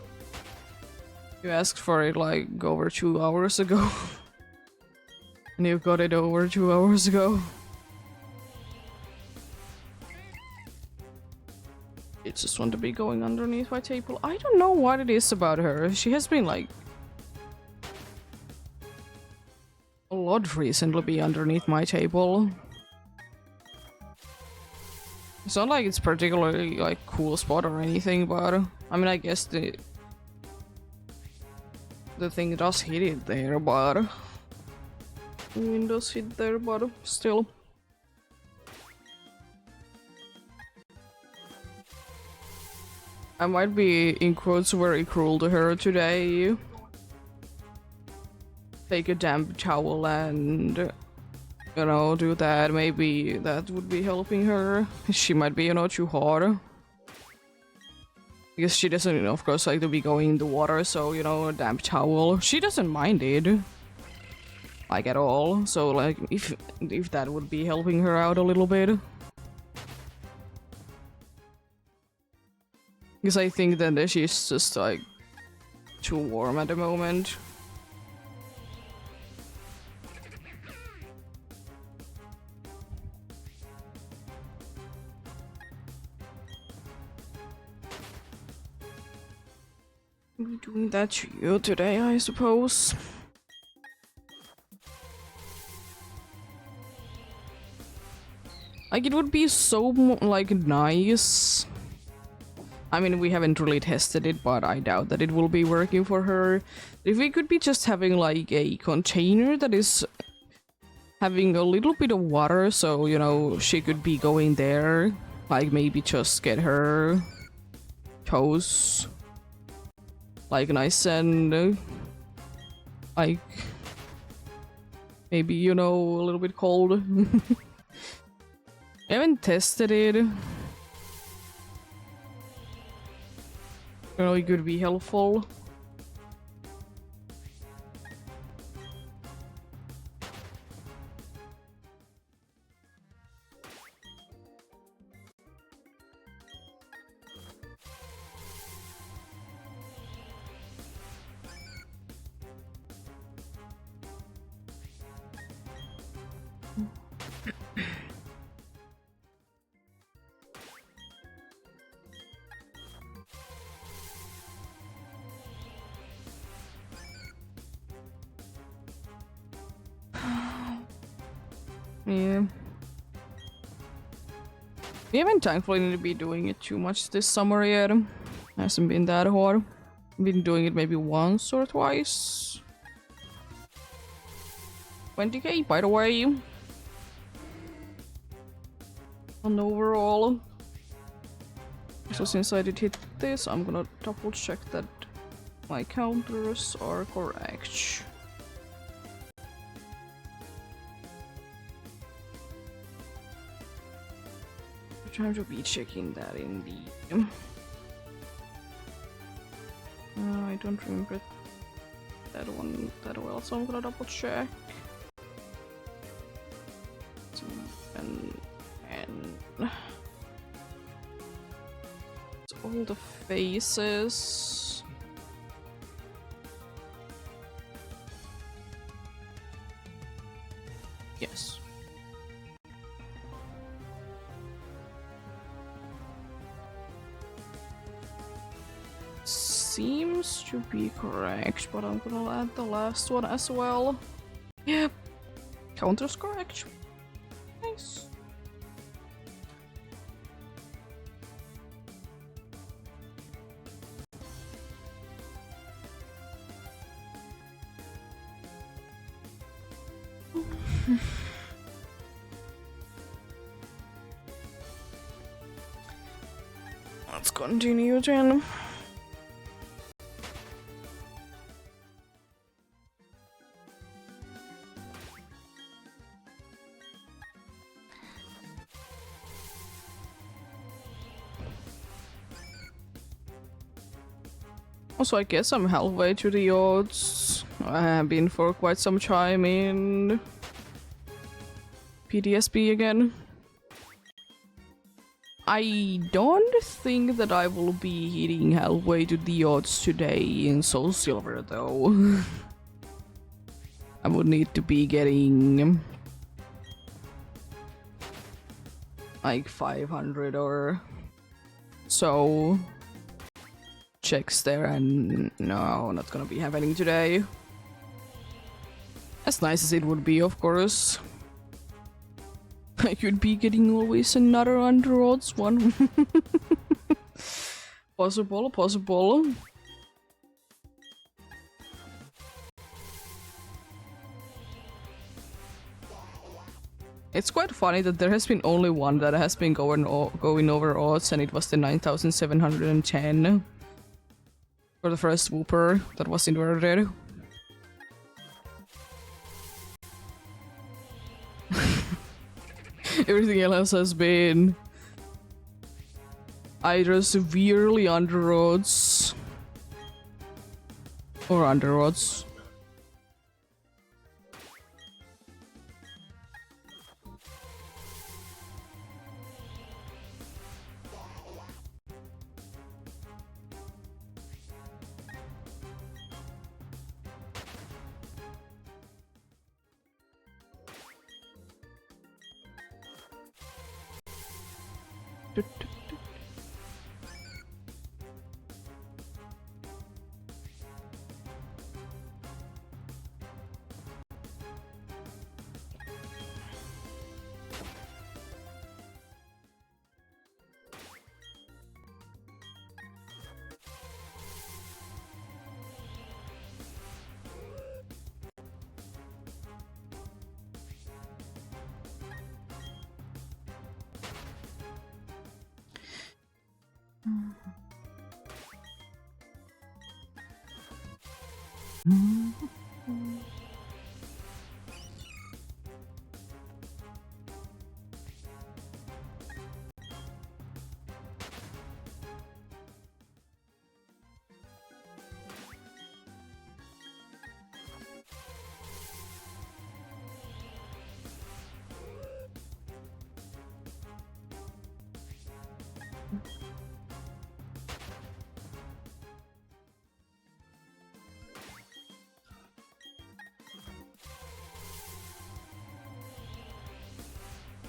You asked for it like over 2 hours ago. And you got it over 2 hours ago. I just want to be going underneath my table. I don't know what it is about her. She has been like a lot recently be underneath my table. It's not like it's particularly like cool spot or anything, but I mean I guess the thing does hit it there, but the wind does hit there, but still. I might be, in quotes, very cruel to her today. Take a damp towel and, you know, do that. Maybe that would be helping her. She might be, you know, too hard. Because she doesn't, you know, of course, like to be going in the water, so, you know, a damp towel. She doesn't mind it. Like, at all. So, like, if that would be helping her out a little bit. Because I think that she's just like too warm at the moment. We're doing that to you today, I suppose. Like, it would be so like nice. I mean, we haven't really tested it, but I doubt that it will be working for her. If we could be just having like a container that is having a little bit of water, so, you know, she could be going there. Like, maybe just get her toes like nice and like maybe, you know, a little bit cold. I haven't tested it. You know, it could be helpful. Yeah. We haven't thankfully need to be doing it too much this summer yet. Hasn't been that hard. Been doing it maybe once or twice. 20k, by the way. On overall. So since I did hit this, I'm gonna double check that My counters are correct. Time to be checking that in the... I don't remember that one that well, so I'm gonna double check. And it's all the faces. Yes. Seems to be correct, but I'm gonna add the last one as well. Yep. Counter's correct. Nice. Let's continue then. Also, I guess I'm halfway to the odds. I have been for quite some time in PDSP again. I don't think that I will be hitting halfway to the odds today in Soul Silver though. I would need to be getting like 500 or so checks there, and no, not gonna be happening today. As nice as it would be, of course. I could be getting always another under odds one. Possible, possible. It's quite funny that there has been only one that has been going over odds, and it was the 9710 for the first Whooper that was inverted. Everything else has been either severely under odds or under odds.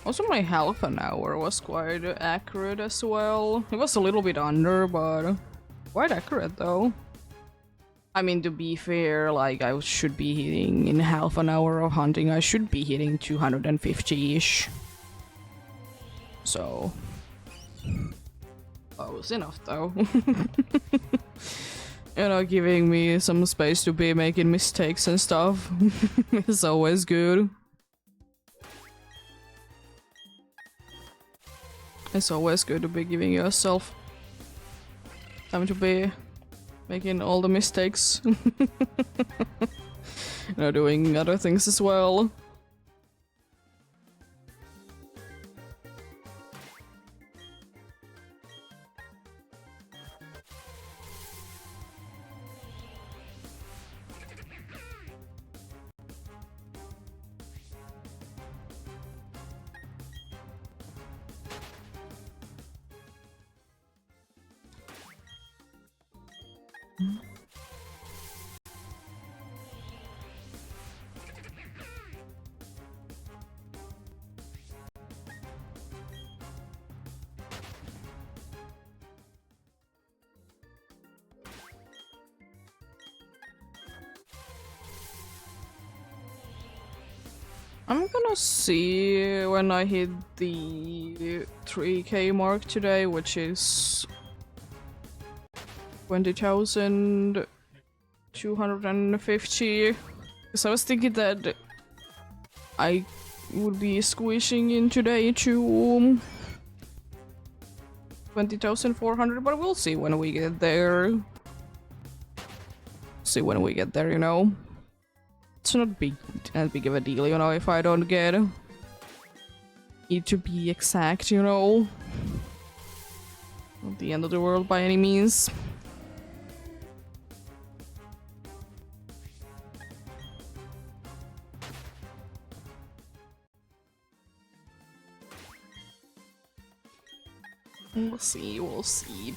Also, my half an hour was quite accurate as well. It was a little bit under, but quite accurate though. I mean, to be fair, like, I should be hitting in half an hour of hunting, I should be hitting 250-ish. So... that was enough though. You know, giving me some space to be making mistakes and stuff is always good. It's always good to be giving yourself time to be making all the mistakes. Doing other things as well. I'm gonna see when I hit the 3k mark today, which is 20,250. Because I was thinking that I would be squishing in today to 20,400, but we'll see when we get there. See when we get there, you know. It's not as big of a deal, you know, if I don't get it to be exact, you know. Not the end of the world by any means. We'll see, we'll see.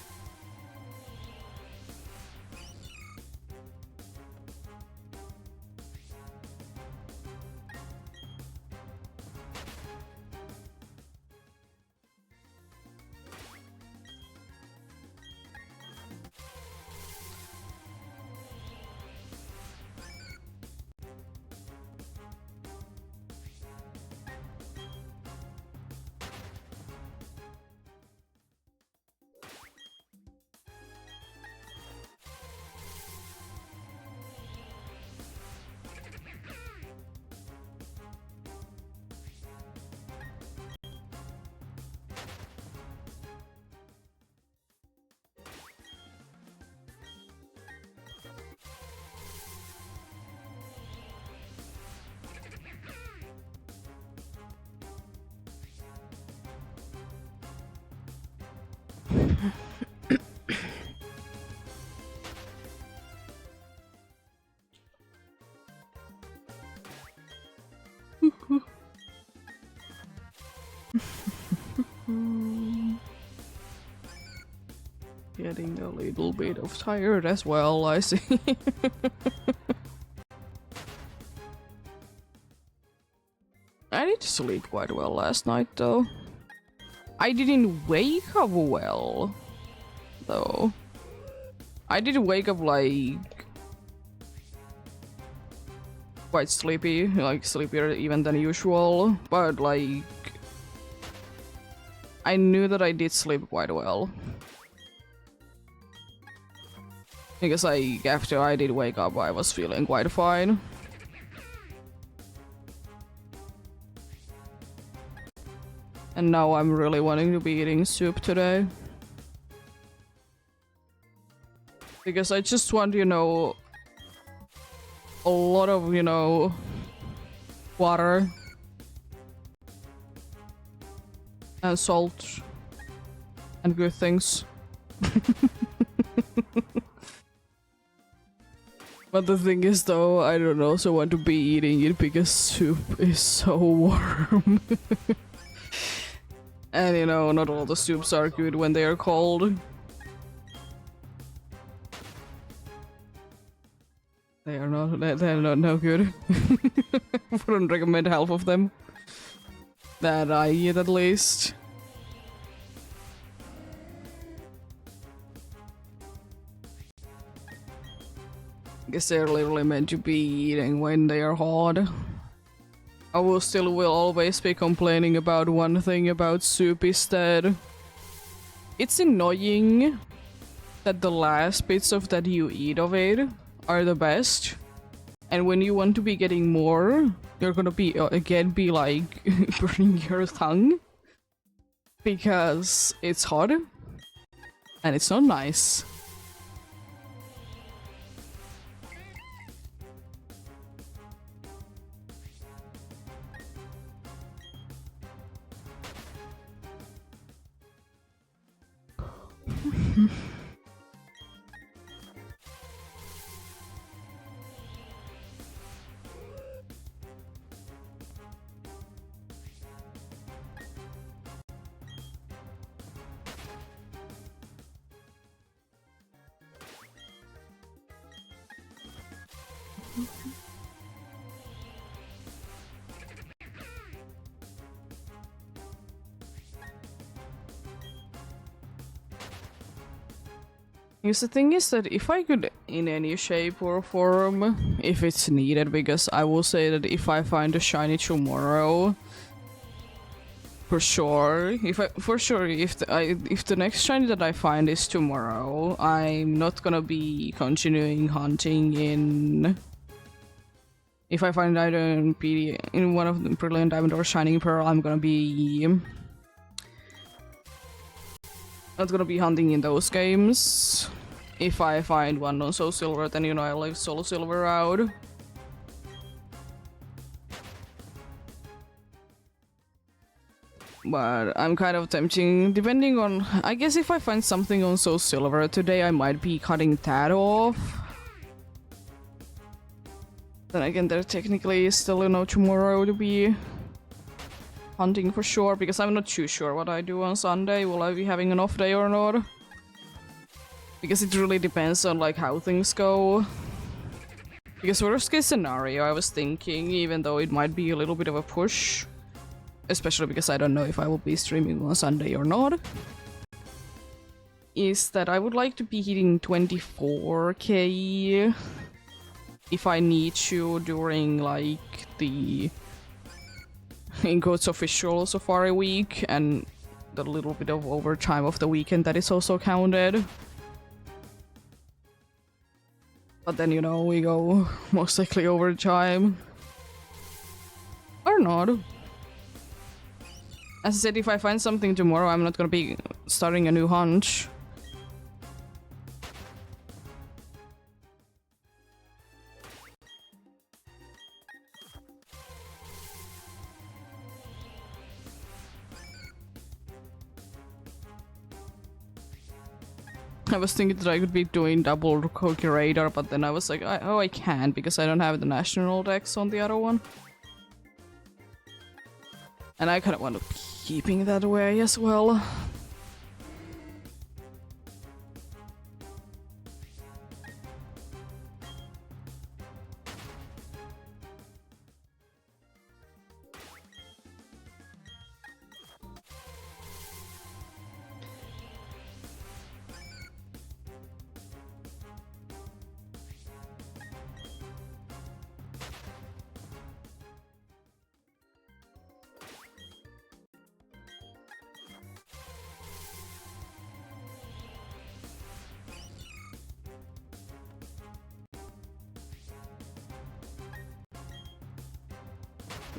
Getting a little bit of tired as well, I see. I did sleep quite well last night though. I didn't wake up well though. I did wake up like quite sleepy, like sleepier even than usual, but like I knew that I did sleep quite well. Because after I did wake up, I was feeling quite fine. And now I'm really wanting to be eating soup today. Because I just want, you know, a lot of, you know, water. And salt. And good things. But the thing is though, I don't also want to be eating it because soup is so warm. And you know, not all the soups are good when they are cold. They're not no good. Wouldn't recommend half of them. That I eat at least. Guess they're literally meant to be eating when they are hot. I will always be complaining about one thing about soup instead. It's annoying that the last bits of that you eat of it are the best. And when you want to be getting more, you're gonna be again be like burning your tongue. Because it's hot. And it's not nice. Because the thing is that if I could, in any shape or form, if it's needed, because I will say that if I find a shiny tomorrow, for sure, if the next shiny that I find is tomorrow, I'm not gonna be continuing hunting in. If I find either in one of the Brilliant Diamond or Shining Pearl, I'm gonna be not gonna be hunting in those games. If I find one on Soul Silver, then you know I leave Soul Silver out. But I'm kind of tempting, depending on... I guess if I find something on Soul Silver today, I might be cutting that off. Then again, there technically is still, you know, tomorrow to be hunting for sure, because I'm not too sure what I do on Sunday. Will I be having an off day or not? Because it really depends on, like, how things go. Because worst case scenario, I was thinking, even though it might be a little bit of a push, especially because I don't know if I will be streaming on Sunday or not, is that I would like to be hitting 24k if I need to during, like, the Incode's official Safari week and the little bit of overtime of the weekend that is also counted. But then, you know, we go most likely overtime. Or not. As I said, if I find something tomorrow, I'm not gonna be starting a new hunt. I was thinking that I could be doing double Cookie Radar, but then I was like, oh, I can't because I don't have the national dex on the other one. And I kind of want to be keeping that way as well.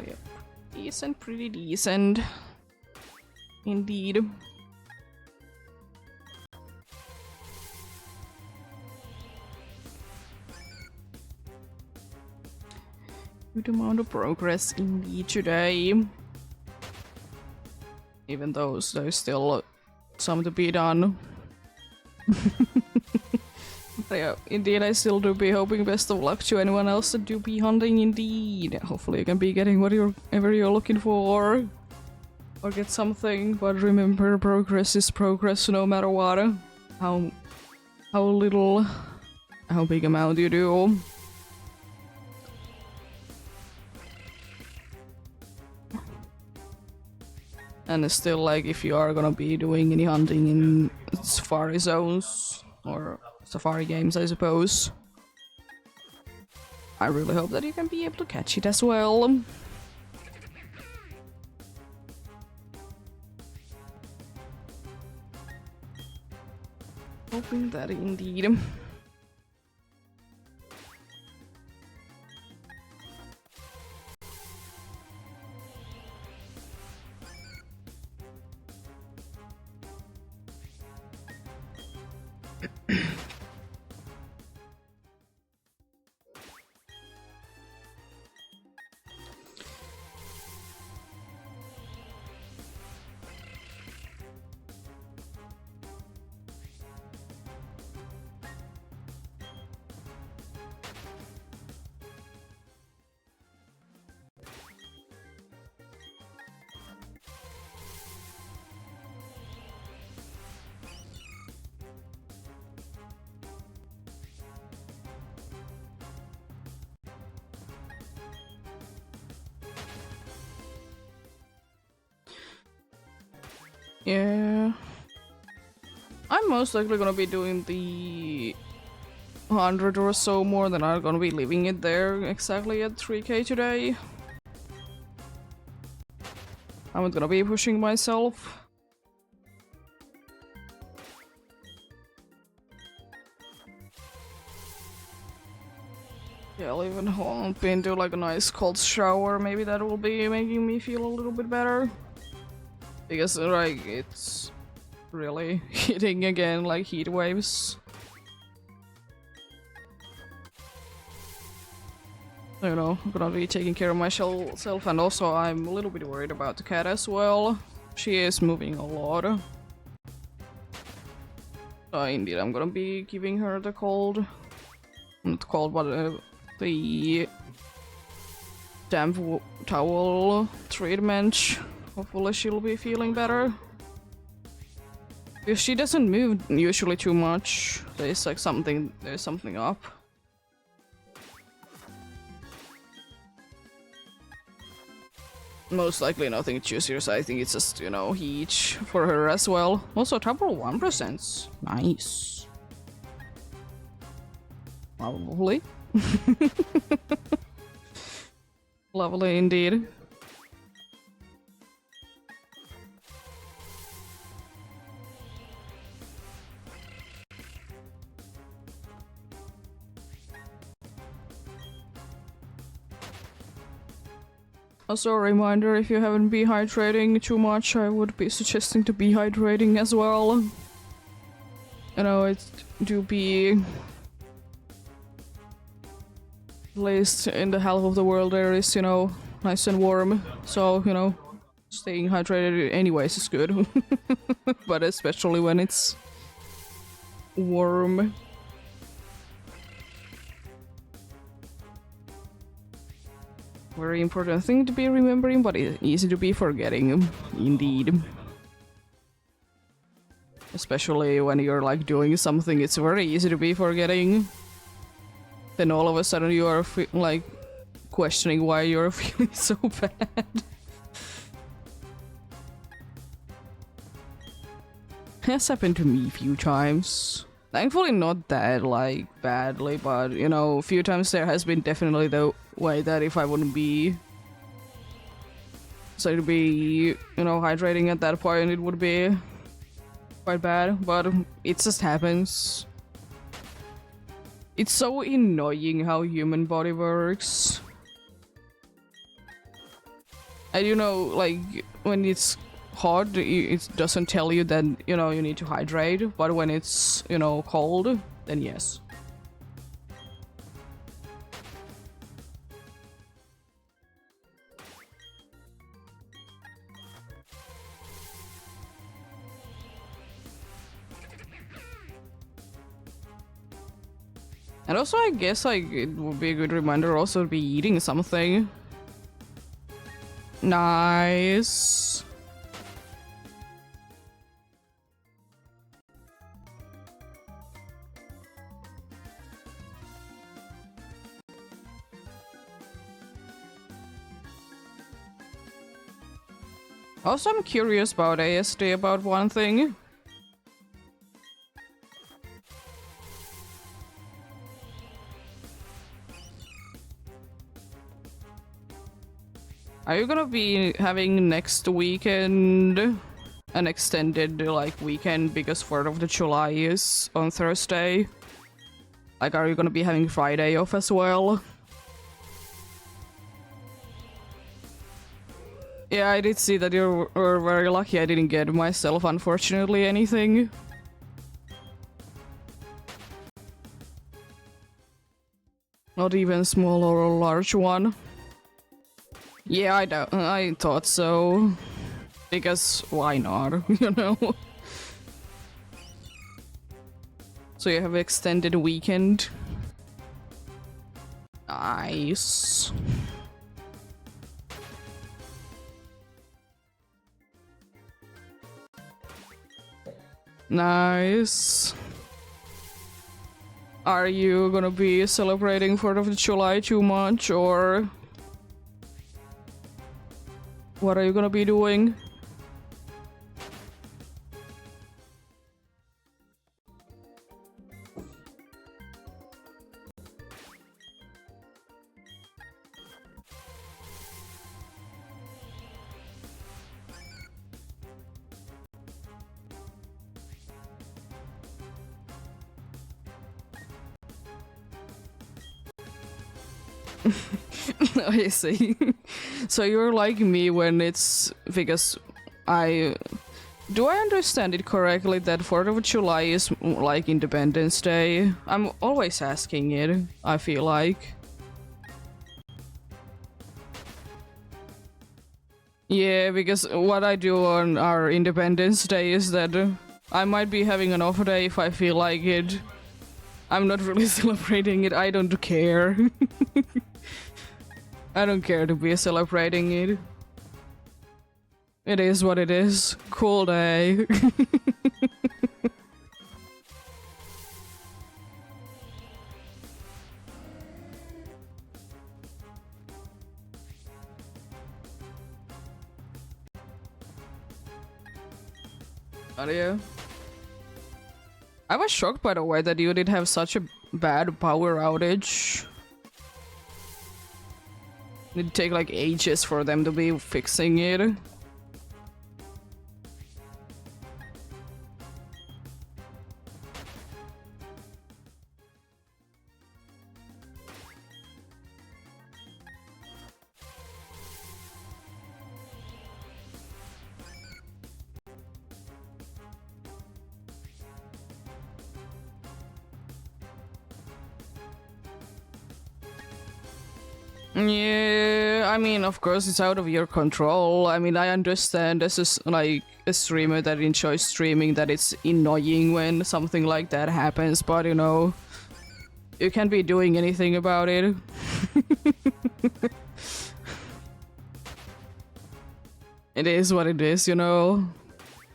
Yep. Decent, pretty decent. Indeed. Good amount of progress indeed today. Even though there's still some to be done. But yeah, indeed, I still do be hoping best of luck to anyone else that do be hunting indeed. Hopefully you can be getting whatever you're looking for. Or get something, but remember, progress is progress no matter what. How little, how big amount you do. And it's still like, if you are gonna be doing any hunting in Safari zones, or Safari games, I suppose, I really hope that you can be able to catch it as well. Hoping that indeed. Yeah. I'm most likely gonna be doing the 100 or so more than I'm gonna be leaving it there exactly at 3k today. I'm not gonna be pushing myself. Yeah, I'll even hop into like a nice cold shower. Maybe that will be making me feel a little bit better. Because like it's really hitting again like heat waves. You know, I'm gonna be taking care of myself, and also I'm a little bit worried about the cat as well. She is moving a lot. Indeed, I'm gonna be giving her the cold. Not cold, but the damp towel treatment. Hopefully she'll be feeling better. If she doesn't move usually too much, there's like something up. Most likely nothing too serious. I think it's just, you know, heat for her as well. Also, trouble 1%. Nice. Lovely. Lovely indeed. Also a reminder, if you haven't been hydrating too much, I would be suggesting to be hydrating as well. You know, it do be... At least in the half of the world there is, you know, nice and warm. So, you know, staying hydrated anyways is good. But especially when it's warm. Very important thing to be remembering, but easy to be forgetting, indeed. Especially when you're like doing something, it's very easy to be forgetting. Then all of a sudden you are like questioning why you're feeling so bad. Has happened to me a few times. Thankfully not that like badly, but you know, a few times there has been definitely the way that if I wouldn't be so to be, you know, hydrating at that point, it would be quite bad, but it just happens. It's so annoying how human body works. And you know, like when it's hot, it doesn't tell you that, you know, you need to hydrate, but when it's, you know, cold, then yes. And also I guess like it would be a good reminder also to be eating something. Nice. Also, I'm curious about EEST about one thing. Are you gonna be having next weekend an extended like weekend because 4th of July is on Thursday? Like, are you gonna be having Friday off as well? Yeah, I did see that you were very lucky. I didn't get myself, unfortunately, anything. Not even small or a large one. Yeah, I thought so. Because why not, you know? So you have extended weekend. Nice. Nice. Are you gonna be celebrating 4th of July too much, or what are you gonna be doing? I see. So you're like me when it's because I do I understand it correctly that 4th of July is like Independence Day? I'm always asking it, I feel like. Yeah, because what I do on our Independence Day is that I might be having an off day if I feel like it. I'm not really celebrating it, I don't care. I don't care to be celebrating it. It is what it is. Cool day. But yeah. I was shocked by the way that you did have such a bad power outage. It'd take like ages for them to be fixing it. Yeah, I mean, of course, it's out of your control. I mean, I understand this is like a streamer that enjoys streaming, that it's annoying when something like that happens, but you know, you can't be doing anything about it. It is what it is, you know.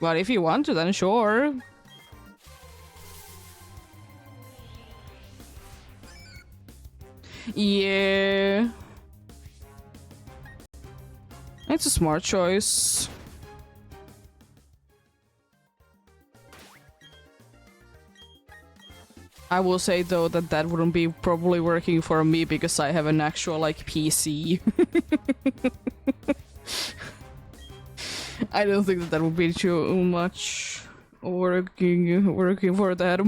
But if you want to, then sure. Yeah. It's a smart choice. I will say though that that wouldn't be probably working for me because I have an actual like PC. I don't think that that would be too much working for that.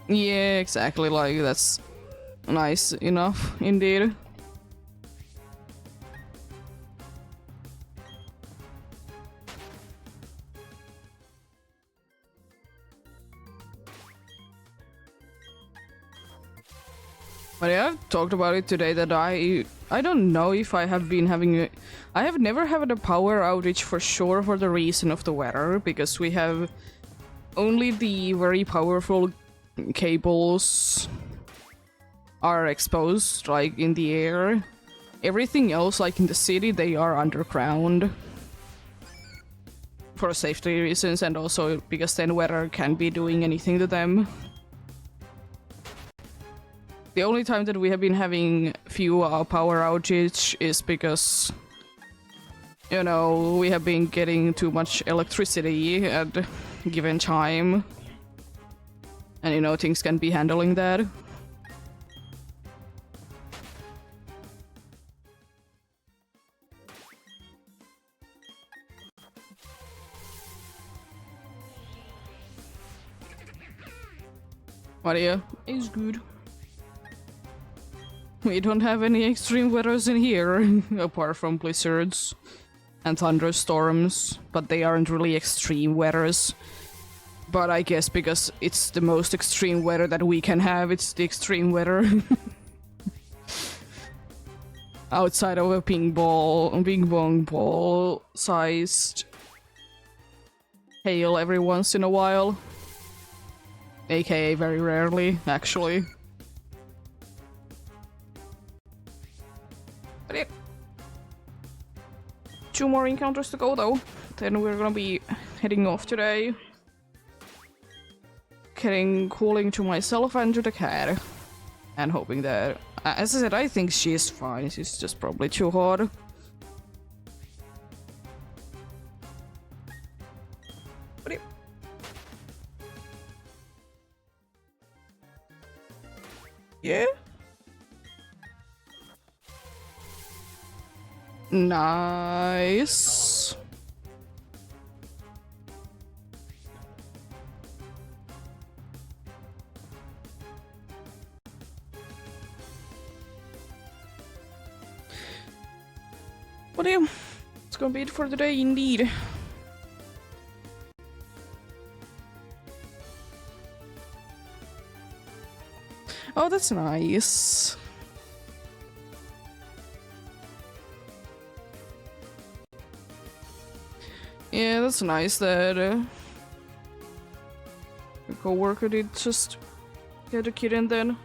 Yeah, exactly, like that's nice enough indeed. But yeah, I've talked about it today that I don't know if I have been having I have never had a power outage for sure for the reason of the weather, because we have only the very powerful cables are exposed like in the air. Everything else like in the city, they are underground for safety reasons and also because then weather can't be doing anything to them. The only time that we have been having few power outage is because, you know, we have been getting too much electricity at a given time. And you know, things can be handling that. But yeah, it's good. We don't have any extreme weathers in here, apart from blizzards and thunderstorms, but they aren't really extreme weathers. But I guess because it's the most extreme weather that we can have, it's the extreme weather. Outside of a ping pong ball sized hail every once in a while. AKA very rarely, actually. But yeah. 2 more encounters to go though. Then we're gonna be heading off today. Getting cooling to myself and to the cat. And hoping that... as I said, I think she's fine. She's just probably too hot. But yeah. Yeah? Nice. But yeah, it's gonna be it for today indeed. Oh, that's nice. Yeah, that's nice that your coworker did just get a kitten then.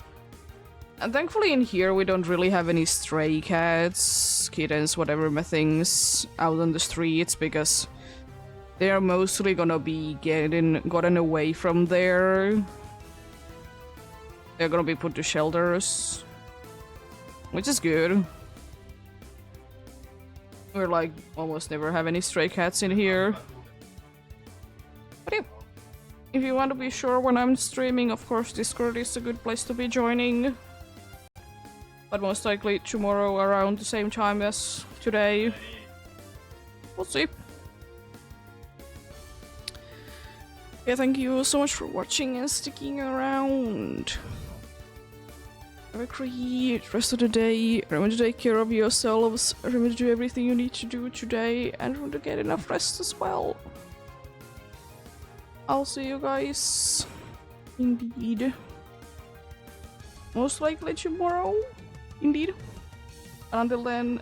And thankfully in here we don't really have any stray cats, kittens, whatever things out on the streets, because they are mostly gonna be gotten away from there. They're gonna be put to shelters, which is good. We're like almost never have any stray cats in here. But yeah, if you want to be sure when I'm streaming, of course Discord is a good place to be joining. But most likely tomorrow around the same time as today. We'll see. Yeah, thank you so much for watching and sticking around. Have a great rest of the day. Remember to take care of yourselves. Remember to do everything you need to do today. And remember to get enough rest as well. I'll see you guys. Indeed. Most likely tomorrow. Indeed. Until then,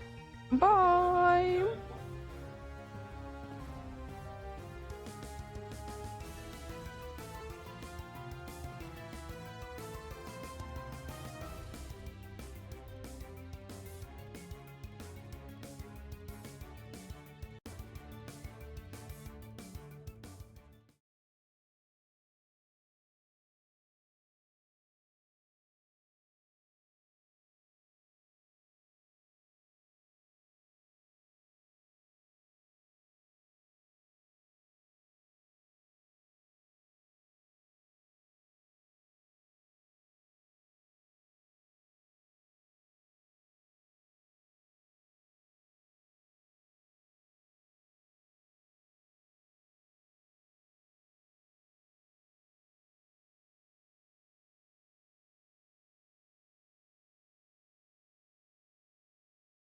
bye!